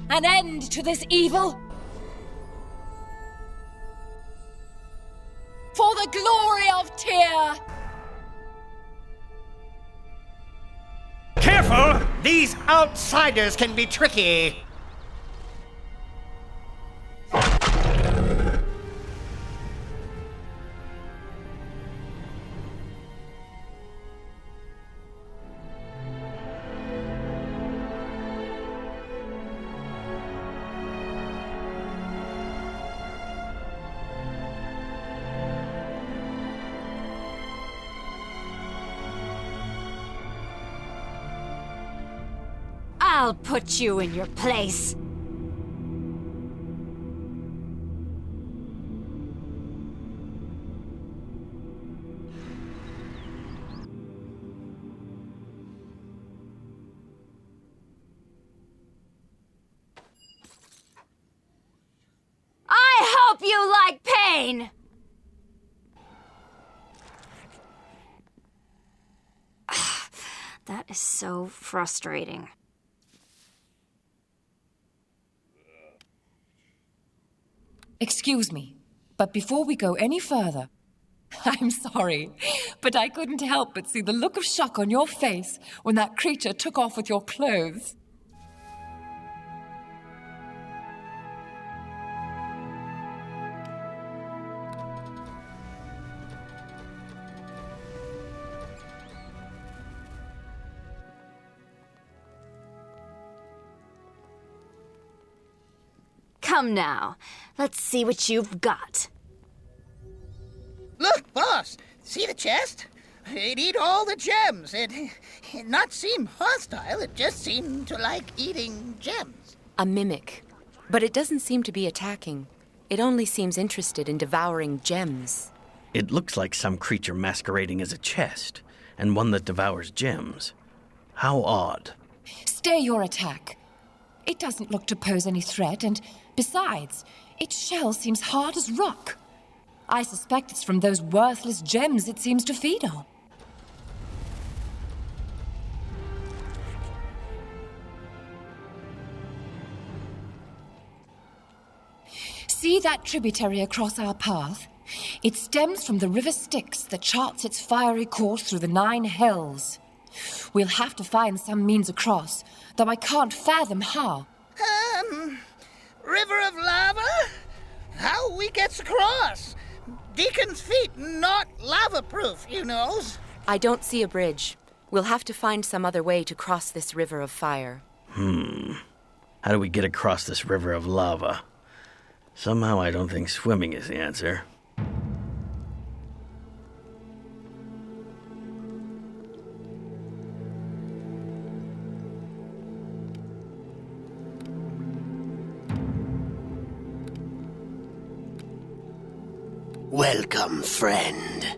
Speaker 11: An end to this evil! For the glory of Tyr!
Speaker 15: Careful! These outsiders can be tricky.
Speaker 10: I'll put you in your place. I hope you like pain! That is so frustrating.
Speaker 11: Excuse me, but before we go any further, I'm sorry, but I couldn't help but see the look of shock on your face when that creature took off with your clothes.
Speaker 10: Come now, let's see what you've got.
Speaker 12: Look, boss, see the chest? It eat all the gems. It not seem hostile, it just seemed to like eating gems.
Speaker 20: A mimic. But it doesn't seem to be attacking. It only seems interested in devouring gems.
Speaker 2: It looks like some creature masquerading as a chest, and one that devours gems. How odd.
Speaker 11: Stay your attack. It doesn't look to pose any threat, and besides, its shell seems hard as rock. I suspect it's from those worthless gems it seems to feed on. See that tributary across our path? It stems from the river Styx that charts its fiery course through the 9 hells. We'll have to find some means across, though I can't fathom how.
Speaker 12: River of lava? How we gets across? Deacon's feet not lava-proof, you knows.
Speaker 20: I don't see a bridge. We'll have to find some other way to cross this river of fire.
Speaker 2: How do we get across this river of lava? Somehow I don't think swimming is the answer.
Speaker 18: Welcome, friend.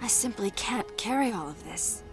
Speaker 10: I simply can't carry all of this.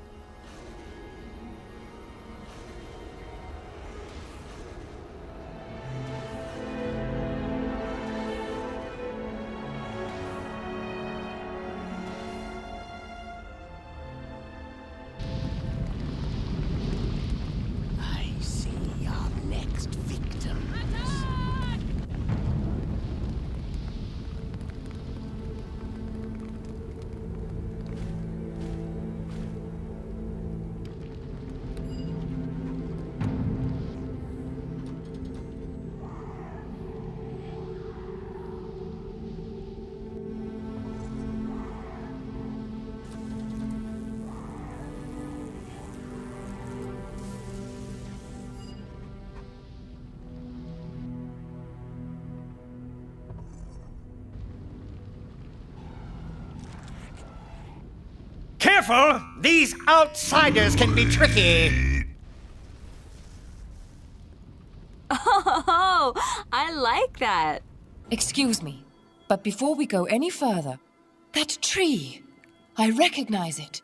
Speaker 15: careful! These outsiders can be tricky.
Speaker 11: Oh, I like that. Excuse me, but before we go any further, that tree, I recognize it.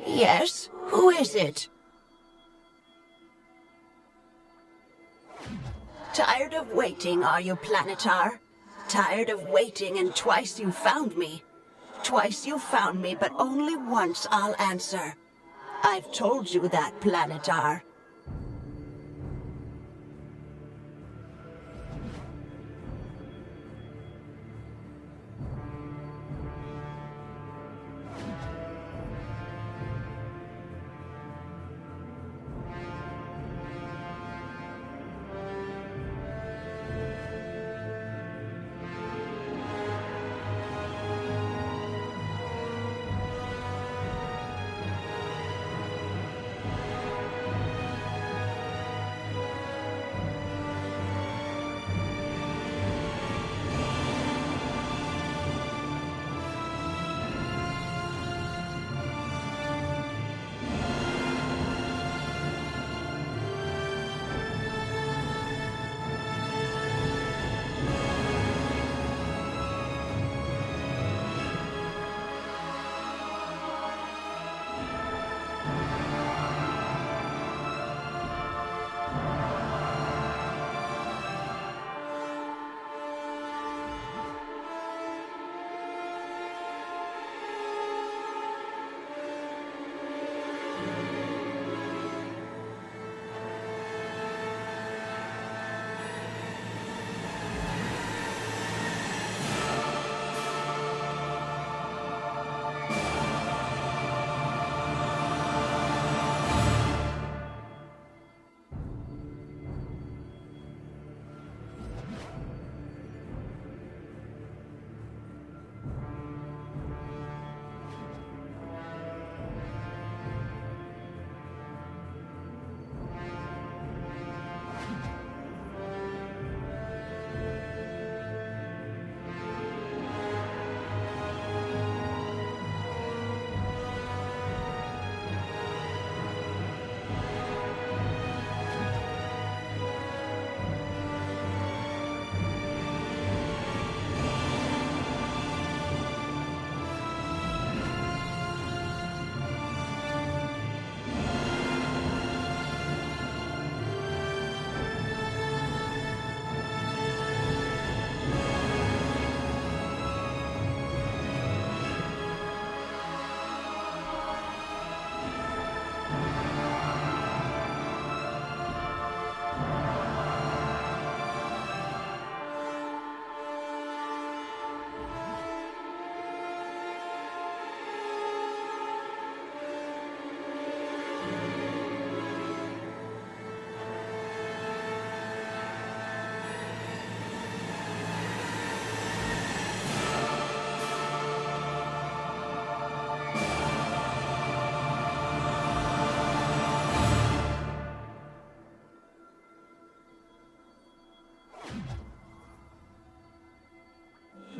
Speaker 8: Yes? Who is it? Tired of waiting, are you, Planetar? Tired of waiting, and twice you found me. Twice you found me, but only once I'll answer. I've told you that, Planetar.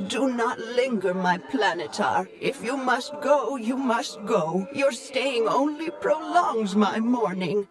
Speaker 8: Do not linger, my Planetar. If you must go, you must go. Your staying only prolongs my mourning.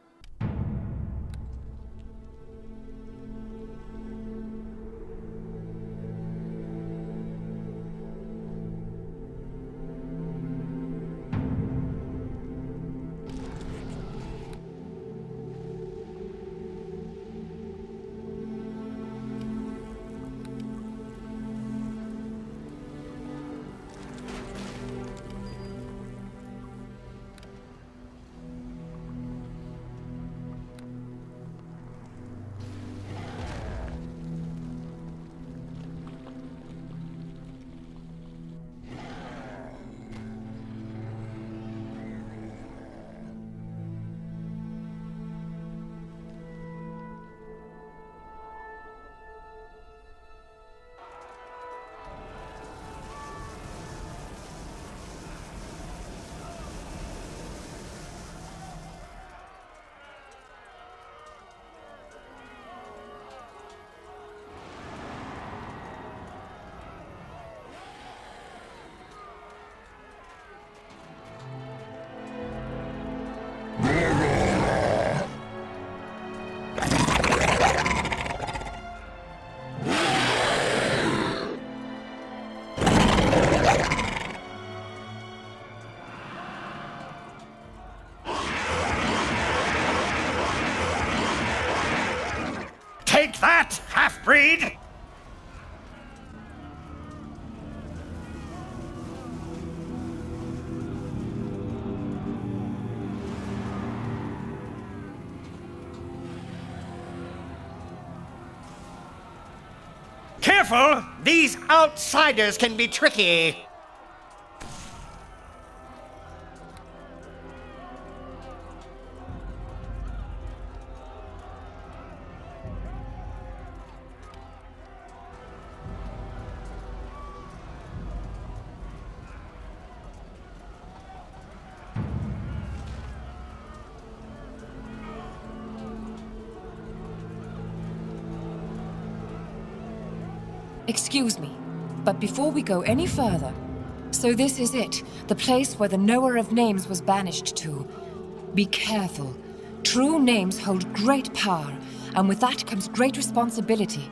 Speaker 15: Take that, half-breed! Careful! These outsiders can be tricky.
Speaker 11: Excuse me, but before we go any further, so this is it, the place where the knower of names was banished to. Be careful. True names hold great power, and with that comes great responsibility.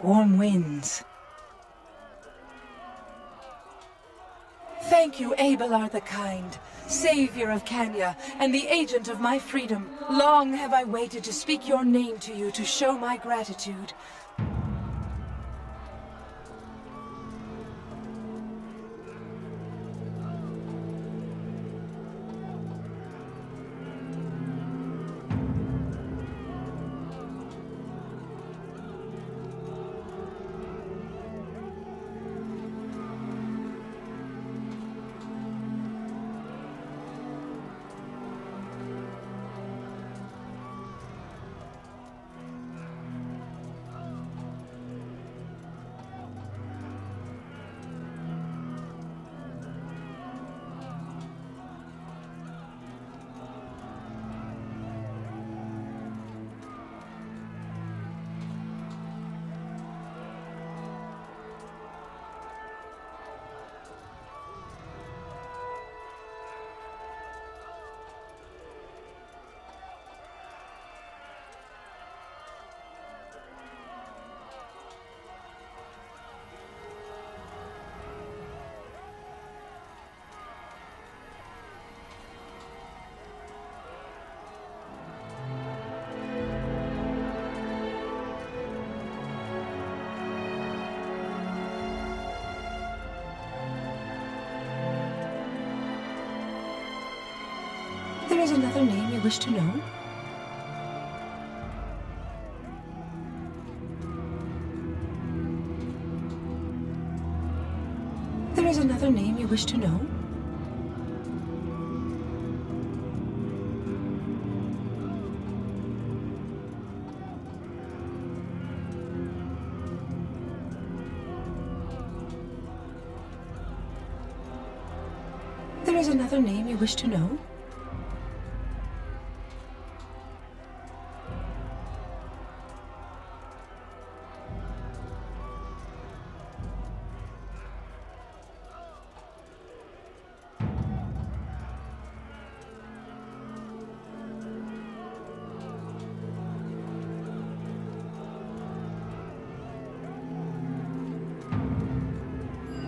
Speaker 4: Warm winds. Thank you, Abelar the Kind, savior of Kanya, and the agent of my freedom. Long have I waited to speak your name to you to show my gratitude. There is another name you wish to know? There is another name you wish to know? There is another name you wish to know?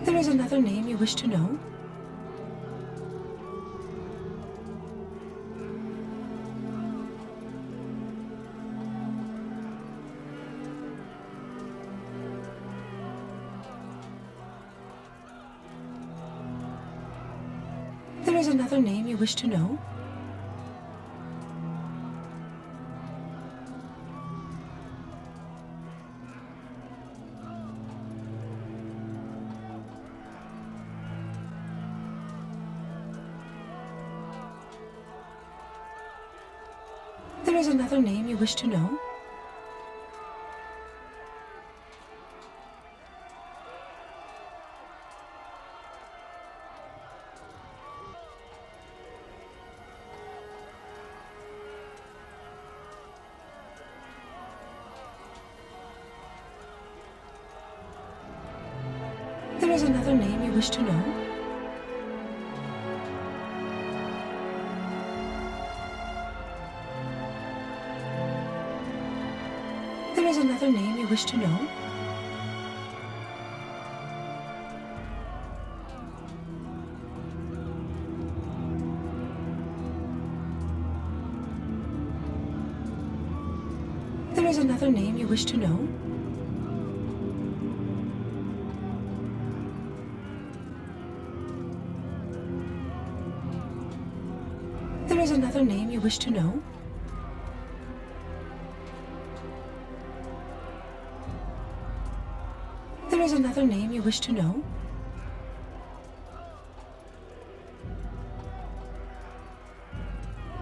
Speaker 4: There is another name you wish to know? is another name you wish to know? There is another name you wish to know? There is another name you wish to know? There is another name you wish to know? There is another name you wish to know? There is another name you wish to know? There is another name you wish to know?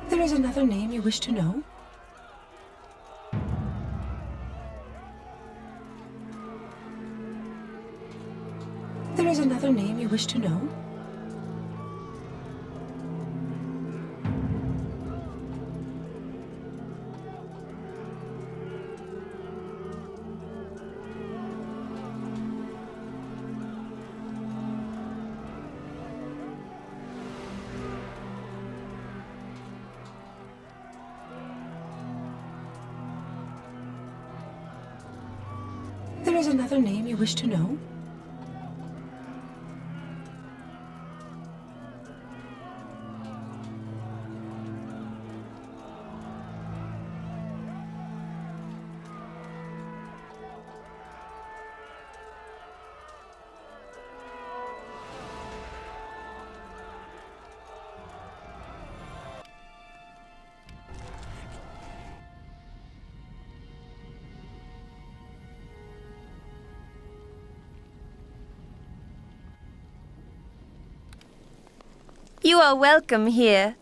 Speaker 4: There is another name you wish to know? There is another name you wish to know? There is another name you wish to know?
Speaker 5: You are welcome here.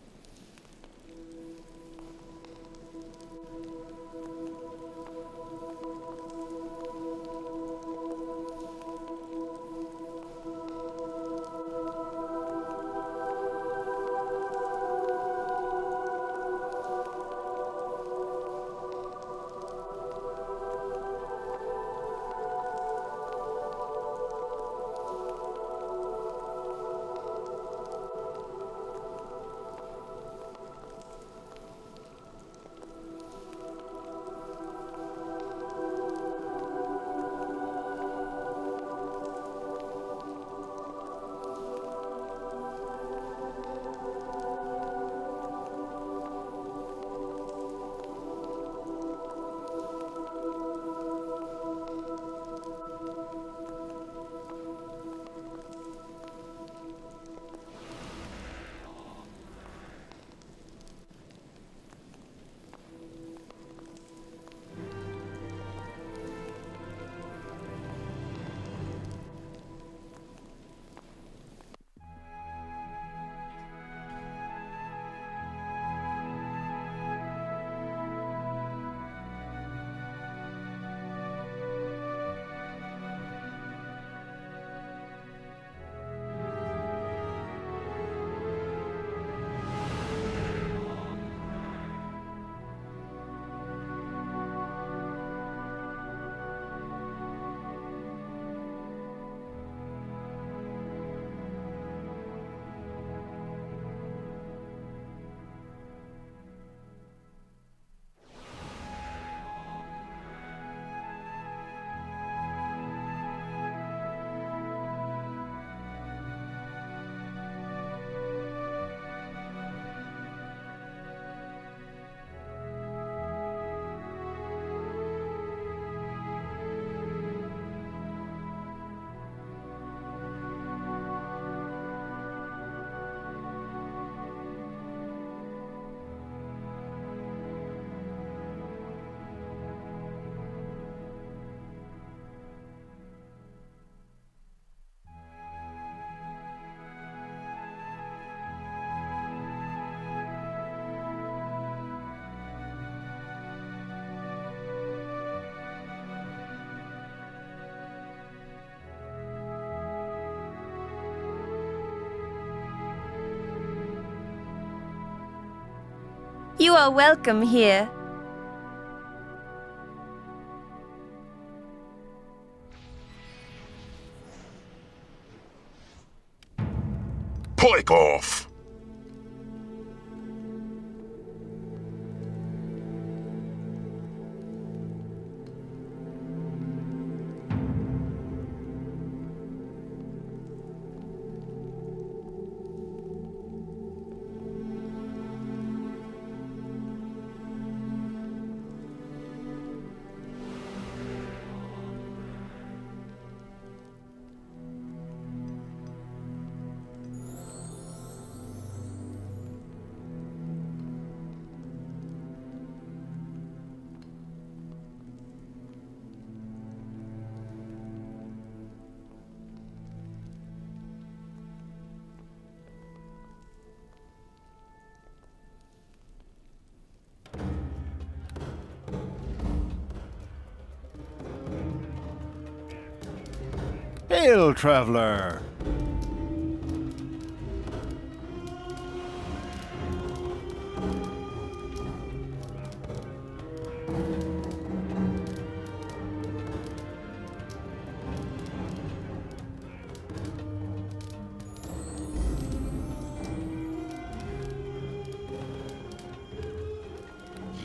Speaker 5: You are welcome here.
Speaker 7: Pike off!
Speaker 13: Hail, traveler!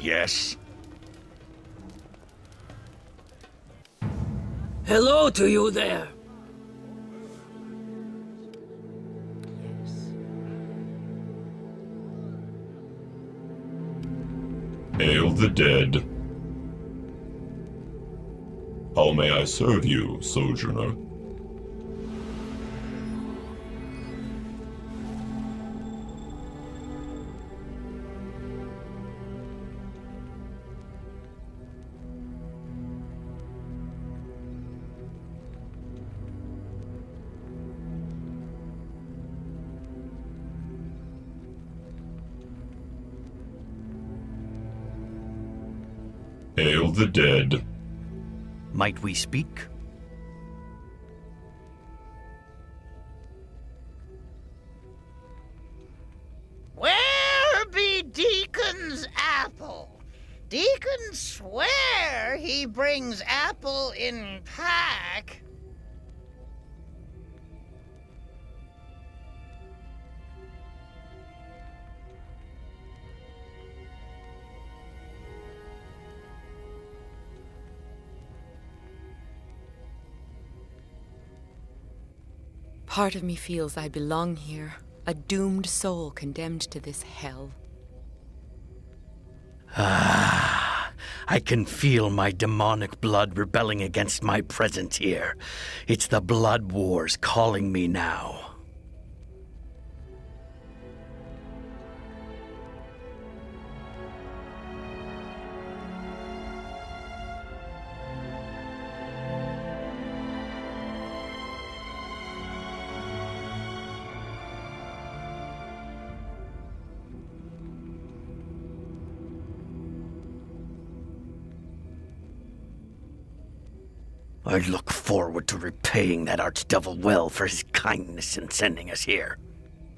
Speaker 7: Yes?
Speaker 21: Hello to you there.
Speaker 17: Hail the dead. How may I serve you, sojourner? Hail the dead.
Speaker 2: Might we speak?
Speaker 12: Where be Deacon's apple? Deacon swear he brings apple in pack.
Speaker 20: Part of me feels I belong here, a doomed soul condemned to this hell.
Speaker 2: Ah, I can feel my demonic blood rebelling against my presence here. It's the blood wars calling me now. I look forward to repaying that archdevil well for his kindness in sending us here.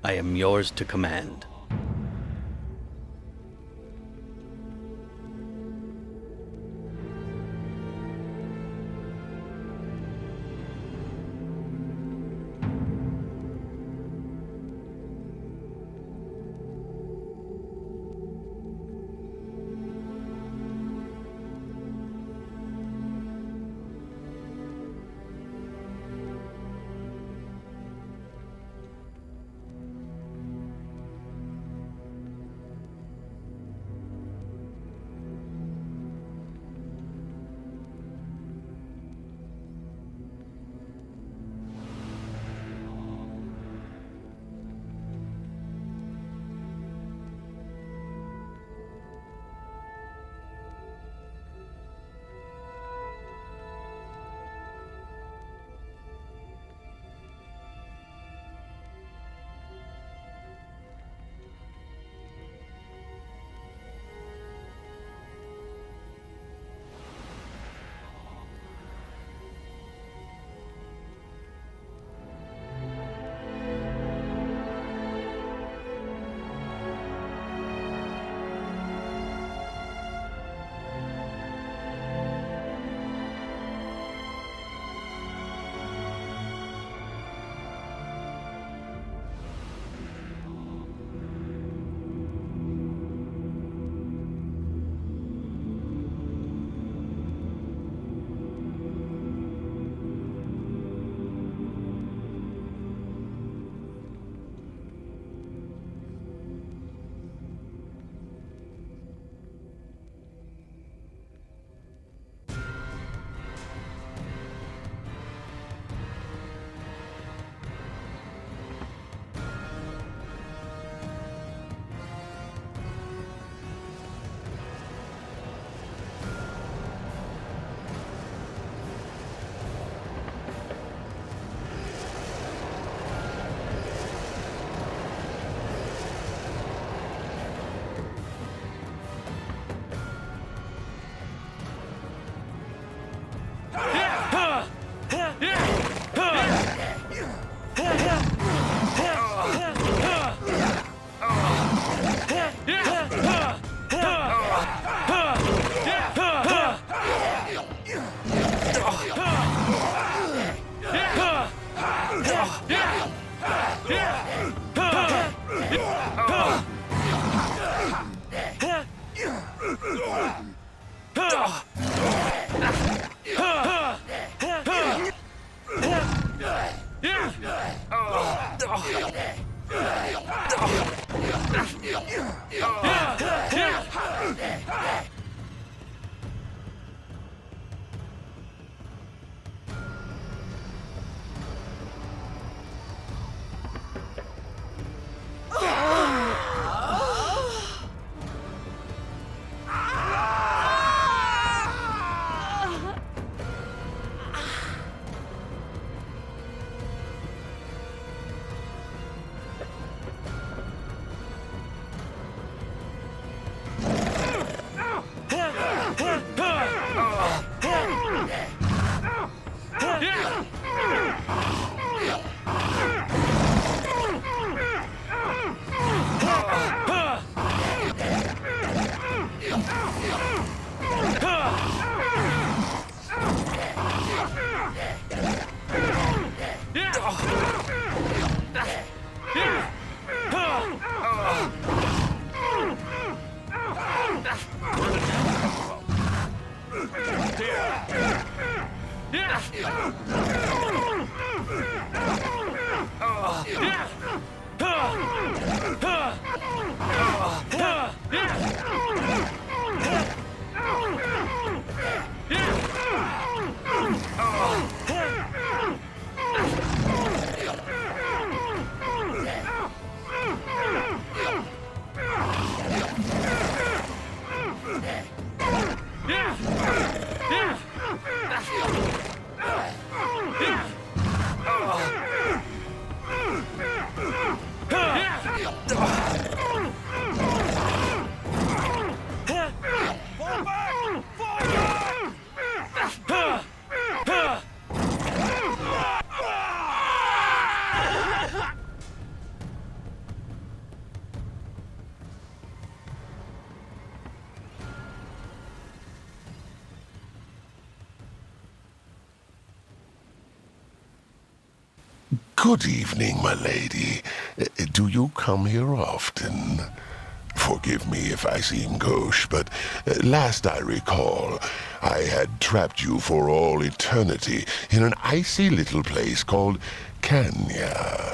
Speaker 2: I am yours to command.
Speaker 7: Good evening, my lady. Do you come here often? Forgive me if I seem gauche, but last I recall, I had trapped you for all eternity in an icy little place called Kanya.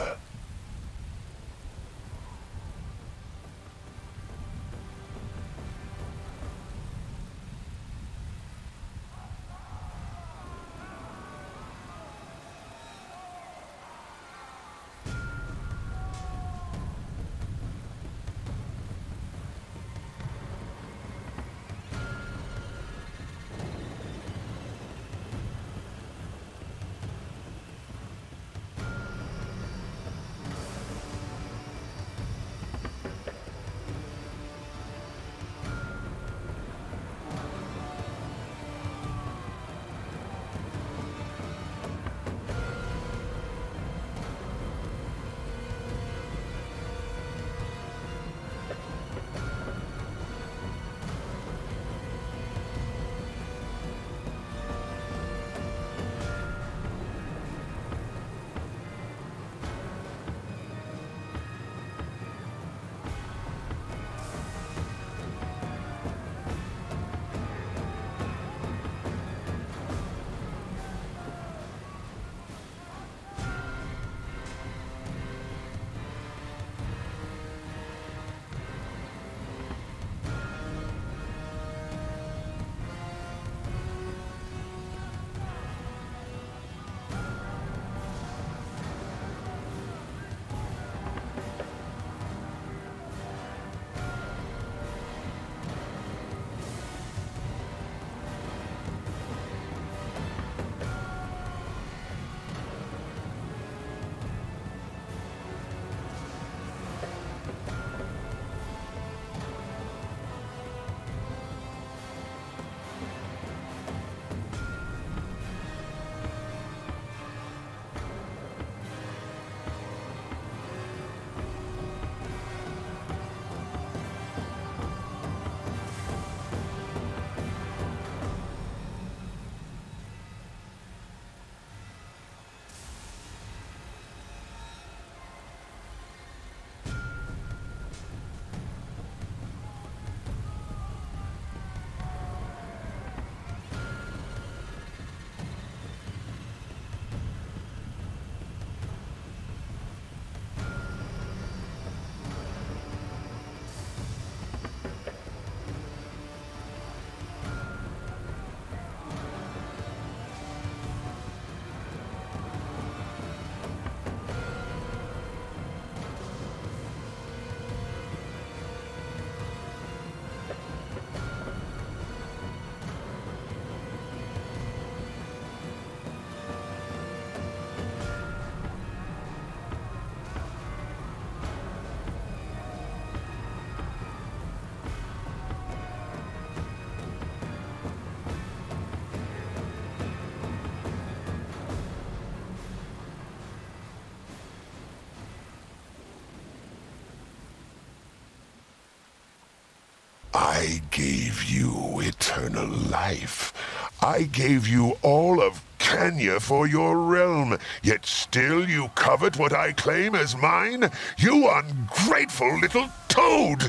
Speaker 7: I gave you eternal life. I gave you all of Kenya for your realm, yet still you covet what I claim as mine? You ungrateful little toad!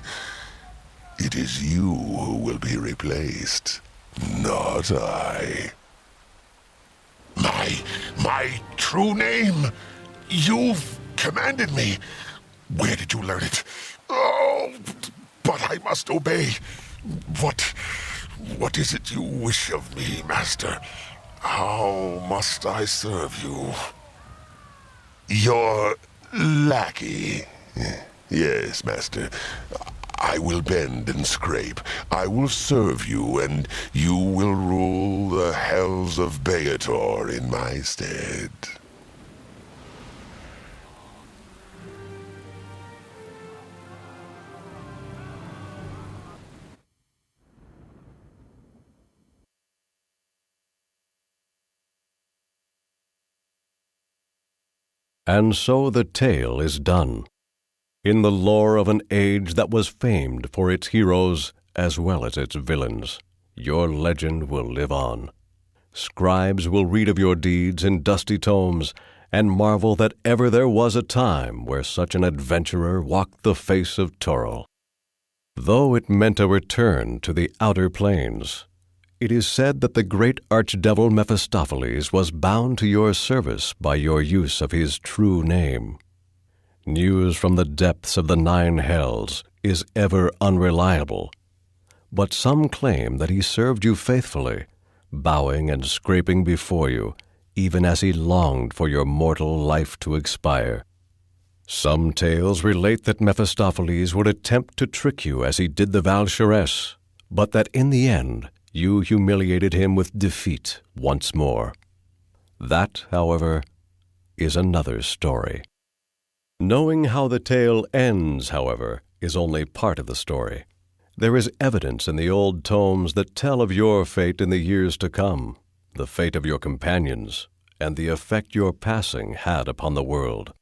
Speaker 7: It is you who will be replaced, not I. My true name? You've commanded me. Where did you learn it? Oh, but I must obey. What is it you wish of me, Master? How must I serve you? Your lackey. Yes, Master. I will bend and scrape. I will serve you, and you will rule the hells of Beator in my stead.
Speaker 6: And so the tale is done. In the lore of an age that was famed for its heroes as well as its villains, your legend will live on. Scribes will read of your deeds in dusty tomes and marvel that ever there was a time where such an adventurer walked the face of Toril. Though it meant a return to the outer planes, it is said that the great archdevil Mephistopheles was bound to your service by your use of his true name. News from the depths of the 9 hells is ever unreliable, but some claim that he served you faithfully, bowing and scraping before you, even as he longed for your mortal life to expire. Some tales relate that Mephistopheles would attempt to trick you as he did the Val'Sharess, but that in the end you humiliated him with defeat once more. That, however, is another story. Knowing how the tale ends, however, is only part of the story. There is evidence in the old tomes that tell of your fate in the years to come, the fate of your companions, and the effect your passing had upon the world.